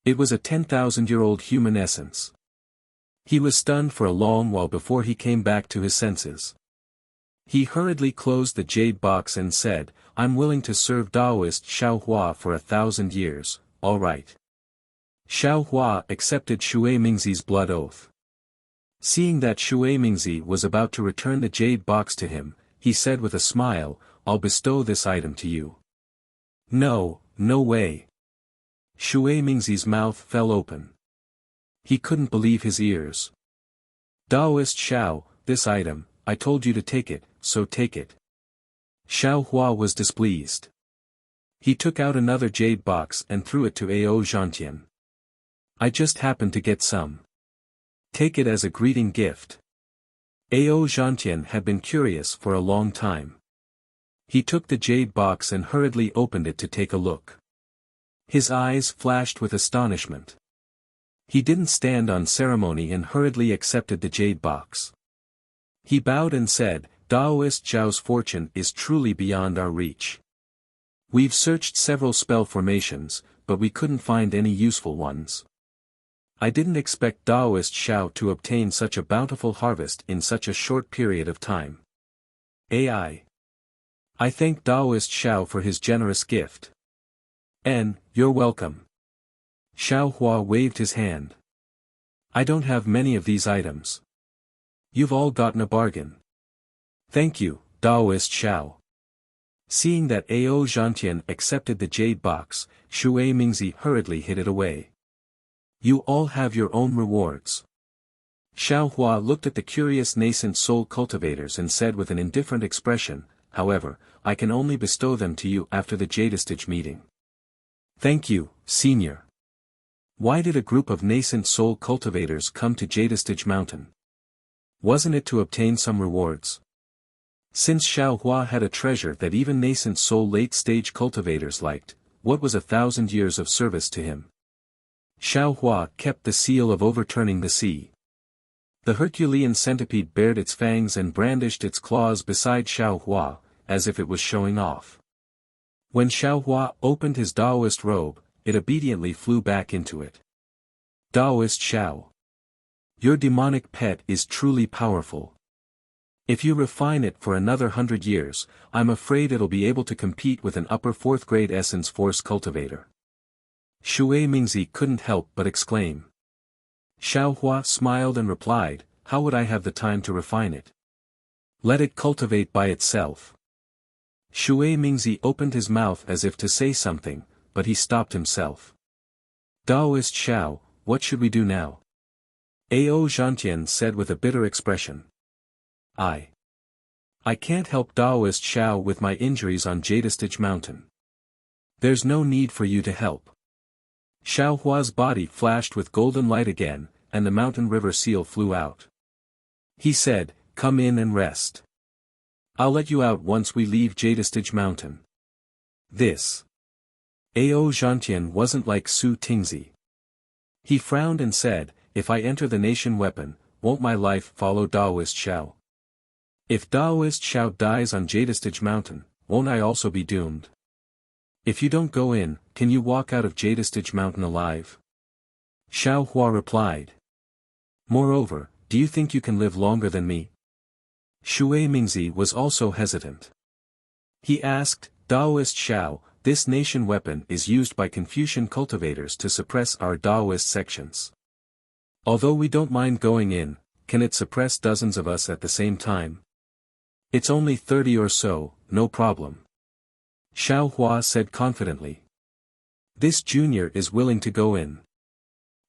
It was a 10,000-year-old human essence. He was stunned for a long while before he came back to his senses. He hurriedly closed the jade box and said, I'm willing to serve Daoist Xiao Hua for 1,000 years, all right. Xiao Hua accepted Shui Mingzi's blood oath. Seeing that Shui Mingzi was about to return the jade box to him, he said with a smile, I'll bestow this item to you. No, no way. Shui Mingzi's mouth fell open. He couldn't believe his ears. Daoist Xiao, this item, I told you to take it, so take it. Xiao Hua was displeased. He took out another jade box and threw it to Ao Zhantian. I just happened to get some. Take it as a greeting gift. Ao Zhantian had been curious for a long time. He took the jade box and hurriedly opened it to take a look. His eyes flashed with astonishment. He didn't stand on ceremony and hurriedly accepted the jade box. He bowed and said, Daoist Zhao's fortune is truly beyond our reach. We've searched several spell formations, but we couldn't find any useful ones. I didn't expect Daoist Xiao to obtain such a bountiful harvest in such a short period of time. I thank Daoist Xiao for his generous gift. You're welcome. Xiao Hua waved his hand. I don't have many of these items. You've all gotten a bargain. Thank you, Daoist Xiao. Seeing that Ao Zhantian accepted the jade box, Shui Mingzi hurriedly hid it away. You all have your own rewards. Xiao Hua looked at the curious nascent soul cultivators and said with an indifferent expression, however, I can only bestow them to you after the Jadestage meeting. Thank you, Senior. Why did a group of nascent soul cultivators come to Jadestage Mountain? Wasn't it to obtain some rewards? Since Xiao Hua had a treasure that even nascent soul late-stage cultivators liked, what was 1,000 years of service to him? Xiao Hua kept the seal of overturning the sea. The Herculean centipede bared its fangs and brandished its claws beside Xiao Hua, as if it was showing off. When Xiao Hua opened his Daoist robe, it obediently flew back into it. Daoist Xiao. Your demonic pet is truly powerful. If you refine it for another 100 years, I'm afraid it'll be able to compete with an upper 4th grade essence force cultivator. Shui Mingzi couldn't help but exclaim. Xiao Hua smiled and replied, how would I have the time to refine it? Let it cultivate by itself. Shui Mingzi opened his mouth as if to say something, but he stopped himself. Daoist Xiao, what should we do now? Ao Zhantian said with a bitter expression. I can't help Daoist Xiao with my injuries on Jadestage Mountain. There's no need for you to help. Xiao Hua's body flashed with golden light again, and the mountain river seal flew out. He said, come in and rest. I'll let you out once we leave Jadestage Mountain. This. Ao Zhantian wasn't like Su Tingzi. He frowned and said, if I enter the nation weapon, won't my life follow Daoist Xiao? If Daoist Xiao dies on Jadestage Mountain, won't I also be doomed? If you don't go in, can you walk out of Jadestage Mountain alive? Xiao Hua replied. Moreover, do you think you can live longer than me? Shui Mingzi was also hesitant. He asked, Daoist Xiao, this nation weapon is used by Confucian cultivators to suppress our Daoist sections. Although we don't mind going in, can it suppress dozens of us at the same time? It's only 30 or so, no problem. Xiao Hua said confidently. This junior is willing to go in.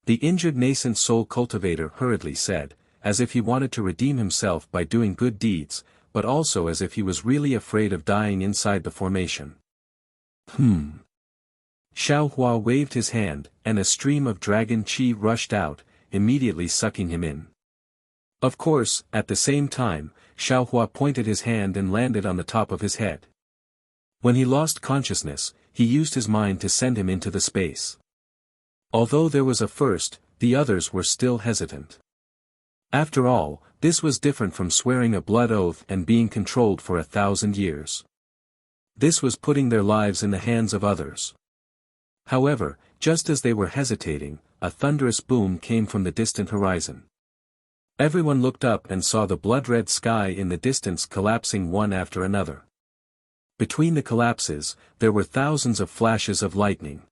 The injured nascent soul cultivator hurriedly said, as if he wanted to redeem himself by doing good deeds, but also as if he was really afraid of dying inside the formation. Xiao Hua waved his hand, and a stream of dragon chi rushed out, immediately sucking him in. Of course, at the same time, Xiao Hua pointed his hand and landed on the top of his head. When he lost consciousness, he used his mind to send him into the space. Although there was a first, the others were still hesitant. After all, this was different from swearing a blood oath and being controlled for 1,000 years. This was putting their lives in the hands of others. However, just as they were hesitating, a thunderous boom came from the distant horizon. Everyone looked up and saw the blood-red sky in the distance collapsing one after another. Between the collapses, there were thousands of flashes of lightning.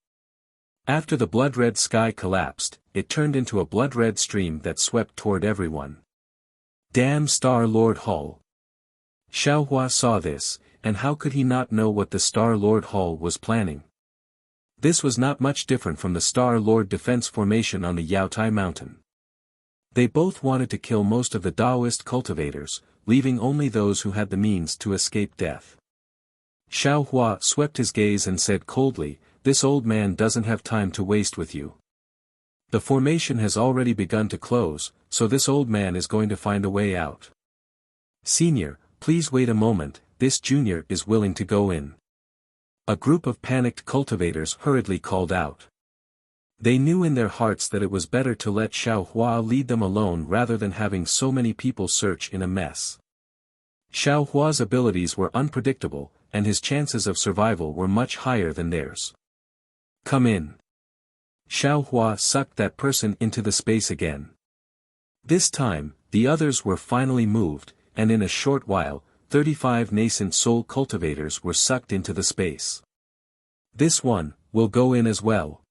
After the blood-red sky collapsed, it turned into a blood-red stream that swept toward everyone. Damn Star-Lord Hall! Xiao Hua saw this, and how could he not know what the Star-Lord Hall was planning? This was not much different from the Star Lord Defense Formation on the Yaotai Mountain. They both wanted to kill most of the Taoist cultivators, leaving only those who had the means to escape death. Xiao Hua swept his gaze and said coldly, "This old man doesn't have time to waste with you. The formation has already begun to close, so this old man is going to find a way out. Senior, please wait a moment, this junior is willing to go in." A group of panicked cultivators hurriedly called out. They knew in their hearts that it was better to let Xiao Hua lead them alone rather than having so many people search in a mess. Xiao Hua's abilities were unpredictable, and his chances of survival were much higher than theirs. "Come in." Xiao Hua sucked that person into the space again. This time, the others were finally moved, and in a short while, 35 nascent soul cultivators were sucked into the space. "This one will go in as well."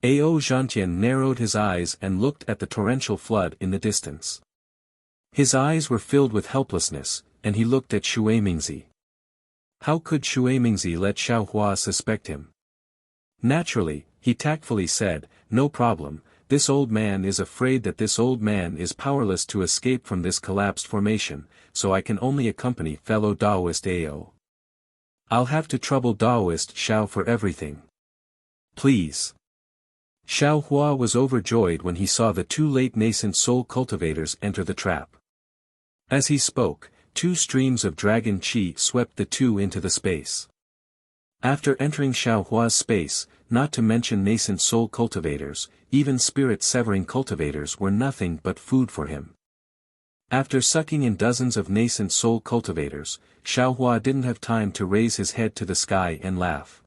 Ao Zhantian narrowed his eyes and looked at the torrential flood in the distance. His eyes were filled with helplessness, and he looked at Shui Mingzi. How could Shui Mingzi let Xiao Hua suspect him? Naturally, he tactfully said, "No problem, this old man is afraid that this old man is powerless to escape from this collapsed formation, so I can only accompany fellow Daoist Ao. I'll have to trouble Daoist Xiao for everything. Please." Xiao Hua was overjoyed when he saw the two late nascent soul cultivators enter the trap. As he spoke, 2 streams of dragon qi swept the two into the space. After entering Xiao Hua's space, not to mention nascent soul cultivators, even spirit-severing cultivators were nothing but food for him. After sucking in dozens of nascent soul cultivators, Xiao Hua didn't have time to raise his head to the sky and laugh.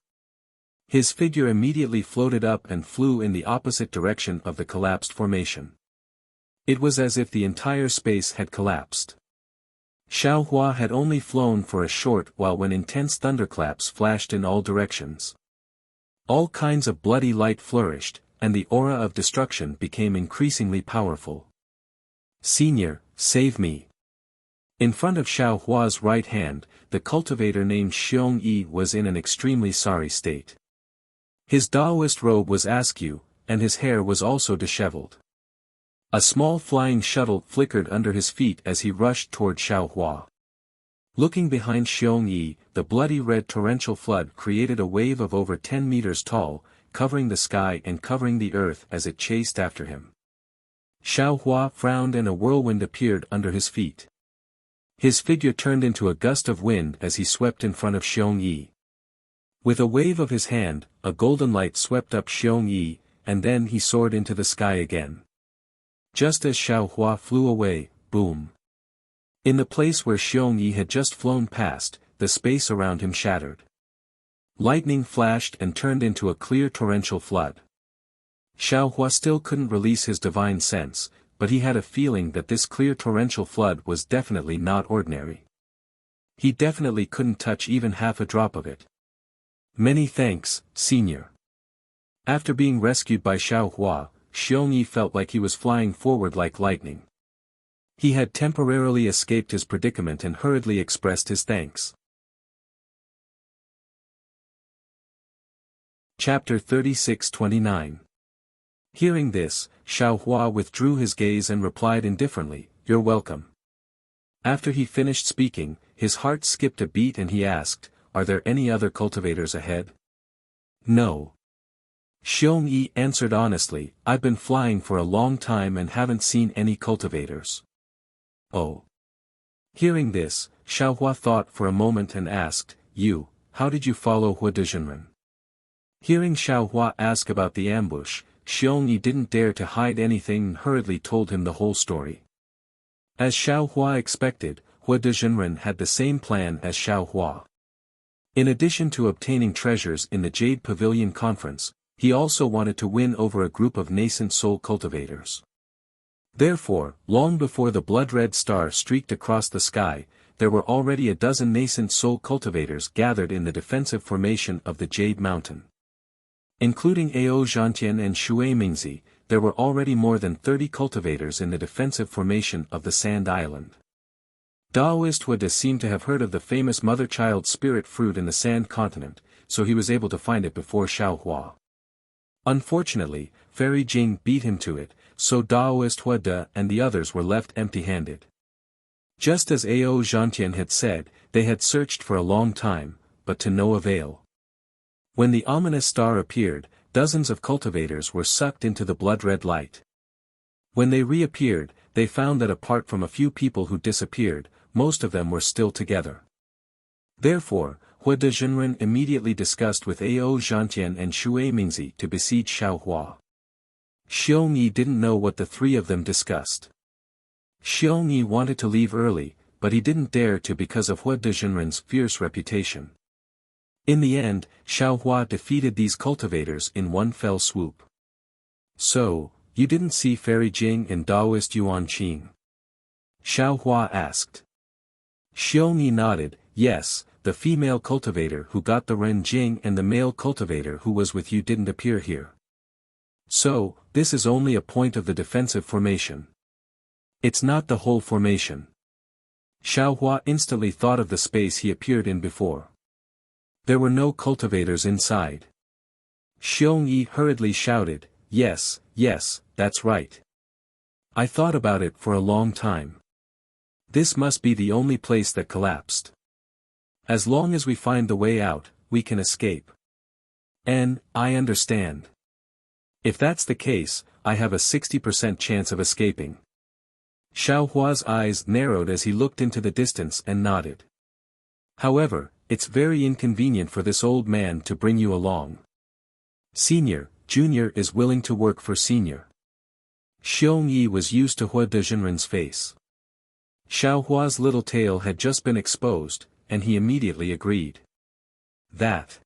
His figure immediately floated up and flew in the opposite direction of the collapsed formation. It was as if the entire space had collapsed. Xiao Hua had only flown for a short while when intense thunderclaps flashed in all directions. All kinds of bloody light flourished, and the aura of destruction became increasingly powerful. "Senior, save me." In front of Xiao Hua's right hand, the cultivator named Xiong Yi was in an extremely sorry state. His Taoist robe was askew, and his hair was also disheveled. A small flying shuttle flickered under his feet as he rushed toward Xiao Hua. Looking behind Xiong Yi, the bloody red torrential flood created a wave of over 10 meters tall, covering the sky and covering the earth as it chased after him. Xiao Hua frowned and a whirlwind appeared under his feet. His figure turned into a gust of wind as he swept in front of Xiong Yi. With a wave of his hand, a golden light swept up Xiong Yi, and then he soared into the sky again. Just as Xiao Hua flew away, boom. In the place where Xiong Yi had just flown past, the space around him shattered. Lightning flashed and turned into a clear torrential flood. Xiao Hua still couldn't release his divine sense, but he had a feeling that this clear torrential flood was definitely not ordinary. He definitely couldn't touch even half a drop of it. "Many thanks, Senior." After being rescued by Xiao Hua, Xiong Yi felt like he was flying forward like lightning. He had temporarily escaped his predicament and hurriedly expressed his thanks. Chapter 36-29. Hearing this, Xiao Hua withdrew his gaze and replied indifferently, "You're welcome." After he finished speaking, his heart skipped a beat and he asked, "Are there any other cultivators ahead?" "No." Xiong Yi answered honestly, "I've been flying for a long time and haven't seen any cultivators." "Oh." Hearing this, Xiao Hua thought for a moment and asked, How did you follow Hua Dezhenren?" Hearing Xiao Hua ask about the ambush, Xiong Yi didn't dare to hide anything and hurriedly told him the whole story. As Xiao Hua expected, Hua Dezhenren had the same plan as Xiao Hua. In addition to obtaining treasures in the Jade Pavilion Conference, he also wanted to win over a group of nascent soul cultivators. Therefore, long before the blood-red star streaked across the sky, there were already a dozen nascent soul cultivators gathered in the defensive formation of the Jade Mountain. Including Ao Zhantian and Shui Mingzi, there were already more than 30 cultivators in the defensive formation of the Sand Island. Daoist Hua De seemed to have heard of the famous mother-child spirit fruit in the Sand Continent, so he was able to find it before Xiao Hua. Unfortunately, Fairy Jing beat him to it, so Daoist Hua De and the others were left empty-handed. Just as Ao Zhantian had said, they had searched for a long time, but to no avail. When the ominous star appeared, dozens of cultivators were sucked into the blood-red light. When they reappeared, they found that apart from a few people who disappeared, most of them were still together. Therefore, Hua De Zhenren immediately discussed with Ao Zhantian and Xue Mingzi to besiege Xiao Hua. Xiong Yi didn't know what the three of them discussed. Xiong Yi wanted to leave early, but he didn't dare to because of Hua De Zhenren's fierce reputation. In the end, Xiao Hua defeated these cultivators in one fell swoop. So, you didn't see Fairy Jing and Daoist Yuan Qing? Xiao Hua asked. Xiong Yi nodded, yes, the female cultivator who got the Ren Jing and the male cultivator who was with you didn't appear here. So, this is only a point of the defensive formation. It's not the whole formation. Xiao Hua instantly thought of the space he appeared in before. There were no cultivators inside. Xiong Yi hurriedly shouted, yes, yes, that's right. I thought about it for a long time. This must be the only place that collapsed. As long as we find the way out, we can escape. And, I understand. If that's the case, I have a 60% chance of escaping. Xiao Hua's eyes narrowed as he looked into the distance and nodded. However, it's very inconvenient for this old man to bring you along. Senior, Junior is willing to work for Senior. Xiong Yi was used to Hua De Zhenren's face. Xiao Hua's little tail had just been exposed, and he immediately agreed. That.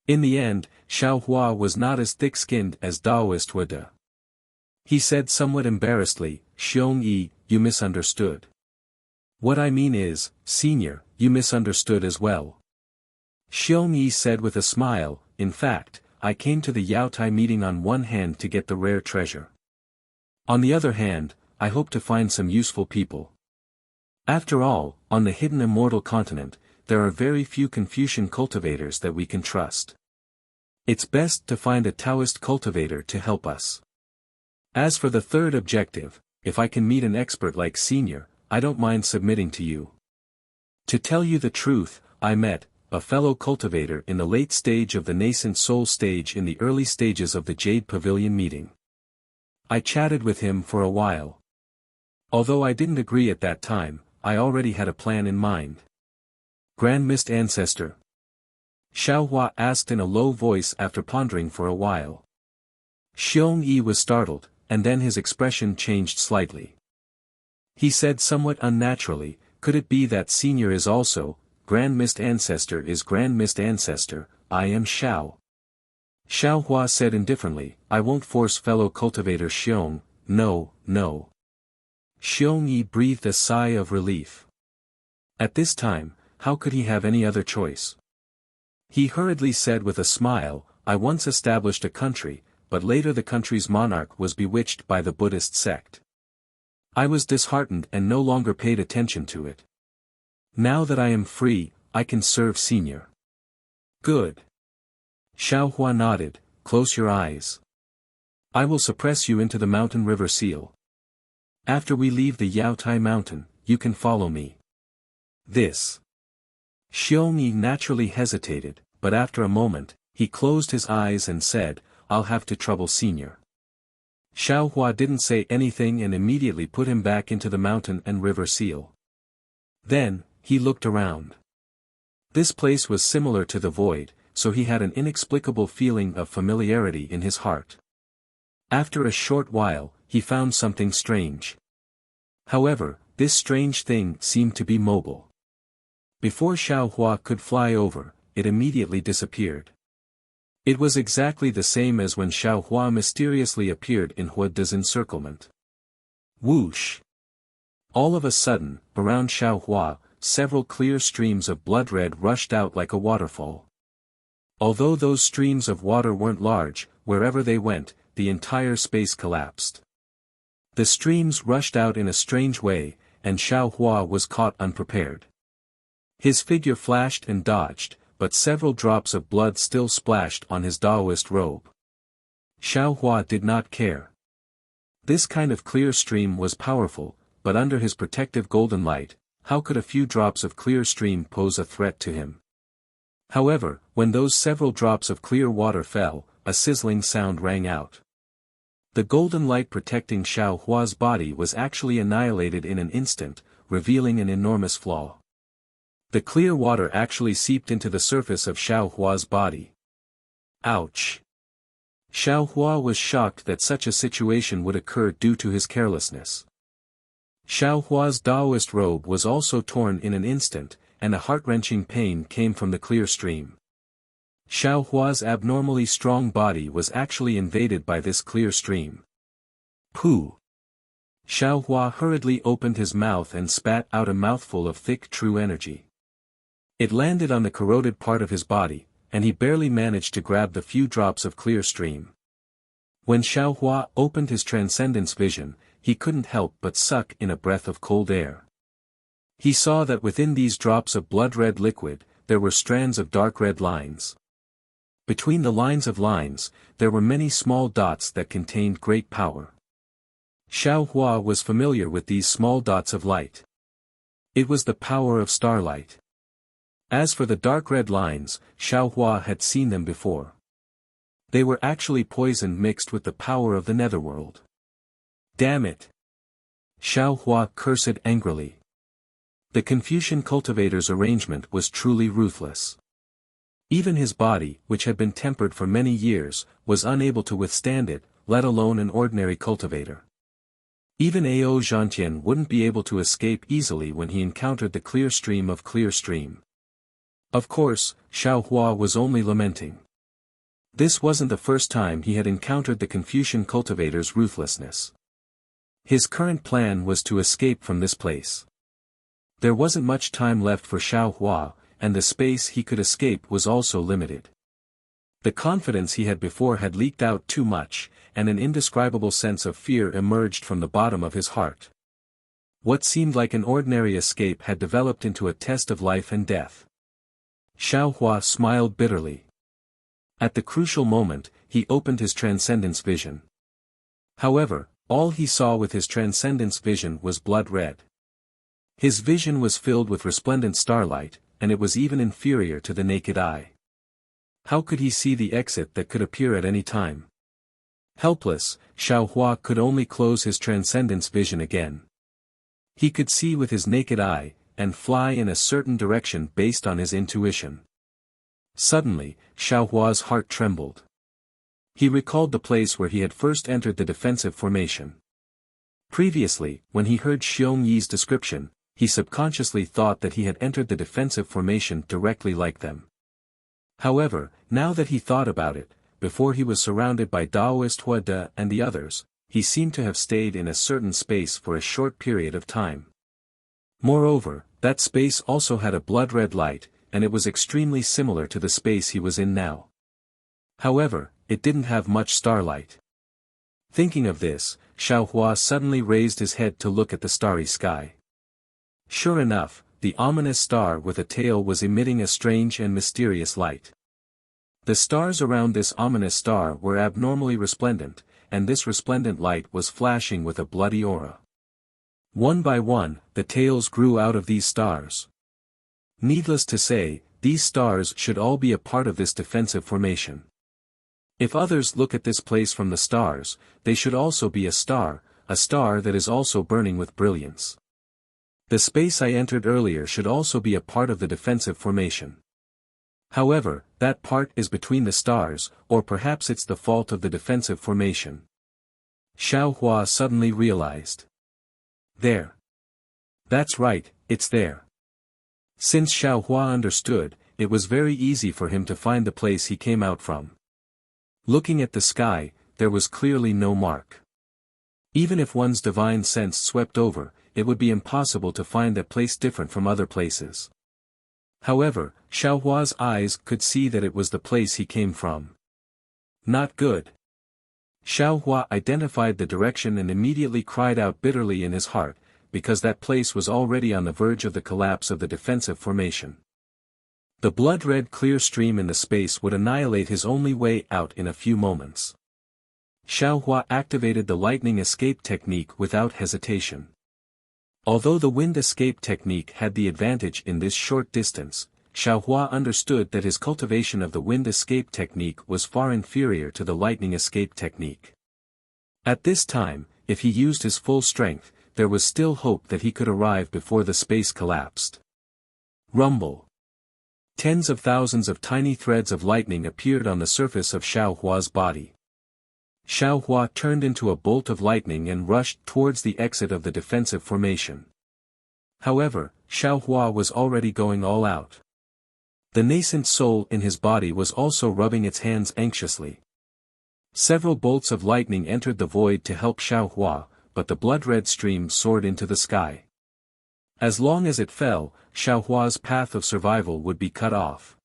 In the end, Xiao Hua was not as thick-skinned as Daoist Hua De. He said somewhat embarrassedly, Xiong Yi, you misunderstood. What I mean is, Senior, you misunderstood as well. Xiong Yi said with a smile, in fact, I came to the Yao Tai meeting on one hand to get the rare treasure. On the other hand, I hope to find some useful people. After all, on the hidden immortal continent, there are very few Confucian cultivators that we can trust. It's best to find a Taoist cultivator to help us. As for the third objective, if I can meet an expert like Senior, I don't mind submitting to you. To tell you the truth, I met a fellow cultivator in the late stage of the nascent soul stage in the early stages of the Jade Pavilion meeting. I chatted with him for a while. Although I didn't agree at that time, I already had a plan in mind. Grand Mist Ancestor? Xiao Hua asked in a low voice after pondering for a while. Xiong Yi was startled, and then his expression changed slightly. He said somewhat unnaturally, could it be that Senior is also, Grand Mist Ancestor is Grand Mist Ancestor, I am Xiao. Xiao Hua said indifferently, I won't force fellow cultivator Xiong, no. Xiong Yi breathed a sigh of relief. At this time, how could he have any other choice? He hurriedly said with a smile, I once established a country, but later the country's monarch was bewitched by the Buddhist sect. I was disheartened and no longer paid attention to it. Now that I am free, I can serve Senior. Good. Xiao Hua nodded, close your eyes. I will suppress you into the mountain river seal. After we leave the Yao Tai mountain, you can follow me. This. Xiong Yi naturally hesitated, but after a moment, he closed his eyes and said, I'll have to trouble Senior. Xiao Hua didn't say anything and immediately put him back into the mountain and river seal. Then, he looked around. This place was similar to the void, so he had an inexplicable feeling of familiarity in his heart. After a short while, he found something strange. However, this strange thing seemed to be mobile. Before Xiao Hua could fly over, it immediately disappeared. It was exactly the same as when Xiao Hua mysteriously appeared in Hua De's encirclement. Whoosh! All of a sudden, around Xiao Hua, several clear streams of blood red rushed out like a waterfall. Although those streams of water weren't large, wherever they went, the entire space collapsed. The streams rushed out in a strange way, and Xiao Hua was caught unprepared. His figure flashed and dodged, but several drops of blood still splashed on his Taoist robe. Xiao Hua did not care. This kind of clear stream was powerful, but under his protective golden light, how could a few drops of clear stream pose a threat to him? However, when those several drops of clear water fell, a sizzling sound rang out. The golden light protecting Xiao Hua's body was actually annihilated in an instant, revealing an enormous flaw. The clear water actually seeped into the surface of Xiao Hua's body. Ouch! Xiao Hua was shocked that such a situation would occur due to his carelessness. Xiao Hua's Taoist robe was also torn in an instant, and a heart-wrenching pain came from the clear stream. Xiao Hua's abnormally strong body was actually invaded by this clear stream. Pooh! Xiao Hua hurriedly opened his mouth and spat out a mouthful of thick true energy. It landed on the corroded part of his body, and he barely managed to grab the few drops of clear stream. When Xiao Hua opened his transcendence vision, he couldn't help but suck in a breath of cold air. He saw that within these drops of blood-red liquid, there were strands of dark red lines. Between the lines of lines, there were many small dots that contained great power. Xiao Hua was familiar with these small dots of light. It was the power of starlight. As for the dark red lines, Xiao Hua had seen them before. They were actually poison mixed with the power of the netherworld. Damn it! Xiao Hua cursed angrily. The Confucian cultivator's arrangement was truly ruthless. Even his body, which had been tempered for many years, was unable to withstand it, let alone an ordinary cultivator. Even Ao Zhantian wouldn't be able to escape easily when he encountered the clear stream of clear stream. Of course, Xiao Hua was only lamenting. This wasn't the first time he had encountered the Confucian cultivator's ruthlessness. His current plan was to escape from this place. There wasn't much time left for Xiao Hua, and the space he could escape was also limited. The confidence he had before had leaked out too much, and an indescribable sense of fear emerged from the bottom of his heart. What seemed like an ordinary escape had developed into a test of life and death. Xiao Hua smiled bitterly. At the crucial moment, he opened his transcendence vision. However, all he saw with his transcendence vision was blood red. His vision was filled with resplendent starlight, and it was even inferior to the naked eye. How could he see the exit that could appear at any time? Helpless, Xiao Hua could only close his transcendence vision again. He could see with his naked eye, and fly in a certain direction based on his intuition. Suddenly, Xiao Hua's heart trembled. He recalled the place where he had first entered the defensive formation. Previously, when he heard Xiong Yi's description, he subconsciously thought that he had entered the defensive formation directly like them. However, now that he thought about it, before he was surrounded by Daoist Hua De and the others, he seemed to have stayed in a certain space for a short period of time. Moreover, that space also had a blood-red light, and it was extremely similar to the space he was in now. However, it didn't have much starlight. Thinking of this, Xiao Hua suddenly raised his head to look at the starry sky. Sure enough, the ominous star with a tail was emitting a strange and mysterious light. The stars around this ominous star were abnormally resplendent, and this resplendent light was flashing with a bloody aura. One by one, the tails grew out of these stars. Needless to say, these stars should all be a part of this defensive formation. If others look at this place from the stars, they should also be a star that is also burning with brilliance. The space I entered earlier should also be a part of the defensive formation. However, that part is between the stars, or perhaps it's the fault of the defensive formation. Xiao Hua suddenly realized. There. That's right, it's there. Since Xiao Hua understood, it was very easy for him to find the place he came out from. Looking at the sky, there was clearly no mark. Even if one's divine sense swept over, it would be impossible to find that place different from other places. However, Xiao Hua's eyes could see that it was the place he came from. Not good. Xiao Hua identified the direction and immediately cried out bitterly in his heart, because that place was already on the verge of the collapse of the defensive formation. The blood-red clear stream in the space would annihilate his only way out in a few moments. Xiaohua activated the lightning escape technique without hesitation. Although the wind escape technique had the advantage in this short distance, Xiaohua understood that his cultivation of the wind escape technique was far inferior to the lightning escape technique. At this time, if he used his full strength, there was still hope that he could arrive before the space collapsed. Rumble. Tens of thousands of tiny threads of lightning appeared on the surface of Xiaohua's body. Xiaohua turned into a bolt of lightning and rushed towards the exit of the defensive formation. However, Xiaohua was already going all out. The nascent soul in his body was also rubbing its hands anxiously. Several bolts of lightning entered the void to help Xiaohua, but the blood-red stream soared into the sky. As long as it fell, Xiaohua's path of survival would be cut off.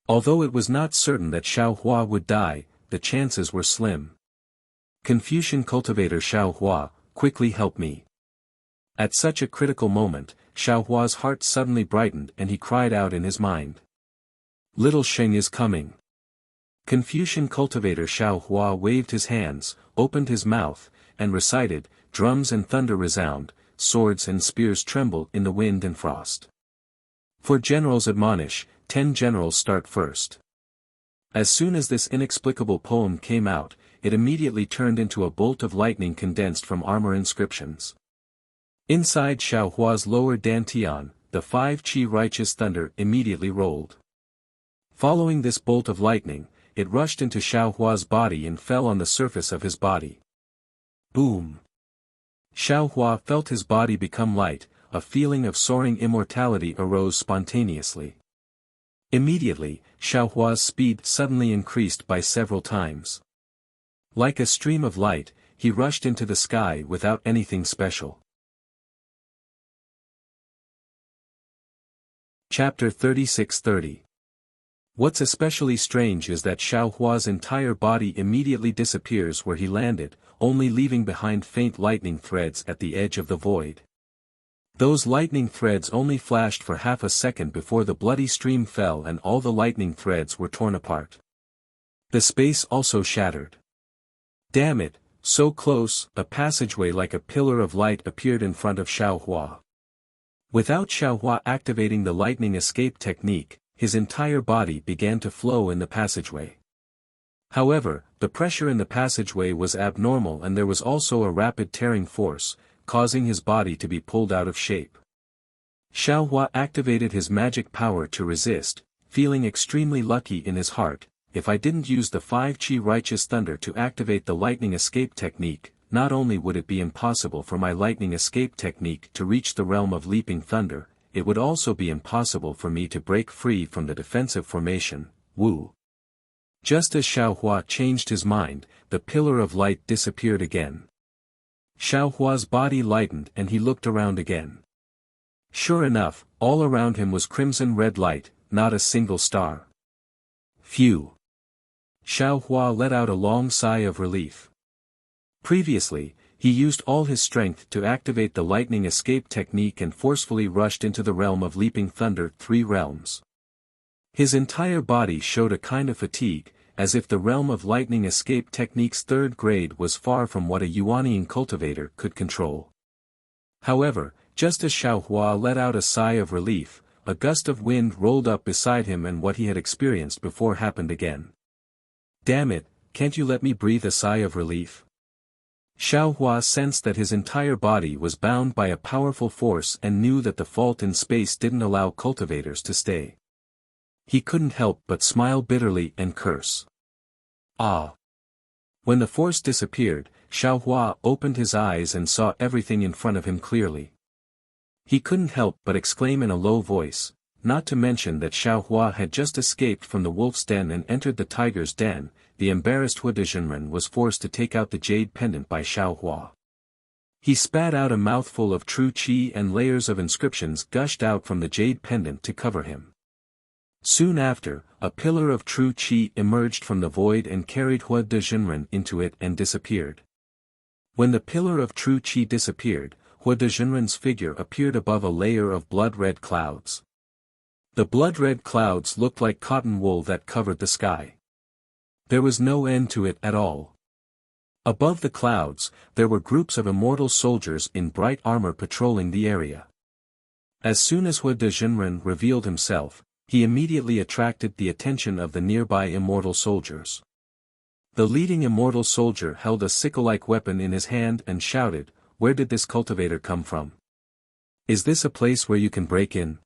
Although it was not certain that Xiaohua would die, the chances were slim. Confucian cultivator Xiaohua, quickly help me. At such a critical moment, Xiaohua's heart suddenly brightened and he cried out in his mind. Little Sheng is coming. Confucian cultivator Xiaohua waved his hands, opened his mouth, and recited, drums and thunder resound, swords and spears tremble in the wind and frost. For generals admonish, 10 generals start first. As soon as this inexplicable poem came out, it immediately turned into a bolt of lightning condensed from armor inscriptions. Inside Xiaohua's lower dantian, the 5 qi righteous thunder immediately rolled. Following this bolt of lightning, it rushed into Xiaohua's body and fell on the surface of his body. Boom! Xiaohua felt his body become light, a feeling of soaring immortality arose spontaneously. Immediately, Xiaohua's speed suddenly increased by several times. Like a stream of light, he rushed into the sky without anything special. Chapter 36:30. What's especially strange is that Xiaohua's entire body immediately disappears where he landed, only leaving behind faint lightning threads at the edge of the void. Those lightning threads only flashed for half a second before the bloody stream fell and all the lightning threads were torn apart. The space also shattered. Damn it, so close! A passageway like a pillar of light appeared in front of Xiaohua. Without Xiaohua activating the lightning escape technique, his entire body began to flow in the passageway. However, the pressure in the passageway was abnormal and there was also a rapid tearing force, causing his body to be pulled out of shape. Xiaohua activated his magic power to resist, feeling extremely lucky in his heart. If I didn't use the 5 qi righteous thunder to activate the lightning escape technique, not only would it be impossible for my lightning escape technique to reach the realm of leaping thunder, it would also be impossible for me to break free from the defensive formation, Wu. Just as Xiaohua changed his mind, the pillar of light disappeared again. Xiaohua's body lightened and he looked around again. Sure enough, all around him was crimson red light, not a single star. Phew! Xiaohua let out a long sigh of relief. Previously, he used all his strength to activate the lightning escape technique and forcefully rushed into the realm of leaping thunder 3 realms. His entire body showed a kind of fatigue, as if the realm of lightning escape technique's 3rd grade was far from what a Yuanian cultivator could control. However, just as Xiaohua let out a sigh of relief, a gust of wind rolled up beside him and what he had experienced before happened again. Damn it, can't you let me breathe a sigh of relief? Xiaohua sensed that his entire body was bound by a powerful force and knew that the fault in space didn't allow cultivators to stay. He couldn't help but smile bitterly and curse. Ah! When the force disappeared, Xiaohua opened his eyes and saw everything in front of him clearly. He couldn't help but exclaim in a low voice, not to mention that Xiaohua had just escaped from the wolf's den and entered the tiger's den. The embarrassed Huadezhenren was forced to take out the jade pendant by Xiaohua. He spat out a mouthful of true qi and layers of inscriptions gushed out from the jade pendant to cover him. Soon after, a pillar of true qi emerged from the void and carried Huadezhenren into it and disappeared. When the pillar of true qi disappeared, Hua Dezhenren's figure appeared above a layer of blood-red clouds. The blood-red clouds looked like cotton wool that covered the sky. There was no end to it at all. Above the clouds, there were groups of immortal soldiers in bright armor patrolling the area. As soon as Hua Dezhenren revealed himself, he immediately attracted the attention of the nearby immortal soldiers. The leading immortal soldier held a sickle-like weapon in his hand and shouted, "Where did this cultivator come from? Is this a place where you can break in?"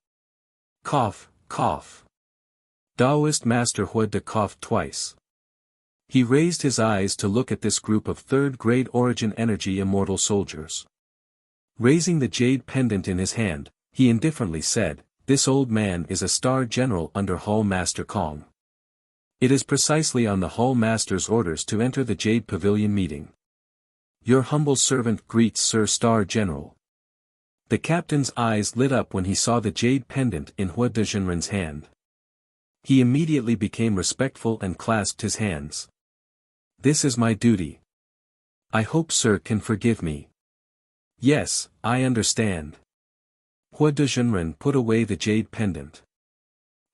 Cough, cough. Taoist Master Hua De coughed twice. He raised his eyes to look at this group of third-grade origin energy immortal soldiers. Raising the jade pendant in his hand, he indifferently said, "This old man is a star general under Hall Master Kong. It is precisely on the Hall Master's orders to enter the Jade Pavilion meeting. Your humble servant greets Sir Star General." The captain's eyes lit up when he saw the jade pendant in Hua Dezhenren's hand. He immediately became respectful and clasped his hands. "This is my duty. I hope Sir can forgive me." "Yes, I understand." Hua Dezhenren put away the jade pendant.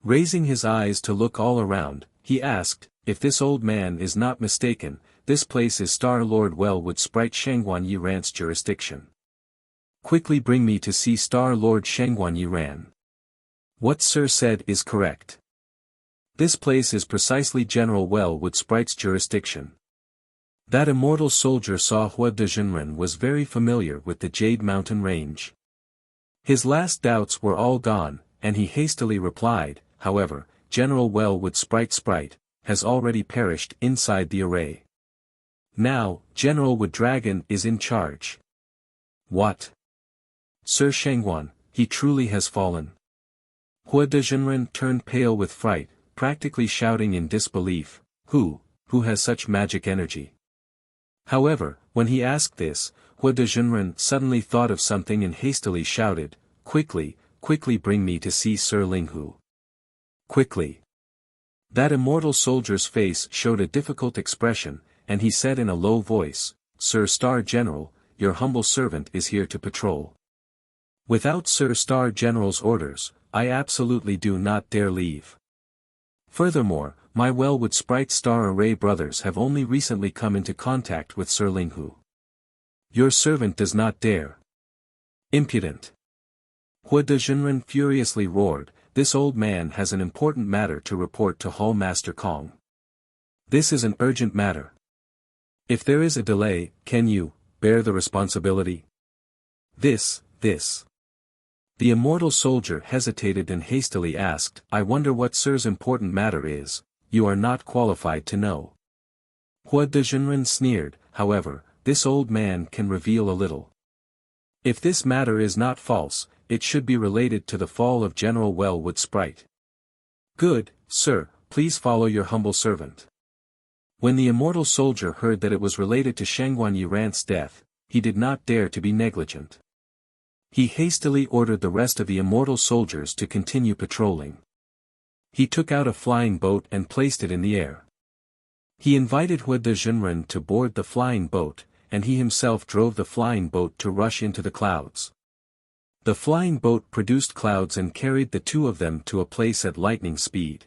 Raising his eyes to look all around, he asked, "If this old man is not mistaken, this place is Star Lord Wellwood Sprite Shangguan Yiran's jurisdiction. Quickly bring me to see Star Lord Shangguan Yiran. What Sir said is correct. This place is precisely General Wellwood Sprite's jurisdiction." That immortal soldier saw Hua Dezhenren was very familiar with the Jade Mountain Range. His last doubts were all gone, and he hastily replied, "However, General Wellwood Sprite has already perished inside the array. Now, General Wood Dragon is in charge." "What? Sir Shangguan, he truly has fallen." Hua Dezhenren turned pale with fright, practically shouting in disbelief, Who has such magic energy?" However, when he asked this, Hua Dezhenren suddenly thought of something and hastily shouted, quickly bring me to see Sir Linghu. Quickly." That immortal soldier's face showed a difficult expression, and he said in a low voice, "Sir Star General, your humble servant is here to patrol. Without Sir Star General's orders, I absolutely do not dare leave. Furthermore, my Wellwood Sprite Star Array brothers have only recently come into contact with Sir Linghu. Your servant does not dare." "Impudent!" Hua Dezhenren furiously roared, "This old man has an important matter to report to Hall Master Kong. This is an urgent matter. If there is a delay, can you bear the responsibility?" This. The immortal soldier hesitated and hastily asked, "I wonder what Sir's important matter is. You are not qualified to know." Hua Dezhenren sneered, "However, this old man can reveal a little. If this matter is not false, it should be related to the fall of General Wellwood Sprite." "Good, sir, please follow your humble servant." When the immortal soldier heard that it was related to Shangguan Yiran's death, he did not dare to be negligent. He hastily ordered the rest of the immortal soldiers to continue patrolling. He took out a flying boat and placed it in the air. He invited Hua Dezhenren to board the flying boat, and he himself drove the flying boat to rush into the clouds. The flying boat produced clouds and carried the two of them to a place at lightning speed.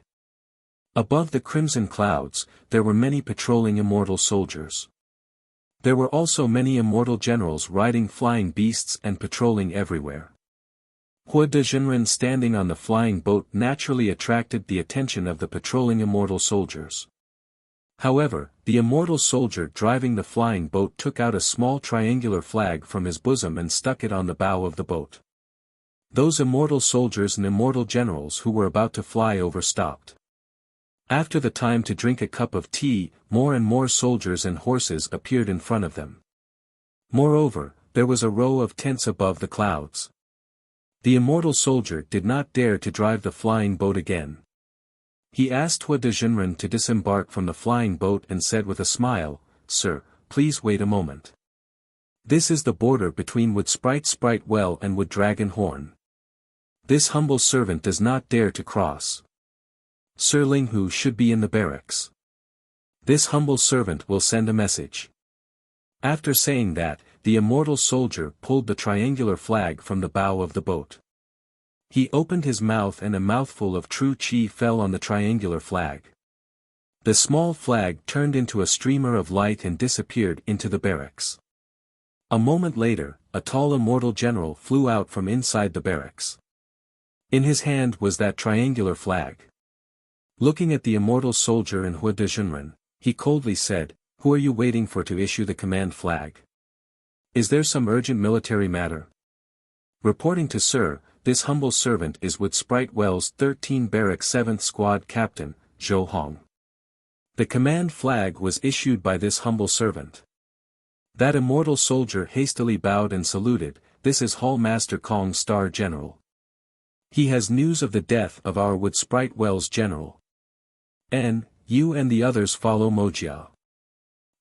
Above the crimson clouds, there were many patrolling immortal soldiers. There were also many immortal generals riding flying beasts and patrolling everywhere. Hua Dezhenren standing on the flying boat naturally attracted the attention of the patrolling immortal soldiers. However, the immortal soldier driving the flying boat took out a small triangular flag from his bosom and stuck it on the bow of the boat. Those immortal soldiers and immortal generals who were about to fly over stopped. After the time to drink a cup of tea, more and more soldiers and horses appeared in front of them. Moreover, there was a row of tents above the clouds. The immortal soldier did not dare to drive the flying boat again. He asked Hua Dezhenren to disembark from the flying boat and said with a smile, "Sir, please wait a moment. This is the border between Wood Sprite Well and Wood Dragon Horn. This humble servant does not dare to cross. Sir Linghu should be in the barracks. This humble servant will send a message." After saying that, the immortal soldier pulled the triangular flag from the bow of the boat. He opened his mouth and a mouthful of true qi fell on the triangular flag. The small flag turned into a streamer of light and disappeared into the barracks. A moment later, a tall immortal general flew out from inside the barracks. In his hand was that triangular flag. Looking at the immortal soldier and Hua Dezhenren, he coldly said, "Who are you waiting for to issue the command flag? Is there some urgent military matter?" "Reporting to Sir, this humble servant is Wood Sprite Wells 13 Barrack 7th Squad Captain, Zhou Hong." The command flag was issued by this humble servant. That immortal soldier hastily bowed and saluted, "This is Hall Master Kong Star General. He has news of the death of our Wood Sprite Wells General. You and the others follow Mojia."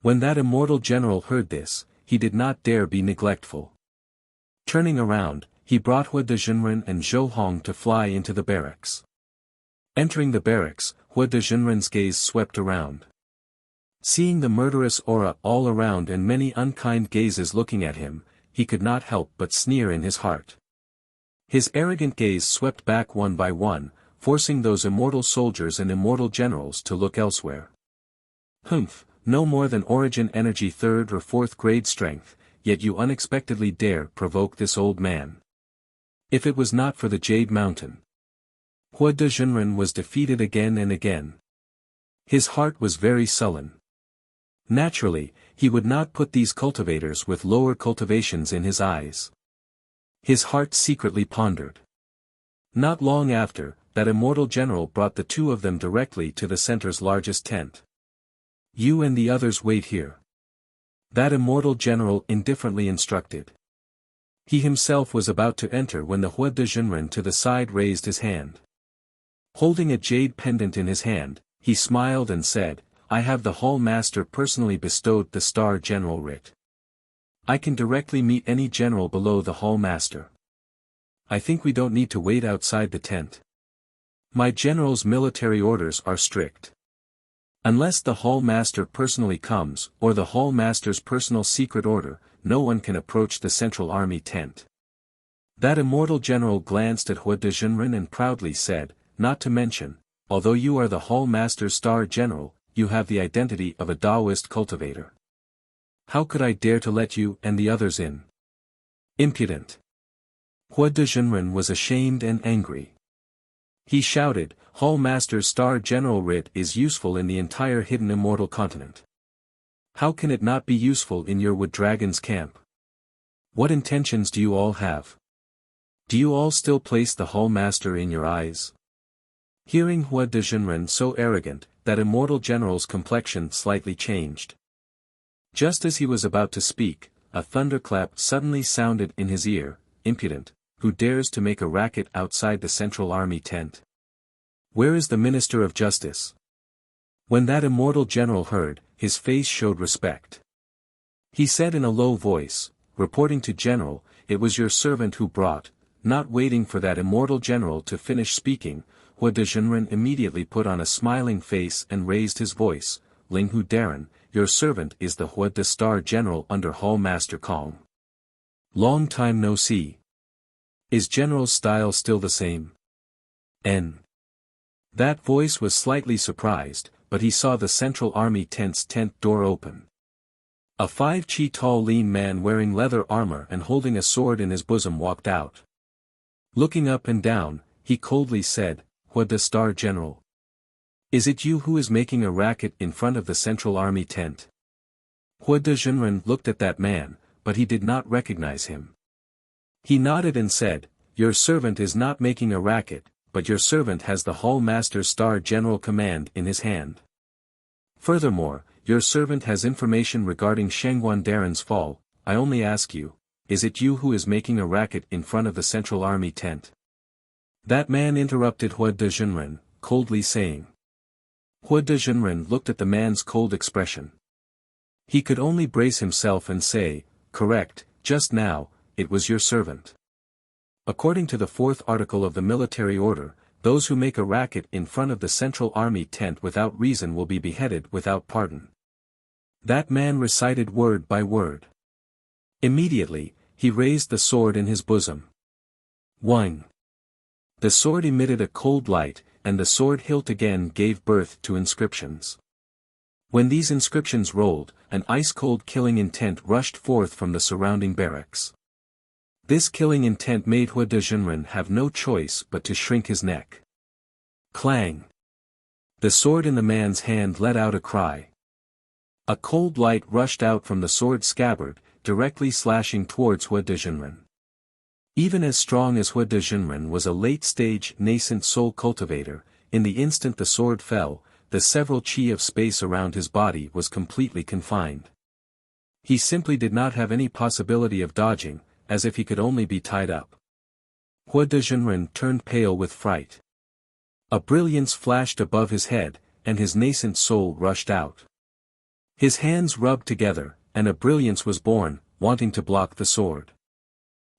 When that immortal general heard this, he did not dare be neglectful. Turning around, he brought Hua Dezhenren and Zhou Hong to fly into the barracks. Entering the barracks, Hua Dezhenren's gaze swept around. Seeing the murderous aura all around and many unkind gazes looking at him, he could not help but sneer in his heart. His arrogant gaze swept back one by one, forcing those immortal soldiers and immortal generals to look elsewhere. "Humph, no more than origin energy 3rd or 4th grade strength, yet you unexpectedly dare provoke this old man. If it was not for the Jade Mountain." Hua Dezhenren was defeated again and again. His heart was very sullen. Naturally, he would not put these cultivators with lower cultivations in his eyes. His heart secretly pondered. Not long after, that immortal general brought the two of them directly to the center's largest tent. "You and the others wait here." That immortal general indifferently instructed. He himself was about to enter when the Hua Dezhenren to the side raised his hand. Holding a jade pendant in his hand, he smiled and said, "I have the Hall Master personally bestowed the Star General writ. I can directly meet any general below the Hall Master. I think we don't need to wait outside the tent. My general's military orders are strict. Unless the Hall Master personally comes, or the Hall Master's personal secret order, no one can approach the Central Army tent." That immortal general glanced at Hua Dezhenren and proudly said, "Not to mention, although you are the Hall Master's Star General, you have the identity of a Taoist cultivator. How could I dare to let you and the others in? Impudent." Hua Dezhenren was ashamed and angry. He shouted, "Hall Master's Star General writ is useful in the entire hidden immortal continent. How can it not be useful in your Wood Dragon's camp? What intentions do you all have? Do you all still place the Hall Master in your eyes?" Hearing Hua Dezhenren so arrogant, that immortal general's complexion slightly changed. Just as he was about to speak, a thunderclap suddenly sounded in his ear. "Impudent, who dares to make a racket outside the Central Army tent? Where is the Minister of Justice?" When that immortal general heard, his face showed respect. He said in a low voice, "Reporting to General, it was your servant who brought." Not waiting for that immortal general to finish speaking, Hua Dezhenren immediately put on a smiling face and raised his voice, "Ling Hu Darren, your servant is the Hua De Star General under Hall Master Kong. Long time no see. Is General's style still the same?" That voice was slightly surprised, but he saw the Central Army tent's tent door open. A 5 chi tall lean man wearing leather armor and holding a sword in his bosom walked out. Looking up and down, he coldly said, "Hua De Star General. Is it you who is making a racket in front of the Central Army tent?" Hua Dezhenren looked at that man, but he did not recognize him. He nodded and said, "Your servant is not making a racket, but your servant has the Hall Master's Star General command in his hand. Furthermore, your servant has information regarding Shengguan Darren's fall. I only ask you, is it you who is making a racket in front of the Central Army tent?" That man interrupted Hua Dezhenren, coldly saying. Hua Dezhenren looked at the man's cold expression. He could only brace himself and say, "Correct, just now, it was your servant." According to the 4th article of the military order, those who make a racket in front of the Central Army tent without reason will be beheaded without pardon. That man recited word by word. Immediately, he raised the sword in his bosom. Whing! The sword emitted a cold light, and the sword hilt again gave birth to inscriptions. When these inscriptions rolled, an ice-cold killing intent rushed forth from the surrounding barracks. This killing intent made Hua Dezhenren have no choice but to shrink his neck. Clang! The sword in the man's hand let out a cry. A cold light rushed out from the sword scabbard, directly slashing towards Hua Dezhenren. Even as strong as Hua Dezhenren was a late-stage nascent soul cultivator, in the instant the sword fell, the several chi of space around his body was completely confined. He simply did not have any possibility of dodging, as if he could only be tied up. Hua Dezhenren turned pale with fright. A brilliance flashed above his head, and his nascent soul rushed out. His hands rubbed together, and a brilliance was born, wanting to block the sword.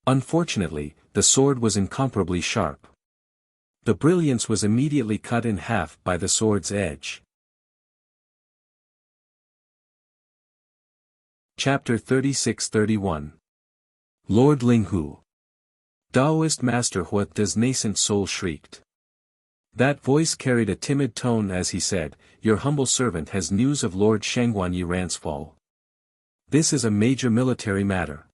Unfortunately, the sword was incomparably sharp. The brilliance was immediately cut in half by the sword's edge. Chapter 36-31. Lord Linghu. Taoist Master Hua De's nascent soul shrieked. That voice carried a timid tone as he said, "Your humble servant has news of Lord Shangguanyi Ran's fall. This is a major military matter.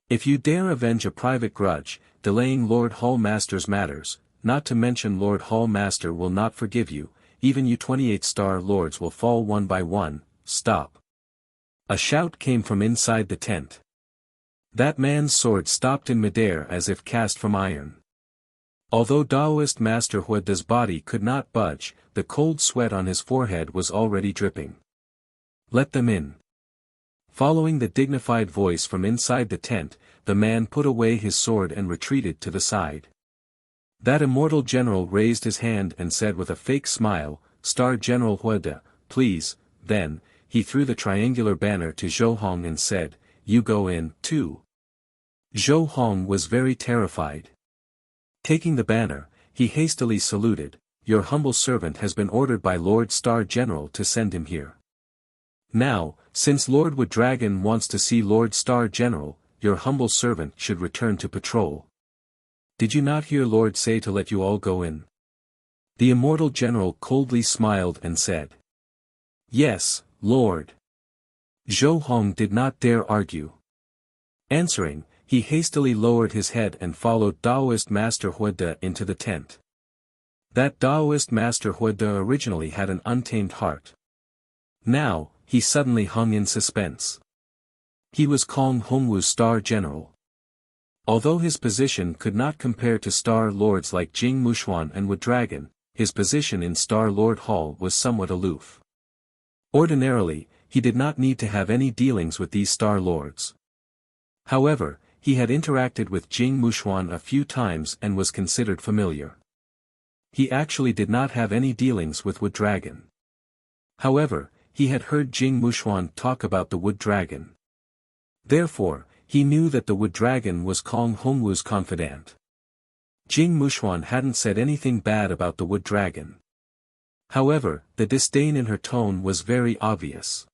If you dare avenge a private grudge, delaying Lord Hall Master's matters, not to mention Lord Hall Master will not forgive you, even you 28-star lords will fall one by one, stop." A shout came from inside the tent. That man's sword stopped in midair as if cast from iron. Although Taoist Master Hua De's body could not budge, the cold sweat on his forehead was already dripping. "Let them in." Following the dignified voice from inside the tent, the man put away his sword and retreated to the side. That immortal general raised his hand and said with a fake smile, "Star General Hua De, please." Then, he threw the triangular banner to Zhou Hong and said, "You go in, too." Zhou Hong was very terrified. Taking the banner, he hastily saluted, "Your humble servant has been ordered by Lord Star General to send him here. Now, since Lord Wood Dragon wants to see Lord Star General, your humble servant should return to patrol. Did you not hear Lord say to let you all go in?" The immortal general coldly smiled and said, "Yes, Lord." Zhou Hong did not dare argue. Answering, he hastily lowered his head and followed Taoist Master Hua De into the tent. That Taoist Master Hua De originally had an untamed heart. Now, he suddenly hung in suspense. He was Kong Hongwu's Star General. Although his position could not compare to Star Lords like Jing Mushuan and Wood Dragon, his position in Star Lord Hall was somewhat aloof. Ordinarily, he did not need to have any dealings with these Star Lords. However, he had interacted with Jing Mushuan a few times and was considered familiar. He actually did not have any dealings with Wood Dragon. However, he had heard Jing Mushuan talk about the Wood Dragon. Therefore, he knew that the Wood Dragon was Kong Hongwu's confidant. Jing Mushuan hadn't said anything bad about the Wood Dragon. However, the disdain in her tone was very obvious.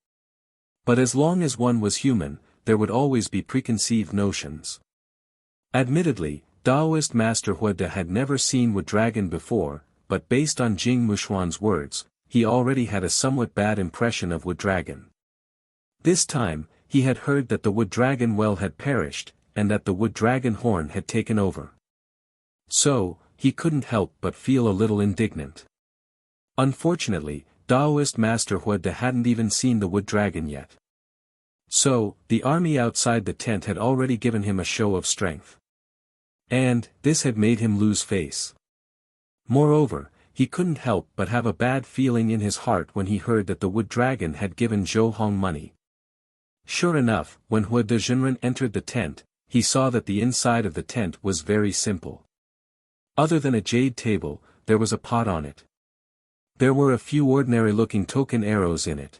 But as long as one was human, there would always be preconceived notions. Admittedly, Taoist Master Hua De had never seen Wood Dragon before, but based on Jing Mushuan's words, he already had a somewhat bad impression of Wood Dragon. This time, he had heard that the Wood Dragon well had perished, and that the Wood Dragon horn had taken over. So, he couldn't help but feel a little indignant. Unfortunately, Taoist Master Hua De hadn't even seen the Wood Dragon yet. So, the army outside the tent had already given him a show of strength. And, this had made him lose face. Moreover, he couldn't help but have a bad feeling in his heart when he heard that the Wood Dragon had given Zhou Hong money. Sure enough, when Hua Dezhenren entered the tent, he saw that the inside of the tent was very simple. Other than a jade table, there was a pot on it. There were a few ordinary-looking token arrows in it.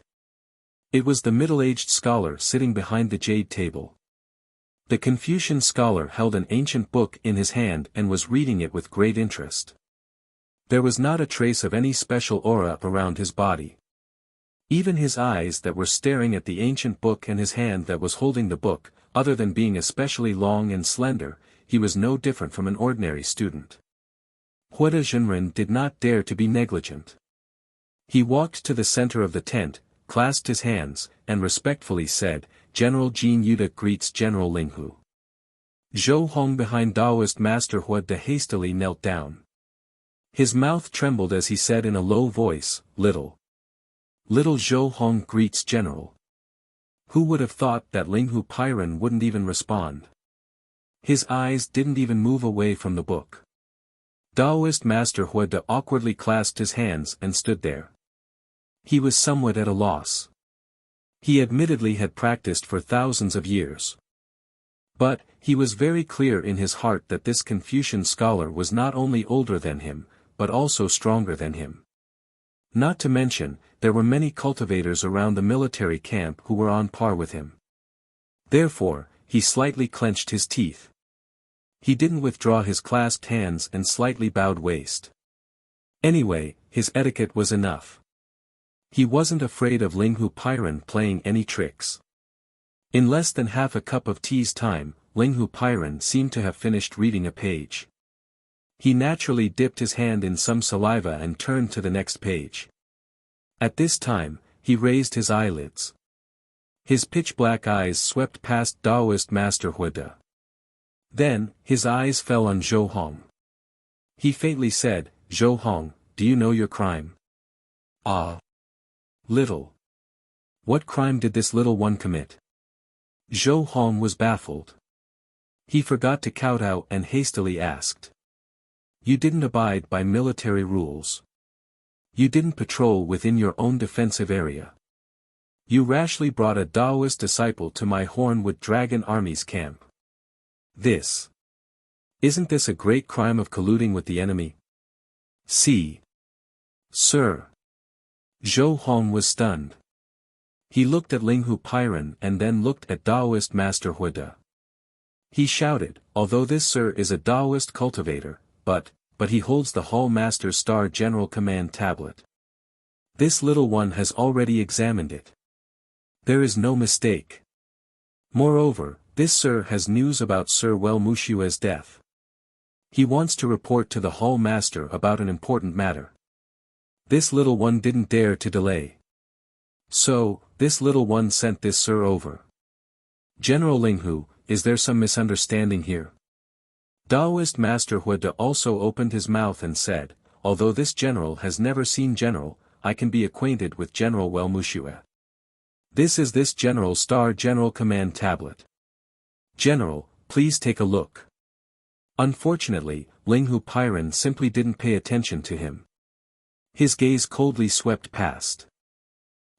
It was the middle-aged scholar sitting behind the jade table. The Confucian scholar held an ancient book in his hand and was reading it with great interest. There was not a trace of any special aura around his body. Even his eyes that were staring at the ancient book and his hand that was holding the book, other than being especially long and slender, he was no different from an ordinary student. Huida Zhenren did not dare to be negligent. He walked to the center of the tent, clasped his hands, and respectfully said, "General Jin Yuda greets General Linghu." Zhou Hong behind Taoist Master Huida hastily knelt down. His mouth trembled as he said in a low voice, Little Zhou Hong greets General." Who would have thought that Linghu Pairen wouldn't even respond? His eyes didn't even move away from the book. Taoist Master Huida awkwardly clasped his hands and stood there. He was somewhat at a loss. He admittedly had practiced for thousands of years. But, he was very clear in his heart that this Confucian scholar was not only older than him, but also stronger than him. Not to mention, there were many cultivators around the military camp who were on par with him. Therefore, he slightly clenched his teeth. He didn't withdraw his clasped hands and slightly bowed waist. Anyway, his etiquette was enough. He wasn't afraid of Linghu Pairen playing any tricks. In less than half a cup of tea's time, Linghu Pairen seemed to have finished reading a page. He naturally dipped his hand in some saliva and turned to the next page. At this time, he raised his eyelids. His pitch-black eyes swept past Taoist Master Huida. Then, his eyes fell on Zhou Hong. He faintly said, "Zhou Hong, do you know your crime?" "Ah. Little. What crime did this little one commit?" Zhou Hong was baffled. He forgot to kowtow and hastily asked. "You didn't abide by military rules. You didn't patrol within your own defensive area. You rashly brought a Taoist disciple to my Hornwood Dragon Army's camp. Isn't this a great crime of colluding with the enemy?" "See. Sir." Zhou Hong was stunned. He looked at Linghu Pairen and then looked at Taoist Master Huida. He shouted, "Although this sir is a Taoist cultivator, but he holds the Hall Master's Star General Command tablet. This little one has already examined it. There is no mistake. Moreover, this sir has news about Sir Well Mushua's death. He wants to report to the Hall Master about an important matter. This little one didn't dare to delay. So, this little one sent this sir over. General Linghu, is there some misunderstanding here?" Taoist Master Huida also opened his mouth and said, "Although this general has never seen General, I can be acquainted with General Well Mushua. This is this General's Star General Command tablet. General, please take a look." Unfortunately, Linghu Pairen simply didn't pay attention to him. His gaze coldly swept past.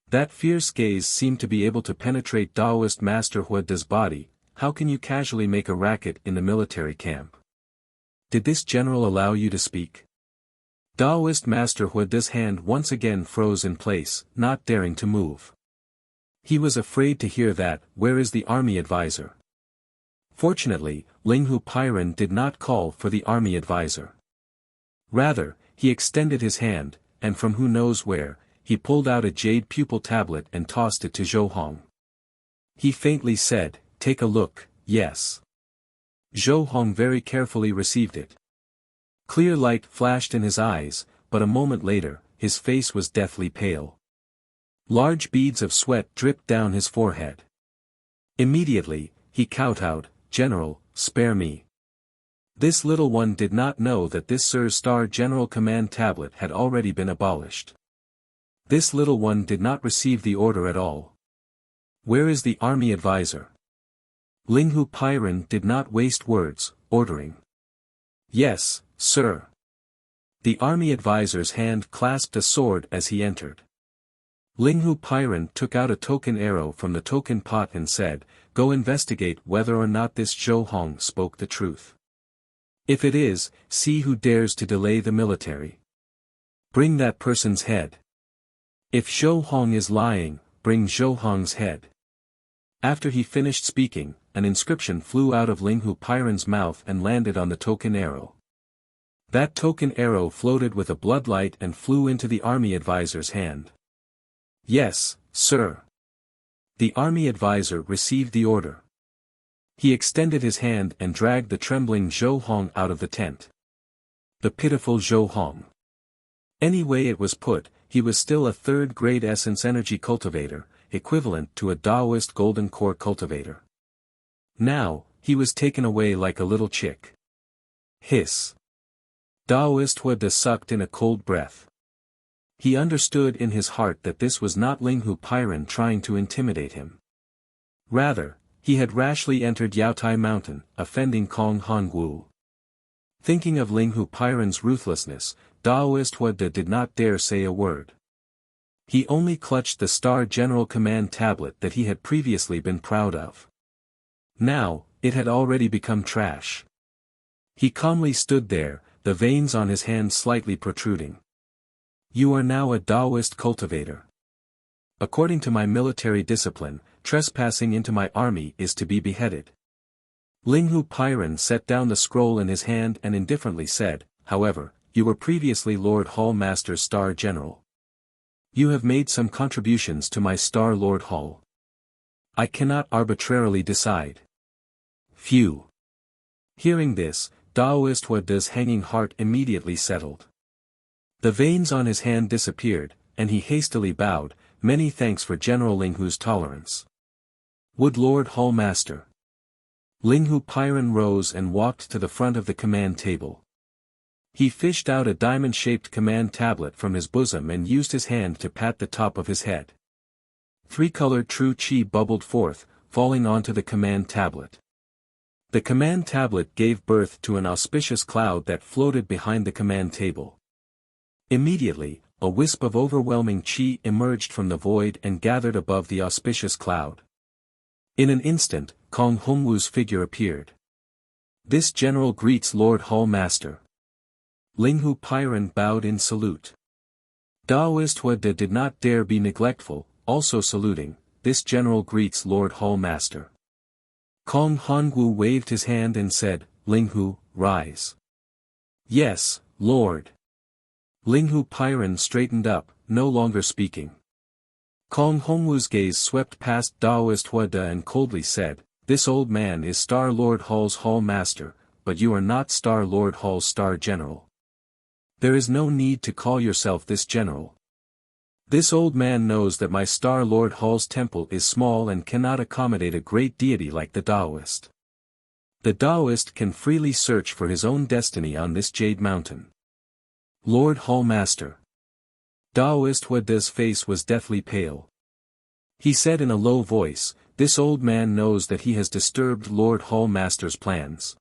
That fierce gaze seemed to be able to penetrate Taoist Master Huida's body. How can you casually make a racket in the military camp? Did this general allow you to speak? Taoist Master Huida's hand once again froze in place, not daring to move. He was afraid to hear that, "Where is the army advisor?" Fortunately, Linghu Pairen did not call for the army advisor. Rather, he extended his hand, and from who knows where, he pulled out a jade pupil tablet and tossed it to Zhou Hong. He faintly said, "Take a look, yes." Zhou Hong very carefully received it. Clear light flashed in his eyes, but a moment later, his face was deathly pale. Large beads of sweat dripped down his forehead. Immediately, he kowtowed, "General, spare me." This little one did not know that this Sir's Star General Command tablet had already been abolished. This little one did not receive the order at all. Where is the army advisor? Linghu Pairen did not waste words, ordering. "Yes, sir." The army advisor's hand clasped a sword as he entered. Linghu Pairen took out a token arrow from the token pot and said, "Go investigate whether or not this Zhou Hong spoke the truth. If it is, see who dares to delay the military. Bring that person's head. If Zhou Hong is lying, bring Zhou Hong's head." After he finished speaking, an inscription flew out of Linghu Pairen's mouth and landed on the token arrow. That token arrow floated with a bloodlight and flew into the army advisor's hand. "Yes, sir." The army advisor received the order. He extended his hand and dragged the trembling Zhou Hong out of the tent. The pitiful Zhou Hong. Any way it was put, he was still a third-grade essence energy cultivator, equivalent to a Taoist golden core cultivator. Now, he was taken away like a little chick. Hiss. Taoist Huada sucked in a cold breath. He understood in his heart that this was not Linghu Pairan trying to intimidate him. Rather, he had rashly entered Yaotai Mountain, offending Kong Hongwu. Thinking of Linghu Pairan's ruthlessness, Taoist Huada did not dare say a word. He only clutched the Star General Command tablet that he had previously been proud of. Now, it had already become trash. He calmly stood there, the veins on his hand slightly protruding. You are now a Taoist cultivator. According to my military discipline, trespassing into my army is to be beheaded. Linghu Pairan set down the scroll in his hand and indifferently said, however, you were previously Lord Hall Master's Star General. You have made some contributions to my Star Lord Hall. I cannot arbitrarily decide. Phew. Hearing this, Taoist Huada's hanging heart immediately settled. The veins on his hand disappeared, and he hastily bowed, many thanks for General Linghu's tolerance. Would Lord Hall Master. Linghu Pairan rose and walked to the front of the command table. He fished out a diamond-shaped command tablet from his bosom and used his hand to pat the top of his head. Three-colored true qi bubbled forth, falling onto the command tablet. The command tablet gave birth to an auspicious cloud that floated behind the command table. Immediately, a wisp of overwhelming qi emerged from the void and gathered above the auspicious cloud. In an instant, Kong Hongwu's figure appeared. This general greets Lord Hall Master. Linghu Pairan bowed in salute. Taoist Huada did not dare be neglectful, also saluting, this general greets Lord Hall Master. Kong Hongwu waved his hand and said, Linghu, rise. Yes, Lord. Linghu Pairan straightened up, no longer speaking. Kong Hongwu's gaze swept past Taoist Huada and coldly said, this old man is Star Lord Hall's Hall Master, but you are not Star Lord Hall's Star General. There is no need to call yourself this general. This old man knows that my Star Lord Hall's temple is small and cannot accommodate a great deity like the Taoist. The Taoist can freely search for his own destiny on this Jade Mountain. Lord Hall Master. Taoist Huada's face was deathly pale. He said in a low voice, this old man knows that he has disturbed Lord Hall Master's plans.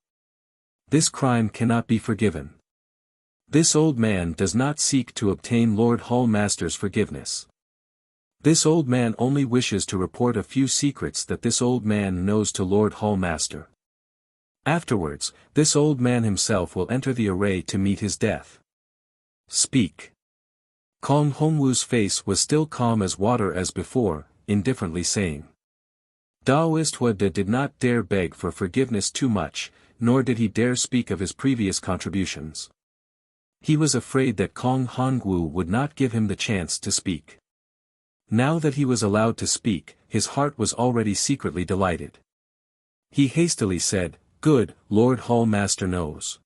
This crime cannot be forgiven. This old man does not seek to obtain Lord Hall Master's forgiveness. This old man only wishes to report a few secrets that this old man knows to Lord Hall Master. Afterwards, this old man himself will enter the array to meet his death. Speak. Kong Hongwu's face was still calm as water as before, indifferently saying. Taoist Huada did not dare beg for forgiveness too much, nor did he dare speak of his previous contributions. He was afraid that Kong Hongwu would not give him the chance to speak. Now that he was allowed to speak, his heart was already secretly delighted. He hastily said, good, Lord Hall Master knows.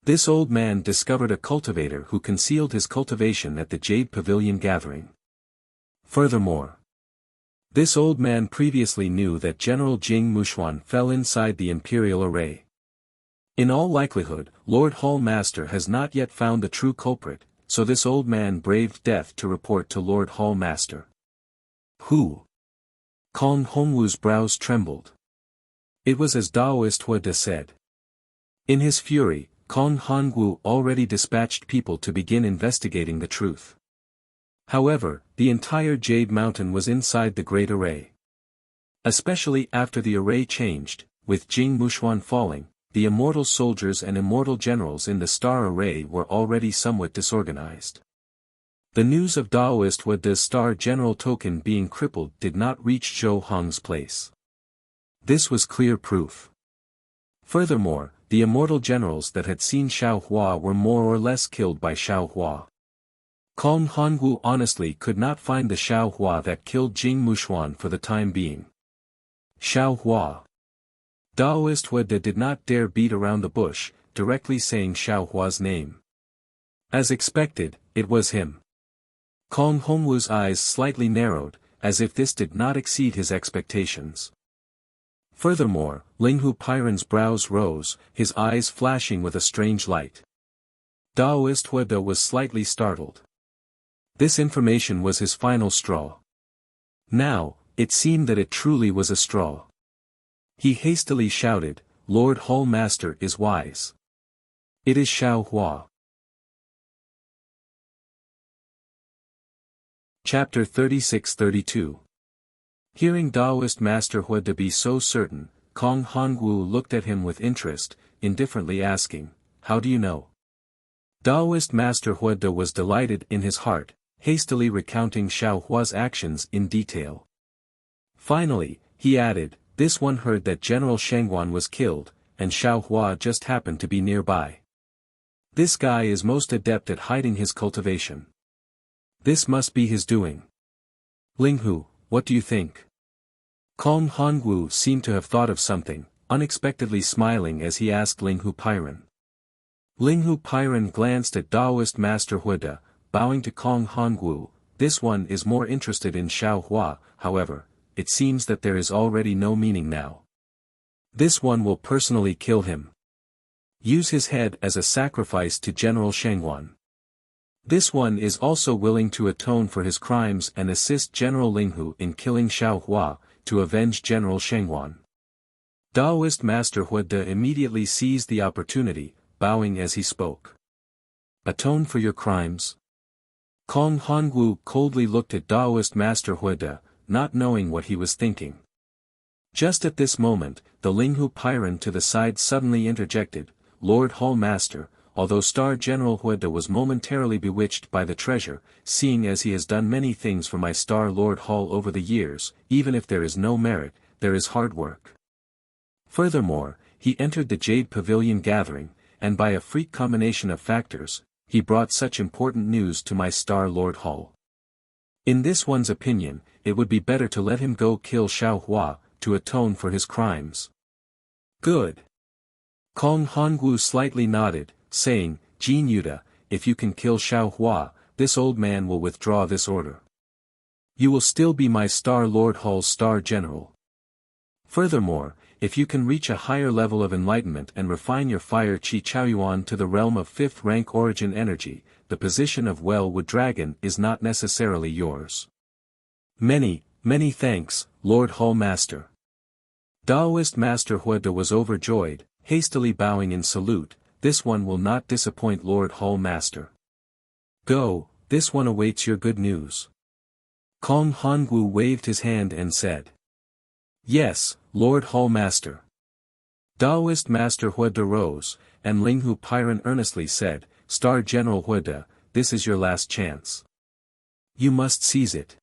This old man discovered a cultivator who concealed his cultivation at the Jade Pavilion gathering. Furthermore, this old man previously knew that General Jing Mushuan fell inside the Imperial Array. In all likelihood, Lord Hall Master has not yet found the true culprit, so this old man braved death to report to Lord Hall Master. Who? Kong Hongwu's brows trembled. It was as Taoist Huada said. In his fury, Kong Hongwu already dispatched people to begin investigating the truth. However, the entire Jade Mountain was inside the Great Array. Especially after the array changed, with Jing Mushuan falling, the immortal soldiers and immortal generals in the Star Array were already somewhat disorganized. The news of Taoist Huada's Star General token being crippled did not reach Zhou Hong's place. This was clear proof. Furthermore, the immortal generals that had seen Xiao Hua were more or less killed by Xiao Hua. Kong Hongwu honestly could not find the Xiao Hua that killed Jing Mushuan for the time being. Xiao Hua. Daoist Huede did not dare beat around the bush, directly saying Xiao Hua's name. As expected, it was him. Kong Hongwu's eyes slightly narrowed, as if this did not exceed his expectations. Furthermore, Linghu Pairen's brows rose, his eyes flashing with a strange light. Daoist Huede was slightly startled. This information was his final straw. Now, it seemed that it truly was a straw. He hastily shouted, "Lord Hall Master is wise. It is Xiao Hua." Chapter 36-32. Hearing Daoist Master Huede be so certain, Kong Hongwu looked at him with interest, indifferently asking, "How do you know?" Daoist Master Huede was delighted in his heart, hastily recounting Xiao Hua's actions in detail. Finally, he added, "This one heard that General Shengguan was killed, and Xiao Hua just happened to be nearby. This guy is most adept at hiding his cultivation. This must be his doing. Linghu, what do you think?" Kong Hongwu seemed to have thought of something, unexpectedly smiling as he asked Linghu Pairen. Linghu Pairen glanced at Daoist Master Huede, bowing to Kong Hongwu. This one is more interested in Xiao Hua, however, it seems that there is already no meaning now. This one will personally kill him. Use his head as a sacrifice to General Shengguan. This one is also willing to atone for his crimes and assist General Linghu in killing Xiao Hua, to avenge General Shengguan. Daoist Master Huede immediately seized the opportunity, bowing as he spoke. "Atone for your crimes?" Kong Hongwu coldly looked at Daoist Master Huede, not knowing what he was thinking. Just at this moment, the Linghu Pairen to the side suddenly interjected, "Lord Hall Master, although Star General Huede was momentarily bewitched by the treasure, seeing as he has done many things for my Star Lord Hall over the years, even if there is no merit, there is hard work. Furthermore, he entered the Jade Pavilion gathering, and by a freak combination of factors, he brought such important news to my Star Lord Hall. In this one's opinion, it would be better to let him go kill Xiao Hua, to atone for his crimes." "Good." Kong Hongwu slightly nodded, saying, "Jin Yuda, if you can kill Xiao Hua, this old man will withdraw this order. You will still be my Star Lord Hall's Star General. Furthermore, if you can reach a higher level of enlightenment and refine your fire Qi Chaoyuan to the realm of 5th rank origin energy, the position of Wellwood Dragon is not necessarily yours. Many, many thanks, Lord Hall Master." Daoist Master Huede was overjoyed, hastily bowing in salute, "This one will not disappoint Lord Hall Master. Go, this one awaits your good news." Kong Hongwu waved his hand and said, "Yes, Lord Hall Master." Daoist Master Huede rose, and Linghu Pairen earnestly said, "Star General Huede, this is your last chance. You must seize it.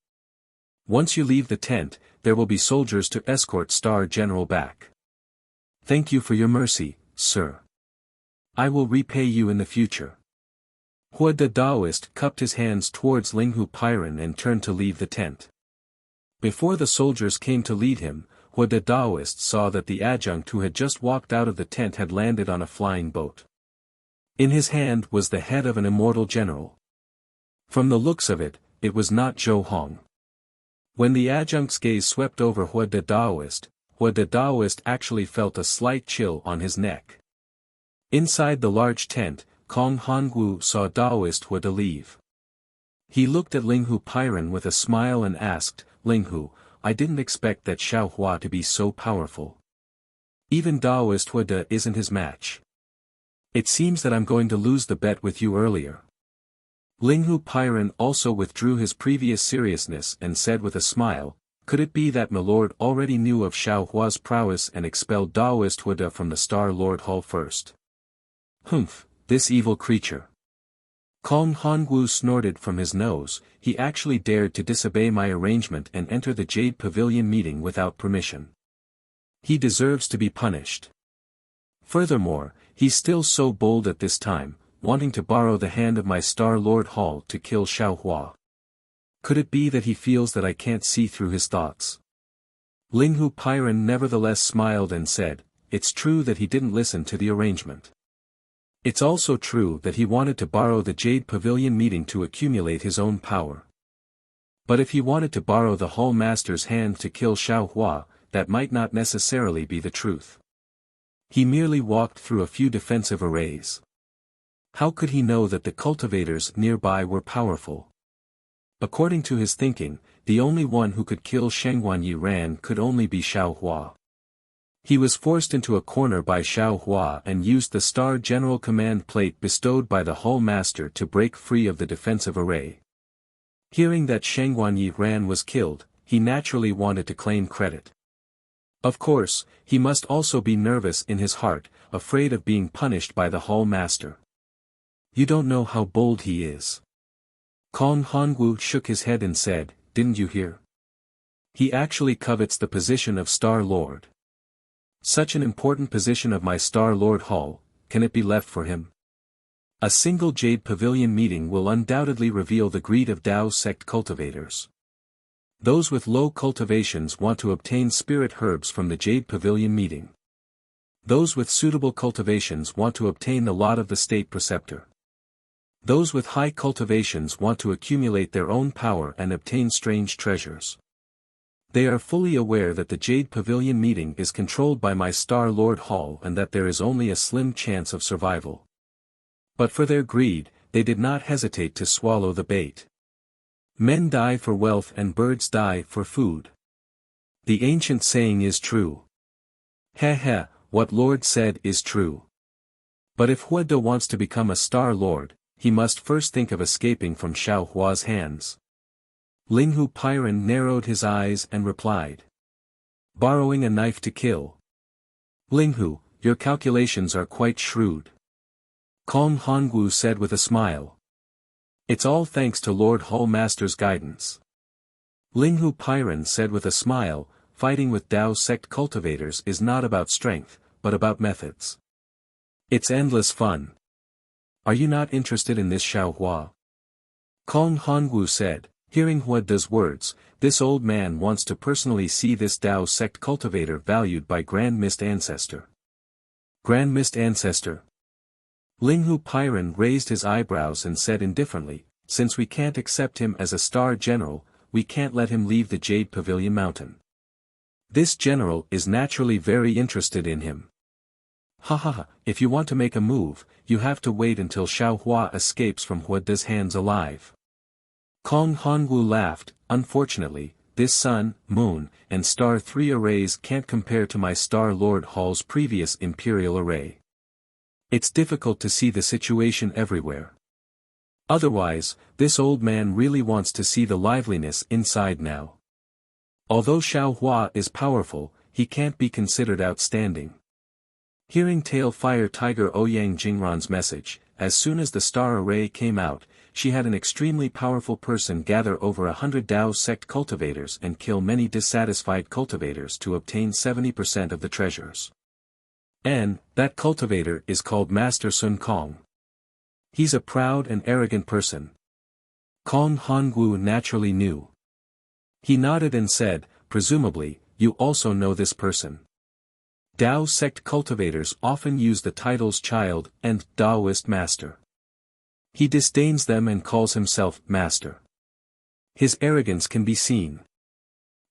Once you leave the tent, there will be soldiers to escort Star General back. Thank you for your mercy, sir. I will repay you in the future." Huede Daoist cupped his hands towards Linghu Pairen and turned to leave the tent. Before the soldiers came to lead him, Huede Daoist saw that the adjunct who had just walked out of the tent had landed on a flying boat. In his hand was the head of an immortal general. From the looks of it, it was not Zhou Hong. When the adjunct's gaze swept over Huede Daoist actually felt a slight chill on his neck. Inside the large tent, Kong Hongwu saw Daoist Huede leave. He looked at Linghu Pairen with a smile and asked, "Linghu, I didn't expect that Xiao Hua to be so powerful. Even Daoist Huede isn't his match. It seems that I'm going to lose the bet with you earlier." Linghu Pairen also withdrew his previous seriousness and said with a smile, "Could it be that Milord already knew of Xiao Hua's prowess and expelled Daoist Huede from the Star Lord Hall first? Humph, this evil creature." Kong Hongwu snorted from his nose, "He actually dared to disobey my arrangement and enter the Jade Pavilion meeting without permission. He deserves to be punished. Furthermore, he's still so bold at this time, wanting to borrow the hand of my Star Lord Hall to kill Xiao Hua. Could it be that he feels that I can't see through his thoughts?" Linghu Pairen nevertheless smiled and said, it's true that he didn't listen to the arrangement. It's also true that he wanted to borrow the Jade Pavilion meeting to accumulate his own power. But if he wanted to borrow the Hall Master's hand to kill Xiao Hua, that might not necessarily be the truth. He merely walked through a few defensive arrays. How could he know that the cultivators nearby were powerful? According to his thinking, the only one who could kill Shangguanyi Ran could only be Xiao Hua. He was forced into a corner by Xiao Hua and used the Star General Command plate bestowed by the Hall Master to break free of the defensive array. Hearing that Shangguanyi Ran was killed, he naturally wanted to claim credit. Of course, he must also be nervous in his heart, afraid of being punished by the Hall Master. You don't know how bold he is. Kong Hongwu shook his head and said, didn't you hear? He actually covets the position of Star Lord. Such an important position of my Star Lord Hall, can it be left for him? A single Jade Pavilion meeting will undoubtedly reveal the greed of Dao sect cultivators. Those with low cultivations want to obtain spirit herbs from the Jade Pavilion meeting. Those with suitable cultivations want to obtain the lot of the state preceptor. Those with high cultivations want to accumulate their own power and obtain strange treasures. They are fully aware that the Jade Pavilion meeting is controlled by my Star Lord Hall and that there is only a slim chance of survival. But for their greed, they did not hesitate to swallow the bait. Men die for wealth and birds die for food. The ancient saying is true. Heh, what Lord said is true. But if Huada wants to become a Star Lord, he must first think of escaping from Xiao Hua's hands. Linghu Piran narrowed his eyes and replied. Borrowing a knife to kill. Linghu, your calculations are quite shrewd. Kong Hongwu said with a smile. It's all thanks to Lord Hall Master's guidance. Linghu Piran said with a smile, fighting with Dao sect cultivators is not about strength, but about methods. It's endless fun. Are you not interested in this Xiao Hua? Kong Hongwu said, hearing Huada's words, this old man wants to personally see this Dao sect cultivator valued by Grand Mist Ancestor. Grand Mist Ancestor? Linghu Piran raised his eyebrows and said indifferently, since we can't accept him as a Star General, we can't let him leave the Jade Pavilion Mountain. This general is naturally very interested in him. If you want to make a move, you have to wait until Xiao Hua escapes from Huada's hands alive. Kong Hongwu laughed, unfortunately, this Sun, Moon, and Star 3 arrays can't compare to my Star Lord Hall's previous Imperial array. It's difficult to see the situation everywhere. Otherwise, this old man really wants to see the liveliness inside now. Although Xiao Hua is powerful, he can't be considered outstanding. Hearing Tail Fire Tiger Ouyang Jingran's message, as soon as the star array came out, she had an extremely powerful person gather over 100 Dao sect cultivators and kill many dissatisfied cultivators to obtain 70% of the treasures. And, that cultivator is called Master Sun Kong. He's a proud and arrogant person. Kong Hongwu naturally knew. He nodded and said, presumably, you also know this person. Dao sect cultivators often use the titles Child and Daoist Master. He disdains them and calls himself Master. His arrogance can be seen.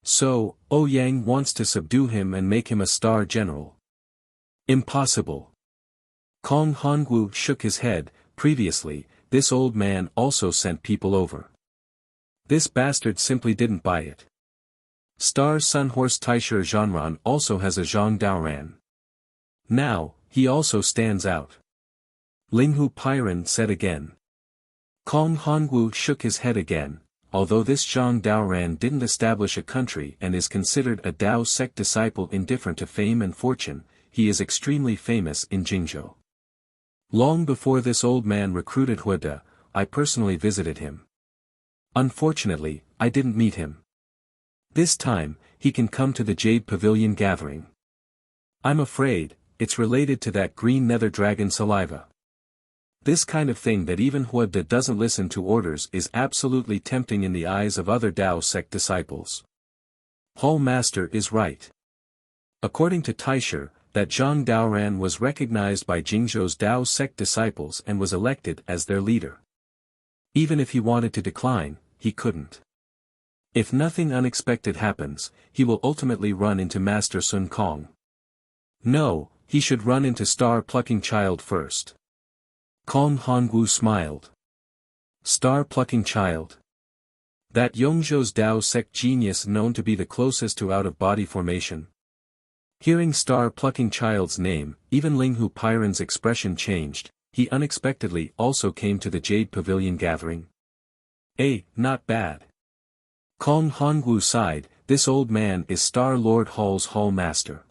So, Ouyang wants to subdue him and make him a Star General. Impossible. Kong Hongwu shook his head. Previously, this old man also sent people over. This bastard simply didn't buy it. Star Sun Horse Taisher Zhanran also has a Zhang Daoran. Now, he also stands out. Linghu Piran said again. Kong Hongwu shook his head again, although this Zhang Daoran didn't establish a country and is considered a Dao sect disciple indifferent to fame and fortune, he is extremely famous in Jingzhou. Long before this old man recruited Huada, I personally visited him. Unfortunately, I didn't meet him. This time, he can come to the Jade Pavilion gathering. I'm afraid, it's related to that green nether dragon saliva. This kind of thing that even Huada doesn't listen to orders is absolutely tempting in the eyes of other Dao sect disciples. Hall Master is right. According to Taisher, that Zhang Daoran was recognized by Jingzhou's Dao sect disciples and was elected as their leader. Even if he wanted to decline, he couldn't. If nothing unexpected happens, he will ultimately run into Master Sun Kong. No, he should run into Star-Plucking Child first. Kong Hongwu smiled. Star-Plucking Child? That Yongzhou's Dao sect genius known to be the closest to out-of-body formation? Hearing Star-Plucking Child's name, even Linghu Pairen's expression changed. He unexpectedly also came to the Jade Pavilion gathering. Not bad. Kong Hongwu sighed, this old man is Star-Lord Hall's Hall Master.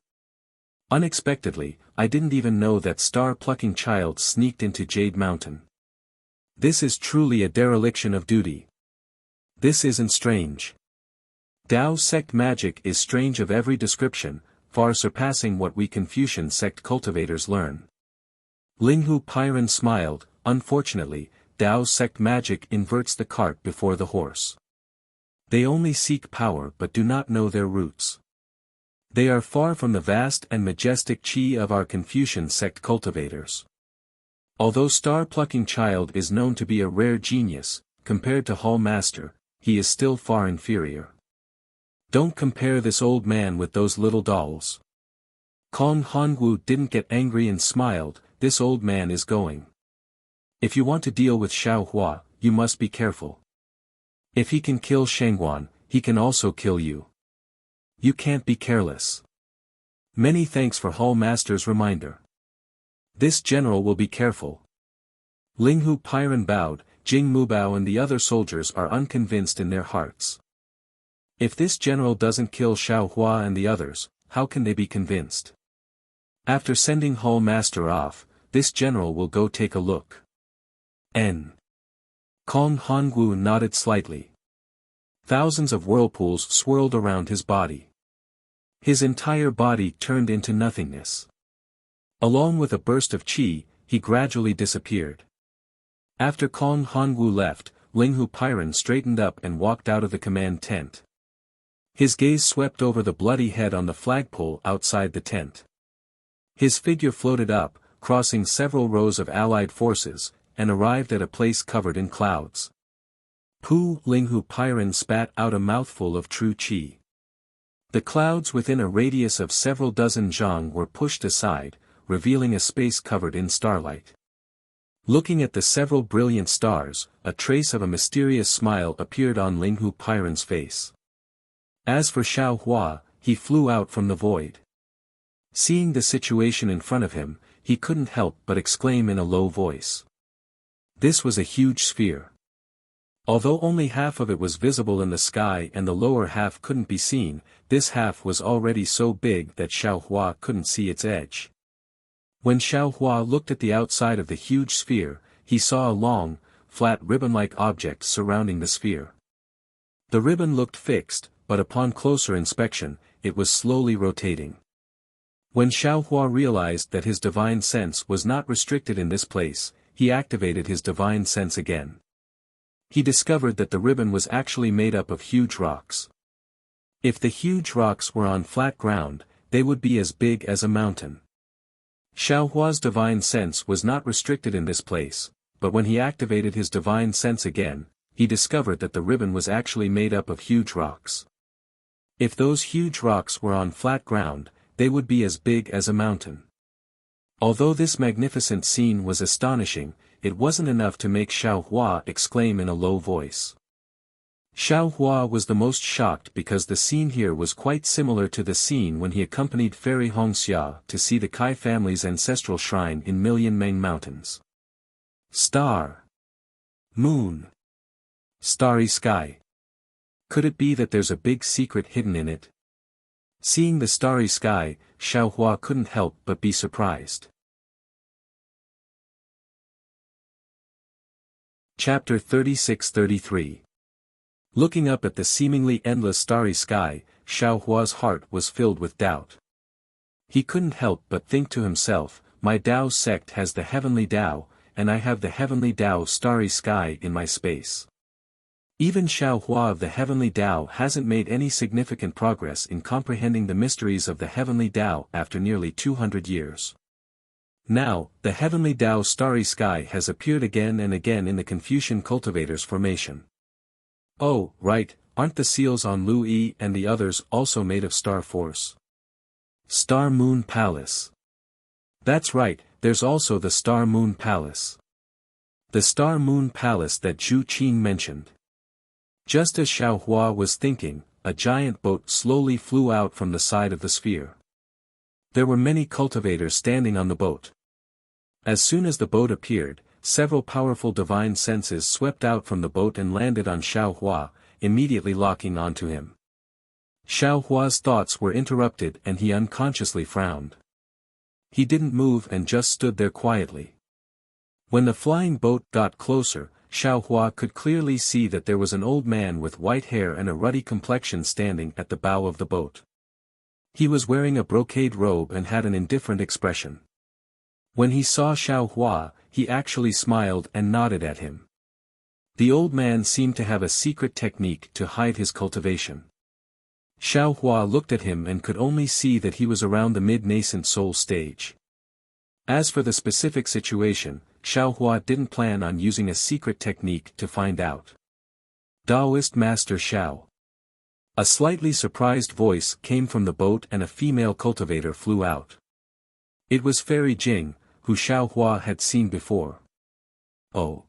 Unexpectedly, I didn't even know that Star-Plucking Child sneaked into Jade Mountain. This is truly a dereliction of duty. This isn't strange. Dao sect magic is strange of every description, far surpassing what we Confucian sect cultivators learn. Linghu Pairen smiled, unfortunately, Dao sect magic inverts the cart before the horse. They only seek power but do not know their roots. They are far from the vast and majestic qi of our Confucian sect cultivators. Although Star-Plucking Child is known to be a rare genius, compared to Hall Master, he is still far inferior. Don't compare this old man with those little dolls. Kong Hongwu didn't get angry and smiled, this old man is going. If you want to deal with Xiao Hua, you must be careful. If he can kill Shangguan, he can also kill you. You can't be careless. Many thanks for Hall Master's reminder. This general will be careful. Linghu Pairen bowed, Jing Mubao and the other soldiers are unconvinced in their hearts. If this general doesn't kill Xiao Hua and the others, how can they be convinced? After sending Hall Master off, this general will go take a look. Kong Hongwu nodded slightly. Thousands of whirlpools swirled around his body. His entire body turned into nothingness. Along with a burst of qi, he gradually disappeared. After Kong Hongwu left, Linghu Pairen straightened up and walked out of the command tent. His gaze swept over the bloody head on the flagpole outside the tent. His figure floated up, crossing several rows of allied forces, and arrived at a place covered in clouds. Pooh! Linghu Pairen spat out a mouthful of true qi. The clouds within a radius of several dozen zhang were pushed aside, revealing a space covered in starlight. Looking at the several brilliant stars, a trace of a mysterious smile appeared on Linghu Pairen's face. As for Xiao Hua, he flew out from the void. Seeing the situation in front of him, he couldn't help but exclaim in a low voice. This was a huge sphere. Although only half of it was visible in the sky and the lower half couldn't be seen, this half was already so big that Xiao Hua couldn't see its edge. When Xiao Hua looked at the outside of the huge sphere, he saw a long, flat ribbon-like object surrounding the sphere. The ribbon looked fixed, but upon closer inspection, it was slowly rotating. When Xiao Hua realized that his divine sense was not restricted in this place, he activated his divine sense again. He discovered that the ribbon was actually made up of huge rocks. If the huge rocks were on flat ground, they would be as big as a mountain. Xiao Hua's divine sense was not restricted in this place, but when he activated his divine sense again, he discovered that the ribbon was actually made up of huge rocks. If those huge rocks were on flat ground, they would be as big as a mountain. Although this magnificent scene was astonishing, it wasn't enough to make Xiao Hua exclaim in a low voice. Xiao Hua was the most shocked because the scene here was quite similar to the scene when he accompanied Fairy Hongxia to see the Kai family's ancestral shrine in Million Meng Mountains. Star. Moon. Starry sky. Could it be that there's a big secret hidden in it? Seeing the starry sky, Xiao Hua couldn't help but be surprised. Chapter 36-33. Looking up at the seemingly endless starry sky, Xiao Hua's heart was filled with doubt. He couldn't help but think to himself, my Dao sect has the heavenly Dao, and I have the heavenly Dao starry sky in my space. Even Xiao Hua of the Heavenly Tao hasn't made any significant progress in comprehending the mysteries of the Heavenly Tao after nearly 200 years. Now, the Heavenly Tao's starry sky has appeared again and again in the Confucian cultivator's formation. Oh, right, aren't the seals on Lu Yi and the others also made of star force? Star Moon Palace. That's right, there's also the Star Moon Palace. The Star Moon Palace that Zhu Qing mentioned. Just as Xiao Hua was thinking, a giant boat slowly flew out from the side of the sphere. There were many cultivators standing on the boat. As soon as the boat appeared, several powerful divine senses swept out from the boat and landed on Xiao Hua, immediately locking onto him. Xiao Hua's thoughts were interrupted and he unconsciously frowned. He didn't move and just stood there quietly. When the flying boat got closer, Xiao Hua could clearly see that there was an old man with white hair and a ruddy complexion standing at the bow of the boat. He was wearing a brocade robe and had an indifferent expression. When he saw Xiao Hua, he actually smiled and nodded at him. The old man seemed to have a secret technique to hide his cultivation. Xiao Hua looked at him and could only see that he was around the mid-nascent soul stage. As for the specific situation, Xiao Hua didn't plan on using a secret technique to find out. Taoist Master Xiao. A slightly surprised voice came from the boat and a female cultivator flew out. It was Fairy Jing, who Xiao Hua had seen before. Oh.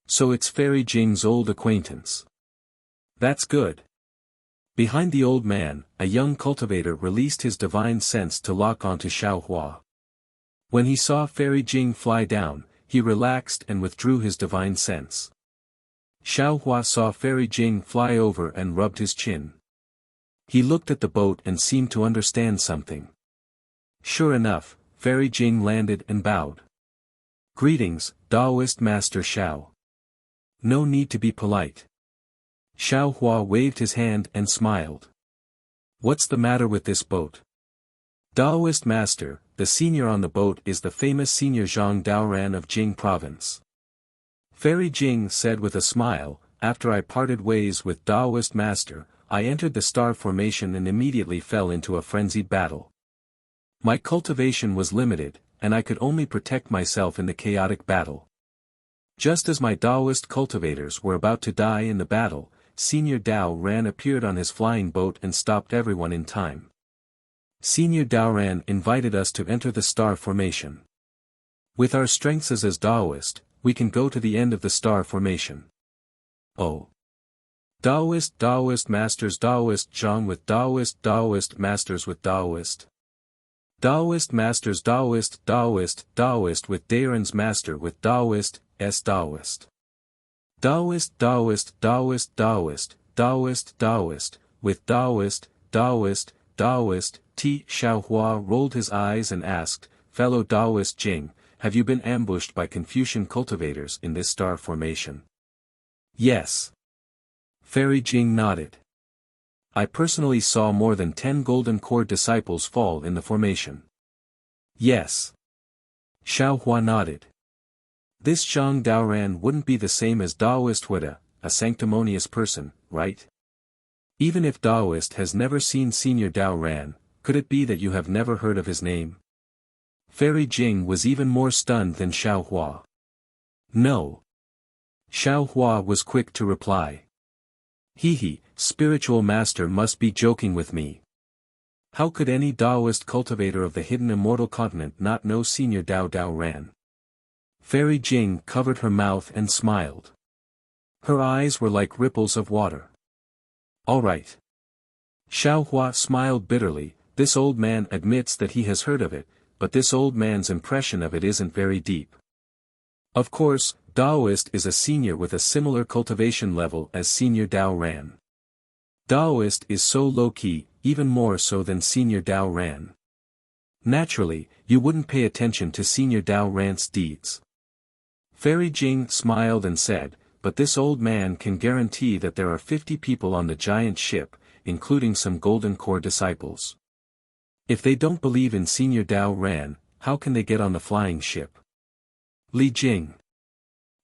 So it's Fairy Jing's old acquaintance. That's good. Behind the old man, a young cultivator released his divine sense to lock onto Xiao Hua. When he saw Fairy Jing fly down, he relaxed and withdrew his divine sense. Xiao Hua saw Fairy Jing fly over and rubbed his chin. He looked at the boat and seemed to understand something. Sure enough, Fairy Jing landed and bowed. Greetings, Taoist Master Xiao. No need to be polite. Xiao Hua waved his hand and smiled. What's the matter with this boat? Taoist Master, the senior on the boat is the famous senior Zhang Daoran of Jing Province. Fairy Jing said with a smile, after I parted ways with Taoist Master, I entered the star formation and immediately fell into a frenzied battle. My cultivation was limited, and I could only protect myself in the chaotic battle. Just as my Taoist cultivators were about to die in the battle, Senior Dao Ran appeared on his flying boat and stopped everyone in time. Senior Dao Ran invited us to enter the star formation. With our strengths as Taoist, we can go to the end of the star formation. Oh. Taoist Masters Taoist Zhang with Taoist Masters with Taoist. Taoist Masters Taoist with Daren's Master with Taoist Taoist. Taoist with Taoist T. Xiao Hua rolled his eyes and asked, Fellow Taoist Jing, have you been ambushed by Confucian cultivators in this star formation? Yes. Fairy Jing nodded. I personally saw more than 10 Golden Core disciples fall in the formation. Yes. Xiao Hua nodded. This Zhang Daoran wouldn't be the same as Taoist Huda, a sanctimonious person, right? Even if Taoist has never seen Senior Daoran, could it be that you have never heard of his name? Fairy Jing was even more stunned than Xiao Hua. No. Xiao Hua was quick to reply. Spiritual master must be joking with me. How could any Taoist cultivator of the hidden immortal continent not know Senior Dao Ran? Fairy Jing covered her mouth and smiled. Her eyes were like ripples of water. All right. Xiao Hua smiled bitterly. This old man admits that he has heard of it, but this old man's impression of it isn't very deep. Of course, Taoist is a senior with a similar cultivation level as Senior Dao Ran. Taoist is so low-key, even more so than Senior Dao Ran. Naturally, you wouldn't pay attention to Senior Dao Ran's deeds. Fairy Jing smiled and said, but this old man can guarantee that there are 50 people on the giant ship, including some Golden Core disciples. If they don't believe in Senior Dao Ran, how can they get on the flying ship? Li Jing.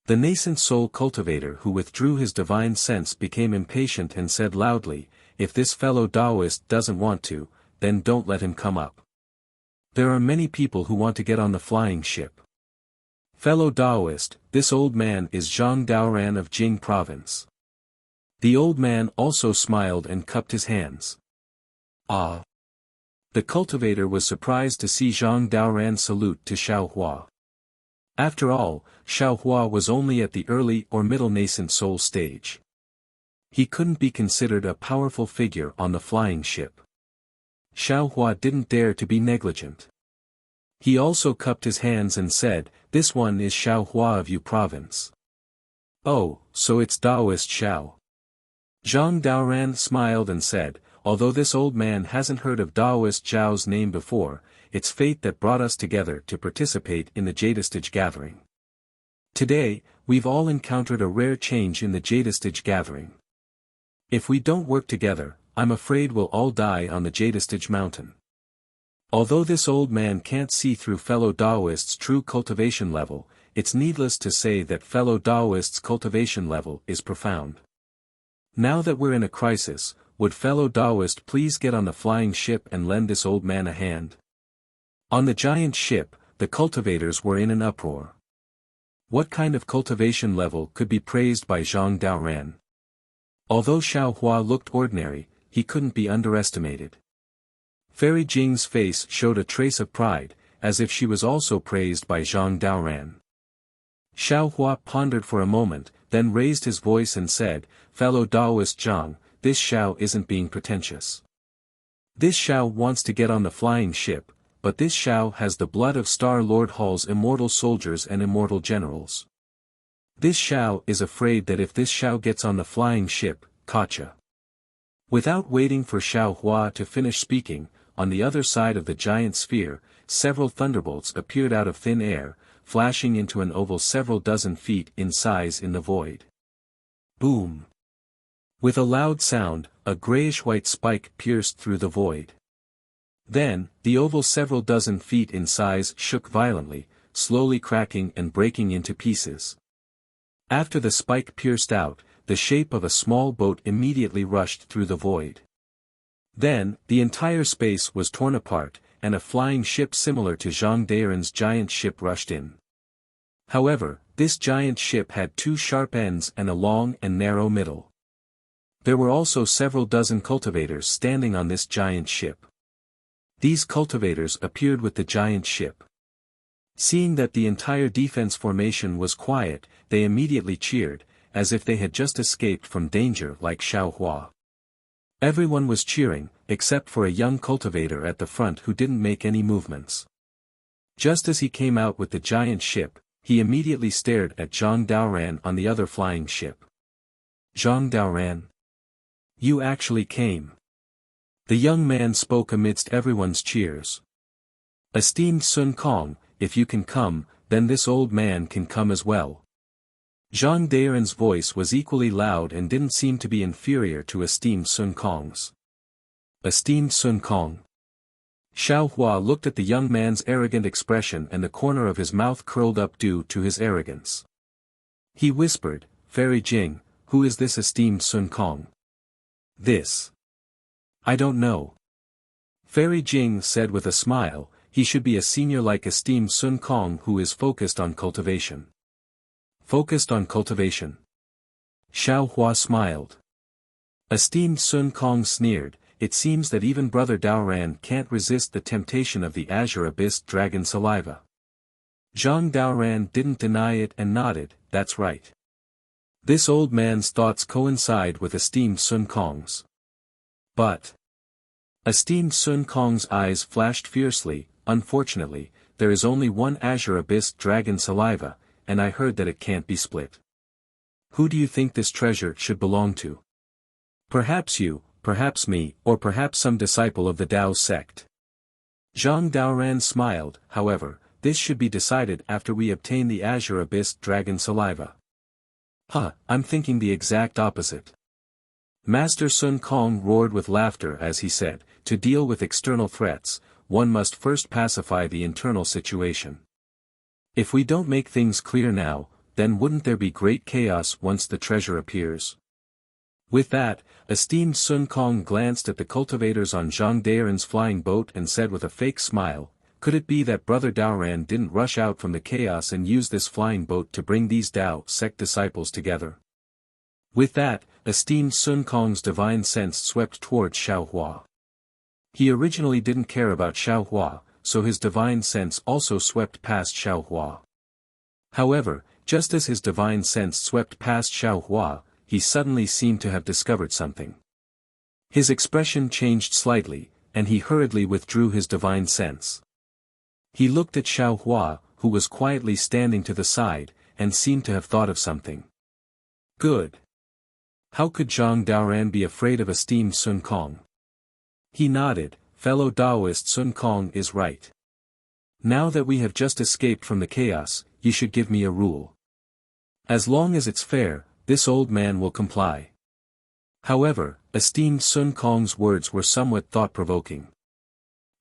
The nascent soul cultivator who withdrew his divine sense became impatient and said loudly, "If this fellow Taoist doesn't want to, then don't let him come up. There are many people who want to get on the flying ship." "Fellow Taoist, this old man is Zhang Daoran of Jing province." The old man also smiled and cupped his hands. "Ah." The cultivator was surprised to see Zhang Daoran salute to Xiaohua. After all, Xiaohua was only at the early or middle nascent soul stage. He couldn't be considered a powerful figure on the flying ship. Xiaohua didn't dare to be negligent. He also cupped his hands and said, "This one is Xiaohua of Yu province." "Oh, so it's Taoist Xiao." Zhang Daoran smiled and said, "Although this old man hasn't heard of Taoist Zhao's name before, it's fate that brought us together to participate in the Jadestage gathering. Today, we've all encountered a rare change in the Jadestage gathering. If we don't work together, I'm afraid we'll all die on the Jadestage mountain." Although this old man can't see through fellow Taoists' true cultivation level, it's needless to say that fellow Taoists' cultivation level is profound. Now that we're in a crisis, would fellow Taoist please get on the flying ship and lend this old man a hand? On the giant ship, the cultivators were in an uproar. What kind of cultivation level could be praised by Zhang Daoran? Although Xiaohua looked ordinary, he couldn't be underestimated. Fairy Jing's face showed a trace of pride, as if she was also praised by Zhang Daoran. Xiaohua pondered for a moment, then raised his voice and said, "Fellow Taoist Zhang, this Xiao isn't being pretentious. This Xiao wants to get on the flying ship, but this Xiao has the blood of Star Lord Hall's immortal soldiers and immortal generals. This Xiao is afraid that if this Xiao gets on the flying ship, gotcha." Without waiting for Xiaohua to finish speaking, on the other side of the giant sphere, several thunderbolts appeared out of thin air, flashing into an oval several dozen feet in size in the void. Boom! With a loud sound, a grayish-white spike pierced through the void. Then, the oval several dozen feet in size shook violently, slowly cracking and breaking into pieces. After the spike pierced out, the shape of a small boat immediately rushed through the void. Then, the entire space was torn apart, and a flying ship similar to Zhang Daoran's giant ship rushed in. However, this giant ship had two sharp ends and a long and narrow middle. There were also several dozen cultivators standing on this giant ship. These cultivators appeared with the giant ship. Seeing that the entire defense formation was quiet, they immediately cheered, as if they had just escaped from danger like Xiaohua. Everyone was cheering, except for a young cultivator at the front who didn't make any movements. Just as he came out with the giant ship, he immediately stared at Zhang Daoran on the other flying ship. "Zhang Daoran? You actually came." The young man spoke amidst everyone's cheers. "Esteemed Sun Kong, if you can come, then this old man can come as well." Zhang Daoran's voice was equally loud and didn't seem to be inferior to esteemed Sun Kong's. "Esteemed Sun Kong." Xiaohua looked at the young man's arrogant expression and the corner of his mouth curled up due to his arrogance. He whispered, "Fairy Jing, who is this esteemed Sun Kong?" "This? I don't know." Fairy Jing said with a smile, "He should be a senior like esteemed Sun Kong who is focused on cultivation." "Focused on cultivation?" Xiaohua smiled. Esteemed Sun Kong sneered, "It seems that even Brother Daoran can't resist the temptation of the Azure Abyss Dragon Saliva." Zhang Daoran didn't deny it and nodded, "That's right. This old man's thoughts coincide with esteemed Sun Kong's." "But..." Esteemed Sun Kong's eyes flashed fiercely, "Unfortunately, there is only one Azure Abyss Dragon Saliva, and I heard that it can't be split. Who do you think this treasure should belong to? Perhaps you, perhaps me, or perhaps some disciple of the Tao sect." Zhang Daoran smiled, "However, this should be decided after we obtain the Azure Abyss Dragon Saliva." "Huh, I'm thinking the exact opposite." Master Sun Kong roared with laughter as he said, "To deal with external threats, one must first pacify the internal situation. If we don't make things clear now, then wouldn't there be great chaos once the treasure appears? With that, esteemed Sun Kong glanced at the cultivators on Zhang Daren's flying boat and said with a fake smile, could it be that Brother Daoran didn't rush out from the chaos and use this flying boat to bring these Dao sect disciples together? With that, esteemed Sun Kong's divine sense swept towards Xiaohua. He originally didn't care about Xiaohua, so his divine sense also swept past Xiaohua. However, just as his divine sense swept past Xiaohua, he suddenly seemed to have discovered something. His expression changed slightly, and he hurriedly withdrew his divine sense. He looked at Xiaohua, who was quietly standing to the side, and seemed to have thought of something. Good. How could Zhang Daoran be afraid of esteemed Sun Kong? He nodded, fellow Taoist Sun Kong is right. Now that we have just escaped from the chaos, you should give me a rule. As long as it's fair, this old man will comply. However, esteemed Sun Kong's words were somewhat thought-provoking.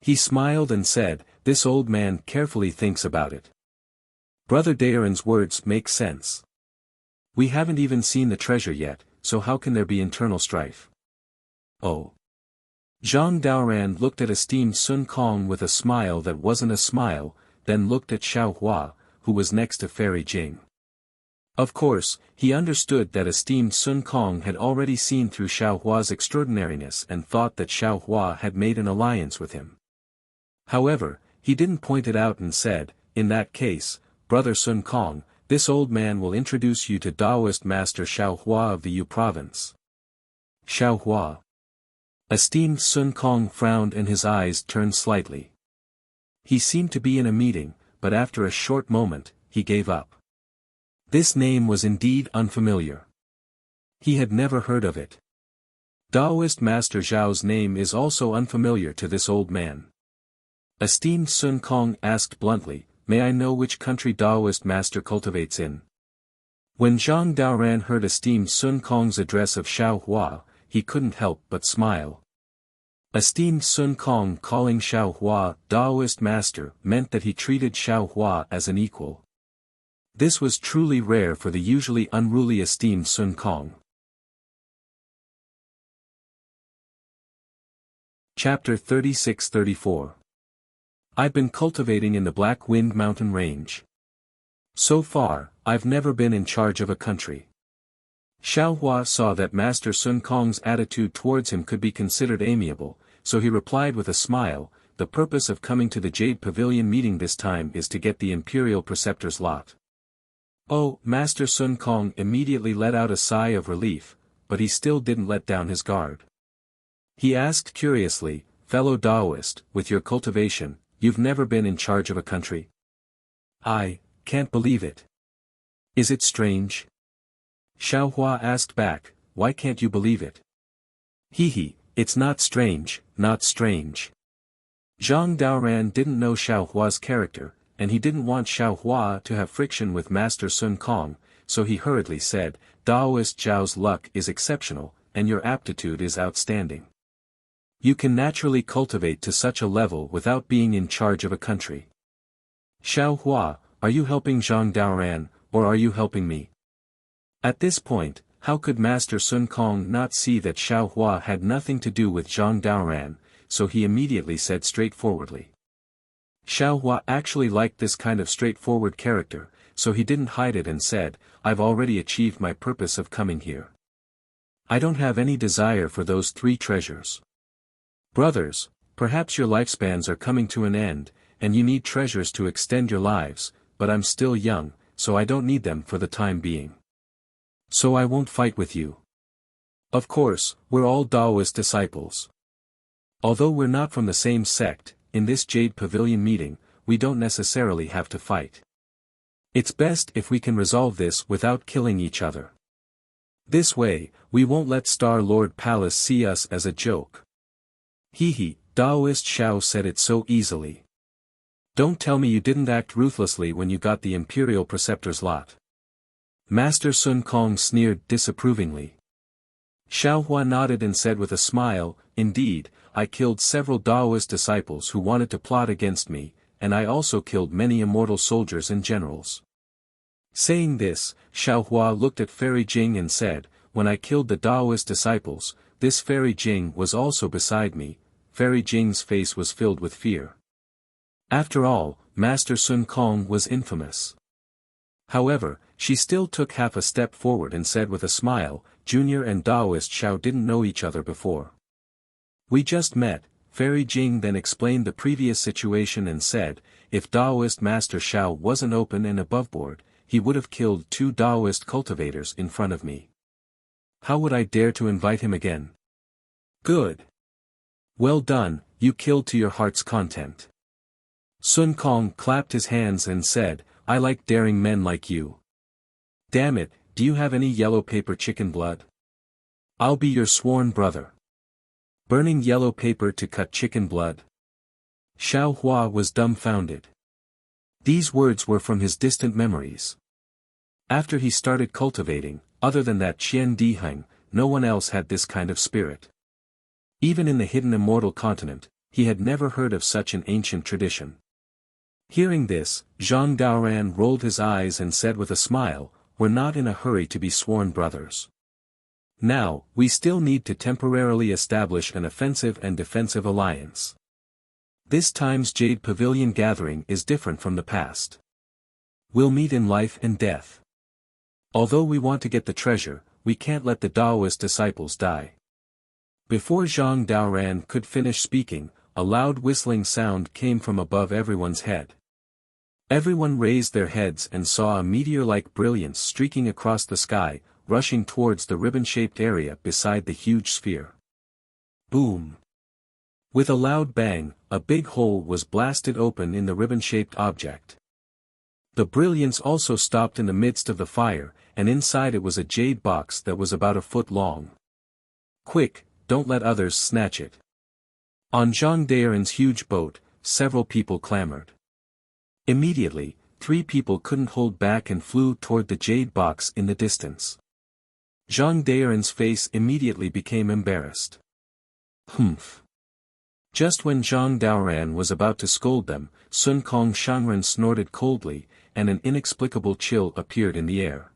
He smiled and said, this old man carefully thinks about it. Brother Daoran's words make sense. We haven't even seen the treasure yet, so how can there be internal strife? Oh. Zhang Daoran looked at esteemed Sun Kong with a smile that wasn't a smile, then looked at Xiaohua, who was next to Fairy Jing. Of course, he understood that esteemed Sun Kong had already seen through Xiaohua's extraordinariness and thought that Xiaohua had made an alliance with him. However, he didn't point it out and said, in that case, Brother Sun Kong, this old man will introduce you to Taoist Master Xiaohua of the Yu Province. Xiaohua. Esteemed Sun Kong frowned and his eyes turned slightly. He seemed to be in a meeting, but after a short moment, he gave up. This name was indeed unfamiliar. He had never heard of it. Taoist Master Zhao's name is also unfamiliar to this old man. Esteemed Sun Kong asked bluntly, may I know which country Taoist Master cultivates in? When Zhang Daoran heard esteemed Sun Kong's address of Xiaohua, he couldn't help but smile. Esteemed Sun Kong calling Xiaohua Taoist Master meant that he treated Xiaohua as an equal. This was truly rare for the usually unruly esteemed Sun Kong. Chapter 36-34. I've been cultivating in the Black Wind Mountain Range. So far, I've never been in charge of a country. Xiaohua saw that Master Sun Kong's attitude towards him could be considered amiable, so he replied with a smile, the purpose of coming to the Jade Pavilion meeting this time is to get the Imperial Preceptor's lot. Oh, Master Sun Kong immediately let out a sigh of relief, but he still didn't let down his guard. He asked curiously, fellow Taoist, with your cultivation, you've never been in charge of a country? I can't believe it. Is it strange? Xiaohua asked back, why can't you believe it? Hehe, it's not strange, not strange. Zhang Daoran didn't know Xiaohua's character, and he didn't want Xiaohua to have friction with Master Sun Kong, so he hurriedly said, Taoist Zhao's luck is exceptional, and your aptitude is outstanding. You can naturally cultivate to such a level without being in charge of a country. Xiaohua, are you helping Zhang Daoran, or are you helping me? At this point, how could Master Sun Kong not see that Xiaohua had nothing to do with Zhang Daoran, so he immediately said straightforwardly. Xiaohua actually liked this kind of straightforward character, so he didn't hide it and said, I've already achieved my purpose of coming here. I don't have any desire for those 3 treasures. Brothers, perhaps your lifespans are coming to an end, and you need treasures to extend your lives, but I'm still young, so I don't need them for the time being. So I won't fight with you. Of course, we're all Taoist disciples. Although we're not from the same sect, in this Jade Pavilion meeting, we don't necessarily have to fight. It's best if we can resolve this without killing each other. This way, we won't let Star Lord Palace see us as a joke. Hehe, Taoist Xiao said it so easily. Don't tell me you didn't act ruthlessly when you got the Imperial Preceptor's lot. Master Sun Kong sneered disapprovingly. Xiaohua nodded and said with a smile, indeed, I killed several Taoist disciples who wanted to plot against me, and I also killed many immortal soldiers and generals. Saying this, Xiaohua looked at Fairy Jing and said, "When I killed the Taoist disciples, this Fairy Jing was also beside me." Fairy Jing's face was filled with fear. After all, Master Sun Kong was infamous. However, she still took half a step forward and said with a smile, "Junior and Taoist Xiao didn't know each other before. We just met." Fairy Jing then explained the previous situation and said, "If Taoist Master Xiao wasn't open and aboveboard, he would have killed 2 Taoist cultivators in front of me. How would I dare to invite him again?" "Good. Well done, you killed to your heart's content." Sun Kong clapped his hands and said, "I like daring men like you. Damn it, do you have any yellow paper chicken blood? I'll be your sworn brother." Burning yellow paper to cut chicken blood. Xiao Hua was dumbfounded. These words were from his distant memories. After he started cultivating, other than that Qian Diheng, no one else had this kind of spirit. Even in the hidden immortal continent, he had never heard of such an ancient tradition. Hearing this, Zhang Daoran rolled his eyes and said with a smile, "We're not in a hurry to be sworn brothers. Now, we still need to temporarily establish an offensive and defensive alliance. This time's Jade Pavilion gathering is different from the past. We'll meet in life and death. Although we want to get the treasure, we can't let the Taoist disciples die." Before Zhang Daoran could finish speaking, a loud whistling sound came from above everyone's head. Everyone raised their heads and saw a meteor-like brilliance streaking across the sky, rushing towards the ribbon-shaped area beside the huge sphere. Boom! With a loud bang, a big hole was blasted open in the ribbon-shaped object. The brilliance also stopped in the midst of the fire, and inside it was a jade box that was about a foot long. "Quick, don't let others snatch it." On Zhang Daoran's huge boat, several people clamored. Immediately, 3 people couldn't hold back and flew toward the jade box in the distance. Zhang Daoran's face immediately became embarrassed. Humph. Just when Zhang Daoran was about to scold them, Sun Kong Shangren snorted coldly, and an inexplicable chill appeared in the air.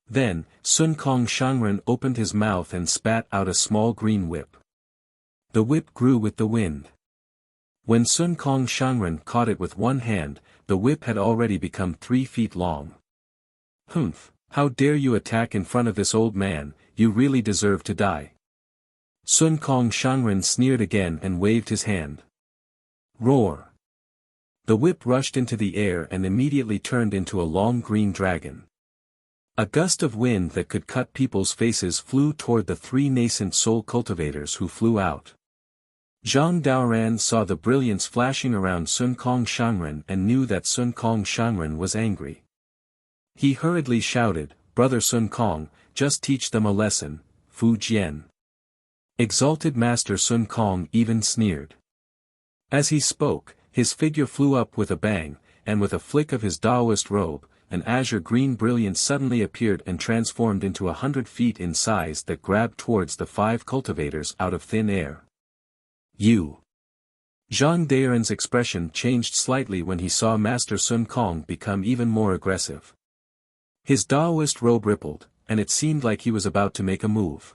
Then, Sun Kong Shangren opened his mouth and spat out a small green whip. The whip grew with the wind. When Sun Kong Shangren caught it with one hand, the whip had already become 3 feet long. "Humph, how dare you attack in front of this old man, you really deserve to die." Sun Kong Shangren sneered again and waved his hand. Roar! The whip rushed into the air and immediately turned into a long green dragon. A gust of wind that could cut people's faces flew toward the 3 nascent soul cultivators who flew out. Zhang Daoran saw the brilliance flashing around Sun Kong Shangren and knew that Sun Kong Shangren was angry. He hurriedly shouted, "Brother Sun Kong, just teach them a lesson, Fu Jian." Exalted Master Sun Kong even sneered. As he spoke, his figure flew up with a bang, and with a flick of his Taoist robe, an azure green brilliance suddenly appeared and transformed into 100 feet in size that grabbed towards the 5 cultivators out of thin air. "You!" Zhang Daoran's expression changed slightly when he saw Master Sun Kong become even more aggressive. His Taoist robe rippled, and it seemed like he was about to make a move.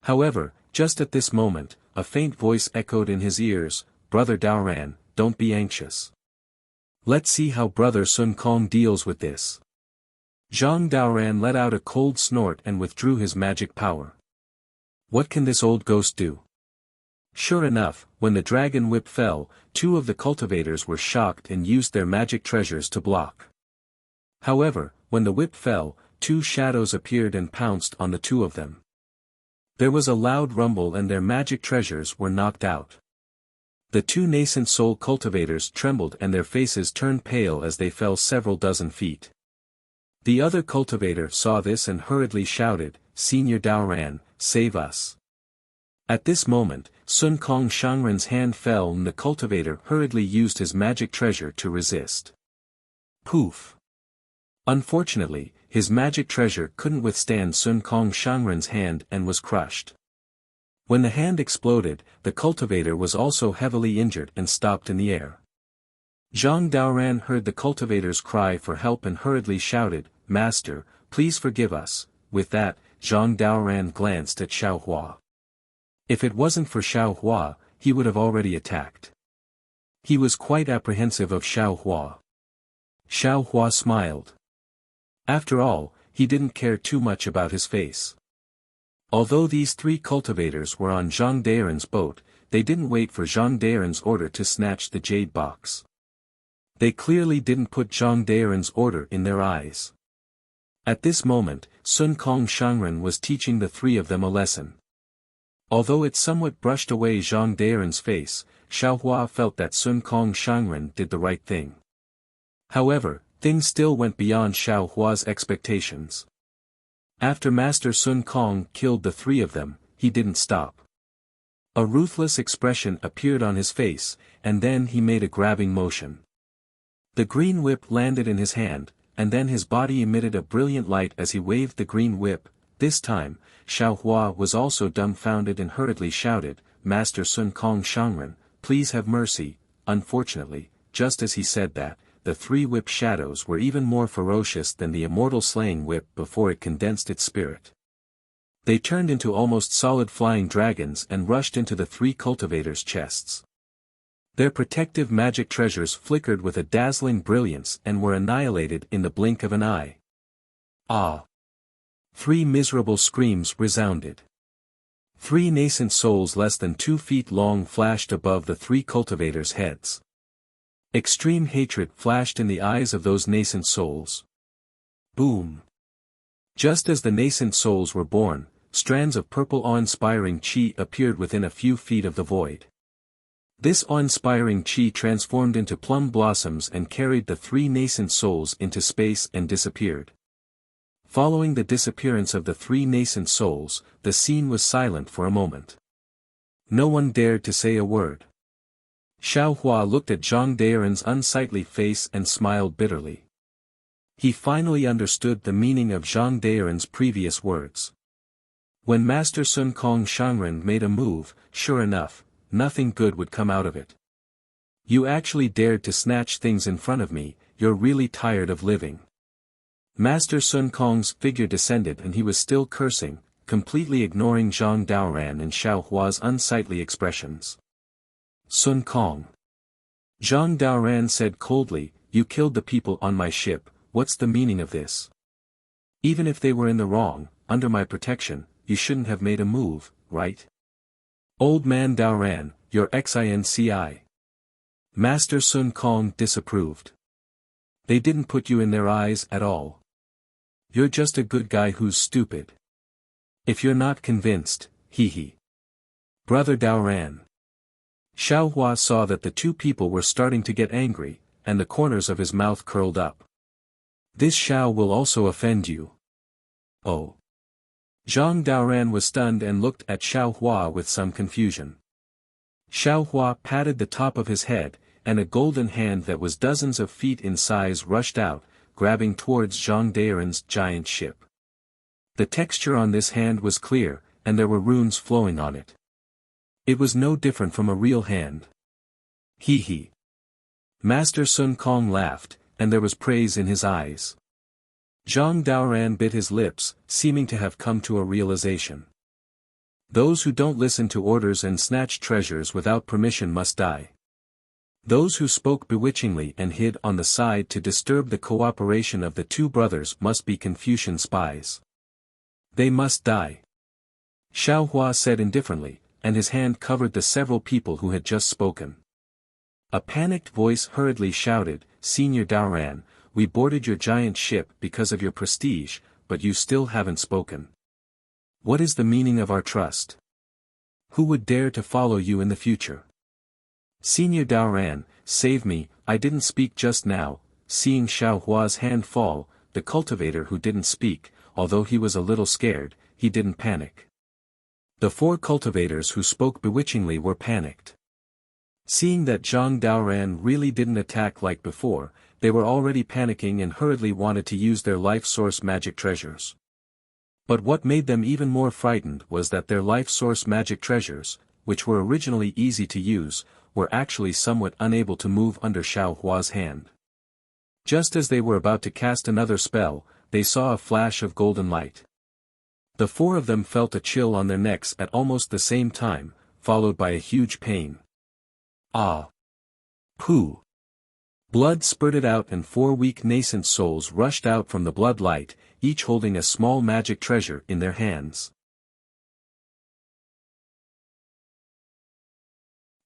However, just at this moment, a faint voice echoed in his ears, "Brother Daoran, don't be anxious. Let's see how Brother Sun Kong deals with this." Zhang Daoran let out a cold snort and withdrew his magic power. What can this old ghost do? Sure enough, when the dragon whip fell, 2 of the cultivators were shocked and used their magic treasures to block. However, when the whip fell, 2 shadows appeared and pounced on the 2 of them. There was a loud rumble and their magic treasures were knocked out. The 2 nascent soul cultivators trembled and their faces turned pale as they fell several dozen feet. The other cultivator saw this and hurriedly shouted, "Senior Daoran, save us." At this moment, Sun Kong Shangren's hand fell and the cultivator hurriedly used his magic treasure to resist. Poof! Unfortunately, his magic treasure couldn't withstand Sun Kong Shangren's hand and was crushed. When the hand exploded, the cultivator was also heavily injured and stopped in the air. Zhang Daoran heard the cultivators cry for help and hurriedly shouted, "Master, please forgive us." With that, Zhang Daoran glanced at Xiaohua. If it wasn't for Xiaohua, he would have already attacked. He was quite apprehensive of Xiaohua. Xiaohua smiled. After all, he didn't care too much about his face. Although these three cultivators were on Zhang Daoran's boat, they didn't wait for Zhang Daoran's order to snatch the jade box. They clearly didn't put Zhang Daoran's order in their eyes. At this moment, Sun Kong Shangren was teaching the three of them a lesson. Although it somewhat brushed away Zhang Daoran's face, Xiaohua felt that Sun Kong Shangren did the right thing. However, things still went beyond Xiaohua's expectations. After Master Sun Kong killed the three of them, he didn't stop. A ruthless expression appeared on his face, and then he made a grabbing motion. The green whip landed in his hand, and then his body emitted a brilliant light as he waved the green whip. This time, Xiaohua was also dumbfounded and hurriedly shouted, "Master Sun Kong Shangren, please have mercy." Unfortunately, just as he said that, the three whip shadows were even more ferocious than the immortal slaying whip before it condensed its spirit. They turned into almost solid flying dragons and rushed into the three cultivators' chests. Their protective magic treasures flickered with a dazzling brilliance and were annihilated in the blink of an eye. Ah! 3 miserable screams resounded. 3 nascent souls less than 2 feet long flashed above the 3 cultivators' heads. Extreme hatred flashed in the eyes of those nascent souls. Boom! Just as the nascent souls were born, strands of purple awe-inspiring chi appeared within a few feet of the void. This awe-inspiring chi transformed into plum blossoms and carried the 3 nascent souls into space and disappeared. Following the disappearance of the 3 nascent souls, the scene was silent for a moment. No one dared to say a word. Xiaohua looked at Zhang Daoran's unsightly face and smiled bitterly. He finally understood the meaning of Zhang Daoran's previous words. When Master Sun Kong Shangren made a move, sure enough, nothing good would come out of it. You actually dared to snatch things in front of me, you're really tired of living. Master Sun Kong's figure descended and he was still cursing, completely ignoring Zhang Daoran and Xiaohua's unsightly expressions. Sun Kong. Zhang Daoran said coldly, "You killed the people on my ship, what's the meaning of this? Even if they were in the wrong, under my protection, you shouldn't have made a move, right? Old man Daoran, you're xinci. Master Sun Kong disapproved. They didn't put you in their eyes at all. You're just a good guy who's stupid. If you're not convinced, hee. Brother Daoran." Xiaohua saw that the two people were starting to get angry, and the corners of his mouth curled up. "This Xiao will also offend you." Oh. Zhang Daoran was stunned and looked at Xiaohua with some confusion. Xiaohua patted the top of his head, and a golden hand that was dozens of feet in size rushed out, grabbing towards Zhang Daoran's giant ship. The texture on this hand was clear, and there were runes flowing on it. It was no different from a real hand. Hee. Master Sun Kong laughed, and there was praise in his eyes. Zhang Daoran bit his lips, seeming to have come to a realization. Those who don't listen to orders and snatch treasures without permission must die. Those who spoke bewitchingly and hid on the side to disturb the cooperation of the two brothers must be Confucian spies. They must die. Xiaohua said indifferently, and his hand covered the several people who had just spoken. A panicked voice hurriedly shouted, "Senior Daoran, we boarded your giant ship because of your prestige, but you still haven't spoken. What is the meaning of our trust? Who would dare to follow you in the future? Senior Daoran, save me, I didn't speak just now." Seeing Xiaohua's hand fall, the cultivator who didn't speak, although he was a little scared, he didn't panic. The 4 cultivators who spoke bewitchingly were panicked. Seeing that Zhang Daoran really didn't attack like before, they were already panicking and hurriedly wanted to use their life source magic treasures. But what made them even more frightened was that their life source magic treasures, which were originally easy to use, were actually somewhat unable to move under Xiao Hua's hand. Just as they were about to cast another spell, they saw a flash of golden light. The four of them felt a chill on their necks at almost the same time, followed by a huge pain. Ah! Pooh! Blood spurted out and four weak nascent souls rushed out from the blood light, each holding a small magic treasure in their hands.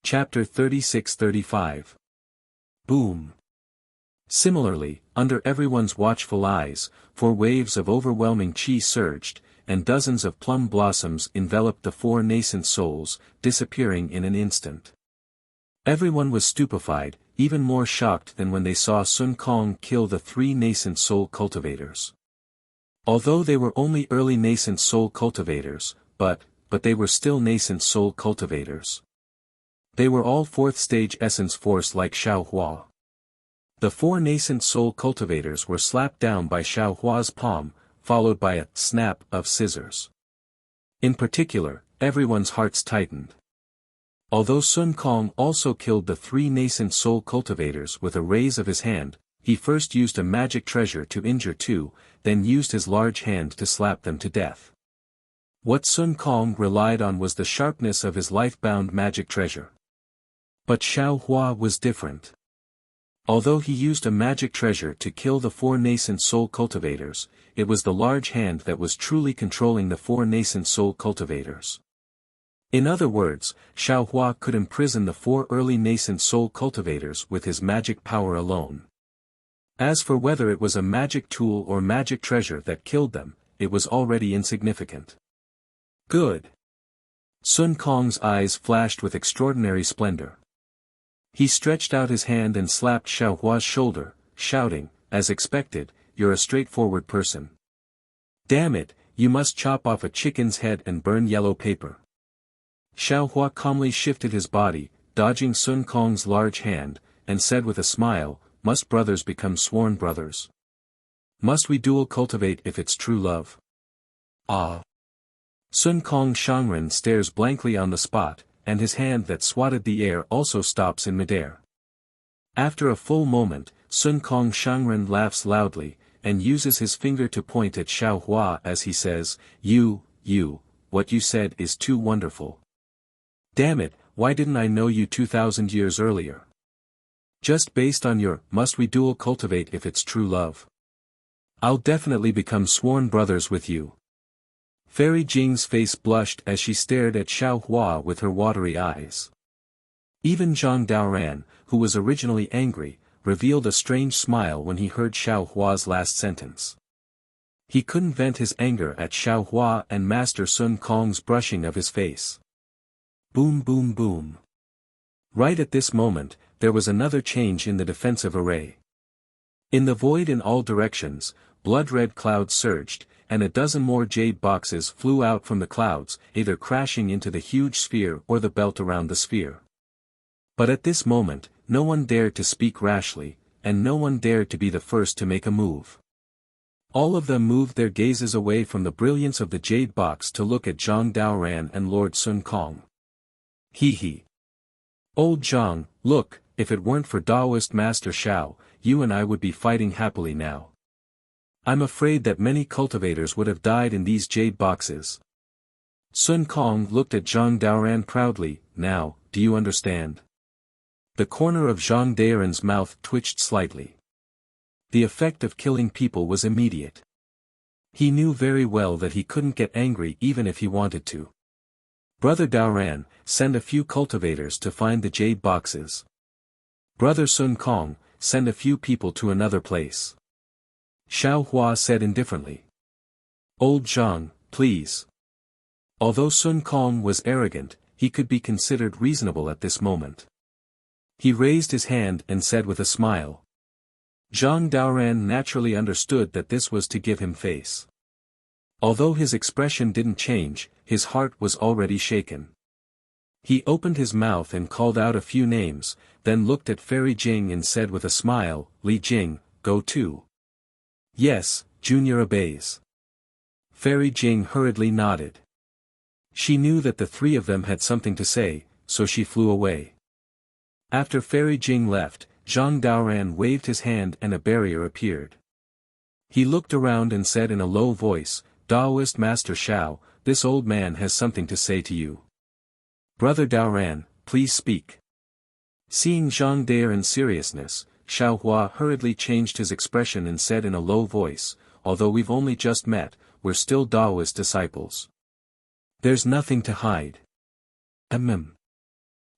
Chapter 36-35. Boom! Similarly, under everyone's watchful eyes, four waves of overwhelming qi surged, and dozens of plum blossoms enveloped the four nascent souls, disappearing in an instant. Everyone was stupefied, even more shocked than when they saw Sun Kong kill the three nascent soul cultivators. Although they were only early nascent soul cultivators, but they were still nascent soul cultivators. They were all fourth stage essence force like Xiao Hua. The four nascent soul cultivators were slapped down by Xiao Hua's palm, followed by a snap of scissors. In particular, everyone's hearts tightened. Although Sun Kong also killed the three nascent soul cultivators with a raise of his hand, he first used a magic treasure to injure two, then used his large hand to slap them to death. What Sun Kong relied on was the sharpness of his life-bound magic treasure. But Xiao Hua was different. Although he used a magic treasure to kill the four nascent soul cultivators, it was the large hand that was truly controlling the four nascent soul cultivators. In other words, Xiao Hua could imprison the four early nascent soul cultivators with his magic power alone. As for whether it was a magic tool or magic treasure that killed them, it was already insignificant. Good! Sun Kong's eyes flashed with extraordinary splendor. He stretched out his hand and slapped Xiao Hua's shoulder, shouting, as expected, "You're a straightforward person. Damn it, you must chop off a chicken's head and burn yellow paper." Xiao Hua calmly shifted his body, dodging Sun Kong's large hand, and said with a smile, "Must brothers become sworn brothers? Must we dual cultivate if it's true love?" Ah! Sun Kong Shangren stares blankly on the spot, and his hand that swatted the air also stops in midair. After a full moment, Sun Kong Shangren laughs loudly, and uses his finger to point at Xiao Hua as he says, You, what you said is too wonderful. Damn it, why didn't I know you 2,000 years earlier? Just based on your, must we dual cultivate if it's true love? I'll definitely become sworn brothers with you. Fairy Jing's face blushed as she stared at Xiao Hua with her watery eyes. Even Zhang Daoran, who was originally angry, revealed a strange smile when he heard Xiao Hua's last sentence. He couldn't vent his anger at Xiao Hua and Master Sun Kong's brushing of his face. Boom boom boom. Right at this moment, there was another change in the defensive array. In the void in all directions, blood-red clouds surged, and a dozen more jade boxes flew out from the clouds, either crashing into the huge sphere or the belt around the sphere. But at this moment, no one dared to speak rashly, and no one dared to be the first to make a move. All of them moved their gazes away from the brilliance of the jade box to look at Zhang Daoran and Lord Sun Kong. Hee. Old Zhang, look, if it weren't for Daoist Master Xiao, you and I would be fighting happily now. I'm afraid that many cultivators would have died in these jade boxes. Sun Kong looked at Zhang Daoran proudly. Now, do you understand? The corner of Zhang Daoran's mouth twitched slightly. The effect of killing people was immediate. He knew very well that he couldn't get angry even if he wanted to. Brother Daoran, send a few cultivators to find the jade boxes. Brother Sun Kong, send a few people to another place. Xiao Hua said indifferently. Old Zhang, please. Although Sun Kong was arrogant, he could be considered reasonable at this moment. He raised his hand and said with a smile. Zhang Daoran naturally understood that this was to give him face. Although his expression didn't change, his heart was already shaken. He opened his mouth and called out a few names, then looked at Fairy Jing and said with a smile, Li Jing, go too. Yes, Junior obeys. Fairy Jing hurriedly nodded. She knew that the three of them had something to say, so she flew away. After Fairy Jing left, Zhang Daoran waved his hand and a barrier appeared. He looked around and said in a low voice, Daoist Master Xiao, this old man has something to say to you. Brother Daoran, please speak. Seeing Zhang Daoran's seriousness, Xiao Hua hurriedly changed his expression and said in a low voice, although we've only just met, we're still Daoist disciples. There's nothing to hide.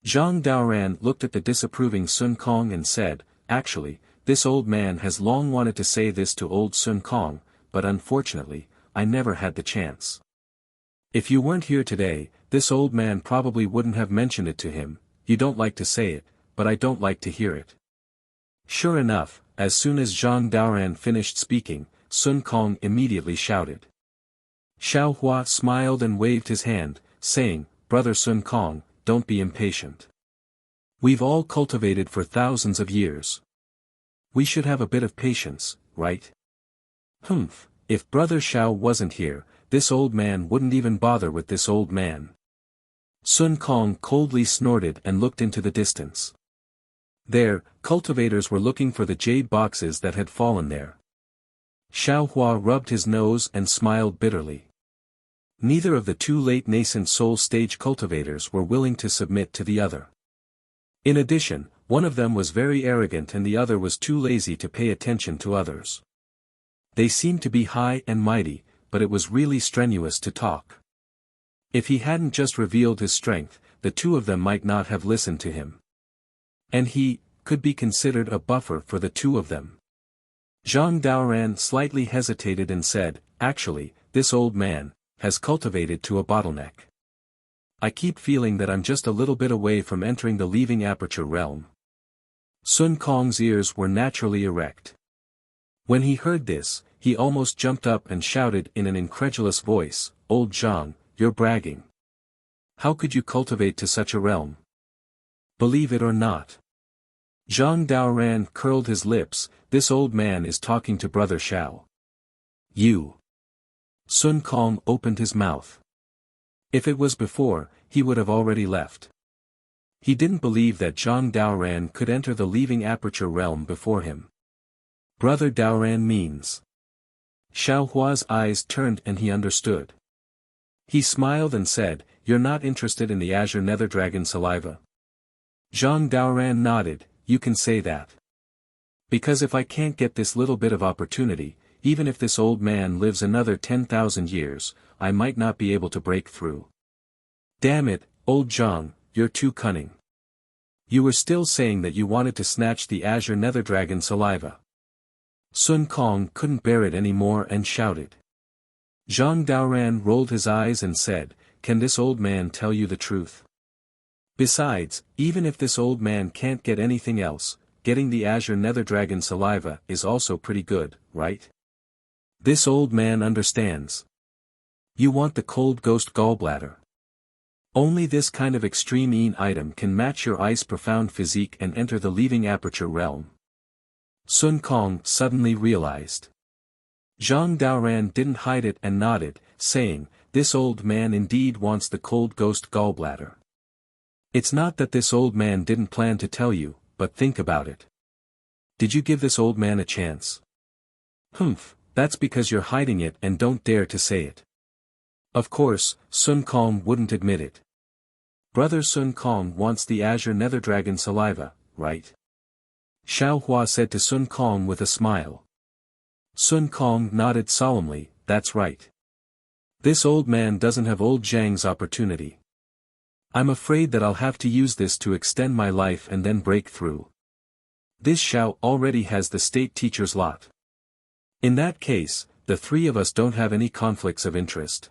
Zhang Daoran looked at the disapproving Sun Kong and said, actually, this old man has long wanted to say this to old Sun Kong, but unfortunately, I never had the chance. If you weren't here today, this old man probably wouldn't have mentioned it to him. You don't like to say it, but I don't like to hear it. Sure enough, as soon as Zhang Daoran finished speaking, Sun Kong immediately shouted. Xiao Hua smiled and waved his hand, saying, Brother Sun Kong, don't be impatient. We've all cultivated for thousands of years. We should have a bit of patience, right? If Brother Xiao wasn't here, this old man wouldn't even bother with this old man. Sun Kong coldly snorted and looked into the distance. There, cultivators were looking for the jade boxes that had fallen there. Xiao Hua rubbed his nose and smiled bitterly. Neither of the two late nascent soul stage cultivators were willing to submit to the other. In addition, one of them was very arrogant and the other was too lazy to pay attention to others. They seemed to be high and mighty, but it was really strenuous to talk. If he hadn't just revealed his strength, the two of them might not have listened to him. And he could be considered a buffer for the two of them. Zhang Daoran slightly hesitated and said, actually, this old man has cultivated to a bottleneck. I keep feeling that I'm just a little bit away from entering the leaving aperture realm. Sun Kong's ears were naturally erect. When he heard this, he almost jumped up and shouted in an incredulous voice, Old Zhang, you're bragging. How could you cultivate to such a realm? Believe it or not. Zhang Daoran curled his lips, this old man is talking to Brother Xiao. You. Sun Kong opened his mouth. If it was before, he would have already left. He didn't believe that Zhang Daoran could enter the leaving aperture realm before him. Brother Daoran means. Xiao Hua's eyes turned and he understood. He smiled and said, you're not interested in the azure nether dragon saliva? Zhang Daoran nodded, you can say that. Because if I can't get this little bit of opportunity, even if this old man lives another 10,000 years, I might not be able to break through. Damn it, old Zhang, you're too cunning. You were still saying that you wanted to snatch the azure nether dragon saliva. Sun Kong couldn't bear it anymore and shouted. Zhang Daoran rolled his eyes and said, can this old man tell you the truth? Besides, even if this old man can't get anything else, getting the azure nether dragon saliva is also pretty good, right? This old man understands. You want the cold ghost gallbladder. Only this kind of extreme item can match your ice profound physique and enter the leaving aperture realm. Sun Kong suddenly realized. Zhang Daoran didn't hide it and nodded, saying, this old man indeed wants the cold ghost gallbladder. It's not that this old man didn't plan to tell you, but think about it. Did you give this old man a chance? That's because you're hiding it and don't dare to say it. Of course, Sun Kong wouldn't admit it. Brother Sun Kong wants the azure nether dragon saliva, right? Xiao Hua said to Sun Kong with a smile. Sun Kong nodded solemnly, that's right. This old man doesn't have old Zhang's opportunity. I'm afraid that I'll have to use this to extend my life and then break through. This Xiao already has the state teacher's lot. In that case, the three of us don't have any conflicts of interest.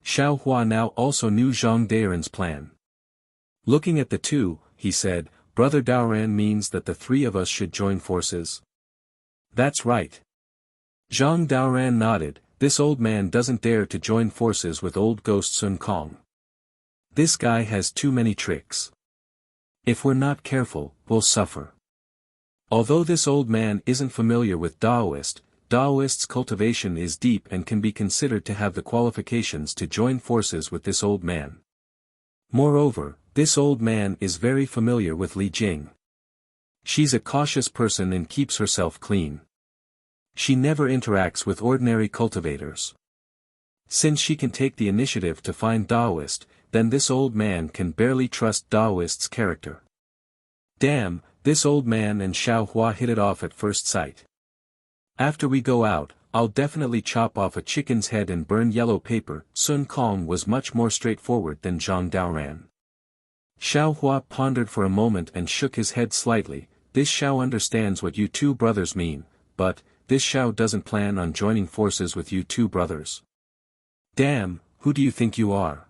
Xiao Hua now also knew Zhang Daoran's plan. Looking at the two, he said, Brother Daoran means that the three of us should join forces. That's right. Zhang Daoran nodded, this old man doesn't dare to join forces with old ghost Sun Kong. This guy has too many tricks. If we're not careful, we'll suffer. Although this old man isn't familiar with Daoist's cultivation is deep and can be considered to have the qualifications to join forces with this old man. Moreover, this old man is very familiar with Li Jing. She's a cautious person and keeps herself clean. She never interacts with ordinary cultivators. Since she can take the initiative to find Daoist, then this old man can barely trust Daoist's character. Damn, this old man and Xiao Hua hit it off at first sight. After we go out, I'll definitely chop off a chicken's head and burn yellow paper. Sun Kong was much more straightforward than Zhang Daoran. Xiao Hua pondered for a moment and shook his head slightly. This Xiao understands what you two brothers mean, but, this Xiao doesn't plan on joining forces with you two brothers. Damn, who do you think you are?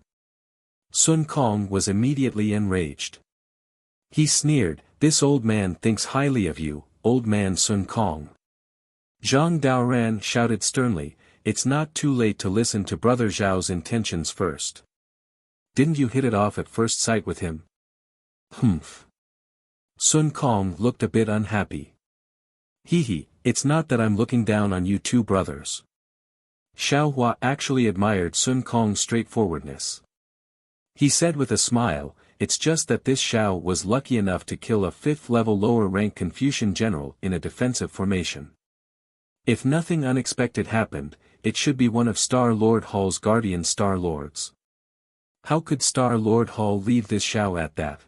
Sun Kong was immediately enraged. He sneered, this old man thinks highly of you, old man Sun Kong. Zhang Daoran shouted sternly, it's not too late to listen to Brother Zhao's intentions first. Didn't you hit it off at first sight with him? Humph. Sun Kong looked a bit unhappy. Hee, it's not that I'm looking down on you two brothers. Xiao Hua actually admired Sun Kong's straightforwardness. He said with a smile, it's just that this Xiao was lucky enough to kill a 5th-level lower-rank Confucian general in a defensive formation. If nothing unexpected happened, it should be one of Star Lord Hall's guardian Star Lords. How could Star Lord Hall leave this Xiao at that?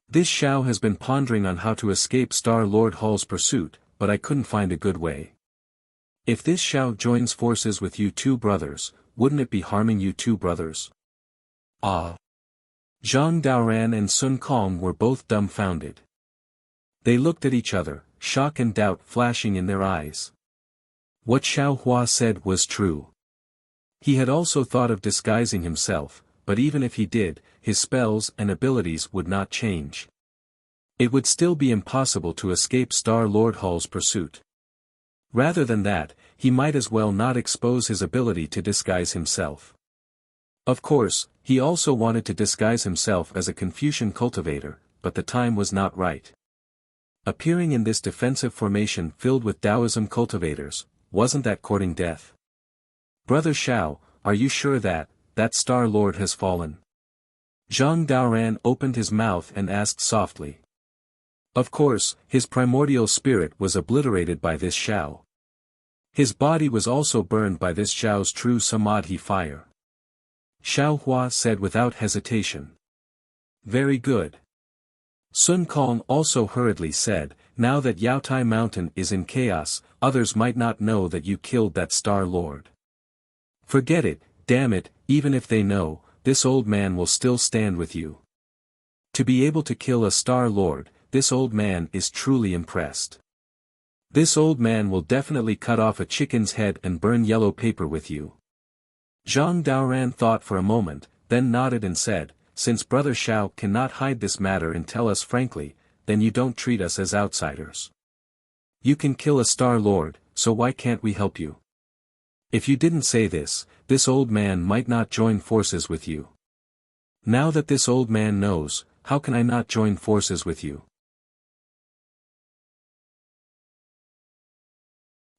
This Xiao has been pondering on how to escape Star Lord Hall's pursuit, but I couldn't find a good way. If this Xiao joins forces with you two brothers, wouldn't it be harming you two brothers? Ah. Zhang Daoran and Sun Kong were both dumbfounded. They looked at each other, shock and doubt flashing in their eyes. What Xiao Hua said was true. He had also thought of disguising himself, but even if he did, his spells and abilities would not change. It would still be impossible to escape Star Lord Hall's pursuit. Rather than that, he might as well not expose his ability to disguise himself. Of course, he also wanted to disguise himself as a Confucian cultivator, but the time was not right. Appearing in this defensive formation filled with Taoism cultivators, wasn't that courting death? Brother Xiao, are you sure that Star Lord has fallen? Zhang Daoran opened his mouth and asked softly. Of course, his primordial spirit was obliterated by this Xiao. His body was also burned by this Xiao's true Samadhi fire. Xiao Hua said without hesitation. Very good. Sun Kong also hurriedly said, now that Yaotai Mountain is in chaos, others might not know that you killed that Star Lord. Forget it, damn it, even if they know, this old man will still stand with you. To be able to kill a Star Lord, this old man is truly impressed. This old man will definitely cut off a chicken's head and burn yellow paper with you. Zhang Daoran thought for a moment, then nodded and said, since Brother Xiao cannot hide this matter and tell us frankly, then you don't treat us as outsiders. You can kill a Star Lord, so why can't we help you? If you didn't say this, this old man might not join forces with you. Now that this old man knows, how can I not join forces with you?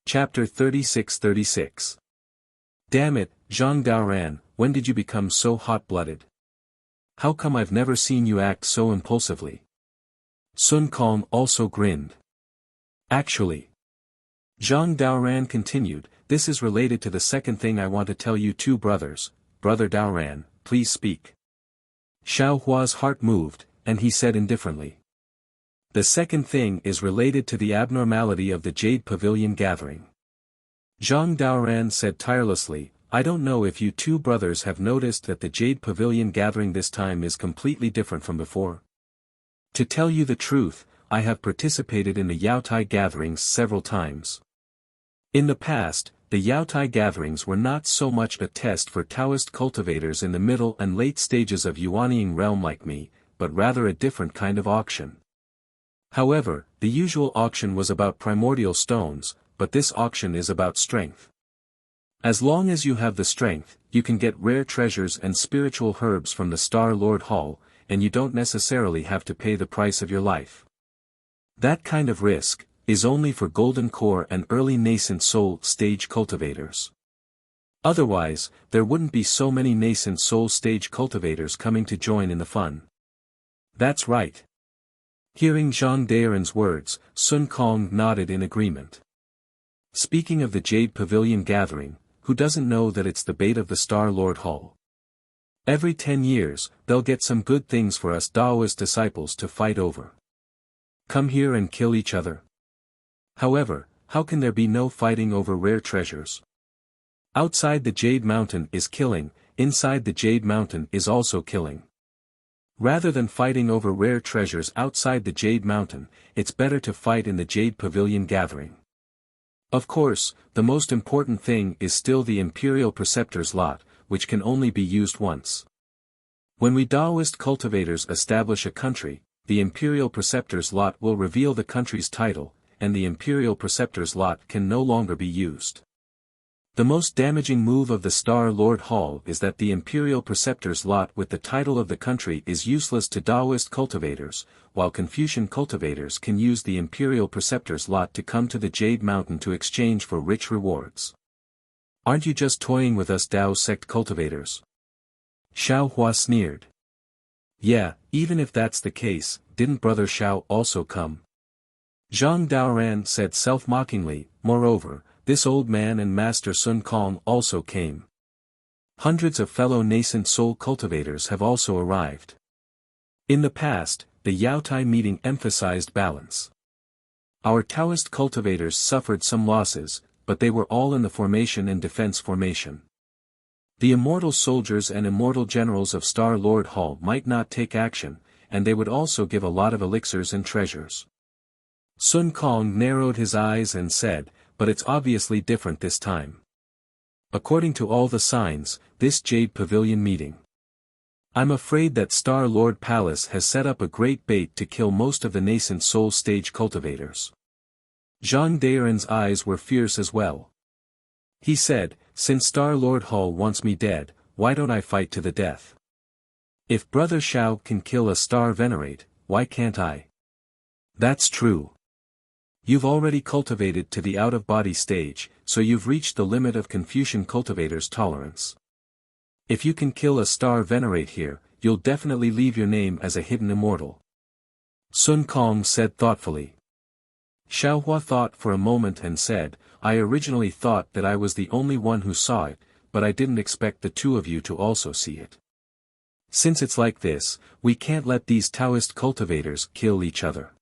Chapter 36-36. Damn it, Zhang Daoran, when did you become so hot-blooded? How come I've never seen you act so impulsively? Sun Kong also grinned. Actually, Zhang Daoran continued, this is related to the second thing I want to tell you two brothers. Brother Daoran, please speak. Xiao Hua's heart moved, and he said indifferently. The second thing is related to the abnormality of the Jade Pavilion gathering. Zhang Daoran said tirelessly, I don't know if you two brothers have noticed that the Jade Pavilion gathering this time is completely different from before. To tell you the truth, I have participated in the Yaotai gatherings several times. In the past, the Yaotai gatherings were not so much a test for Taoist cultivators in the middle and late stages of Yuanying realm like me, but rather a different kind of auction. However, the usual auction was about primordial stones, but this auction is about strength. As long as you have the strength, you can get rare treasures and spiritual herbs from the Star Lord Hall, and you don't necessarily have to pay the price of your life. That kind of risk is only for golden core and early nascent soul stage cultivators. Otherwise, there wouldn't be so many nascent soul stage cultivators coming to join in the fun. That's right. Hearing Zhang Daoren's words, Sun Kong nodded in agreement. Speaking of the Jade Pavilion gathering, who doesn't know that it's the bait of the Star Lord Hall? Every 10 years, they'll get some good things for us Daoist disciples to fight over. Come here and kill each other. However, how can there be no fighting over rare treasures? Outside the Jade Mountain is killing, inside the Jade Mountain is also killing. Rather than fighting over rare treasures outside the Jade Mountain, it's better to fight in the Jade Pavilion gathering. Of course, the most important thing is still the Imperial Preceptor's lot, which can only be used once. When we Daoist cultivators establish a country, the Imperial Preceptor's lot will reveal the country's title, and the Imperial Preceptor's lot can no longer be used. The most damaging move of the Star Lord Hall is that the Imperial Preceptor's lot with the title of the country is useless to Daoist cultivators, while Confucian cultivators can use the Imperial Preceptor's lot to come to the Jade Mountain to exchange for rich rewards. Aren't you just toying with us Dao sect cultivators? Xiao Hua sneered. Yeah, even if that's the case, didn't Brother Xiao also come? Zhang Daoren said self-mockingly, moreover, this old man and Master Sun Kong also came. Hundreds of fellow nascent soul cultivators have also arrived. In the past, the Yaotai meeting emphasized balance. Our Taoist cultivators suffered some losses, but they were all in the formation and defense formation. The immortal soldiers and immortal generals of Star Lord Hall might not take action, and they would also give a lot of elixirs and treasures. Sun Kong narrowed his eyes and said, but it's obviously different this time. According to all the signs, this Jade Pavilion meeting. I'm afraid that Star Lord Palace has set up a great bait to kill most of the nascent soul stage cultivators. Zhang Daoren's eyes were fierce as well. He said, since Star Lord Hall wants me dead, why don't I fight to the death? If Brother Xiao can kill a Star Venerate, why can't I? That's true. You've already cultivated to the out-of-body stage, so you've reached the limit of Confucian cultivators' tolerance. If you can kill a Star Venerate here, you'll definitely leave your name as a hidden immortal. Sun Kong said thoughtfully. Xiao Hua thought for a moment and said, I originally thought that I was the only one who saw it, but I didn't expect the two of you to also see it. Since it's like this, we can't let these Taoist cultivators kill each other.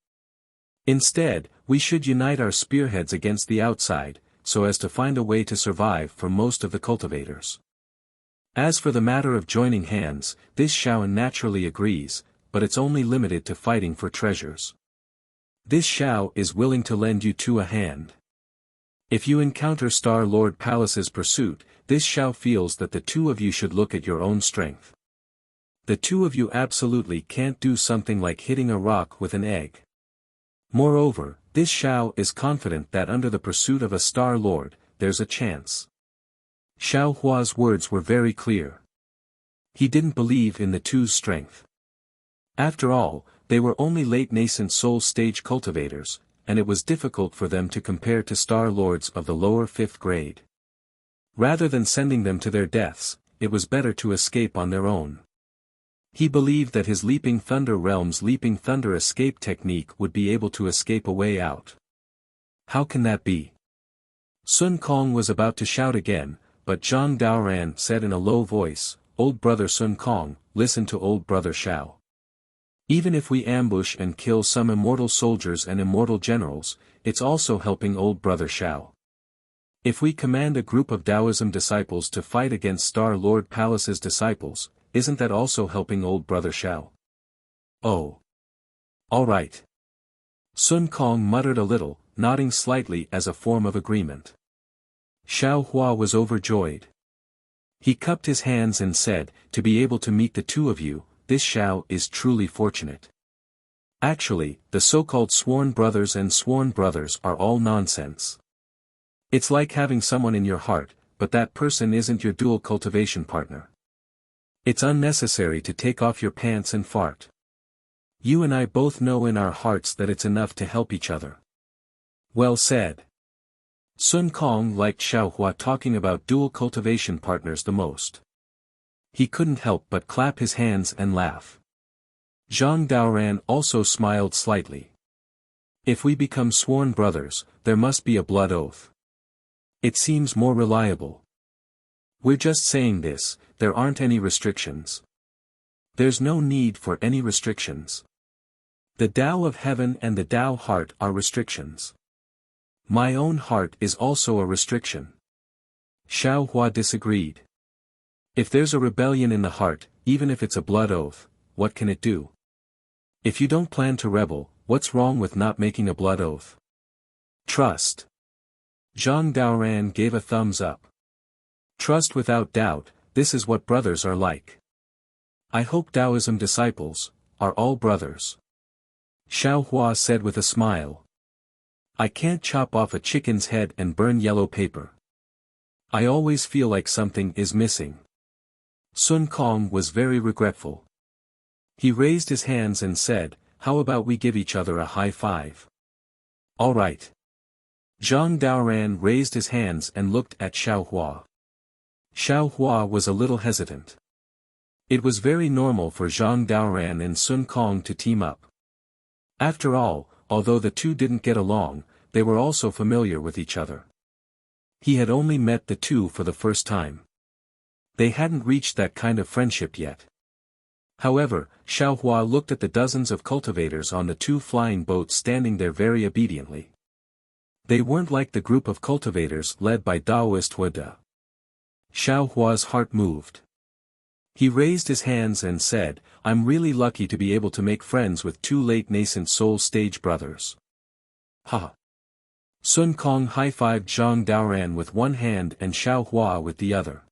Instead, we should unite our spearheads against the outside, so as to find a way to survive for most of the cultivators. As for the matter of joining hands, this Xiao naturally agrees, but it's only limited to fighting for treasures. This Xiao is willing to lend you two a hand. If you encounter Star Lord Palace's pursuit, this Xiao feels that the two of you should look at your own strength. The two of you absolutely can't do something like hitting a rock with an egg. Moreover, this Xiao is confident that under the pursuit of a Star Lord, there's a chance. Xiao Hua's words were very clear. He didn't believe in the two's strength. After all, they were only late nascent soul stage cultivators, and it was difficult for them to compare to Star Lords of the lower 5th grade. Rather than sending them to their deaths, it was better to escape on their own. He believed that his Leaping Thunder Realm's Leaping Thunder escape technique would be able to escape a way out. How can that be? Sun Kong was about to shout again, but Zhang Daoren said in a low voice, Old Brother Sun Kong, listen to Old Brother Xiao. Even if we ambush and kill some immortal soldiers and immortal generals, it's also helping Old Brother Xiao. If we command a group of Taoism disciples to fight against Star Lord Palace's disciples, isn't that also helping Old Brother Xiao? Oh. All right. Sun Kong muttered a little, nodding slightly as a form of agreement. Xiao Hua was overjoyed. He cupped his hands and said, to be able to meet the two of you, this Xiao is truly fortunate. Actually, the so-called sworn brothers and sworn brothers are all nonsense. It's like having someone in your heart, but that person isn't your dual cultivation partner. It's unnecessary to take off your pants and fart. You and I both know in our hearts that it's enough to help each other. Well said. Sun Kong liked Xiao Hua talking about dual cultivation partners the most. He couldn't help but clap his hands and laugh. Zhang Daoran also smiled slightly. If we become sworn brothers, there must be a blood oath. It seems more reliable. We're just saying this, there aren't any restrictions. There's no need for any restrictions. The Tao of Heaven and the Tao Heart are restrictions. My own heart is also a restriction. Xiao Hua disagreed. If there's a rebellion in the heart, even if it's a blood oath, what can it do? If you don't plan to rebel, what's wrong with not making a blood oath? Trust. Zhang Daoran gave a thumbs up. Trust without doubt, this is what brothers are like. I hope Taoism disciples are all brothers. Xiao Hua said with a smile. I can't chop off a chicken's head and burn yellow paper. I always feel like something is missing. Sun Kong was very regretful. He raised his hands and said, how about we give each other a high five? All right. Zhang Daoran raised his hands and looked at Xiao Hua. Xiao Hua was a little hesitant. It was very normal for Zhang Daoran and Sun Kong to team up. After all, although the two didn't get along, they were also familiar with each other. He had only met the two for the first time. They hadn't reached that kind of friendship yet. However, Xiao Hua looked at the dozens of cultivators on the two flying boats standing there very obediently. They weren't like the group of cultivators led by Taoist Wada. Xiao Hua's heart moved. He raised his hands and said, I'm really lucky to be able to make friends with two late nascent soul stage brothers. Ha! Sun Kong high-fived Zhang Daoran with one hand and Xiao Hua with the other.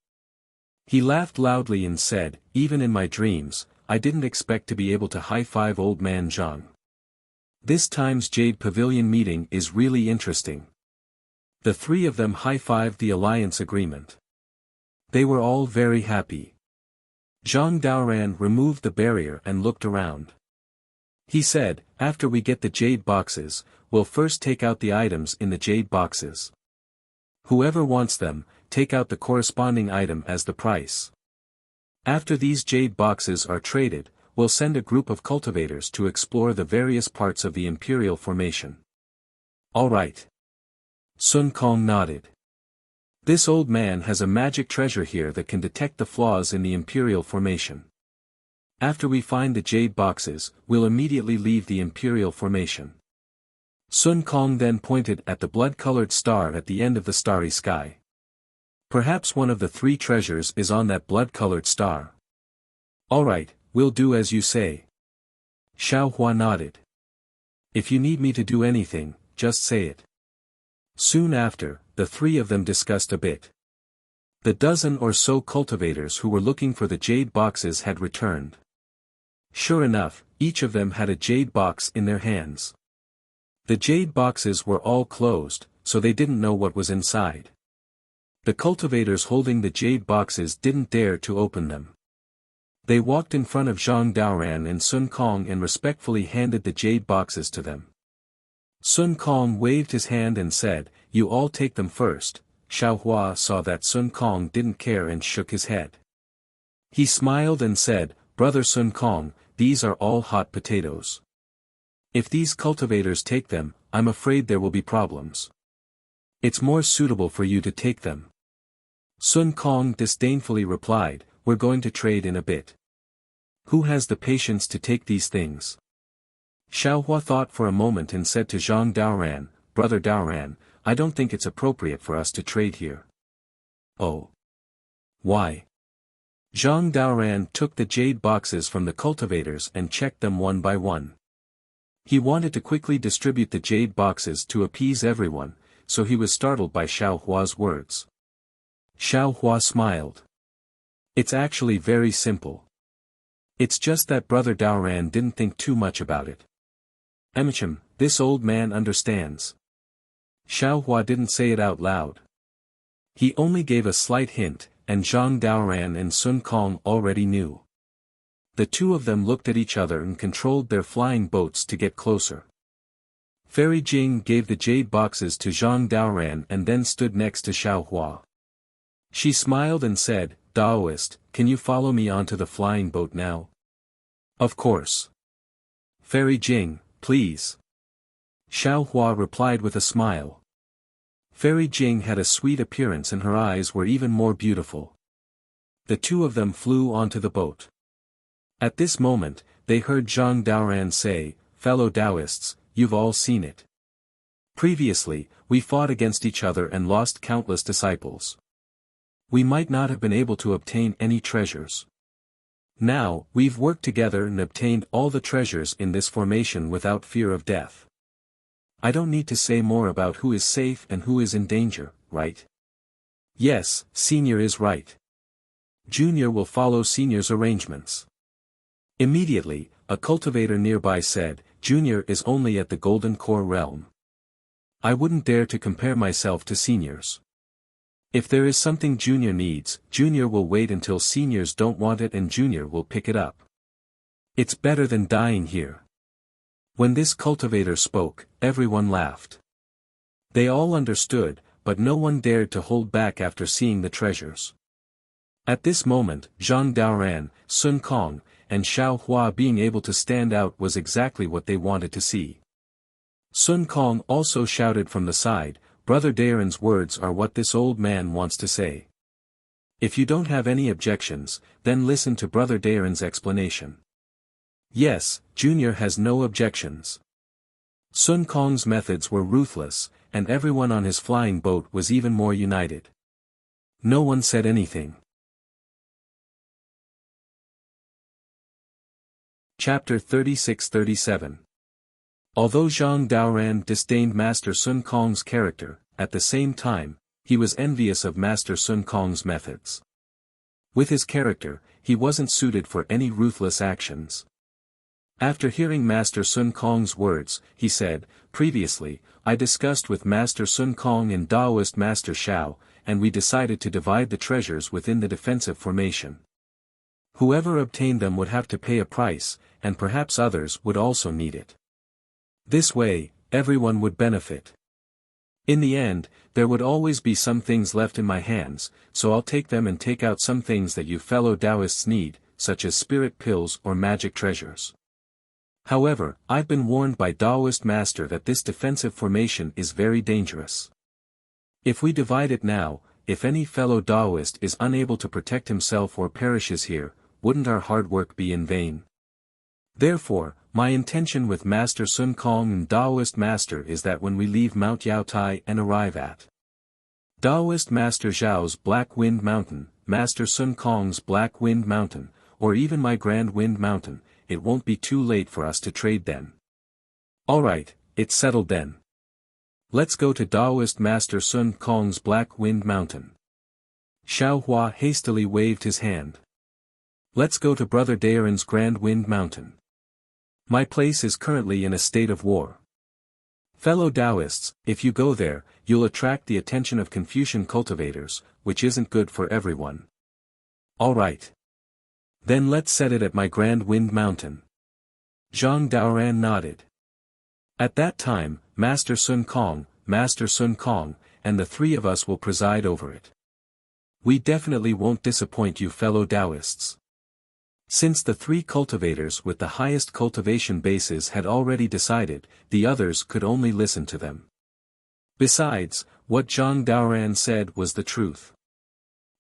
He laughed loudly and said, even in my dreams, I didn't expect to be able to high-five old man Zhang. This time's Jade Pavilion meeting is really interesting. The three of them high-fived the alliance agreement. They were all very happy. Zhang Daoran removed the barrier and looked around. He said, after we get the jade boxes, we'll first take out the items in the jade boxes. Whoever wants them, take out the corresponding item as the price. After these jade boxes are traded, we'll send a group of cultivators to explore the various parts of the Imperial Formation. All right. Sun Kong nodded. This old man has a magic treasure here that can detect the flaws in the Imperial Formation. After we find the jade boxes, we'll immediately leave the Imperial Formation. Sun Kong then pointed at the blood-colored star at the end of the starry sky. Perhaps one of the three treasures is on that blood-colored star. All right, we'll do as you say. Xiao Hua nodded. If you need me to do anything, just say it. Soon after, the three of them discussed a bit. The dozen or so cultivators who were looking for the jade boxes had returned. Sure enough, each of them had a jade box in their hands. The jade boxes were all closed, so they didn't know what was inside. The cultivators holding the jade boxes didn't dare to open them. They walked in front of Zhang Daoran and Sun Kong and respectfully handed the jade boxes to them. Sun Kong waved his hand and said, you all take them first. Xiao Hua saw that Sun Kong didn't care and shook his head. He smiled and said, Brother Sun Kong, these are all hot potatoes. If these cultivators take them, I'm afraid there will be problems. It's more suitable for you to take them. Sun Kong disdainfully replied, we're going to trade in a bit. Who has the patience to take these things? Xiao Hua thought for a moment and said to Zhang Daoran, Brother Daoran, I don't think it's appropriate for us to trade here. Oh. Why? Zhang Daoran took the jade boxes from the cultivators and checked them one by one. He wanted to quickly distribute the jade boxes to appease everyone, so he was startled by Xiao Hua's words. Xiao Hua smiled. It's actually very simple. It's just that Brother Daoran didn't think too much about it. This old man understands. Xiao Hua didn't say it out loud. He only gave a slight hint, and Zhang Daoran and Sun Kong already knew. The two of them looked at each other and controlled their flying boats to get closer. Fairy Jing gave the jade boxes to Zhang Daoran and then stood next to Xiao Hua. She smiled and said, Daoist, can you follow me onto the flying boat now? Of course. Fairy Jing, please. Xiao Hua replied with a smile. Fairy Jing had a sweet appearance and her eyes were even more beautiful. The two of them flew onto the boat. At this moment, they heard Zhang Daoran say, "Fellow Taoists, you've all seen it. Previously, we fought against each other and lost countless disciples. We might not have been able to obtain any treasures. Now, we've worked together and obtained all the treasures in this formation without fear of death. I don't need to say more about who is safe and who is in danger, right? Yes, Senior is right. Junior will follow Senior's arrangements." Immediately, a cultivator nearby said, "Junior is only at the Golden Core realm. I wouldn't dare to compare myself to Seniors. If there is something Junior needs, Junior will wait until Seniors don't want it and Junior will pick it up. It's better than dying here." When this cultivator spoke, everyone laughed. They all understood, but no one dared to hold back after seeing the treasures. At this moment, Zhang Daoran, Sun Kong, and Xiao Hua being able to stand out was exactly what they wanted to see. Sun Kong also shouted from the side, "Brother Daoran's words are what this old man wants to say. If you don't have any objections, then listen to Brother Daoran's explanation." Yes, Junior has no objections. Sun Kong's methods were ruthless, and everyone on his flying boat was even more united. No one said anything. Chapter 36-37. Although Zhang Daoran disdained Master Sun Kong's character, at the same time, he was envious of Master Sun Kong's methods. With his character, he wasn't suited for any ruthless actions. After hearing Master Sun Kong's words, he said, "Previously, I discussed with Master Sun Kong and Daoist Master Xiao, and we decided to divide the treasures within the defensive formation. Whoever obtained them would have to pay a price, and perhaps others would also need it. This way, everyone would benefit. In the end, there would always be some things left in my hands, so I'll take them and take out some things that you fellow Taoists need, such as spirit pills or magic treasures. However, I've been warned by Taoist Master that this defensive formation is very dangerous. If we divide it now, if any fellow Taoist is unable to protect himself or perishes here, wouldn't our hard work be in vain? Therefore, my intention with Master Sun Kong and Taoist Master is that when we leave Mount Yaotai and arrive at Taoist Master Zhao's Black Wind Mountain, Master Sun Kong's Black Wind Mountain, or even my Grand Wind Mountain, it won't be too late for us to trade then. Alright, it's settled then. Let's go to Taoist Master Sun Kong's Black Wind Mountain." Xiao Hua hastily waved his hand. "Let's go to Brother Daoran's Grand Wind Mountain. My place is currently in a state of war. Fellow Taoists, if you go there, you'll attract the attention of Confucian cultivators, which isn't good for everyone." "Alright. Then let's set it at my Grand Wind Mountain." Zhang Daoran nodded. "At that time, Master Sun Kong, and the three of us will preside over it. We definitely won't disappoint you fellow Taoists." Since the three cultivators with the highest cultivation bases had already decided, the others could only listen to them. Besides, what Zhang Daoran said was the truth.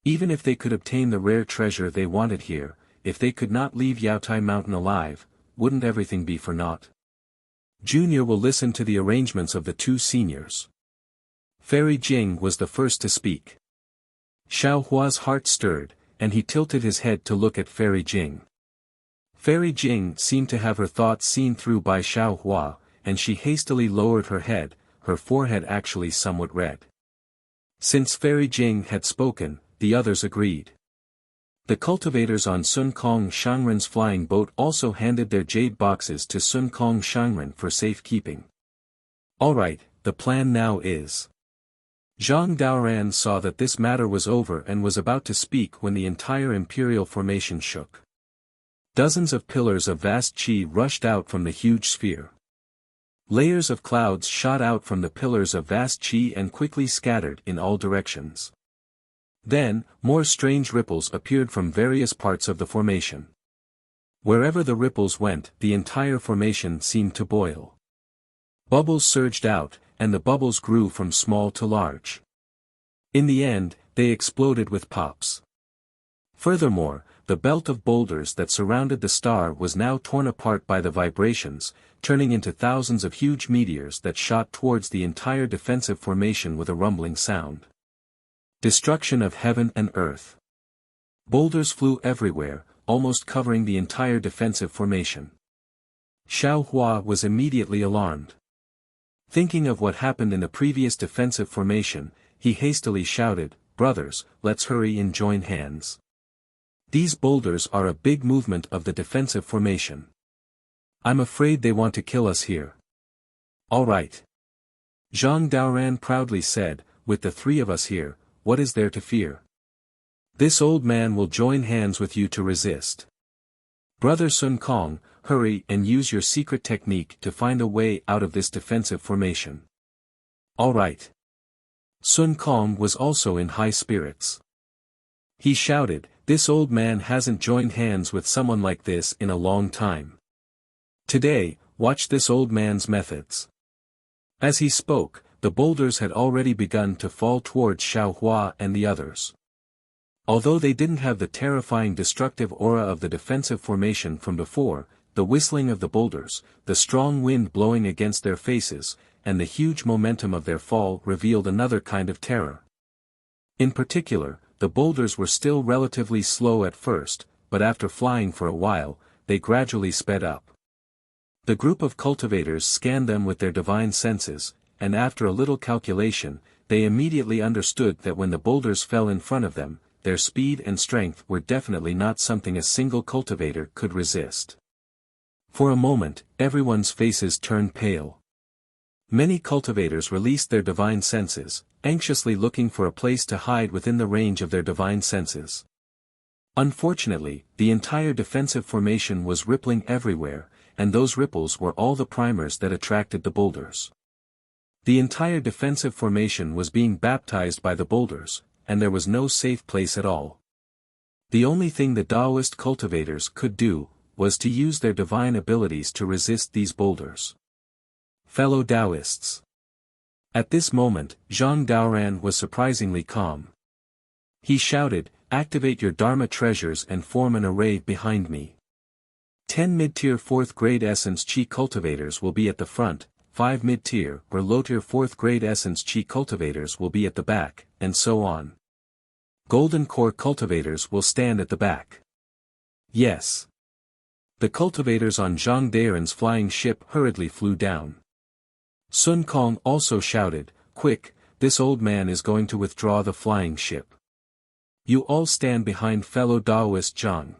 Even if they could obtain the rare treasure they wanted here, if they could not leave Yaotai Mountain alive, wouldn't everything be for naught? Junior will listen to the arrangements of the two seniors. Fairy Jing was the first to speak. Xiao Hua's heart stirred, and he tilted his head to look at Fairy Jing. Fairy Jing seemed to have her thoughts seen through by Xiao Hua, and she hastily lowered her head, her forehead actually somewhat red. Since Fairy Jing had spoken, the others agreed. The cultivators on Sun Kong Shangren's flying boat also handed their jade boxes to Sun Kong Shangren for safekeeping. Alright, the plan now is. Zhang Daoran saw that this matter was over and was about to speak when the entire imperial formation shook. Dozens of pillars of vast qi rushed out from the huge sphere. Layers of clouds shot out from the pillars of vast qi and quickly scattered in all directions. Then, more strange ripples appeared from various parts of the formation. Wherever the ripples went, the entire formation seemed to boil. Bubbles surged out, and the bubbles grew from small to large. In the end, they exploded with pops. Furthermore, the belt of boulders that surrounded the star was now torn apart by the vibrations, turning into thousands of huge meteors that shot towards the entire defensive formation with a rumbling sound. Destruction of heaven and earth. Boulders flew everywhere, almost covering the entire defensive formation. Xiao Hua was immediately alarmed. Thinking of what happened in the previous defensive formation, he hastily shouted, "Brothers, let's hurry and join hands. These boulders are a big movement of the defensive formation. I'm afraid they want to kill us here." "All right," Zhang Daoran proudly said, "with the three of us here, what is there to fear? This old man will join hands with you to resist. Brother Sun Kong, hurry and use your secret technique to find a way out of this defensive formation." "All right." Sun Kong was also in high spirits. He shouted, "This old man hasn't joined hands with someone like this in a long time. Today, watch this old man's methods." As he spoke, the boulders had already begun to fall towards Xiao Hua and the others. Although they didn't have the terrifying destructive aura of the defensive formation from before, the whistling of the boulders, the strong wind blowing against their faces, and the huge momentum of their fall revealed another kind of terror. In particular, the boulders were still relatively slow at first, but after flying for a while, they gradually sped up. The group of cultivators scanned them with their divine senses, and after a little calculation, they immediately understood that when the boulders fell in front of them, their speed and strength were definitely not something a single cultivator could resist. For a moment, everyone's faces turned pale. Many cultivators released their divine senses, anxiously looking for a place to hide within the range of their divine senses. Unfortunately, the entire defensive formation was rippling everywhere, and those ripples were all the primers that attracted the boulders. The entire defensive formation was being baptized by the boulders, and there was no safe place at all. The only thing the Taoist cultivators could do, was to use their divine abilities to resist these boulders. Fellow Taoists. At this moment, Zhang Daoran was surprisingly calm. He shouted, "Activate your Dharma treasures and form an array behind me. 10 mid-tier 4th grade essence Qi cultivators will be at the front, 5 mid-tier or low-tier 4th grade essence Qi cultivators will be at the back, and so on. Golden core cultivators will stand at the back." "Yes." The cultivators on Zhang Daoran's flying ship hurriedly flew down. Sun Kong also shouted, "Quick, this old man is going to withdraw the flying ship. You all stand behind fellow Taoist Zhang."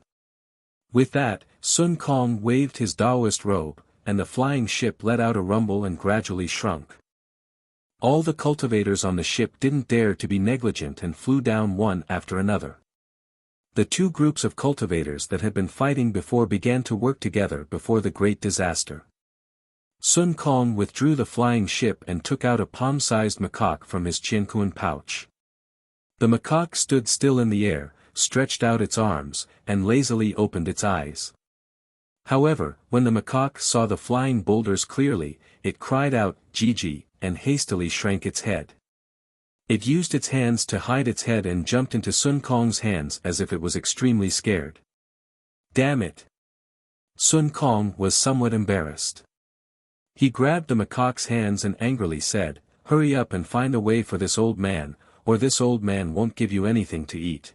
With that, Sun Kong waved his Taoist robe, and the flying ship let out a rumble and gradually shrunk. All the cultivators on the ship didn't dare to be negligent and flew down one after another. The two groups of cultivators that had been fighting before began to work together before the great disaster. Sun Kong withdrew the flying ship and took out a palm-sized macaque from his Qiankuan pouch. The macaque stood still in the air, stretched out its arms, and lazily opened its eyes. However, when the macaque saw the flying boulders clearly, it cried out, "Gigi," and hastily shrank its head. It used its hands to hide its head and jumped into Sun Kong's hands as if it was extremely scared. "Damn it!" Sun Kong was somewhat embarrassed. He grabbed the macaque's hands and angrily said, "Hurry up and find a way for this old man, or this old man won't give you anything to eat."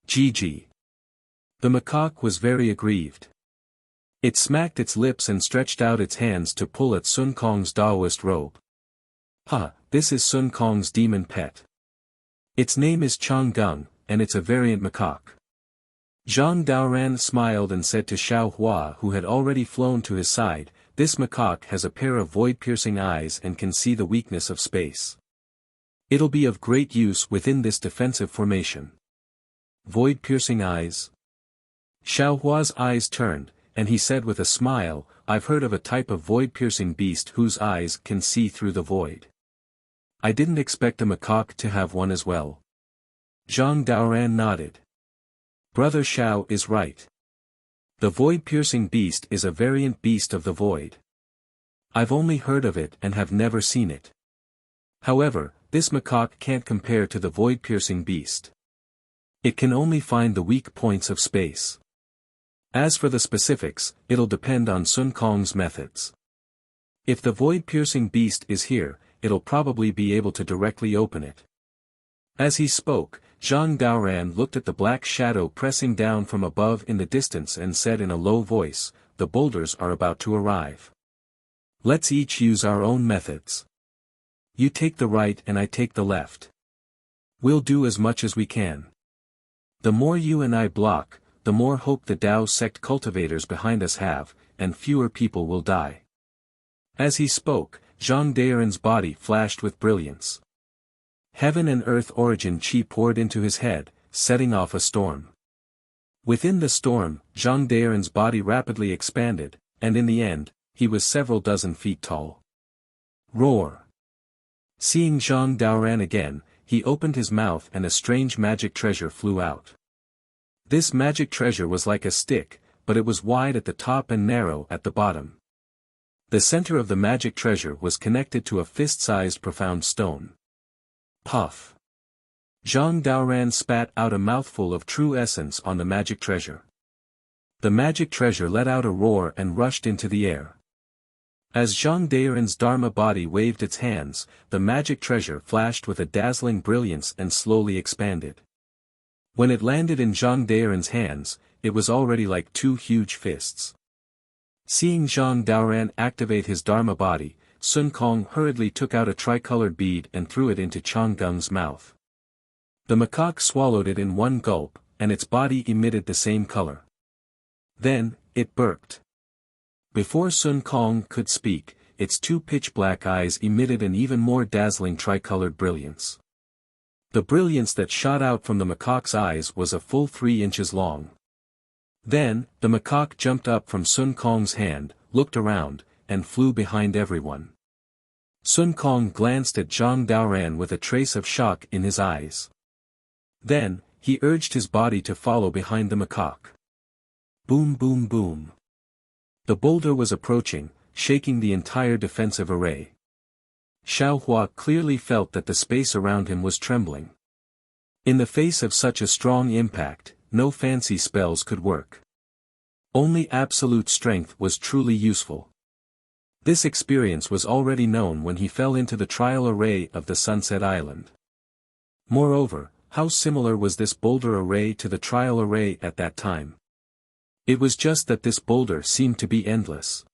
"Gigi." The macaque was very aggrieved. It smacked its lips and stretched out its hands to pull at Sun Kong's Taoist robe. "Ha, this is Sun Kong's demon pet. Its name is Changgung, and it's a variant macaque." Zhang Daoran smiled and said to Xiao Hua, who had already flown to his side, "This macaque has a pair of void-piercing eyes and can see the weakness of space. It'll be of great use within this defensive formation." "Void-piercing eyes?" Xiao Hua's eyes turned, and he said with a smile, "I've heard of a type of void-piercing beast whose eyes can see through the void. I didn't expect a macaque to have one as well." Zhang Daoran nodded. "Brother Xiao is right. The void-piercing beast is a variant beast of the void. I've only heard of it and have never seen it. However, this macaque can't compare to the void-piercing beast. It can only find the weak points of space. As for the specifics, it'll depend on Sun Kong's methods. If the void-piercing beast is here, it'll probably be able to directly open it. As he spoke, Zhang Daoran looked at the black shadow pressing down from above in the distance and said in a low voice, "The boulders are about to arrive. Let's each use our own methods. You take the right and I take the left. We'll do as much as we can. The more you and I block, the more hope the Dao sect cultivators behind us have, and fewer people will die." As he spoke, Zhang Daoran's body flashed with brilliance. Heaven and earth origin chi poured into his head, setting off a storm. Within the storm, Zhang Daoran's body rapidly expanded, and in the end, he was several dozen feet tall. Roar! Seeing Zhang Daoran again, he opened his mouth and a strange magic treasure flew out. This magic treasure was like a stick, but it was wide at the top and narrow at the bottom. The center of the magic treasure was connected to a fist-sized profound stone. Puff! Zhang Daoran spat out a mouthful of true essence on the magic treasure. The magic treasure let out a roar and rushed into the air. As Zhang Daoran's Dharma body waved its hands, the magic treasure flashed with a dazzling brilliance and slowly expanded. When it landed in Zhang Daoran's hands, it was already like two huge fists. Seeing Zhang Daoran activate his Dharma body, Sun Kong hurriedly took out a tricolored bead and threw it into Chang Gung's mouth. The macaque swallowed it in one gulp, and its body emitted the same color. Then, it burped. Before Sun Kong could speak, its two pitch-black eyes emitted an even more dazzling tricolored brilliance. The brilliance that shot out from the macaque's eyes was a full 3 inches long. Then, the macaque jumped up from Sun Kong's hand, looked around, and flew behind everyone. Sun Kong glanced at Zhang Daoran with a trace of shock in his eyes. Then, he urged his body to follow behind the macaque. Boom boom boom. The boulder was approaching, shaking the entire defensive array. Xiao Hua clearly felt that the space around him was trembling. In the face of such a strong impact, no fancy spells could work. Only absolute strength was truly useful. This experience was already known when he fell into the trial array of the Sunset Island. Moreover, how similar was this boulder array to the trial array at that time? It was just that this boulder seemed to be endless.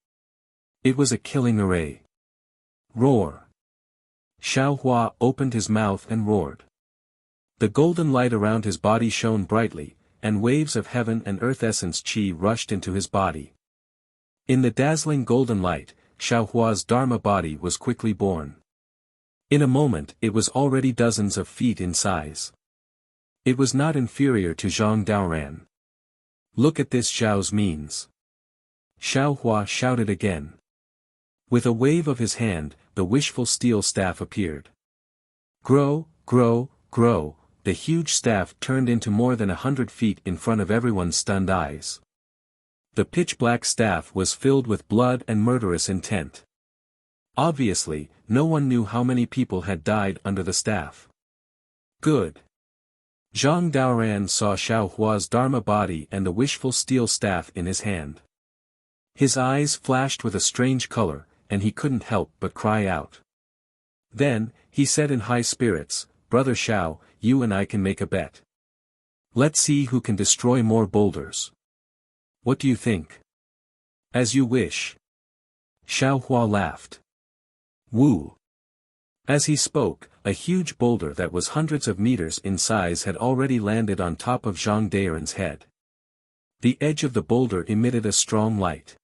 It was a killing array. Roar! Xiao Hua opened his mouth and roared. The golden light around his body shone brightly, and waves of heaven and earth essence chi rushed into his body. In the dazzling golden light, Xiao Hua's Dharma body was quickly born. In a moment it was already dozens of feet in size. It was not inferior to Zhang Daoran. Look at this Xiao's means. Xiao Hua shouted again. With a wave of his hand, the wishful steel staff appeared. Grow, grow, grow, the huge staff turned into more than 100 feet in front of everyone's stunned eyes. The pitch-black staff was filled with blood and murderous intent. Obviously, no one knew how many people had died under the staff. Good. Zhang Daoran saw Xiao Hua's Dharma body and the wishful steel staff in his hand. His eyes flashed with a strange color, and he couldn't help but cry out. Then, he said in high spirits, "Brother Xiao, you and I can make a bet. Let's see who can destroy more boulders. What do you think?" "As you wish." Xiao Hua laughed. Woo! As he spoke, a huge boulder that was hundreds of meters in size had already landed on top of Zhang Daoran's head. The edge of the boulder emitted a strong light.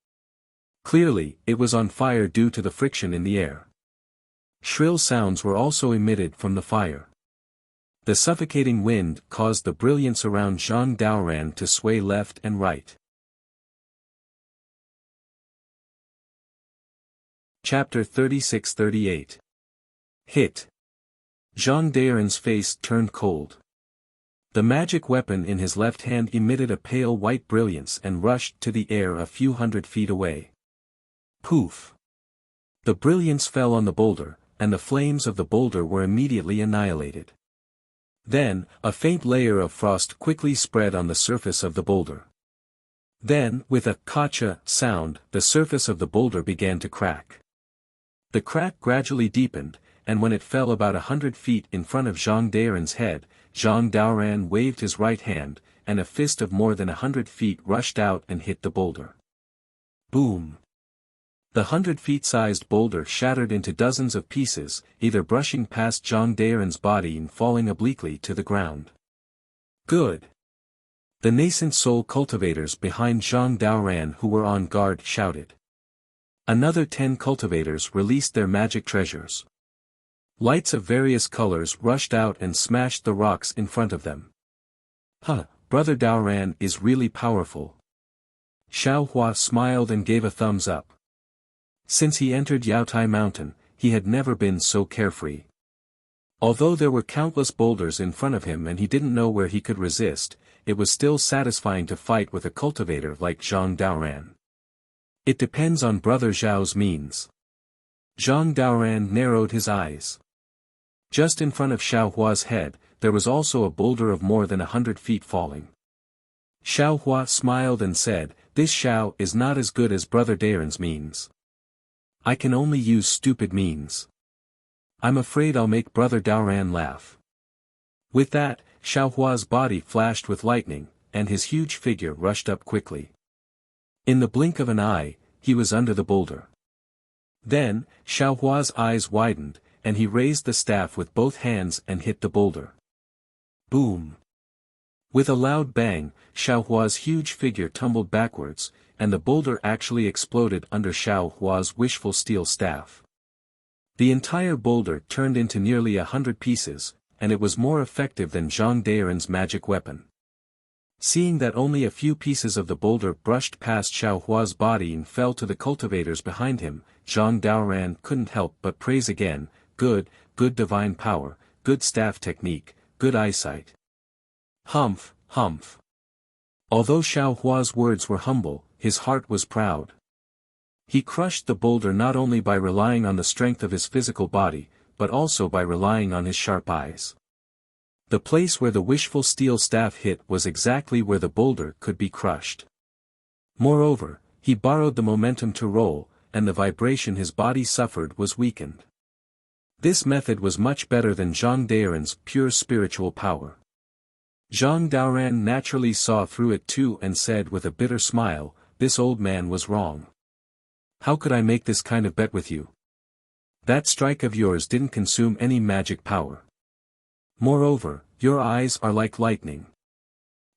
Clearly, it was on fire due to the friction in the air. Shrill sounds were also emitted from the fire. The suffocating wind caused the brilliance around Zhang Daoran to sway left and right. Chapter 36-38. Hit. Zhang Daoran's face turned cold. The magic weapon in his left hand emitted a pale white brilliance and rushed to the air a few hundred feet away. Poof! The brilliance fell on the boulder, and the flames of the boulder were immediately annihilated. Then, a faint layer of frost quickly spread on the surface of the boulder. Then, with a "kacha" sound, the surface of the boulder began to crack. The crack gradually deepened, and when it fell about 100 feet in front of Zhang Daoran's head, Zhang Daoran waved his right hand, and a fist of more than 100 feet rushed out and hit the boulder. Boom! The 100-feet-sized boulder shattered into dozens of pieces, either brushing past Zhang Daoran's body and falling obliquely to the ground. Good! The nascent soul cultivators behind Zhang Daoran who were on guard shouted. Another 10 cultivators released their magic treasures. Lights of various colors rushed out and smashed the rocks in front of them. Huh, Brother Daoran is really powerful. Xiao Hua smiled and gave a thumbs up. Since he entered Yaotai Mountain, he had never been so carefree. Although there were countless boulders in front of him and he didn't know where he could resist, it was still satisfying to fight with a cultivator like Zhang Daoran. It depends on Brother Zhao's means. Zhang Daoran narrowed his eyes. Just in front of Xiao Hua's head, there was also a boulder of more than 100 feet falling. Xiao Hua smiled and said, "This Xiao is not as good as Brother Daoran's means. I can only use stupid means. I'm afraid I'll make Brother Daoran laugh." With that, Xiao Hua's body flashed with lightning, and his huge figure rushed up quickly. In the blink of an eye, he was under the boulder. Then, Xiao Hua's eyes widened, and he raised the staff with both hands and hit the boulder. Boom! With a loud bang, Xiao Hua's huge figure tumbled backwards, and the boulder actually exploded under Xiao Hua's wishful steel staff. The entire boulder turned into nearly 100 pieces, and it was more effective than Zhang Daoran's magic weapon. Seeing that only a few pieces of the boulder brushed past Xiao Hua's body and fell to the cultivators behind him, Zhang Daoran couldn't help but praise again, good divine power, good staff technique, good eyesight. Humph, humph. Although Xiao Hua's words were humble, his heart was proud. He crushed the boulder not only by relying on the strength of his physical body, but also by relying on his sharp eyes. The place where the wishful steel staff hit was exactly where the boulder could be crushed. Moreover, he borrowed the momentum to roll, and the vibration his body suffered was weakened. This method was much better than Zhang Daoran's pure spiritual power. Zhang Daoran naturally saw through it too and said with a bitter smile, "This old man was wrong. How could I make this kind of bet with you? That strike of yours didn't consume any magic power. Moreover, your eyes are like lightning.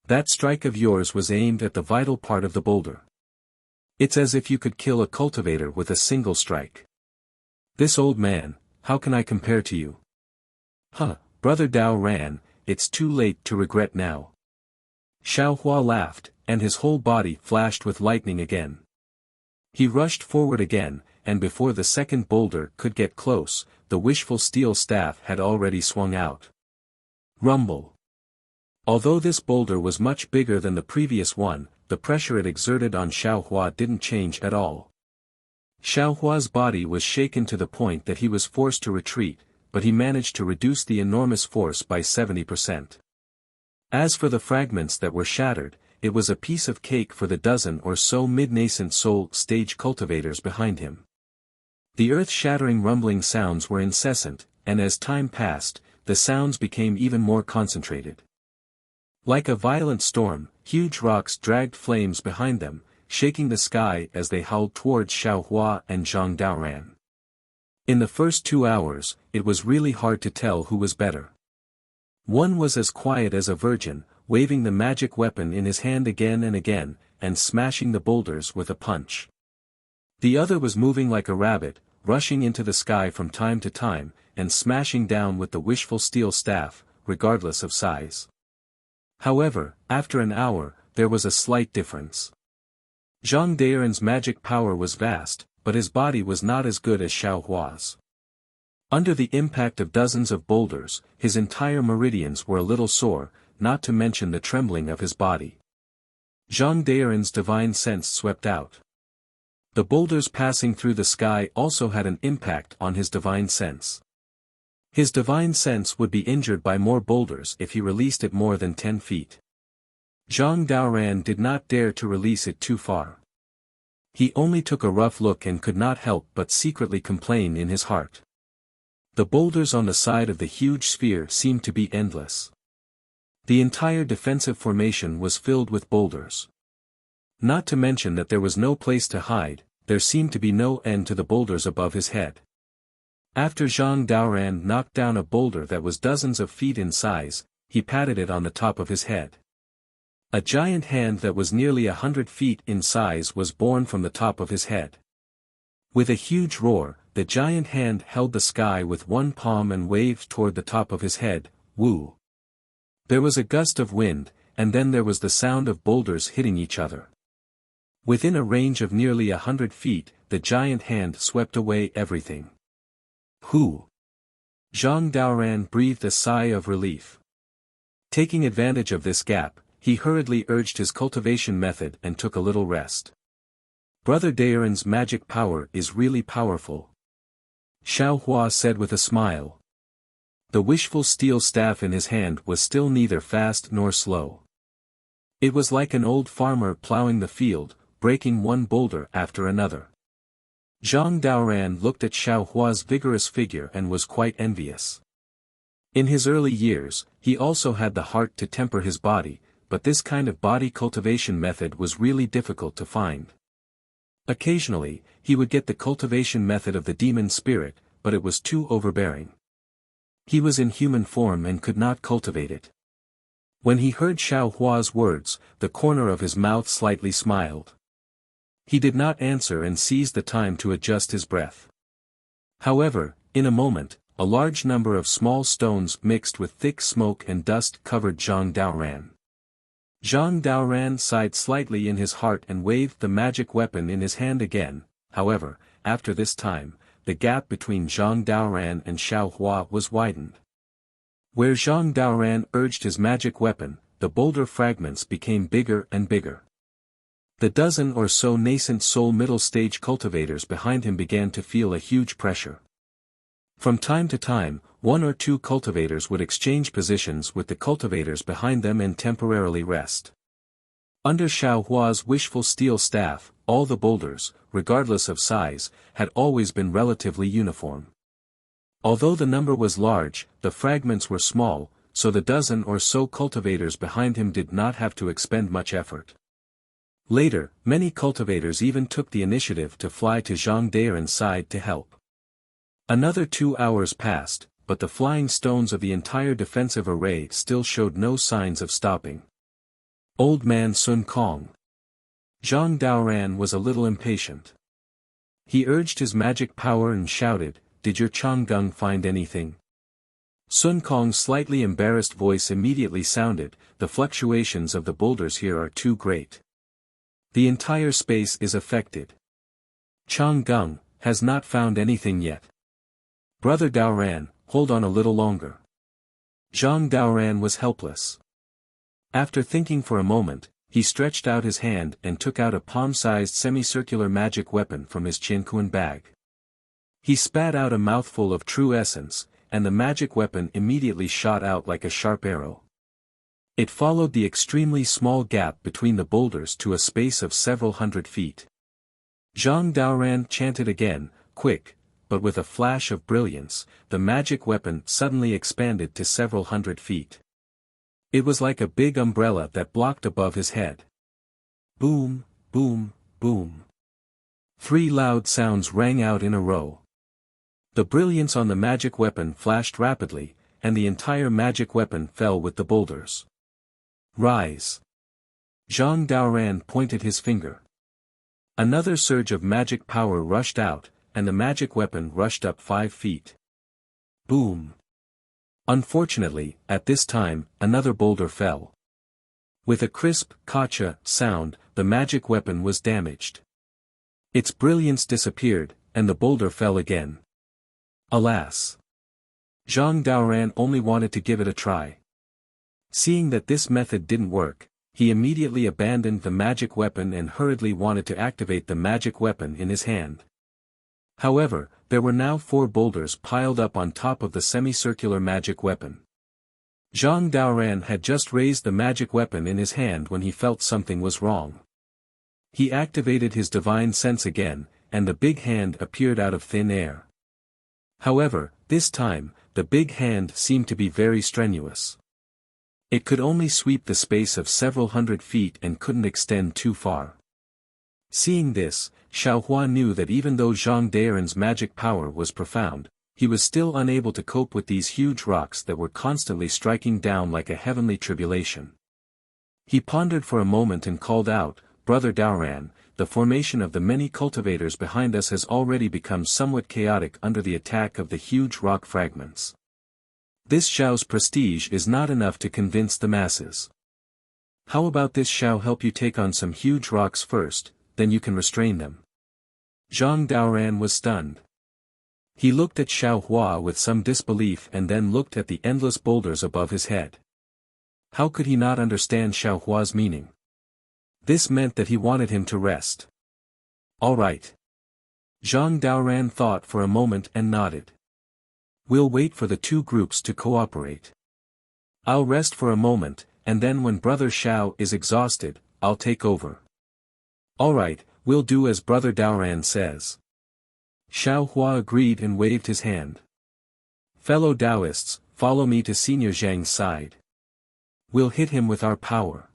That strike of yours was aimed at the vital part of the boulder. It's as if you could kill a cultivator with a single strike. This old man, how can I compare to you?" "Huh, Brother Daoran, it's too late to regret now." Xiao Hua laughed, and his whole body flashed with lightning again. He rushed forward again, and before the second boulder could get close, the wishful steel staff had already swung out. Rumble. Although this boulder was much bigger than the previous one, the pressure it exerted on Xiao Hua didn't change at all. Xiao Hua's body was shaken to the point that he was forced to retreat, but he managed to reduce the enormous force by 70%. As for the fragments that were shattered, it was a piece of cake for the dozen or so mid-nascent soul stage cultivators behind him. The earth-shattering rumbling sounds were incessant, and as time passed, the sounds became even more concentrated. Like a violent storm, huge rocks dragged flames behind them, shaking the sky as they howled towards Xiao Hua and Zhang Daoran. In the first 2 hours, it was really hard to tell who was better. One was as quiet as a virgin, waving the magic weapon in his hand again and again, and smashing the boulders with a punch. The other was moving like a rabbit, rushing into the sky from time to time, and smashing down with the wishful steel staff, regardless of size. However, after an hour, there was a slight difference. Zhang Daoran's magic power was vast, but his body was not as good as Xiao Hua's. Under the impact of dozens of boulders, his entire meridians were a little sore, not to mention the trembling of his body. Zhang Daoran's divine sense swept out. The boulders passing through the sky also had an impact on his divine sense. His divine sense would be injured by more boulders if he released it more than 10 feet. Zhang Daoran did not dare to release it too far. He only took a rough look and could not help but secretly complain in his heart. The boulders on the side of the huge sphere seemed to be endless. The entire defensive formation was filled with boulders. Not to mention that there was no place to hide, there seemed to be no end to the boulders above his head. After Zhang Daoran knocked down a boulder that was dozens of feet in size, he patted it on the top of his head. A giant hand that was nearly 100 feet in size was born from the top of his head. With a huge roar, the giant hand held the sky with one palm and waved toward the top of his head, "Woo!" There was a gust of wind, and then there was the sound of boulders hitting each other. Within a range of nearly 100 feet, the giant hand swept away everything. "Who?" Zhang Daoran breathed a sigh of relief. Taking advantage of this gap, he hurriedly urged his cultivation method and took a little rest. Brother Daoran's magic power is really powerful, Xiao Hua said with a smile. The wishful steel staff in his hand was still neither fast nor slow. It was like an old farmer plowing the field, breaking one boulder after another. Zhang Daoran looked at Xiao Hua's vigorous figure and was quite envious. In his early years, he also had the heart to temper his body, but this kind of body cultivation method was really difficult to find. Occasionally, he would get the cultivation method of the demon spirit, but it was too overbearing. He was in human form and could not cultivate it. When he heard Xiao Hua's words, the corner of his mouth slightly smiled. He did not answer and seized the time to adjust his breath. However, in a moment, a large number of small stones mixed with thick smoke and dust covered Zhang Daoran. Zhang Daoran sighed slightly in his heart and waved the magic weapon in his hand again. However, after this time, the gap between Zhang Daoran and Xiao Hua was widened. Where Zhang Daoran urged his magic weapon, the boulder fragments became bigger and bigger. The dozen or so nascent soul middle stage cultivators behind him began to feel a huge pressure. From time to time, one or two cultivators would exchange positions with the cultivators behind them and temporarily rest. Under Xiao Hua's wishful steel staff, all the boulders, regardless of size, had always been relatively uniform. Although the number was large, the fragments were small, so the dozen or so cultivators behind him did not have to expend much effort. Later, many cultivators even took the initiative to fly to Zhang Daoran's side to help. Another 2 hours passed, but the flying stones of the entire defensive array still showed no signs of stopping. Old man Sun Kong. Zhang Daoran was a little impatient. He urged his magic power and shouted, "Did your Changgung find anything?" Sun Kong's slightly embarrassed voice immediately sounded, "The fluctuations of the boulders here are too great. The entire space is affected. Changgung has not found anything yet. Brother Daoran, hold on a little longer." Zhang Daoran was helpless. After thinking for a moment, he stretched out his hand and took out a palm-sized semicircular magic weapon from his Qianquan bag. He spat out a mouthful of true essence, and the magic weapon immediately shot out like a sharp arrow. It followed the extremely small gap between the boulders to a space of several hundred feet. Zhang Daoran chanted again, "Quick," but with a flash of brilliance, the magic weapon suddenly expanded to several hundred feet. It was like a big umbrella that blocked above his head. Boom, boom, boom. 3 loud sounds rang out in a row. The brilliance on the magic weapon flashed rapidly, and the entire magic weapon fell with the boulders. "Rise!" Zhang Daoran pointed his finger. Another surge of magic power rushed out, and the magic weapon rushed up 5 feet. Boom! Unfortunately, at this time, another boulder fell. With a crisp, "Kacha" sound, the magic weapon was damaged. Its brilliance disappeared, and the boulder fell again. Alas! Zhang Daoran only wanted to give it a try. Seeing that this method didn't work, he immediately abandoned the magic weapon and hurriedly wanted to activate the magic weapon in his hand. However, there were now 4 boulders piled up on top of the semicircular magic weapon. Zhang Daoran had just raised the magic weapon in his hand when he felt something was wrong. He activated his divine sense again, and the big hand appeared out of thin air. However, this time, the big hand seemed to be very strenuous. It could only sweep the space of several hundred feet and couldn't extend too far. Seeing this, Xiaohua knew that even though Zhang Daoran's magic power was profound, he was still unable to cope with these huge rocks that were constantly striking down like a heavenly tribulation. He pondered for a moment and called out, "Brother Daoran, the formation of the many cultivators behind us has already become somewhat chaotic under the attack of the huge rock fragments. This Xiao's prestige is not enough to convince the masses. How about this Xiao help you take on some huge rocks first, then you can restrain them?" Zhang Daoran was stunned. He looked at Xiaohua with some disbelief and then looked at the endless boulders above his head. How could he not understand Xiaohua's meaning? This meant that he wanted him to rest. "All right." Zhang Daoran thought for a moment and nodded. "We'll wait for the 2 groups to cooperate. I'll rest for a moment, and then when Brother Xiao is exhausted, I'll take over." "All right, we'll do as Brother Daoran says." Xiaohua agreed and waved his hand. "Fellow Taoists, follow me to Senior Zhang's side. We'll hit him with our power."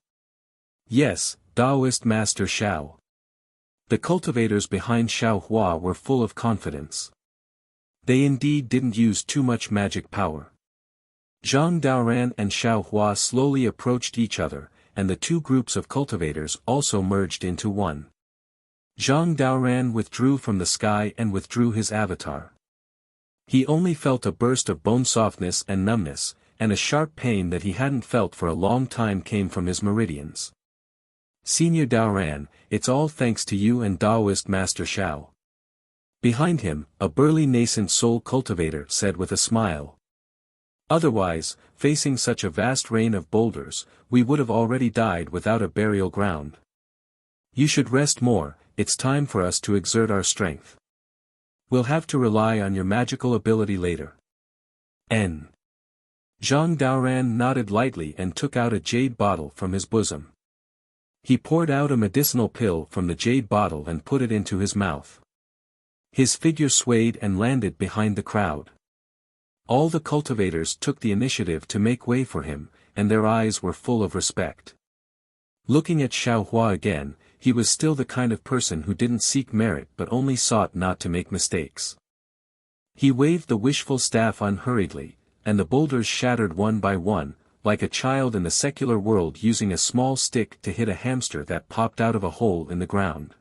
"Yes, Taoist Master Xiao." The cultivators behind Xiaohua were full of confidence. They indeed didn't use too much magic power. Zhang Daoran and Xiaohua slowly approached each other, and the 2 groups of cultivators also merged into one. Zhang Daoran withdrew from the sky and withdrew his avatar. He only felt a burst of bone softness and numbness, and a sharp pain that he hadn't felt for a long time came from his meridians. "Senior Daoran, it's all thanks to you and Taoist Master Xiao." Behind him, a burly nascent soul cultivator said with a smile. "Otherwise, facing such a vast rain of boulders, we would have already died without a burial ground. You should rest more, it's time for us to exert our strength. We'll have to rely on your magical ability later." N. Zhang Daoran nodded lightly and took out a jade bottle from his bosom. He poured out a medicinal pill from the jade bottle and put it into his mouth. His figure swayed and landed behind the crowd. All the cultivators took the initiative to make way for him, and their eyes were full of respect. Looking at Xiaohua again, he was still the kind of person who didn't seek merit but only sought not to make mistakes. He waved the wishful staff unhurriedly, and the boulders shattered one by one, like a child in the secular world using a small stick to hit a hamster that popped out of a hole in the ground.